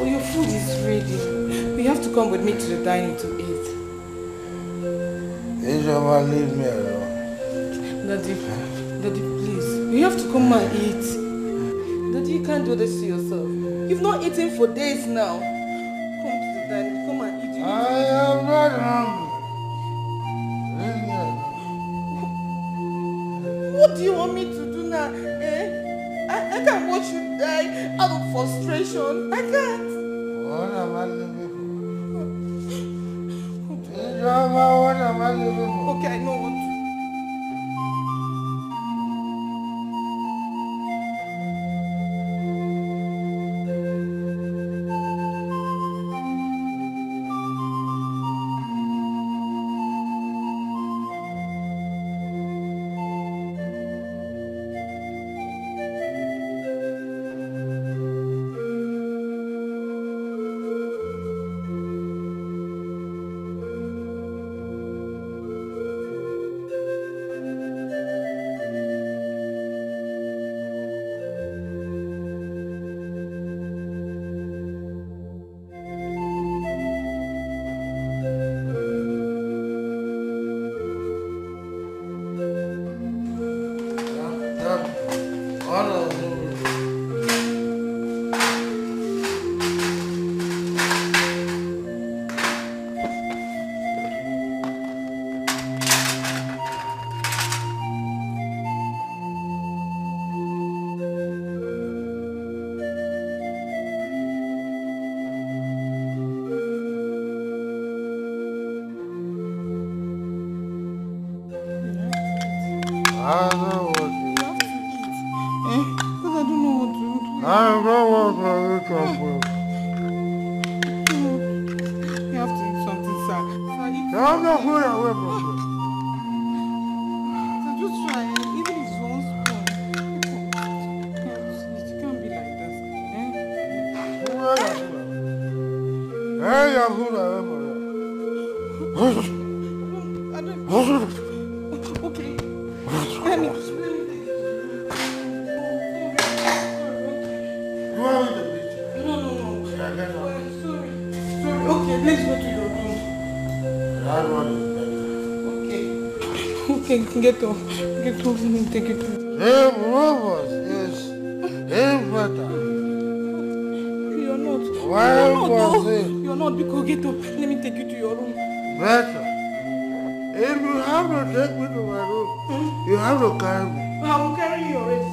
Your food is ready. You have to come with me to the dining to eat. Leave me alone. Daddy, please. You have to come and eat. Daddy, you can't do this to yourself. You've not eaten for days now. Come to the dining. Come and eat. am not hungry. What do you want me to do now? I can't watch you die out of frustration. I can't. What am I living for? What am I living for? Okay, I know what to do. Get off, and take it. Hey, Robert is infertile. You're not. Why was it? You're not, because get up. Let me take you to your room. Better. If you have to take me to my room, you have to carry me. I will carry you already.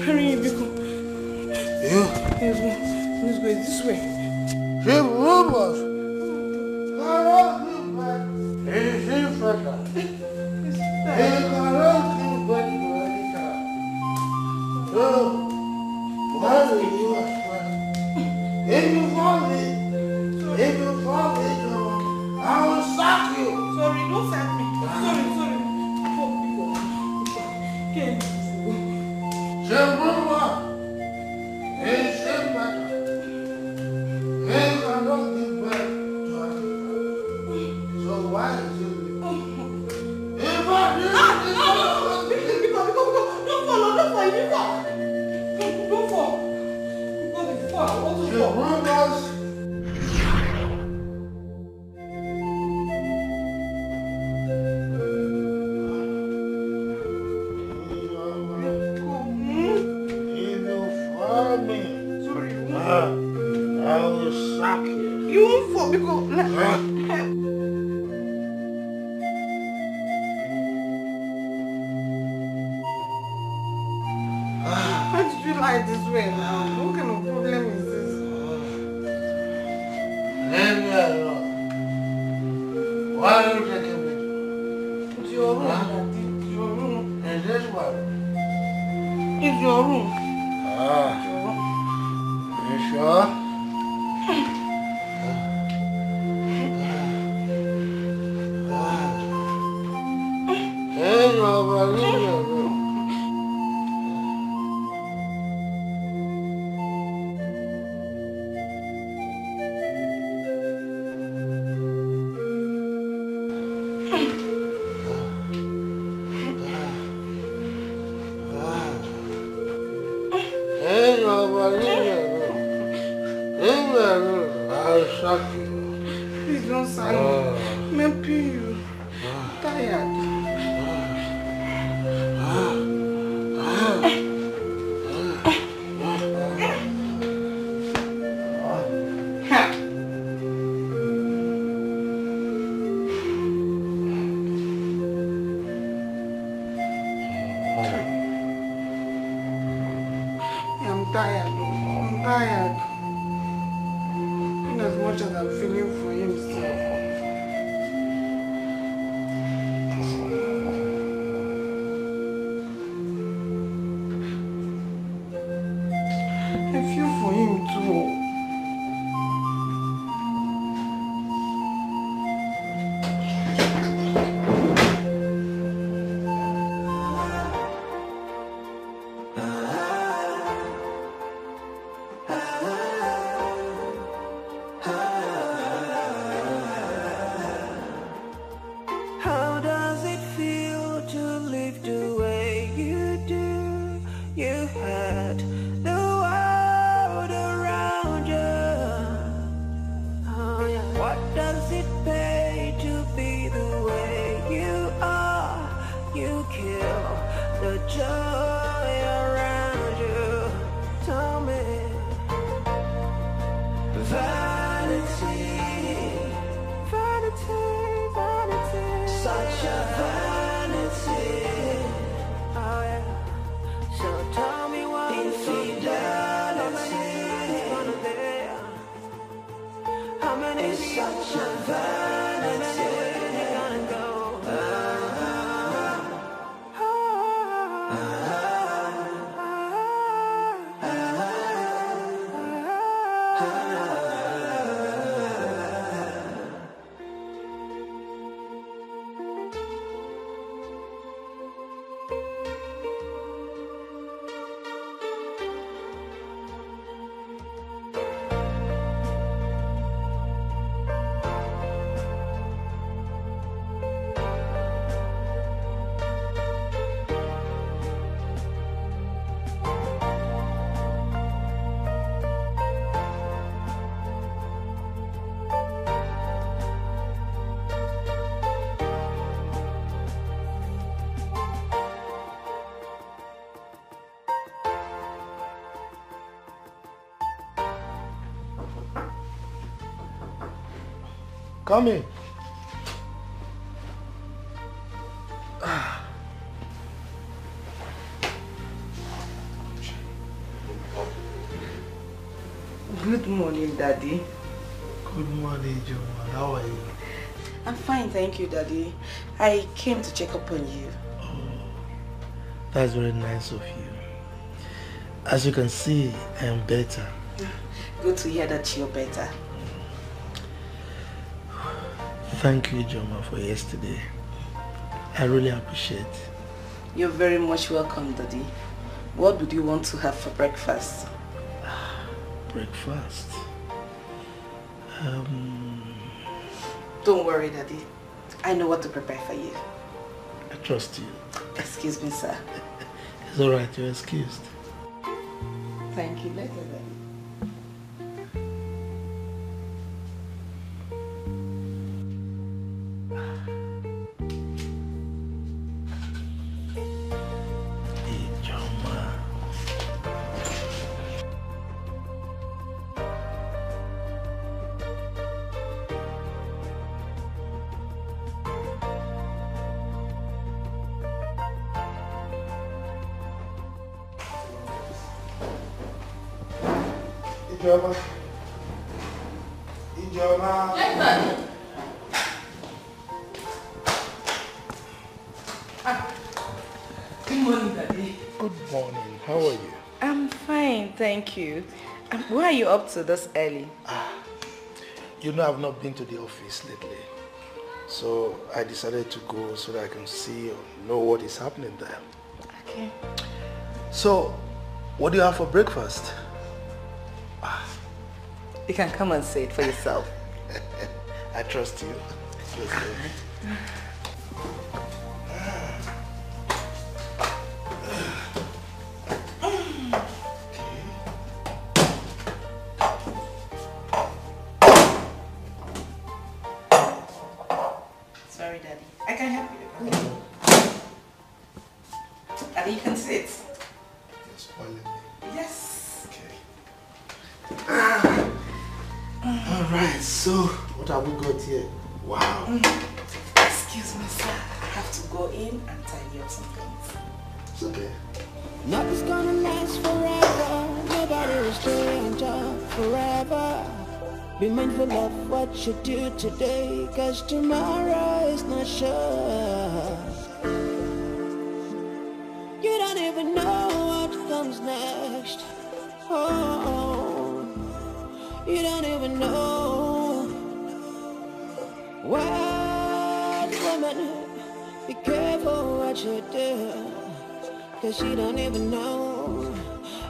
Carry you, because... You? Let's go this way. Hey, Robert. He's infertile. He cannot give birth to any child. So, why do you expect? If you fall me, I will sack you. Sorry, don't sack me. Sorry. Okay. Jehovah is infertile. He cannot give birth to any child. So why is it? Don't fall. Because if you fall, I want to fall. I will sack you. You won't fall because... How did you lie this way now? What kind of problem is this? Leave me alone. Why are you taking me? It's your room, Daddy. It's your room. Is this one? It's your room. It's your room. You sure? Hey, nobody, leave me alone. Please don't sign me. Maybe you. I'm tired. tired. I'm tired. In as much as I'm feeling for him still. I feel for him too. How does it feel to live the way you do? You had the world around you. Oh, yeah. What does it pay to be the way you are? You kill the joy around you. Tell me, vanity, vanity, vanity, such a vanity. Oh yeah. So tell me what infidelity is gonna be. How many such a vanity is gonna go? Come in. Good morning, Daddy. Good morning, Joma. How are you? I'm fine, thank you, Daddy. I came to check up on you. That's very nice of you. As you can see, I am better. Good to hear that you're better. Thank you, Joma, for yesterday. I really appreciate it. You're very much welcome, Daddy. What would you want to have for breakfast? Breakfast? Don't worry, Daddy. I know what to prepare for you. I trust you. Excuse me, sir. It's alright, you're excused. Thank you. Later, Daddy. Ijoma. Ijoma. Yes, Daddy. Good morning, Daddy. Good morning. How are you? I'm fine, thank you. Why are you up to this early? You know I've not been to the office lately. So I decided to go so that I can see or know what is happening there. Okay. So, what do you have for breakfast? You can come and say it for yourself. I trust you. Let's go. Sorry, Daddy. I can help you. Daddy, you can sit. Yes. Alright, so what have we got here? Wow. Excuse me, sir. I have to go in and tidy up some things. It's okay. Nothing's gonna last forever. Be mindful of what you do today, cause tomorrow is not sure. You don't even know what comes next. Oh, you don't even know. Wild woman, be careful what you do, cause you don't even know.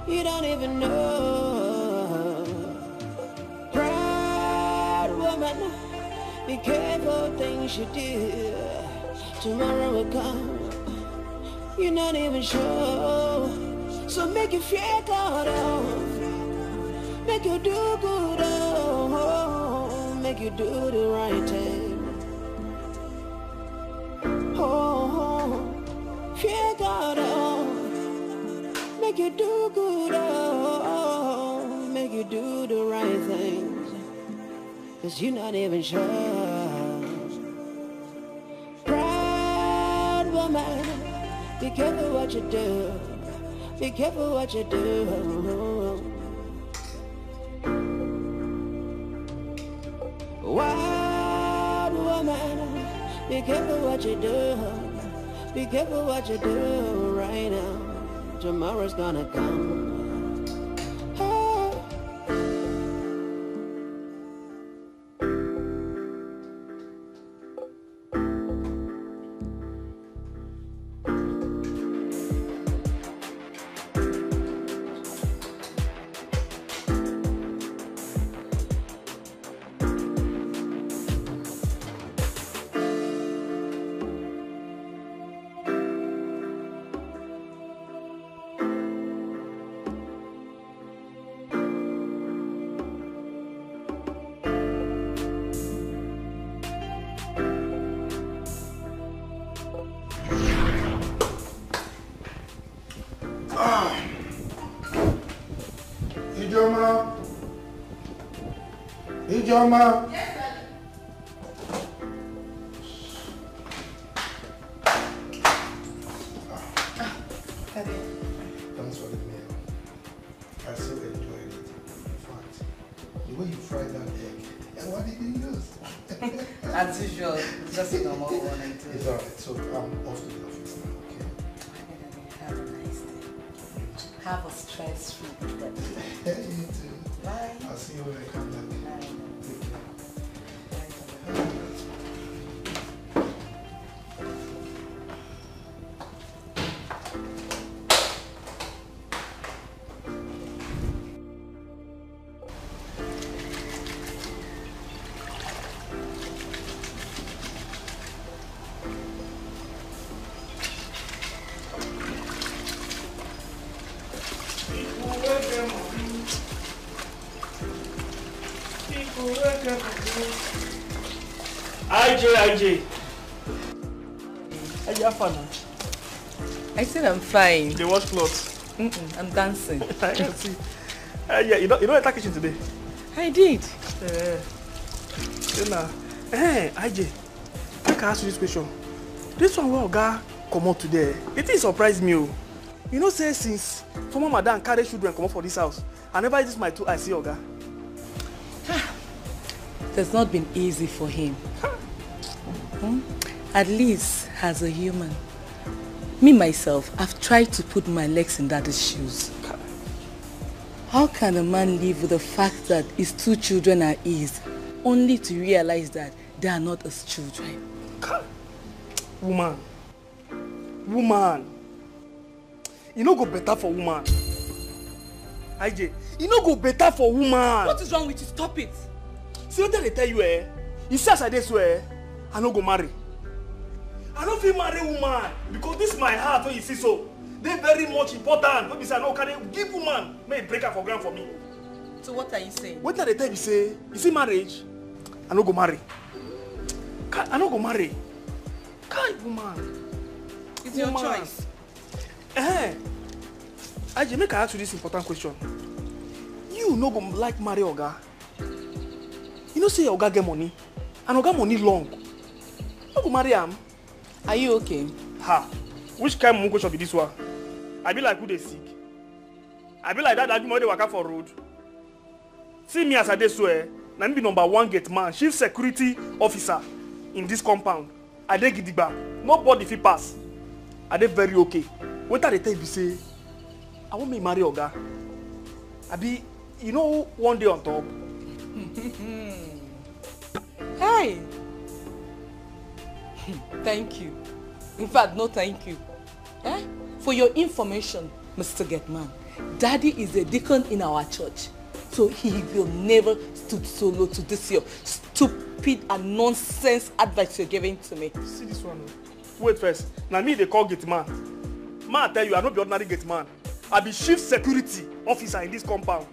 You don't even know. Proud woman, be careful things you do. Tomorrow will come, you're not even sure. So make you feel good, oh. Make you do good, oh. Make you do the right thing. Oh, feel good, oh. Make you do good, oh. Make you do the right things, cause you're not even sure. Proud woman, be careful what you do. Be careful what you do. Wild woman, be careful what you do. Be careful what you do right now. Tomorrow's gonna come. Ijoma. Yes, Daddy. Thanks for the meal. I so enjoyed it. In fact, the way you fried that egg, and what did you use? As usual, just a normal one and two. It's alright, so I'm off to the office now, okay? Have a nice day. Have a stress-free day. Yeah, you too. Bye. I'll see you when I come back. Bye. Take care. IJ. How you fun? I said I'm fine. They wash clothes. I'm dancing. I can see. Yeah, you don't attack kitchen today. I did. Hey, IJ, make I ask you this question. This one where Oga come out today, it thing surprised me. You know, say since former madam carry children come out for this house, I never use my 2 eyes see Oga. It has not been easy for him. At least as a human. Me myself, I've tried to put my legs in daddy's shoes. How can a man live with the fact that his 2 children are his, only to realize that they are not his children? Woman. You no go better for woman. IJ, you no go better for woman. What is wrong with you? Stop it. See what they tell you, you see as I dey swear, I no go marry. I don't feel marry woman because this my heart when you see so. They very much important. When you say I no carry give woman, may break her for ground for me. So what are you saying? What they tell you say, you see marriage, I no go marry. I no go marry. Can't woman. It's your choice. IJ, make I ask you this important question. You no go like marry Oga. You know say Oga get money, and Oga money long. No go marry him. Are you okay? Ha! Which kind of mungo shop be this one? I be like who they sick. I be like that money they waka for road. See me as I dey swear. Now be number 1 gate man, chief security officer in this compound. I dey gidigba. Nobody fit pass. I dey very okay. What are they tell you say? I want me marry Oga. Abi, you know, one day on top. Hey! Thank you. In fact, no thank you. For your information, Mr. Getman, Daddy is a deacon in our church. So he will never stoop so low to this your stupid and nonsense advice you're giving to me. See this one. Wait first. Now me they call gate man. Man, I tell you, I no be ordinary gate man. I be chief security officer in this compound.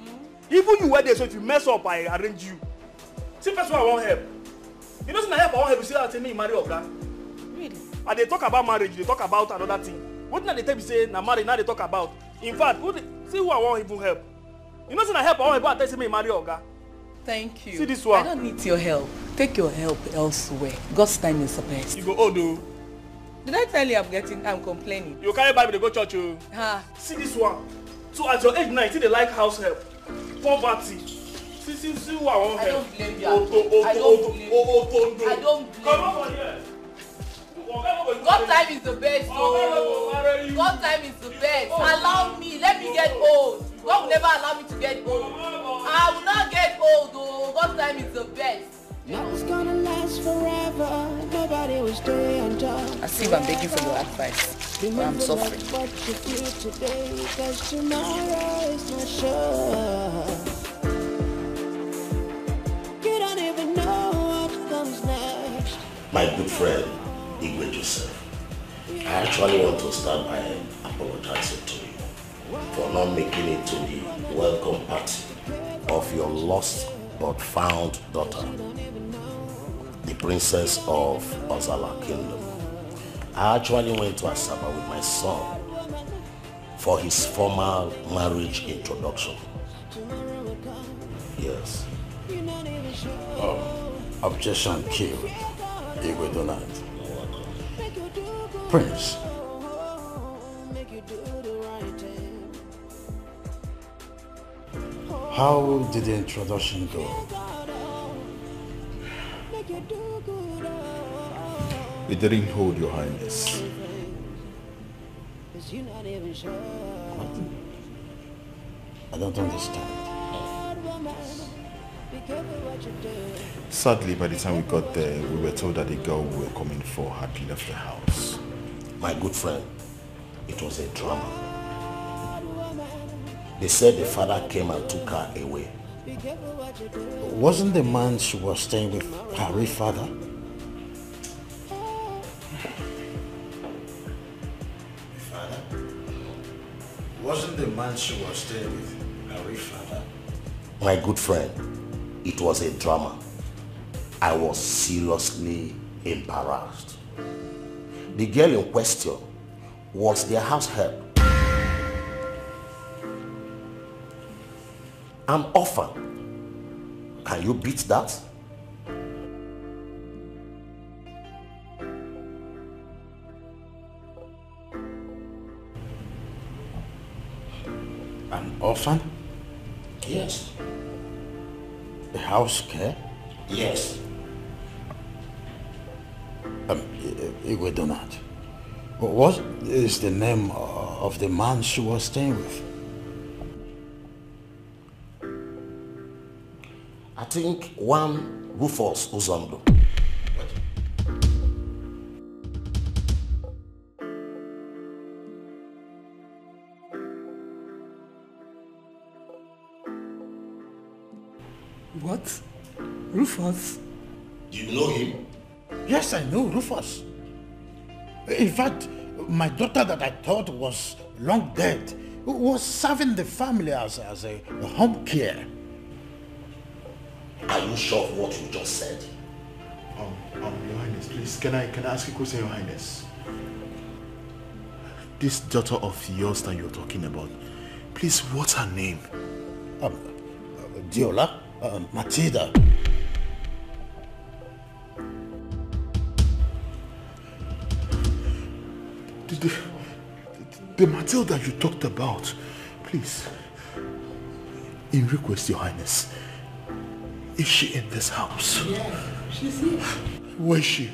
Even you were there, so if you mess up, I arrange you. See first one I want help. You know, I help, I want help. You say that tell me you marry Oga. Really? And they talk about marriage, they talk about another thing. What now they tell me say na marriage, now they talk about. In fact, see who I want even help. You know, I help, I want help, I tell me marry Oga. Thank you. See this one. I don't need your help. Take your help elsewhere. God's time is the best. You go Odo. Did I tell you I'm complaining? You carry Bible, they go church. You. See this one. So at your age 19, they like house help. Poverty. See who I want help. I don't blame you. I don't blame you. I don't blame you. Come on here. God time is the best. God time is the best. Allow me. Let me get old. God will never allow me to get old. I will not get old though. God time is the best. Nothing's gonna last forever. Nobody was doing just. As if I'm begging for your advice. I'm suffering. What you feel today, 'cause tomorrow is not sure. You don't even know what comes next. My good friend, Nnebe Joseph, I actually want to start by apologizing to you for not making it to the welcome party of your lost but found daughter, the princess of Ozala Kingdom. I actually went to Asaba with my son for his formal marriage introduction. Yes. Objection killed. Nnebe Donald. Prince. How did the introduction go? We didn't hold, Your Highness. I don't understand. Sadly, by the time we got there, we were told that the girl we were coming for had left the house. My good friend, it was a drama. They said the father came and took her away. Wasn't the man she was staying with her real father? Wasn't the man she was staying with her real father? My good friend, it was a drama. I was seriously embarrassed. The girl in question was their house help. An orphan. Can you beat that? An orphan? Yes. A house care? Yes. Nnebe Donald. What is the name of the man she was staying with? I think one Rufus Uzondo. What? Rufus? Do you know him? Yes, I know Rufus. In fact, my daughter that I thought was long dead was serving the family as a home care. Are you sure of what you just said? Your Highness, please, can I ask you a question, Your Highness? This daughter of yours that you're talking about, please, what's her name? Diola, Matilda. The Matilda you talked about, please, in request, Your Highness, Is she in this house? Yeah, she's here. Where is she?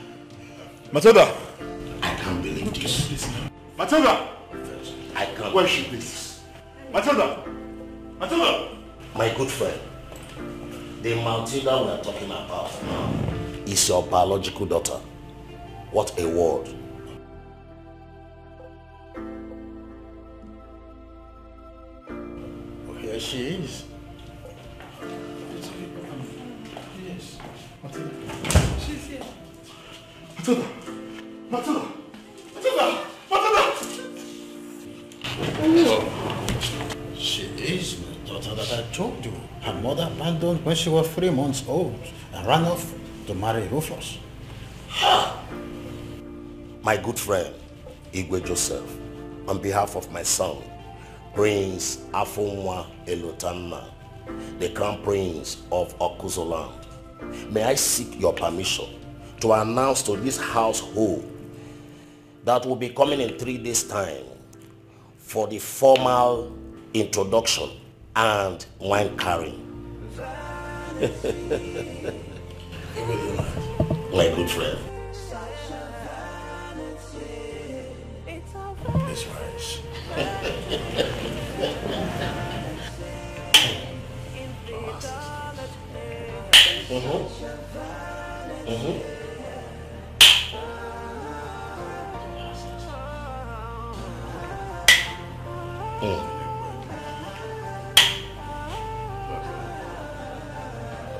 Matilda! I can't believe this. Matilda! I can't. Where is she, please? Matilda! Matilda! My good friend, the Matilda we are talking about now is your biological daughter. What a word. Oh, here she is. Yes. Matilda. She's here. Matilda! Matilda! Matilda! Matilda! Oh. She is my daughter that I told you. Her mother abandoned when she was 3 months old and ran off to marry Rufus. My good friend, Igwe Joseph, on behalf of my son, Prince Afonwa Elotanna, the Crown Prince of Okuzoland, may I seek your permission to announce to this household that will be coming in 3 days' time for the formal introduction and wine carrying. My good friend. Please rise.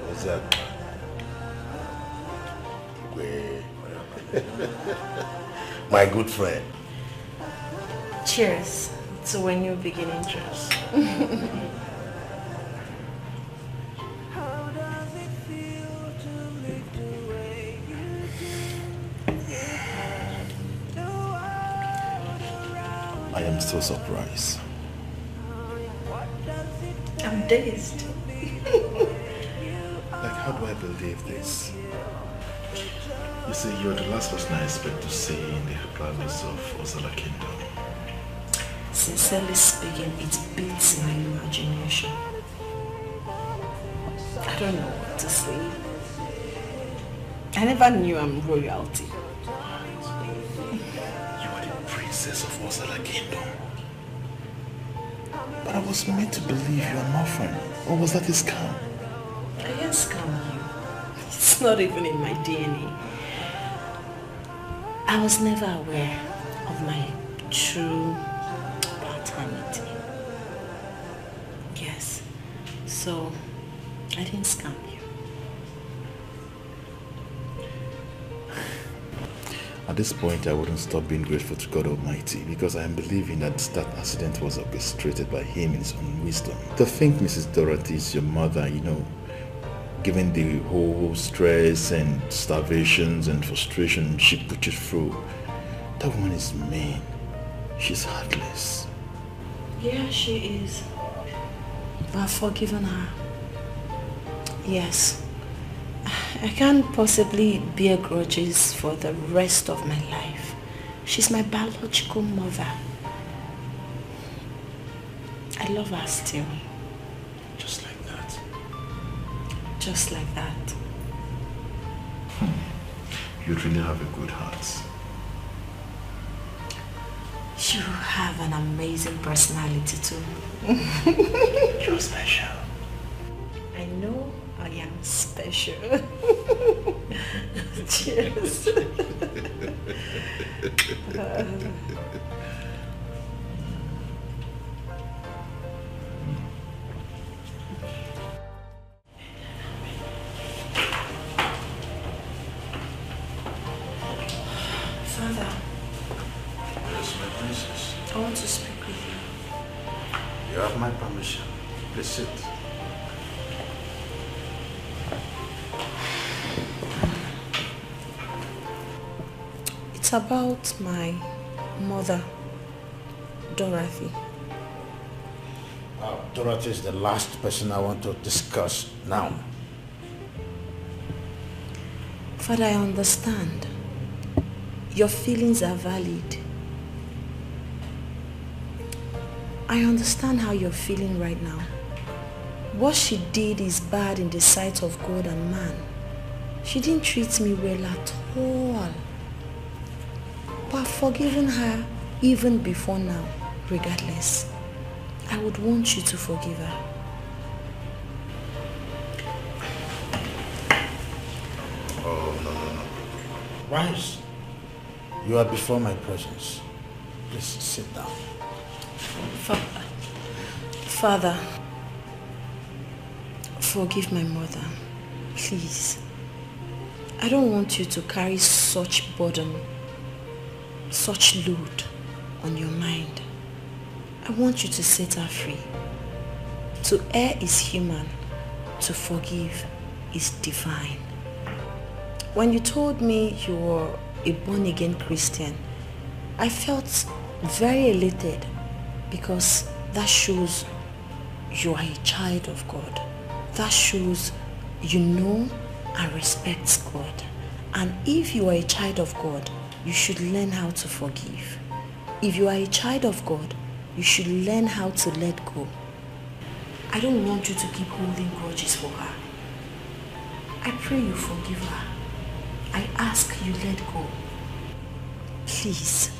What's that? My good friend. Cheers to a new beginning, cheers. I am so surprised. I'm dazed. Like, how do I believe this? You see, you're the last person I expect to see in the palace of Ozala Kingdom. Sincerely speaking, it beats my imagination. I don't know what to say. I never knew I'm royalty. You are the princess of Ozala Kingdom. But I was meant to believe you're an orphan. Or was that a scam? I can't scam you. It's not even in my DNA. I was never aware of my true paternity. Yes. So, I didn't scam you. At this point, I wouldn't stop being grateful to God Almighty because I am believing that that accident was orchestrated by Him in His own wisdom. To think Mrs. Dorothy is your mother, you know, given the whole stress and starvations and frustration she put you through, that woman is mean. She's heartless. Yeah, she is. But I've forgiven her. Yes. I can't possibly bear grudges for the rest of my life. She's my biological mother. I love her still. Just like that. Just like that. You really have a good heart. You have an amazing personality too. You're special. I know I am special. Cheers. Father. Yes, my princess. I want to speak with you. You have my permission. Please sit. It's about my mother, Dorothy. Dorothy is the last person I want to discuss now. Father, I understand. Your feelings are valid. I understand how you're feeling right now. What she did is bad in the sight of God and man. She didn't treat me well at all. But I've forgiven her even before now, regardless. I would want you to forgive her. Oh, no. Rise. You are before my presence. Please sit down. Father, forgive my mother, please. I don't want you to carry such burden, such load on your mind. I want you to set her free. To err is human, to forgive is divine. When you told me you were a born-again Christian, I felt very elated because that shows you are a child of God. That shows you know and respect God. And if you are a child of God, you should learn how to forgive. If you are a child of God, you should learn how to let go. I don't want you to keep holding grudges for her. I pray you forgive her. I ask you let go. Please,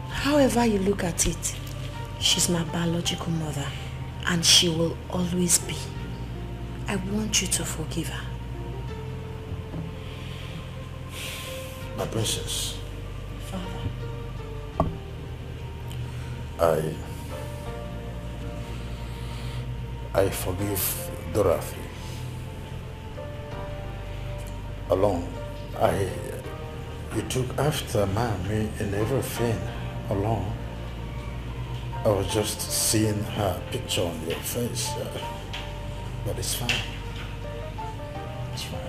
however you look at it, she's my biological mother and she will always be. I want you to forgive her. My princess. Father. I forgive Dorothy. Alone, you took after mommy in everything alone. I was just seeing her picture on your face, but it's fine. It's fine.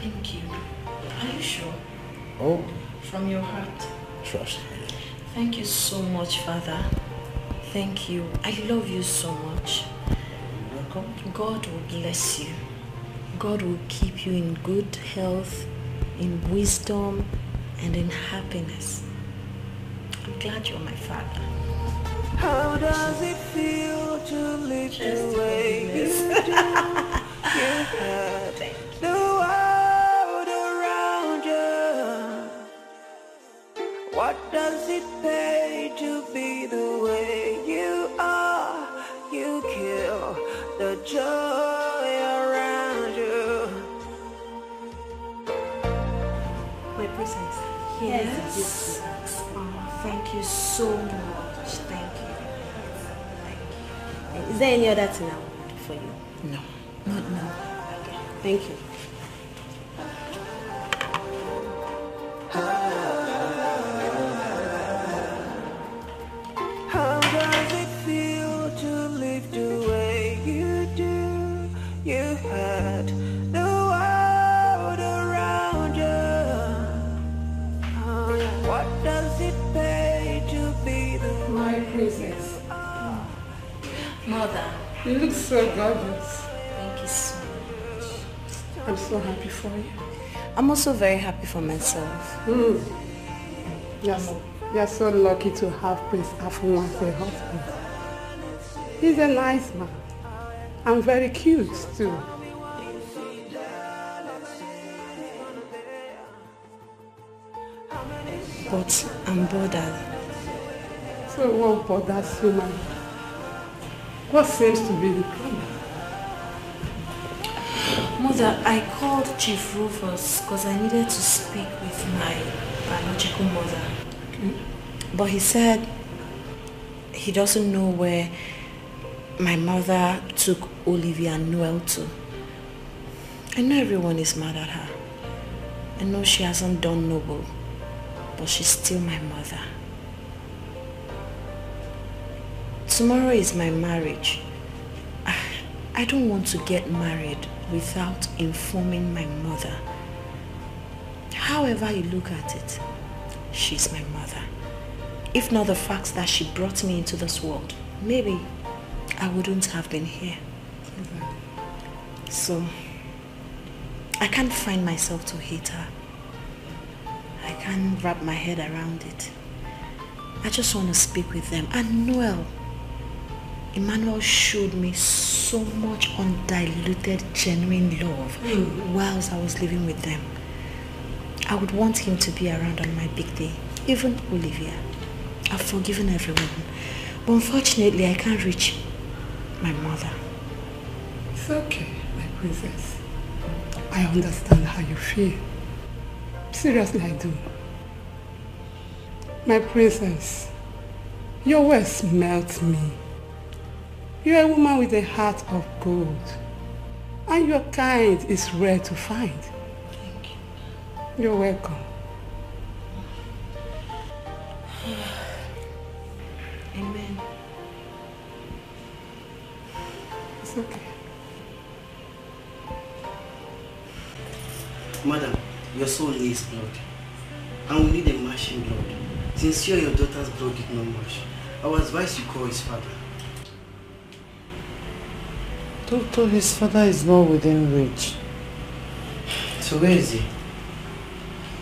Thank you. Are you sure? Oh. From your heart? Trust me. Thank you so much, Father. Thank you. I love you so much. You're welcome. God will bless you. God will keep you in good health, in wisdom, and in happiness. I'm glad you're my father. How does it feel to live the way you do? You had the world around you. What does it pay to be the way you are? You kill the joy around you. My princess, here is a gift. Oh, thank you so much. Thank you. Is there any other thing I will do for you? No, not now. Okay, thank you. How does it feel to live the way you do? You had the world around you. What does it pay to be the My princess. Mother. You look so gorgeous. Thank you so much. I'm so happy for you. I'm also very happy for myself. Yes. You're so lucky to have Prince Afun as a husband. He's a nice man and very cute too. But I'm bothered. So what bothers you, man? What seems to be the problem? Mother, I called Chief Rufus because I needed to speak with my biological mother. Okay. But he said he doesn't know where my mother took Olivia and Noel to. I know everyone is mad at her. I know she hasn't done noble, but she's still my mother. Tomorrow is my marriage. I don't want to get married without informing my mother. However you look at it, she's my mother. If not the fact that she brought me into this world, maybe I wouldn't have been here. So, I can't find myself to hate her. I can't wrap my head around it. I just want to speak with them. And Noel, Emmanuel showed me so much undiluted, genuine love whilst I was living with them. I would want him to be around on my big day, even Olivia. I've forgiven everyone, but unfortunately I can't reach my mother. It's okay, my princess. I understand how you feel. Seriously, I do. My princess, your words melt me. You're a woman with a heart of gold, and your kind is rare to find. Thank you. You're welcome. Amen. It's okay. Madam, your soul needs blood, and we need a matching blood. Since you and your daughter's blood did not match, I would advise you call his father. Doctor, his father is not within reach. So where is he?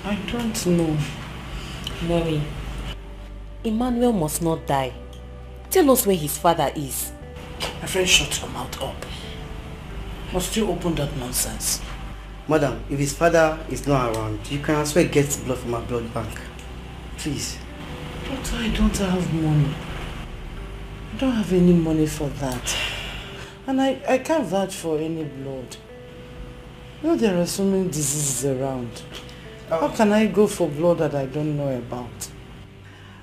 I don't know. Mary, Emmanuel must not die. Tell us where his father is. My friend, shut your mouth up. Must you open that nonsense? Madam, if his father is not around, you can as well get blood from our blood bank. Please. Doctor, I don't have money. I don't have any money for that. And I can't vouch for any blood. You know there are so many diseases around. How can I go for blood that I don't know about?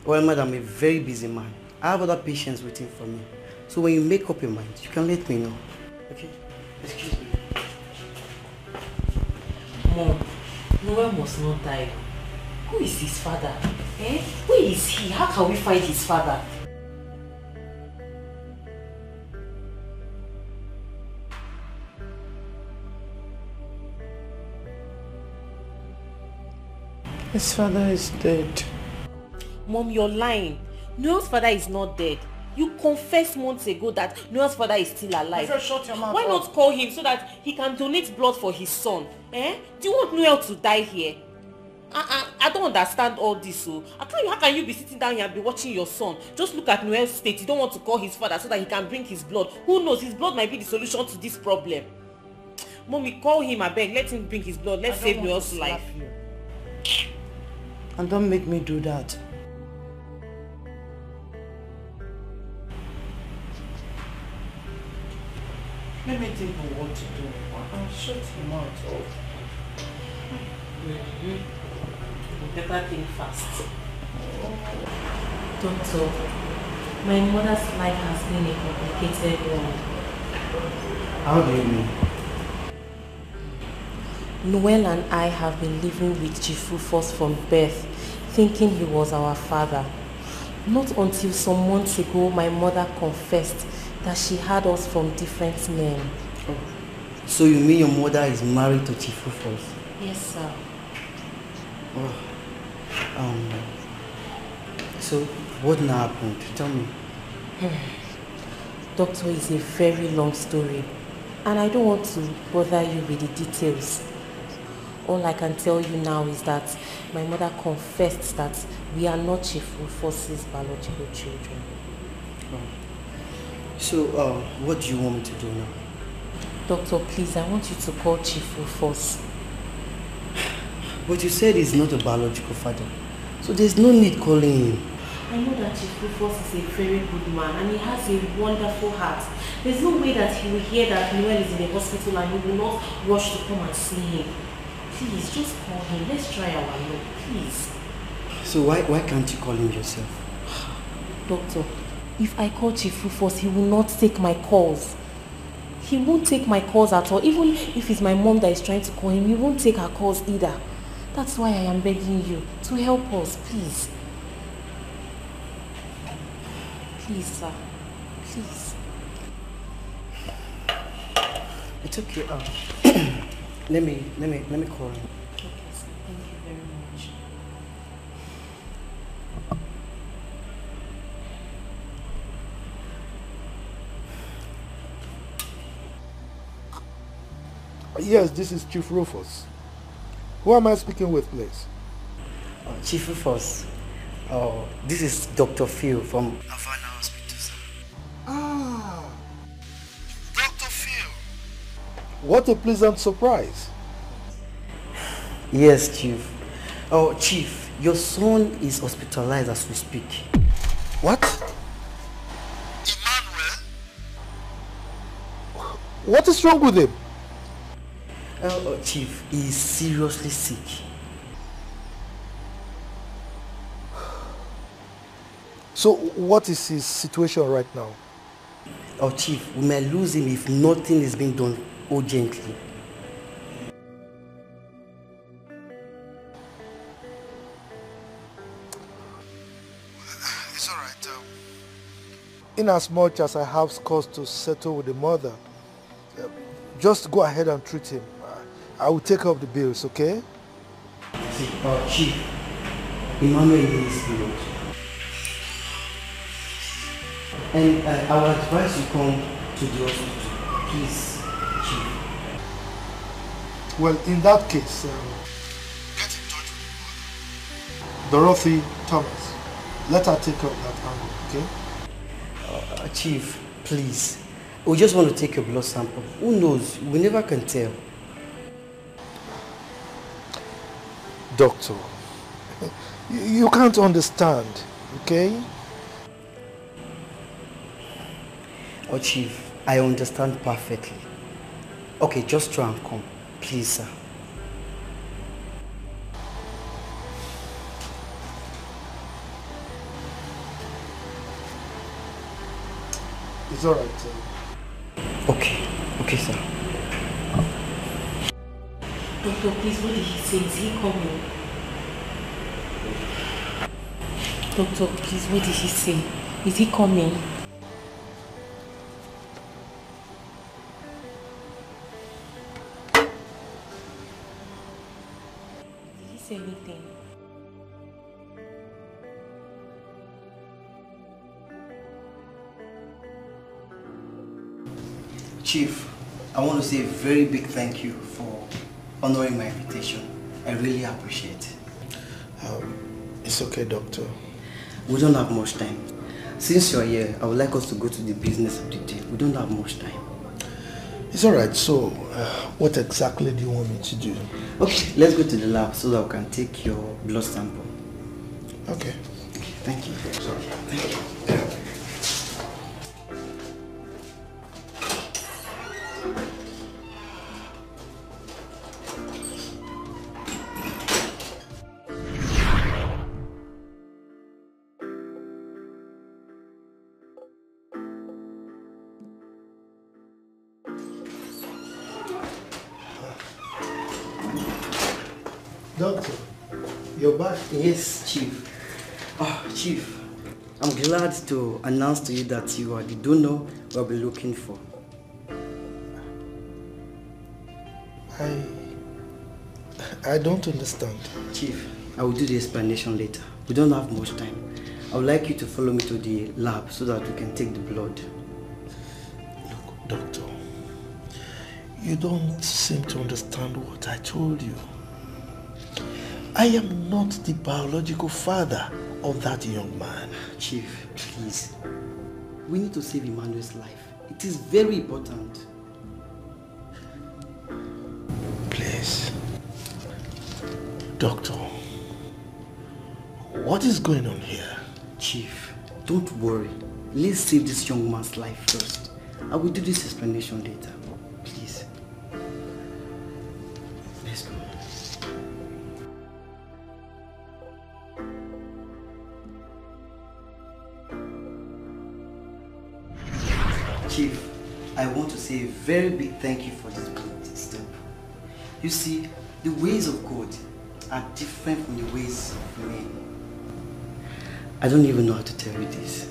Well, madam, I'm a very busy man. I have other patients waiting for me. So when you make up your mind, you can let me know. Okay? Excuse me. Mom, Noel must not die. Who is his father? Eh? Where is he? How can we find his father? His father is dead. Mom, you're lying. Noel's father is not dead. You confessed months ago that Noel's father is still alive. Shut your mouth. Why not call him so that he can donate blood for his son? Eh? Do you want Noel to die here? I don't understand all this. So how can you be sitting down here and be watching your son? Just look at Noel's state. You don't want to call his father so that he can bring his blood. Who knows? His blood might be the solution to this problem. Mommy, call him, I beg. Let him bring his blood. Let's save Noel's life. And don't make me do that. Let me think of what to do. I'll shut him out. You better think fast. Doctor, my mother's life has been a complicated one. How do you mean? Noel and I have been living with Chief Rufus from birth, thinking he was our father. Not until some months ago my mother confessed that she had us from different men. Oh. So you mean your mother is married to Chief Rufus? Yes, sir. Oh. So what now happened? Tell me. Doctor, it's a very long story, and I don't want to bother you with the details. All I can tell you now is that my mother confessed that we are not Chief Rufus's biological children. Oh. So, what do you want me to do now? Doctor, please, I want you to call Chief Rufus. But you said he's not a biological father, so there's no need calling him. I know that Chief Rufus is a very good man and he has a wonderful heart. There's no way that he will hear that Noel is in the hospital and he will not rush to come and see him. Please, just call him. Let's try our luck, please. So why can't you call him yourself? Doctor, if I call Chief Rufus, he will not take my calls. He won't take my calls at all. Even if it's my mom that is trying to call him, he won't take her calls either. That's why I am begging you to help us, please. Please, sir. Please. It's okay. Let me call him. Okay, sir. Thank you very much. Yes, this is Chief Rufus. Who am I speaking with, please? Chief Rufus. This is Dr. Phil from Havana Hospital, sir. Ah, What a pleasant surprise. Yes, Chief. Oh, Chief, your son is hospitalized as we speak. What? What is wrong with him? Chief, he is seriously sick. So, what is his situation right now? Oh, Chief, we may lose him if nothing is being done urgently. It's all right. In as much as I have scores to settle with the mother, just go ahead and treat him. I will take up the bills, okay? Chief, Emmanuel needs blood. And I would advise you come to the hospital, please, Chief. Well, in that case, get in touch with Dorothy Thomas. Let her take up that angle, okay? Chief, please. We just want to take your blood sample. Who knows? We never can tell. Doctor, you can't understand, okay? Oh, Chief, I understand perfectly. Okay, just try and come. Please, sir. It's all right, sir. Okay, sir. Doctor, please, what did he say? Is he coming? Doctor, please, what did he say? Is he coming? Did he say anything? Chief, I want to say a very big thank you for honoring my invitation. I really appreciate it. It's okay, doctor. We don't have much time. Since you're here, I would like us to go to the business of the day. We don't have much time. It's all right. So, what exactly do you want me to do? Okay, let's go to the lab so that we can take your blood sample. Okay. Thank you. Sorry. Thank you. Doctor, you're back? Yes, Chief. Oh, Chief, I'm glad to announce to you that you are the donor we'll be looking for. I don't understand. Chief, I will do the explanation later. We don't have much time. I would like you to follow me to the lab so that we can take the blood. Look, doctor, you don't seem to understand what I told you. I am not the biological father of that young man. Chief, please. We need to save Emmanuel's life. It is very important. Please. Doctor, what is going on here? Chief, don't worry. Let's save this young man's life first. I will do this explanation later. Please. Let's go. Chief, I want to say a very big thank you for this good step. You see, the ways of God are different from the ways of men. I don't even know how to tell you this.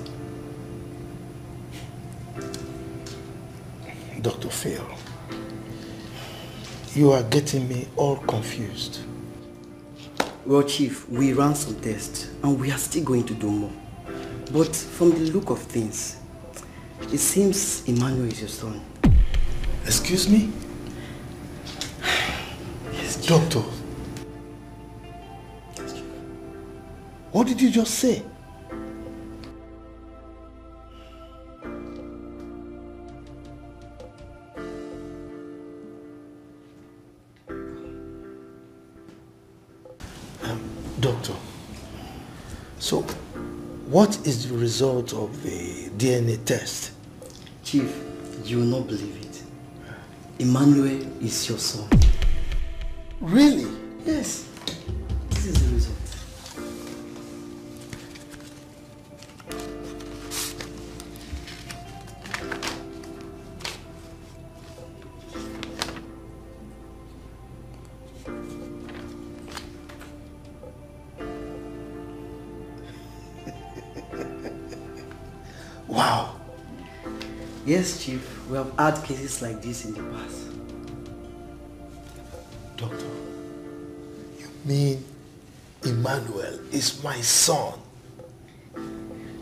Dr. Phil, you are getting me all confused. Well, Chief, we ran some tests and we are still going to do more. But from the look of things, it seems Emmanuel is your son. Excuse me? Yes, Chief. Doctor. Yes, Chief. What did you just say? Doctor, so what is the result of the DNA test? Chief, you will not believe it. Emmanuel is your son. Really? Yes. This is the result. Wow. Yes, Chief. We have had cases like this in the past. Doctor, you mean Emmanuel is my son?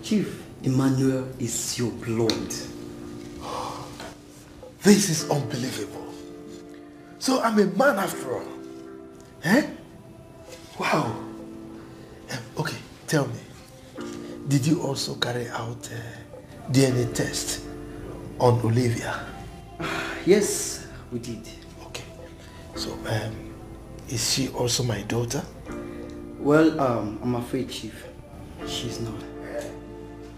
Chief, Emmanuel is your blood. This is unbelievable. So I'm a man after all. Eh? Wow. Okay, tell me. Did you also carry out DNA test on Olivia? Yes, we did. Okay. So, is she also my daughter? Well, I'm afraid, Chief, she's not.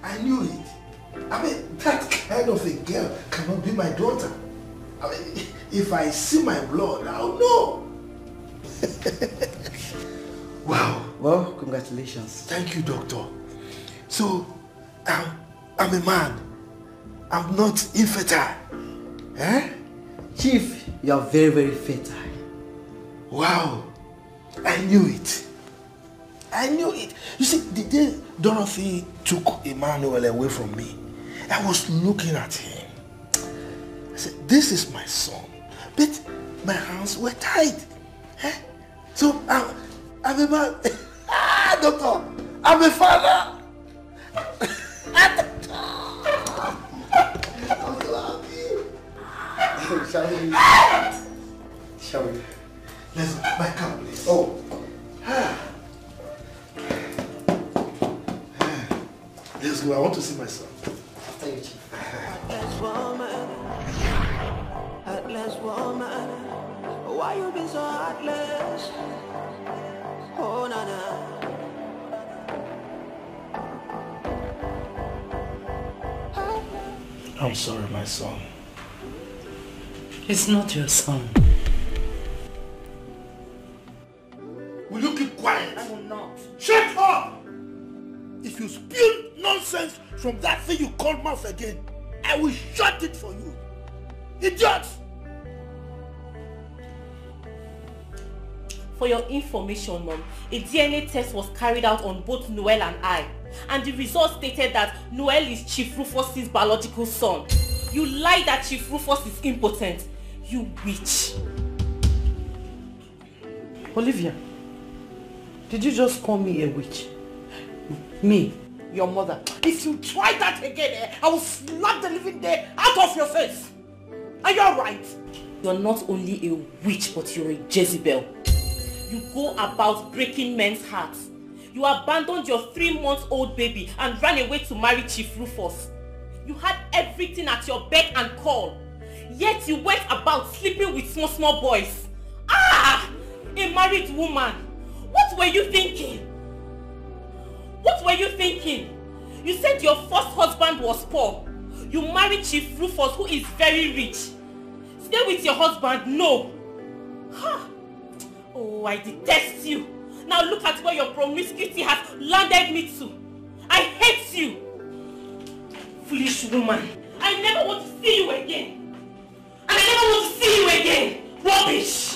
I knew it. I mean, that kind of a girl cannot be my daughter. I mean, if I see my blood, I'll know. Wow. Well, congratulations. Thank you, doctor. So, I'm a man. I'm not infertile. Eh? Chief, you are very, very fertile. Wow. I knew it. I knew it. You see, the day Dorothy took Emmanuel away from me, I was looking at him. I said, this is my son. But my hands were tied. Eh? So, I'm a man. Doctor, I'm a father. Shall we? Let's go. My car, please. Oh. Let's go. I want to see my son. After you, Chief. Heartless woman, why you been so heartless? Oh, nana. I'm sorry, my son. It's not your son. Will you keep quiet? I will not. Shut up! If you spew nonsense from that thing you call mouth again, I will shut it for you. Idiot! For your information, Mom, a DNA test was carried out on both Noel and I, and the result stated that Noel is Chief Rufus's biological son. You lied that Chief Rufus is impotent. You witch. Olivia, did you just call me a witch? Me, your mother. If you try that again, I will slap the living day out of your face. Are you alright? You're not only a witch, but you're a Jezebel. You go about breaking men's hearts. You abandoned your 3-month-old baby and ran away to marry Chief Rufus. You had everything at your beck and call. Yet you went about sleeping with small boys. Ah! A married woman. What were you thinking? What were you thinking? You said your first husband was poor. You married Chief Rufus, who is very rich. Stay with your husband? No. Ha! Oh, I detest you. Now look at where your promiscuity has landed me to. I hate you. Foolish woman. I never want to see you again. And I never want to see you again. Rubbish.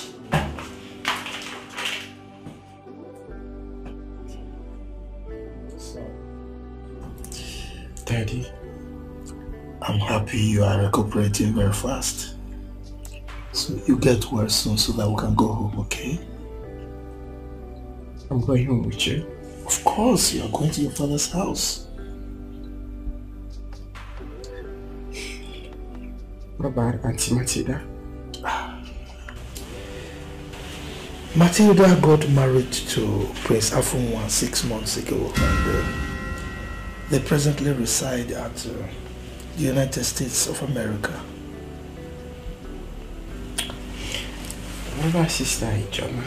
Daddy, I'm happy you are recuperating very fast. So you get well soon so that we can go home, okay? I'm going home with you. Of course, you are going to your father's house. What about Auntie Matilda? Matilda got married to Prince Afunwa 6 months ago, and they presently reside at the United States of America. What about Sister Ijoma?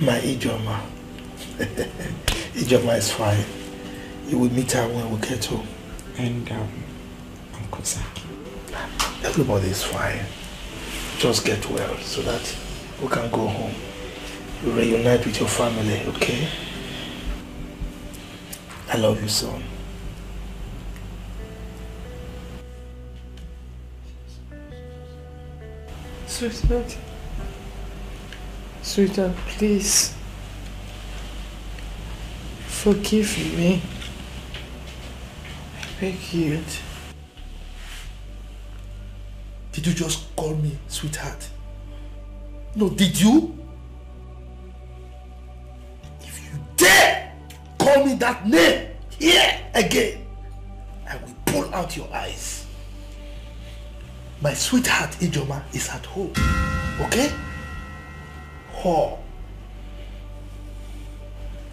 My Ijoma. Ijoma is fine. You will meet her when we get home. And Uncle Sir? Everybody is fine. Just get well so that we can go home. You reunite with your family, okay? I love you, son. Sweetheart. Sweetheart, please. Forgive me. I beg you. Did you just call me sweetheart? No, did you? If you dare call me that name here again, I will pull out your eyes. My sweetheart Ijoma is at home, okay? Oh.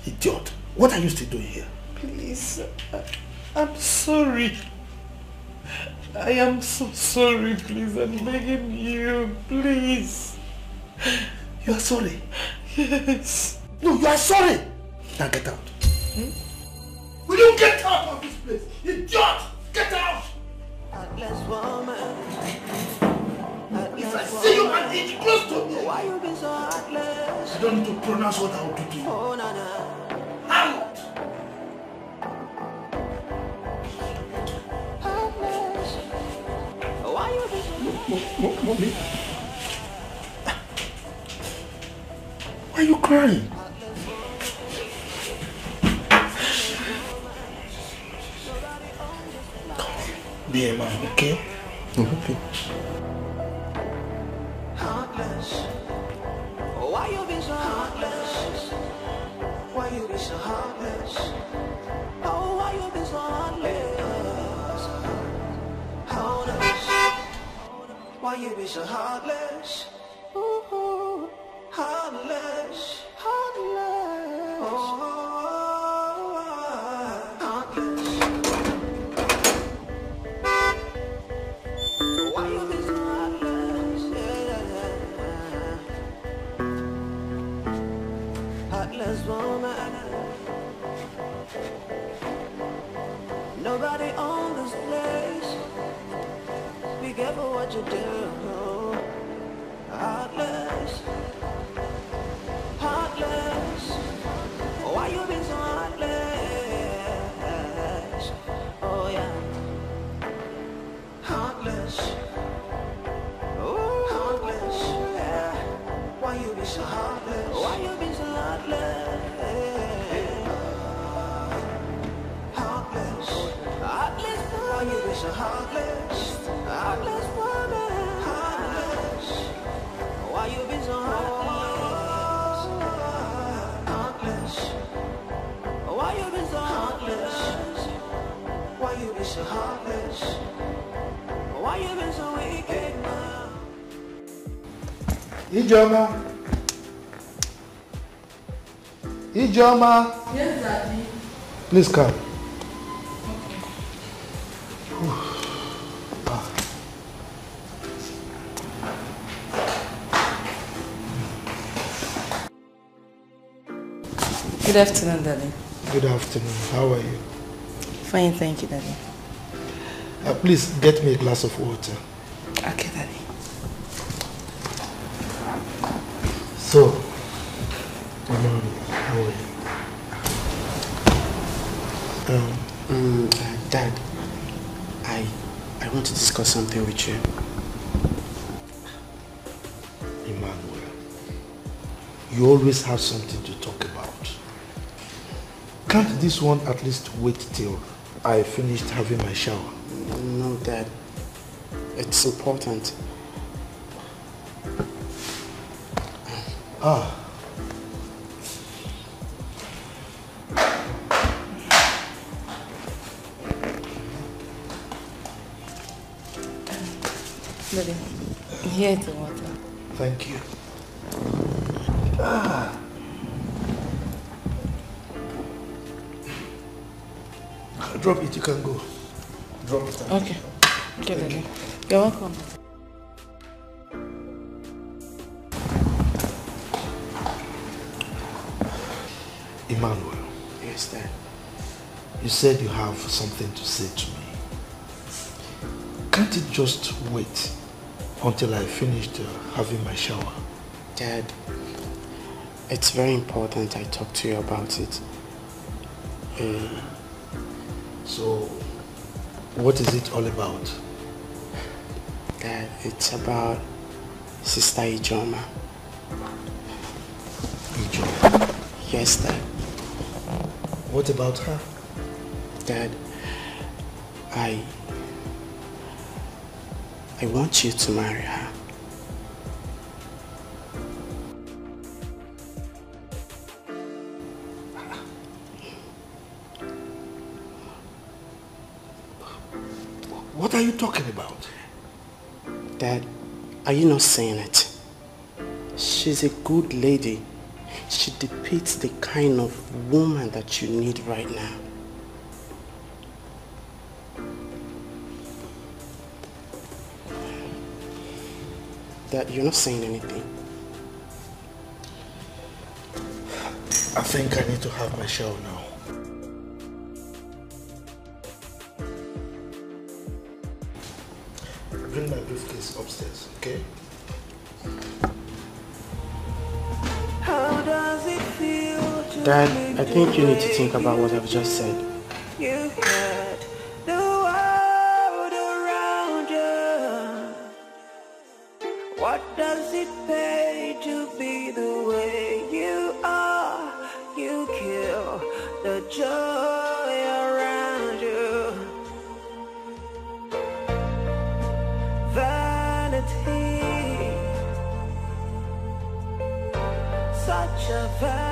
Idiot. What are you still doing here? Please, I'm sorry. I am so sorry, please. I'm begging you, please. You are sorry? Yes. No, you are sorry. Now get out. Will you get out of this place? Idiot! Get out! If I see you and inch close to me, I don't need to pronounce what I will do to you. Out! Mommy. Why are you crying? Be a man, okay? Okay. Heartless. Why you be so heartless? Why you be so heartless? Oh, why you be so heartless? Heartless. Why you be so heartless? Ooh, heartless. Heartless. Oh, heartless. Why you be so heartless? Heartless woman. Nobody owns this place. Be careful what you do. Heartless. Heartless. Why you be so heartless? Oh yeah. Heartless. Oh, heartless. Yeah. Why you be so heartless? Why you be so heartless? Heartless. Heartless. Why you be so heartless? Heartless woman. Heartless. Why you be so heartless? Heartless. Why you be so heartless? Why you be so heartless? Why you been so wicked now? Ijoma. Ijoma. Yes, Daddy. Please come. Good afternoon, Daddy. Good afternoon. How are you? Fine, thank you, Daddy. Please get me a glass of water. Okay, Daddy. So, Mom, how are you? Dad, I want to discuss something with you. Emmanuel, you always have something to talk about. Can't this one at least wait till I finished having my shower? No, Dad. It's important. Ah. Daddy, here is the water. Thank you. Ah. Drop it, you can go. Drop it. Okay. Okay, Daddy. You're welcome. Emmanuel. Yes, Dad. You said you have something to say to me. Can't it just wait until I finished having my shower? Dad, it's very important I talk to you about it. So, what is it all about? Dad, it's about Sister Ijoma. Ijoma? Yes, Dad. What about her? Dad, I want you to marry her. What are you talking about? Dad, are you not saying it? She's a good lady. She depicts the kind of woman that you need right now. Dad, you're not saying anything. I think I need to have my shower now. Bring my briefcase upstairs, okay? Dad, I think you need to think about what I've just said. You had the world around you. What does it pay to be the way you are? You kill the joy around you. Vanity, such a vanity.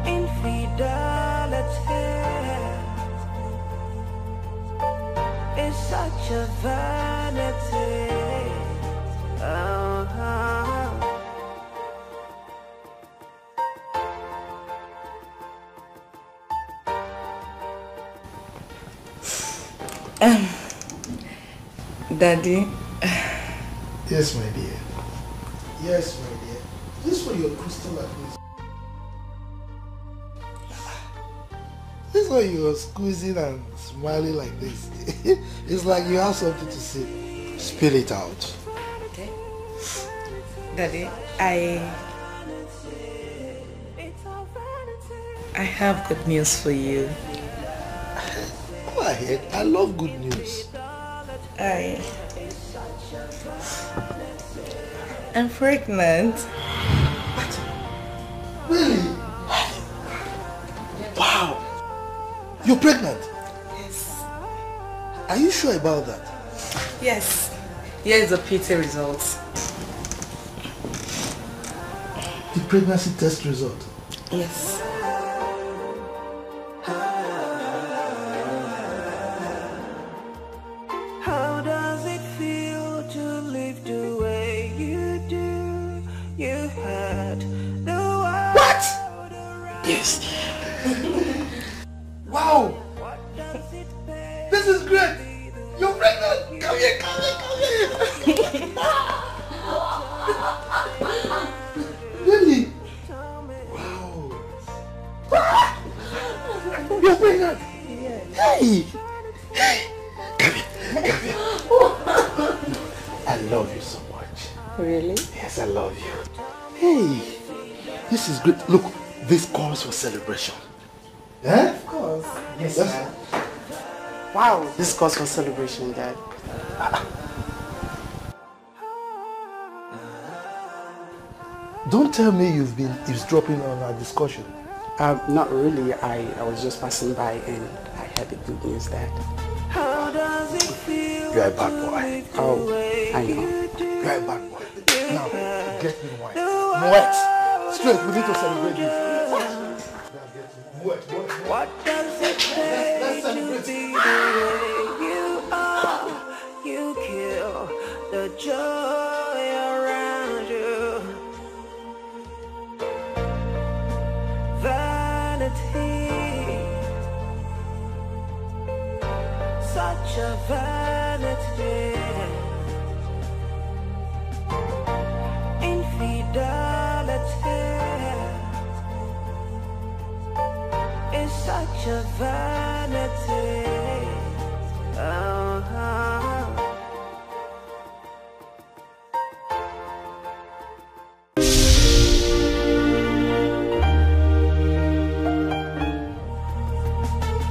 Infidelity is such a vanity. Daddy. Yes, my dear. Yes, my dear. This for your crystal like this. This why you are squeezing and smiling like this. It's like you have something to say. Spill it out. Okay. Daddy, I have good news for you. Go ahead. I love good news. I'm pregnant. What? Really? Wow. You're pregnant? Yes. Are you sure about that? Yes. Here is the PT result. The pregnancy test result? Yes. How does it feel to live the way you do? You had the world. What? Yes. Wow. This is great. You're pregnant. Come here, come here, come here. Really? Wow. You're pregnant. Hey. Hey. Come here. Come here. I love you so much. Really? Yes, I love you. Hey. This is great. Look, this calls for celebration. Eh? Of course. Yes, Yes. Dad. Wow, this calls for celebration, Dad. Don't tell me you've been eavesdropping on our discussion. Not really. I was just passing by and I heard the good news, Dad. How does it feel? You're a bad boy. Oh, I know. You're a bad boy. Now, get me wine. Moet. Straight, we need to celebrate this. What does it take to be the way you are? You kill the joy around you. Vanity, such a vanity. Infidelity. such a vanity.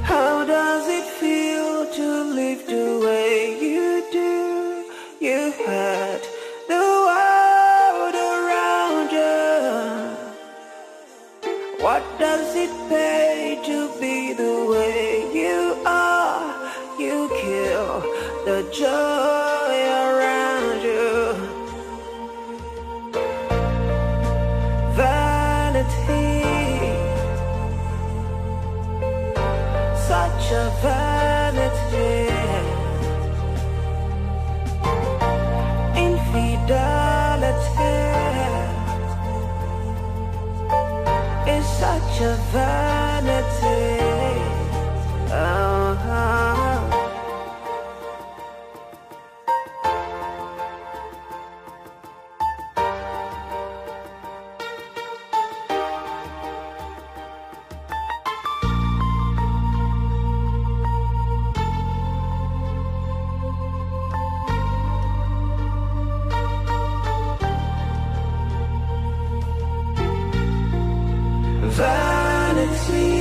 How does it feel to live the way you do? You had the world around you. What does it pay to be the way you are? You kill the joy around you. Vanity, such a vanity. Infidelity is such a vanity. Vanity.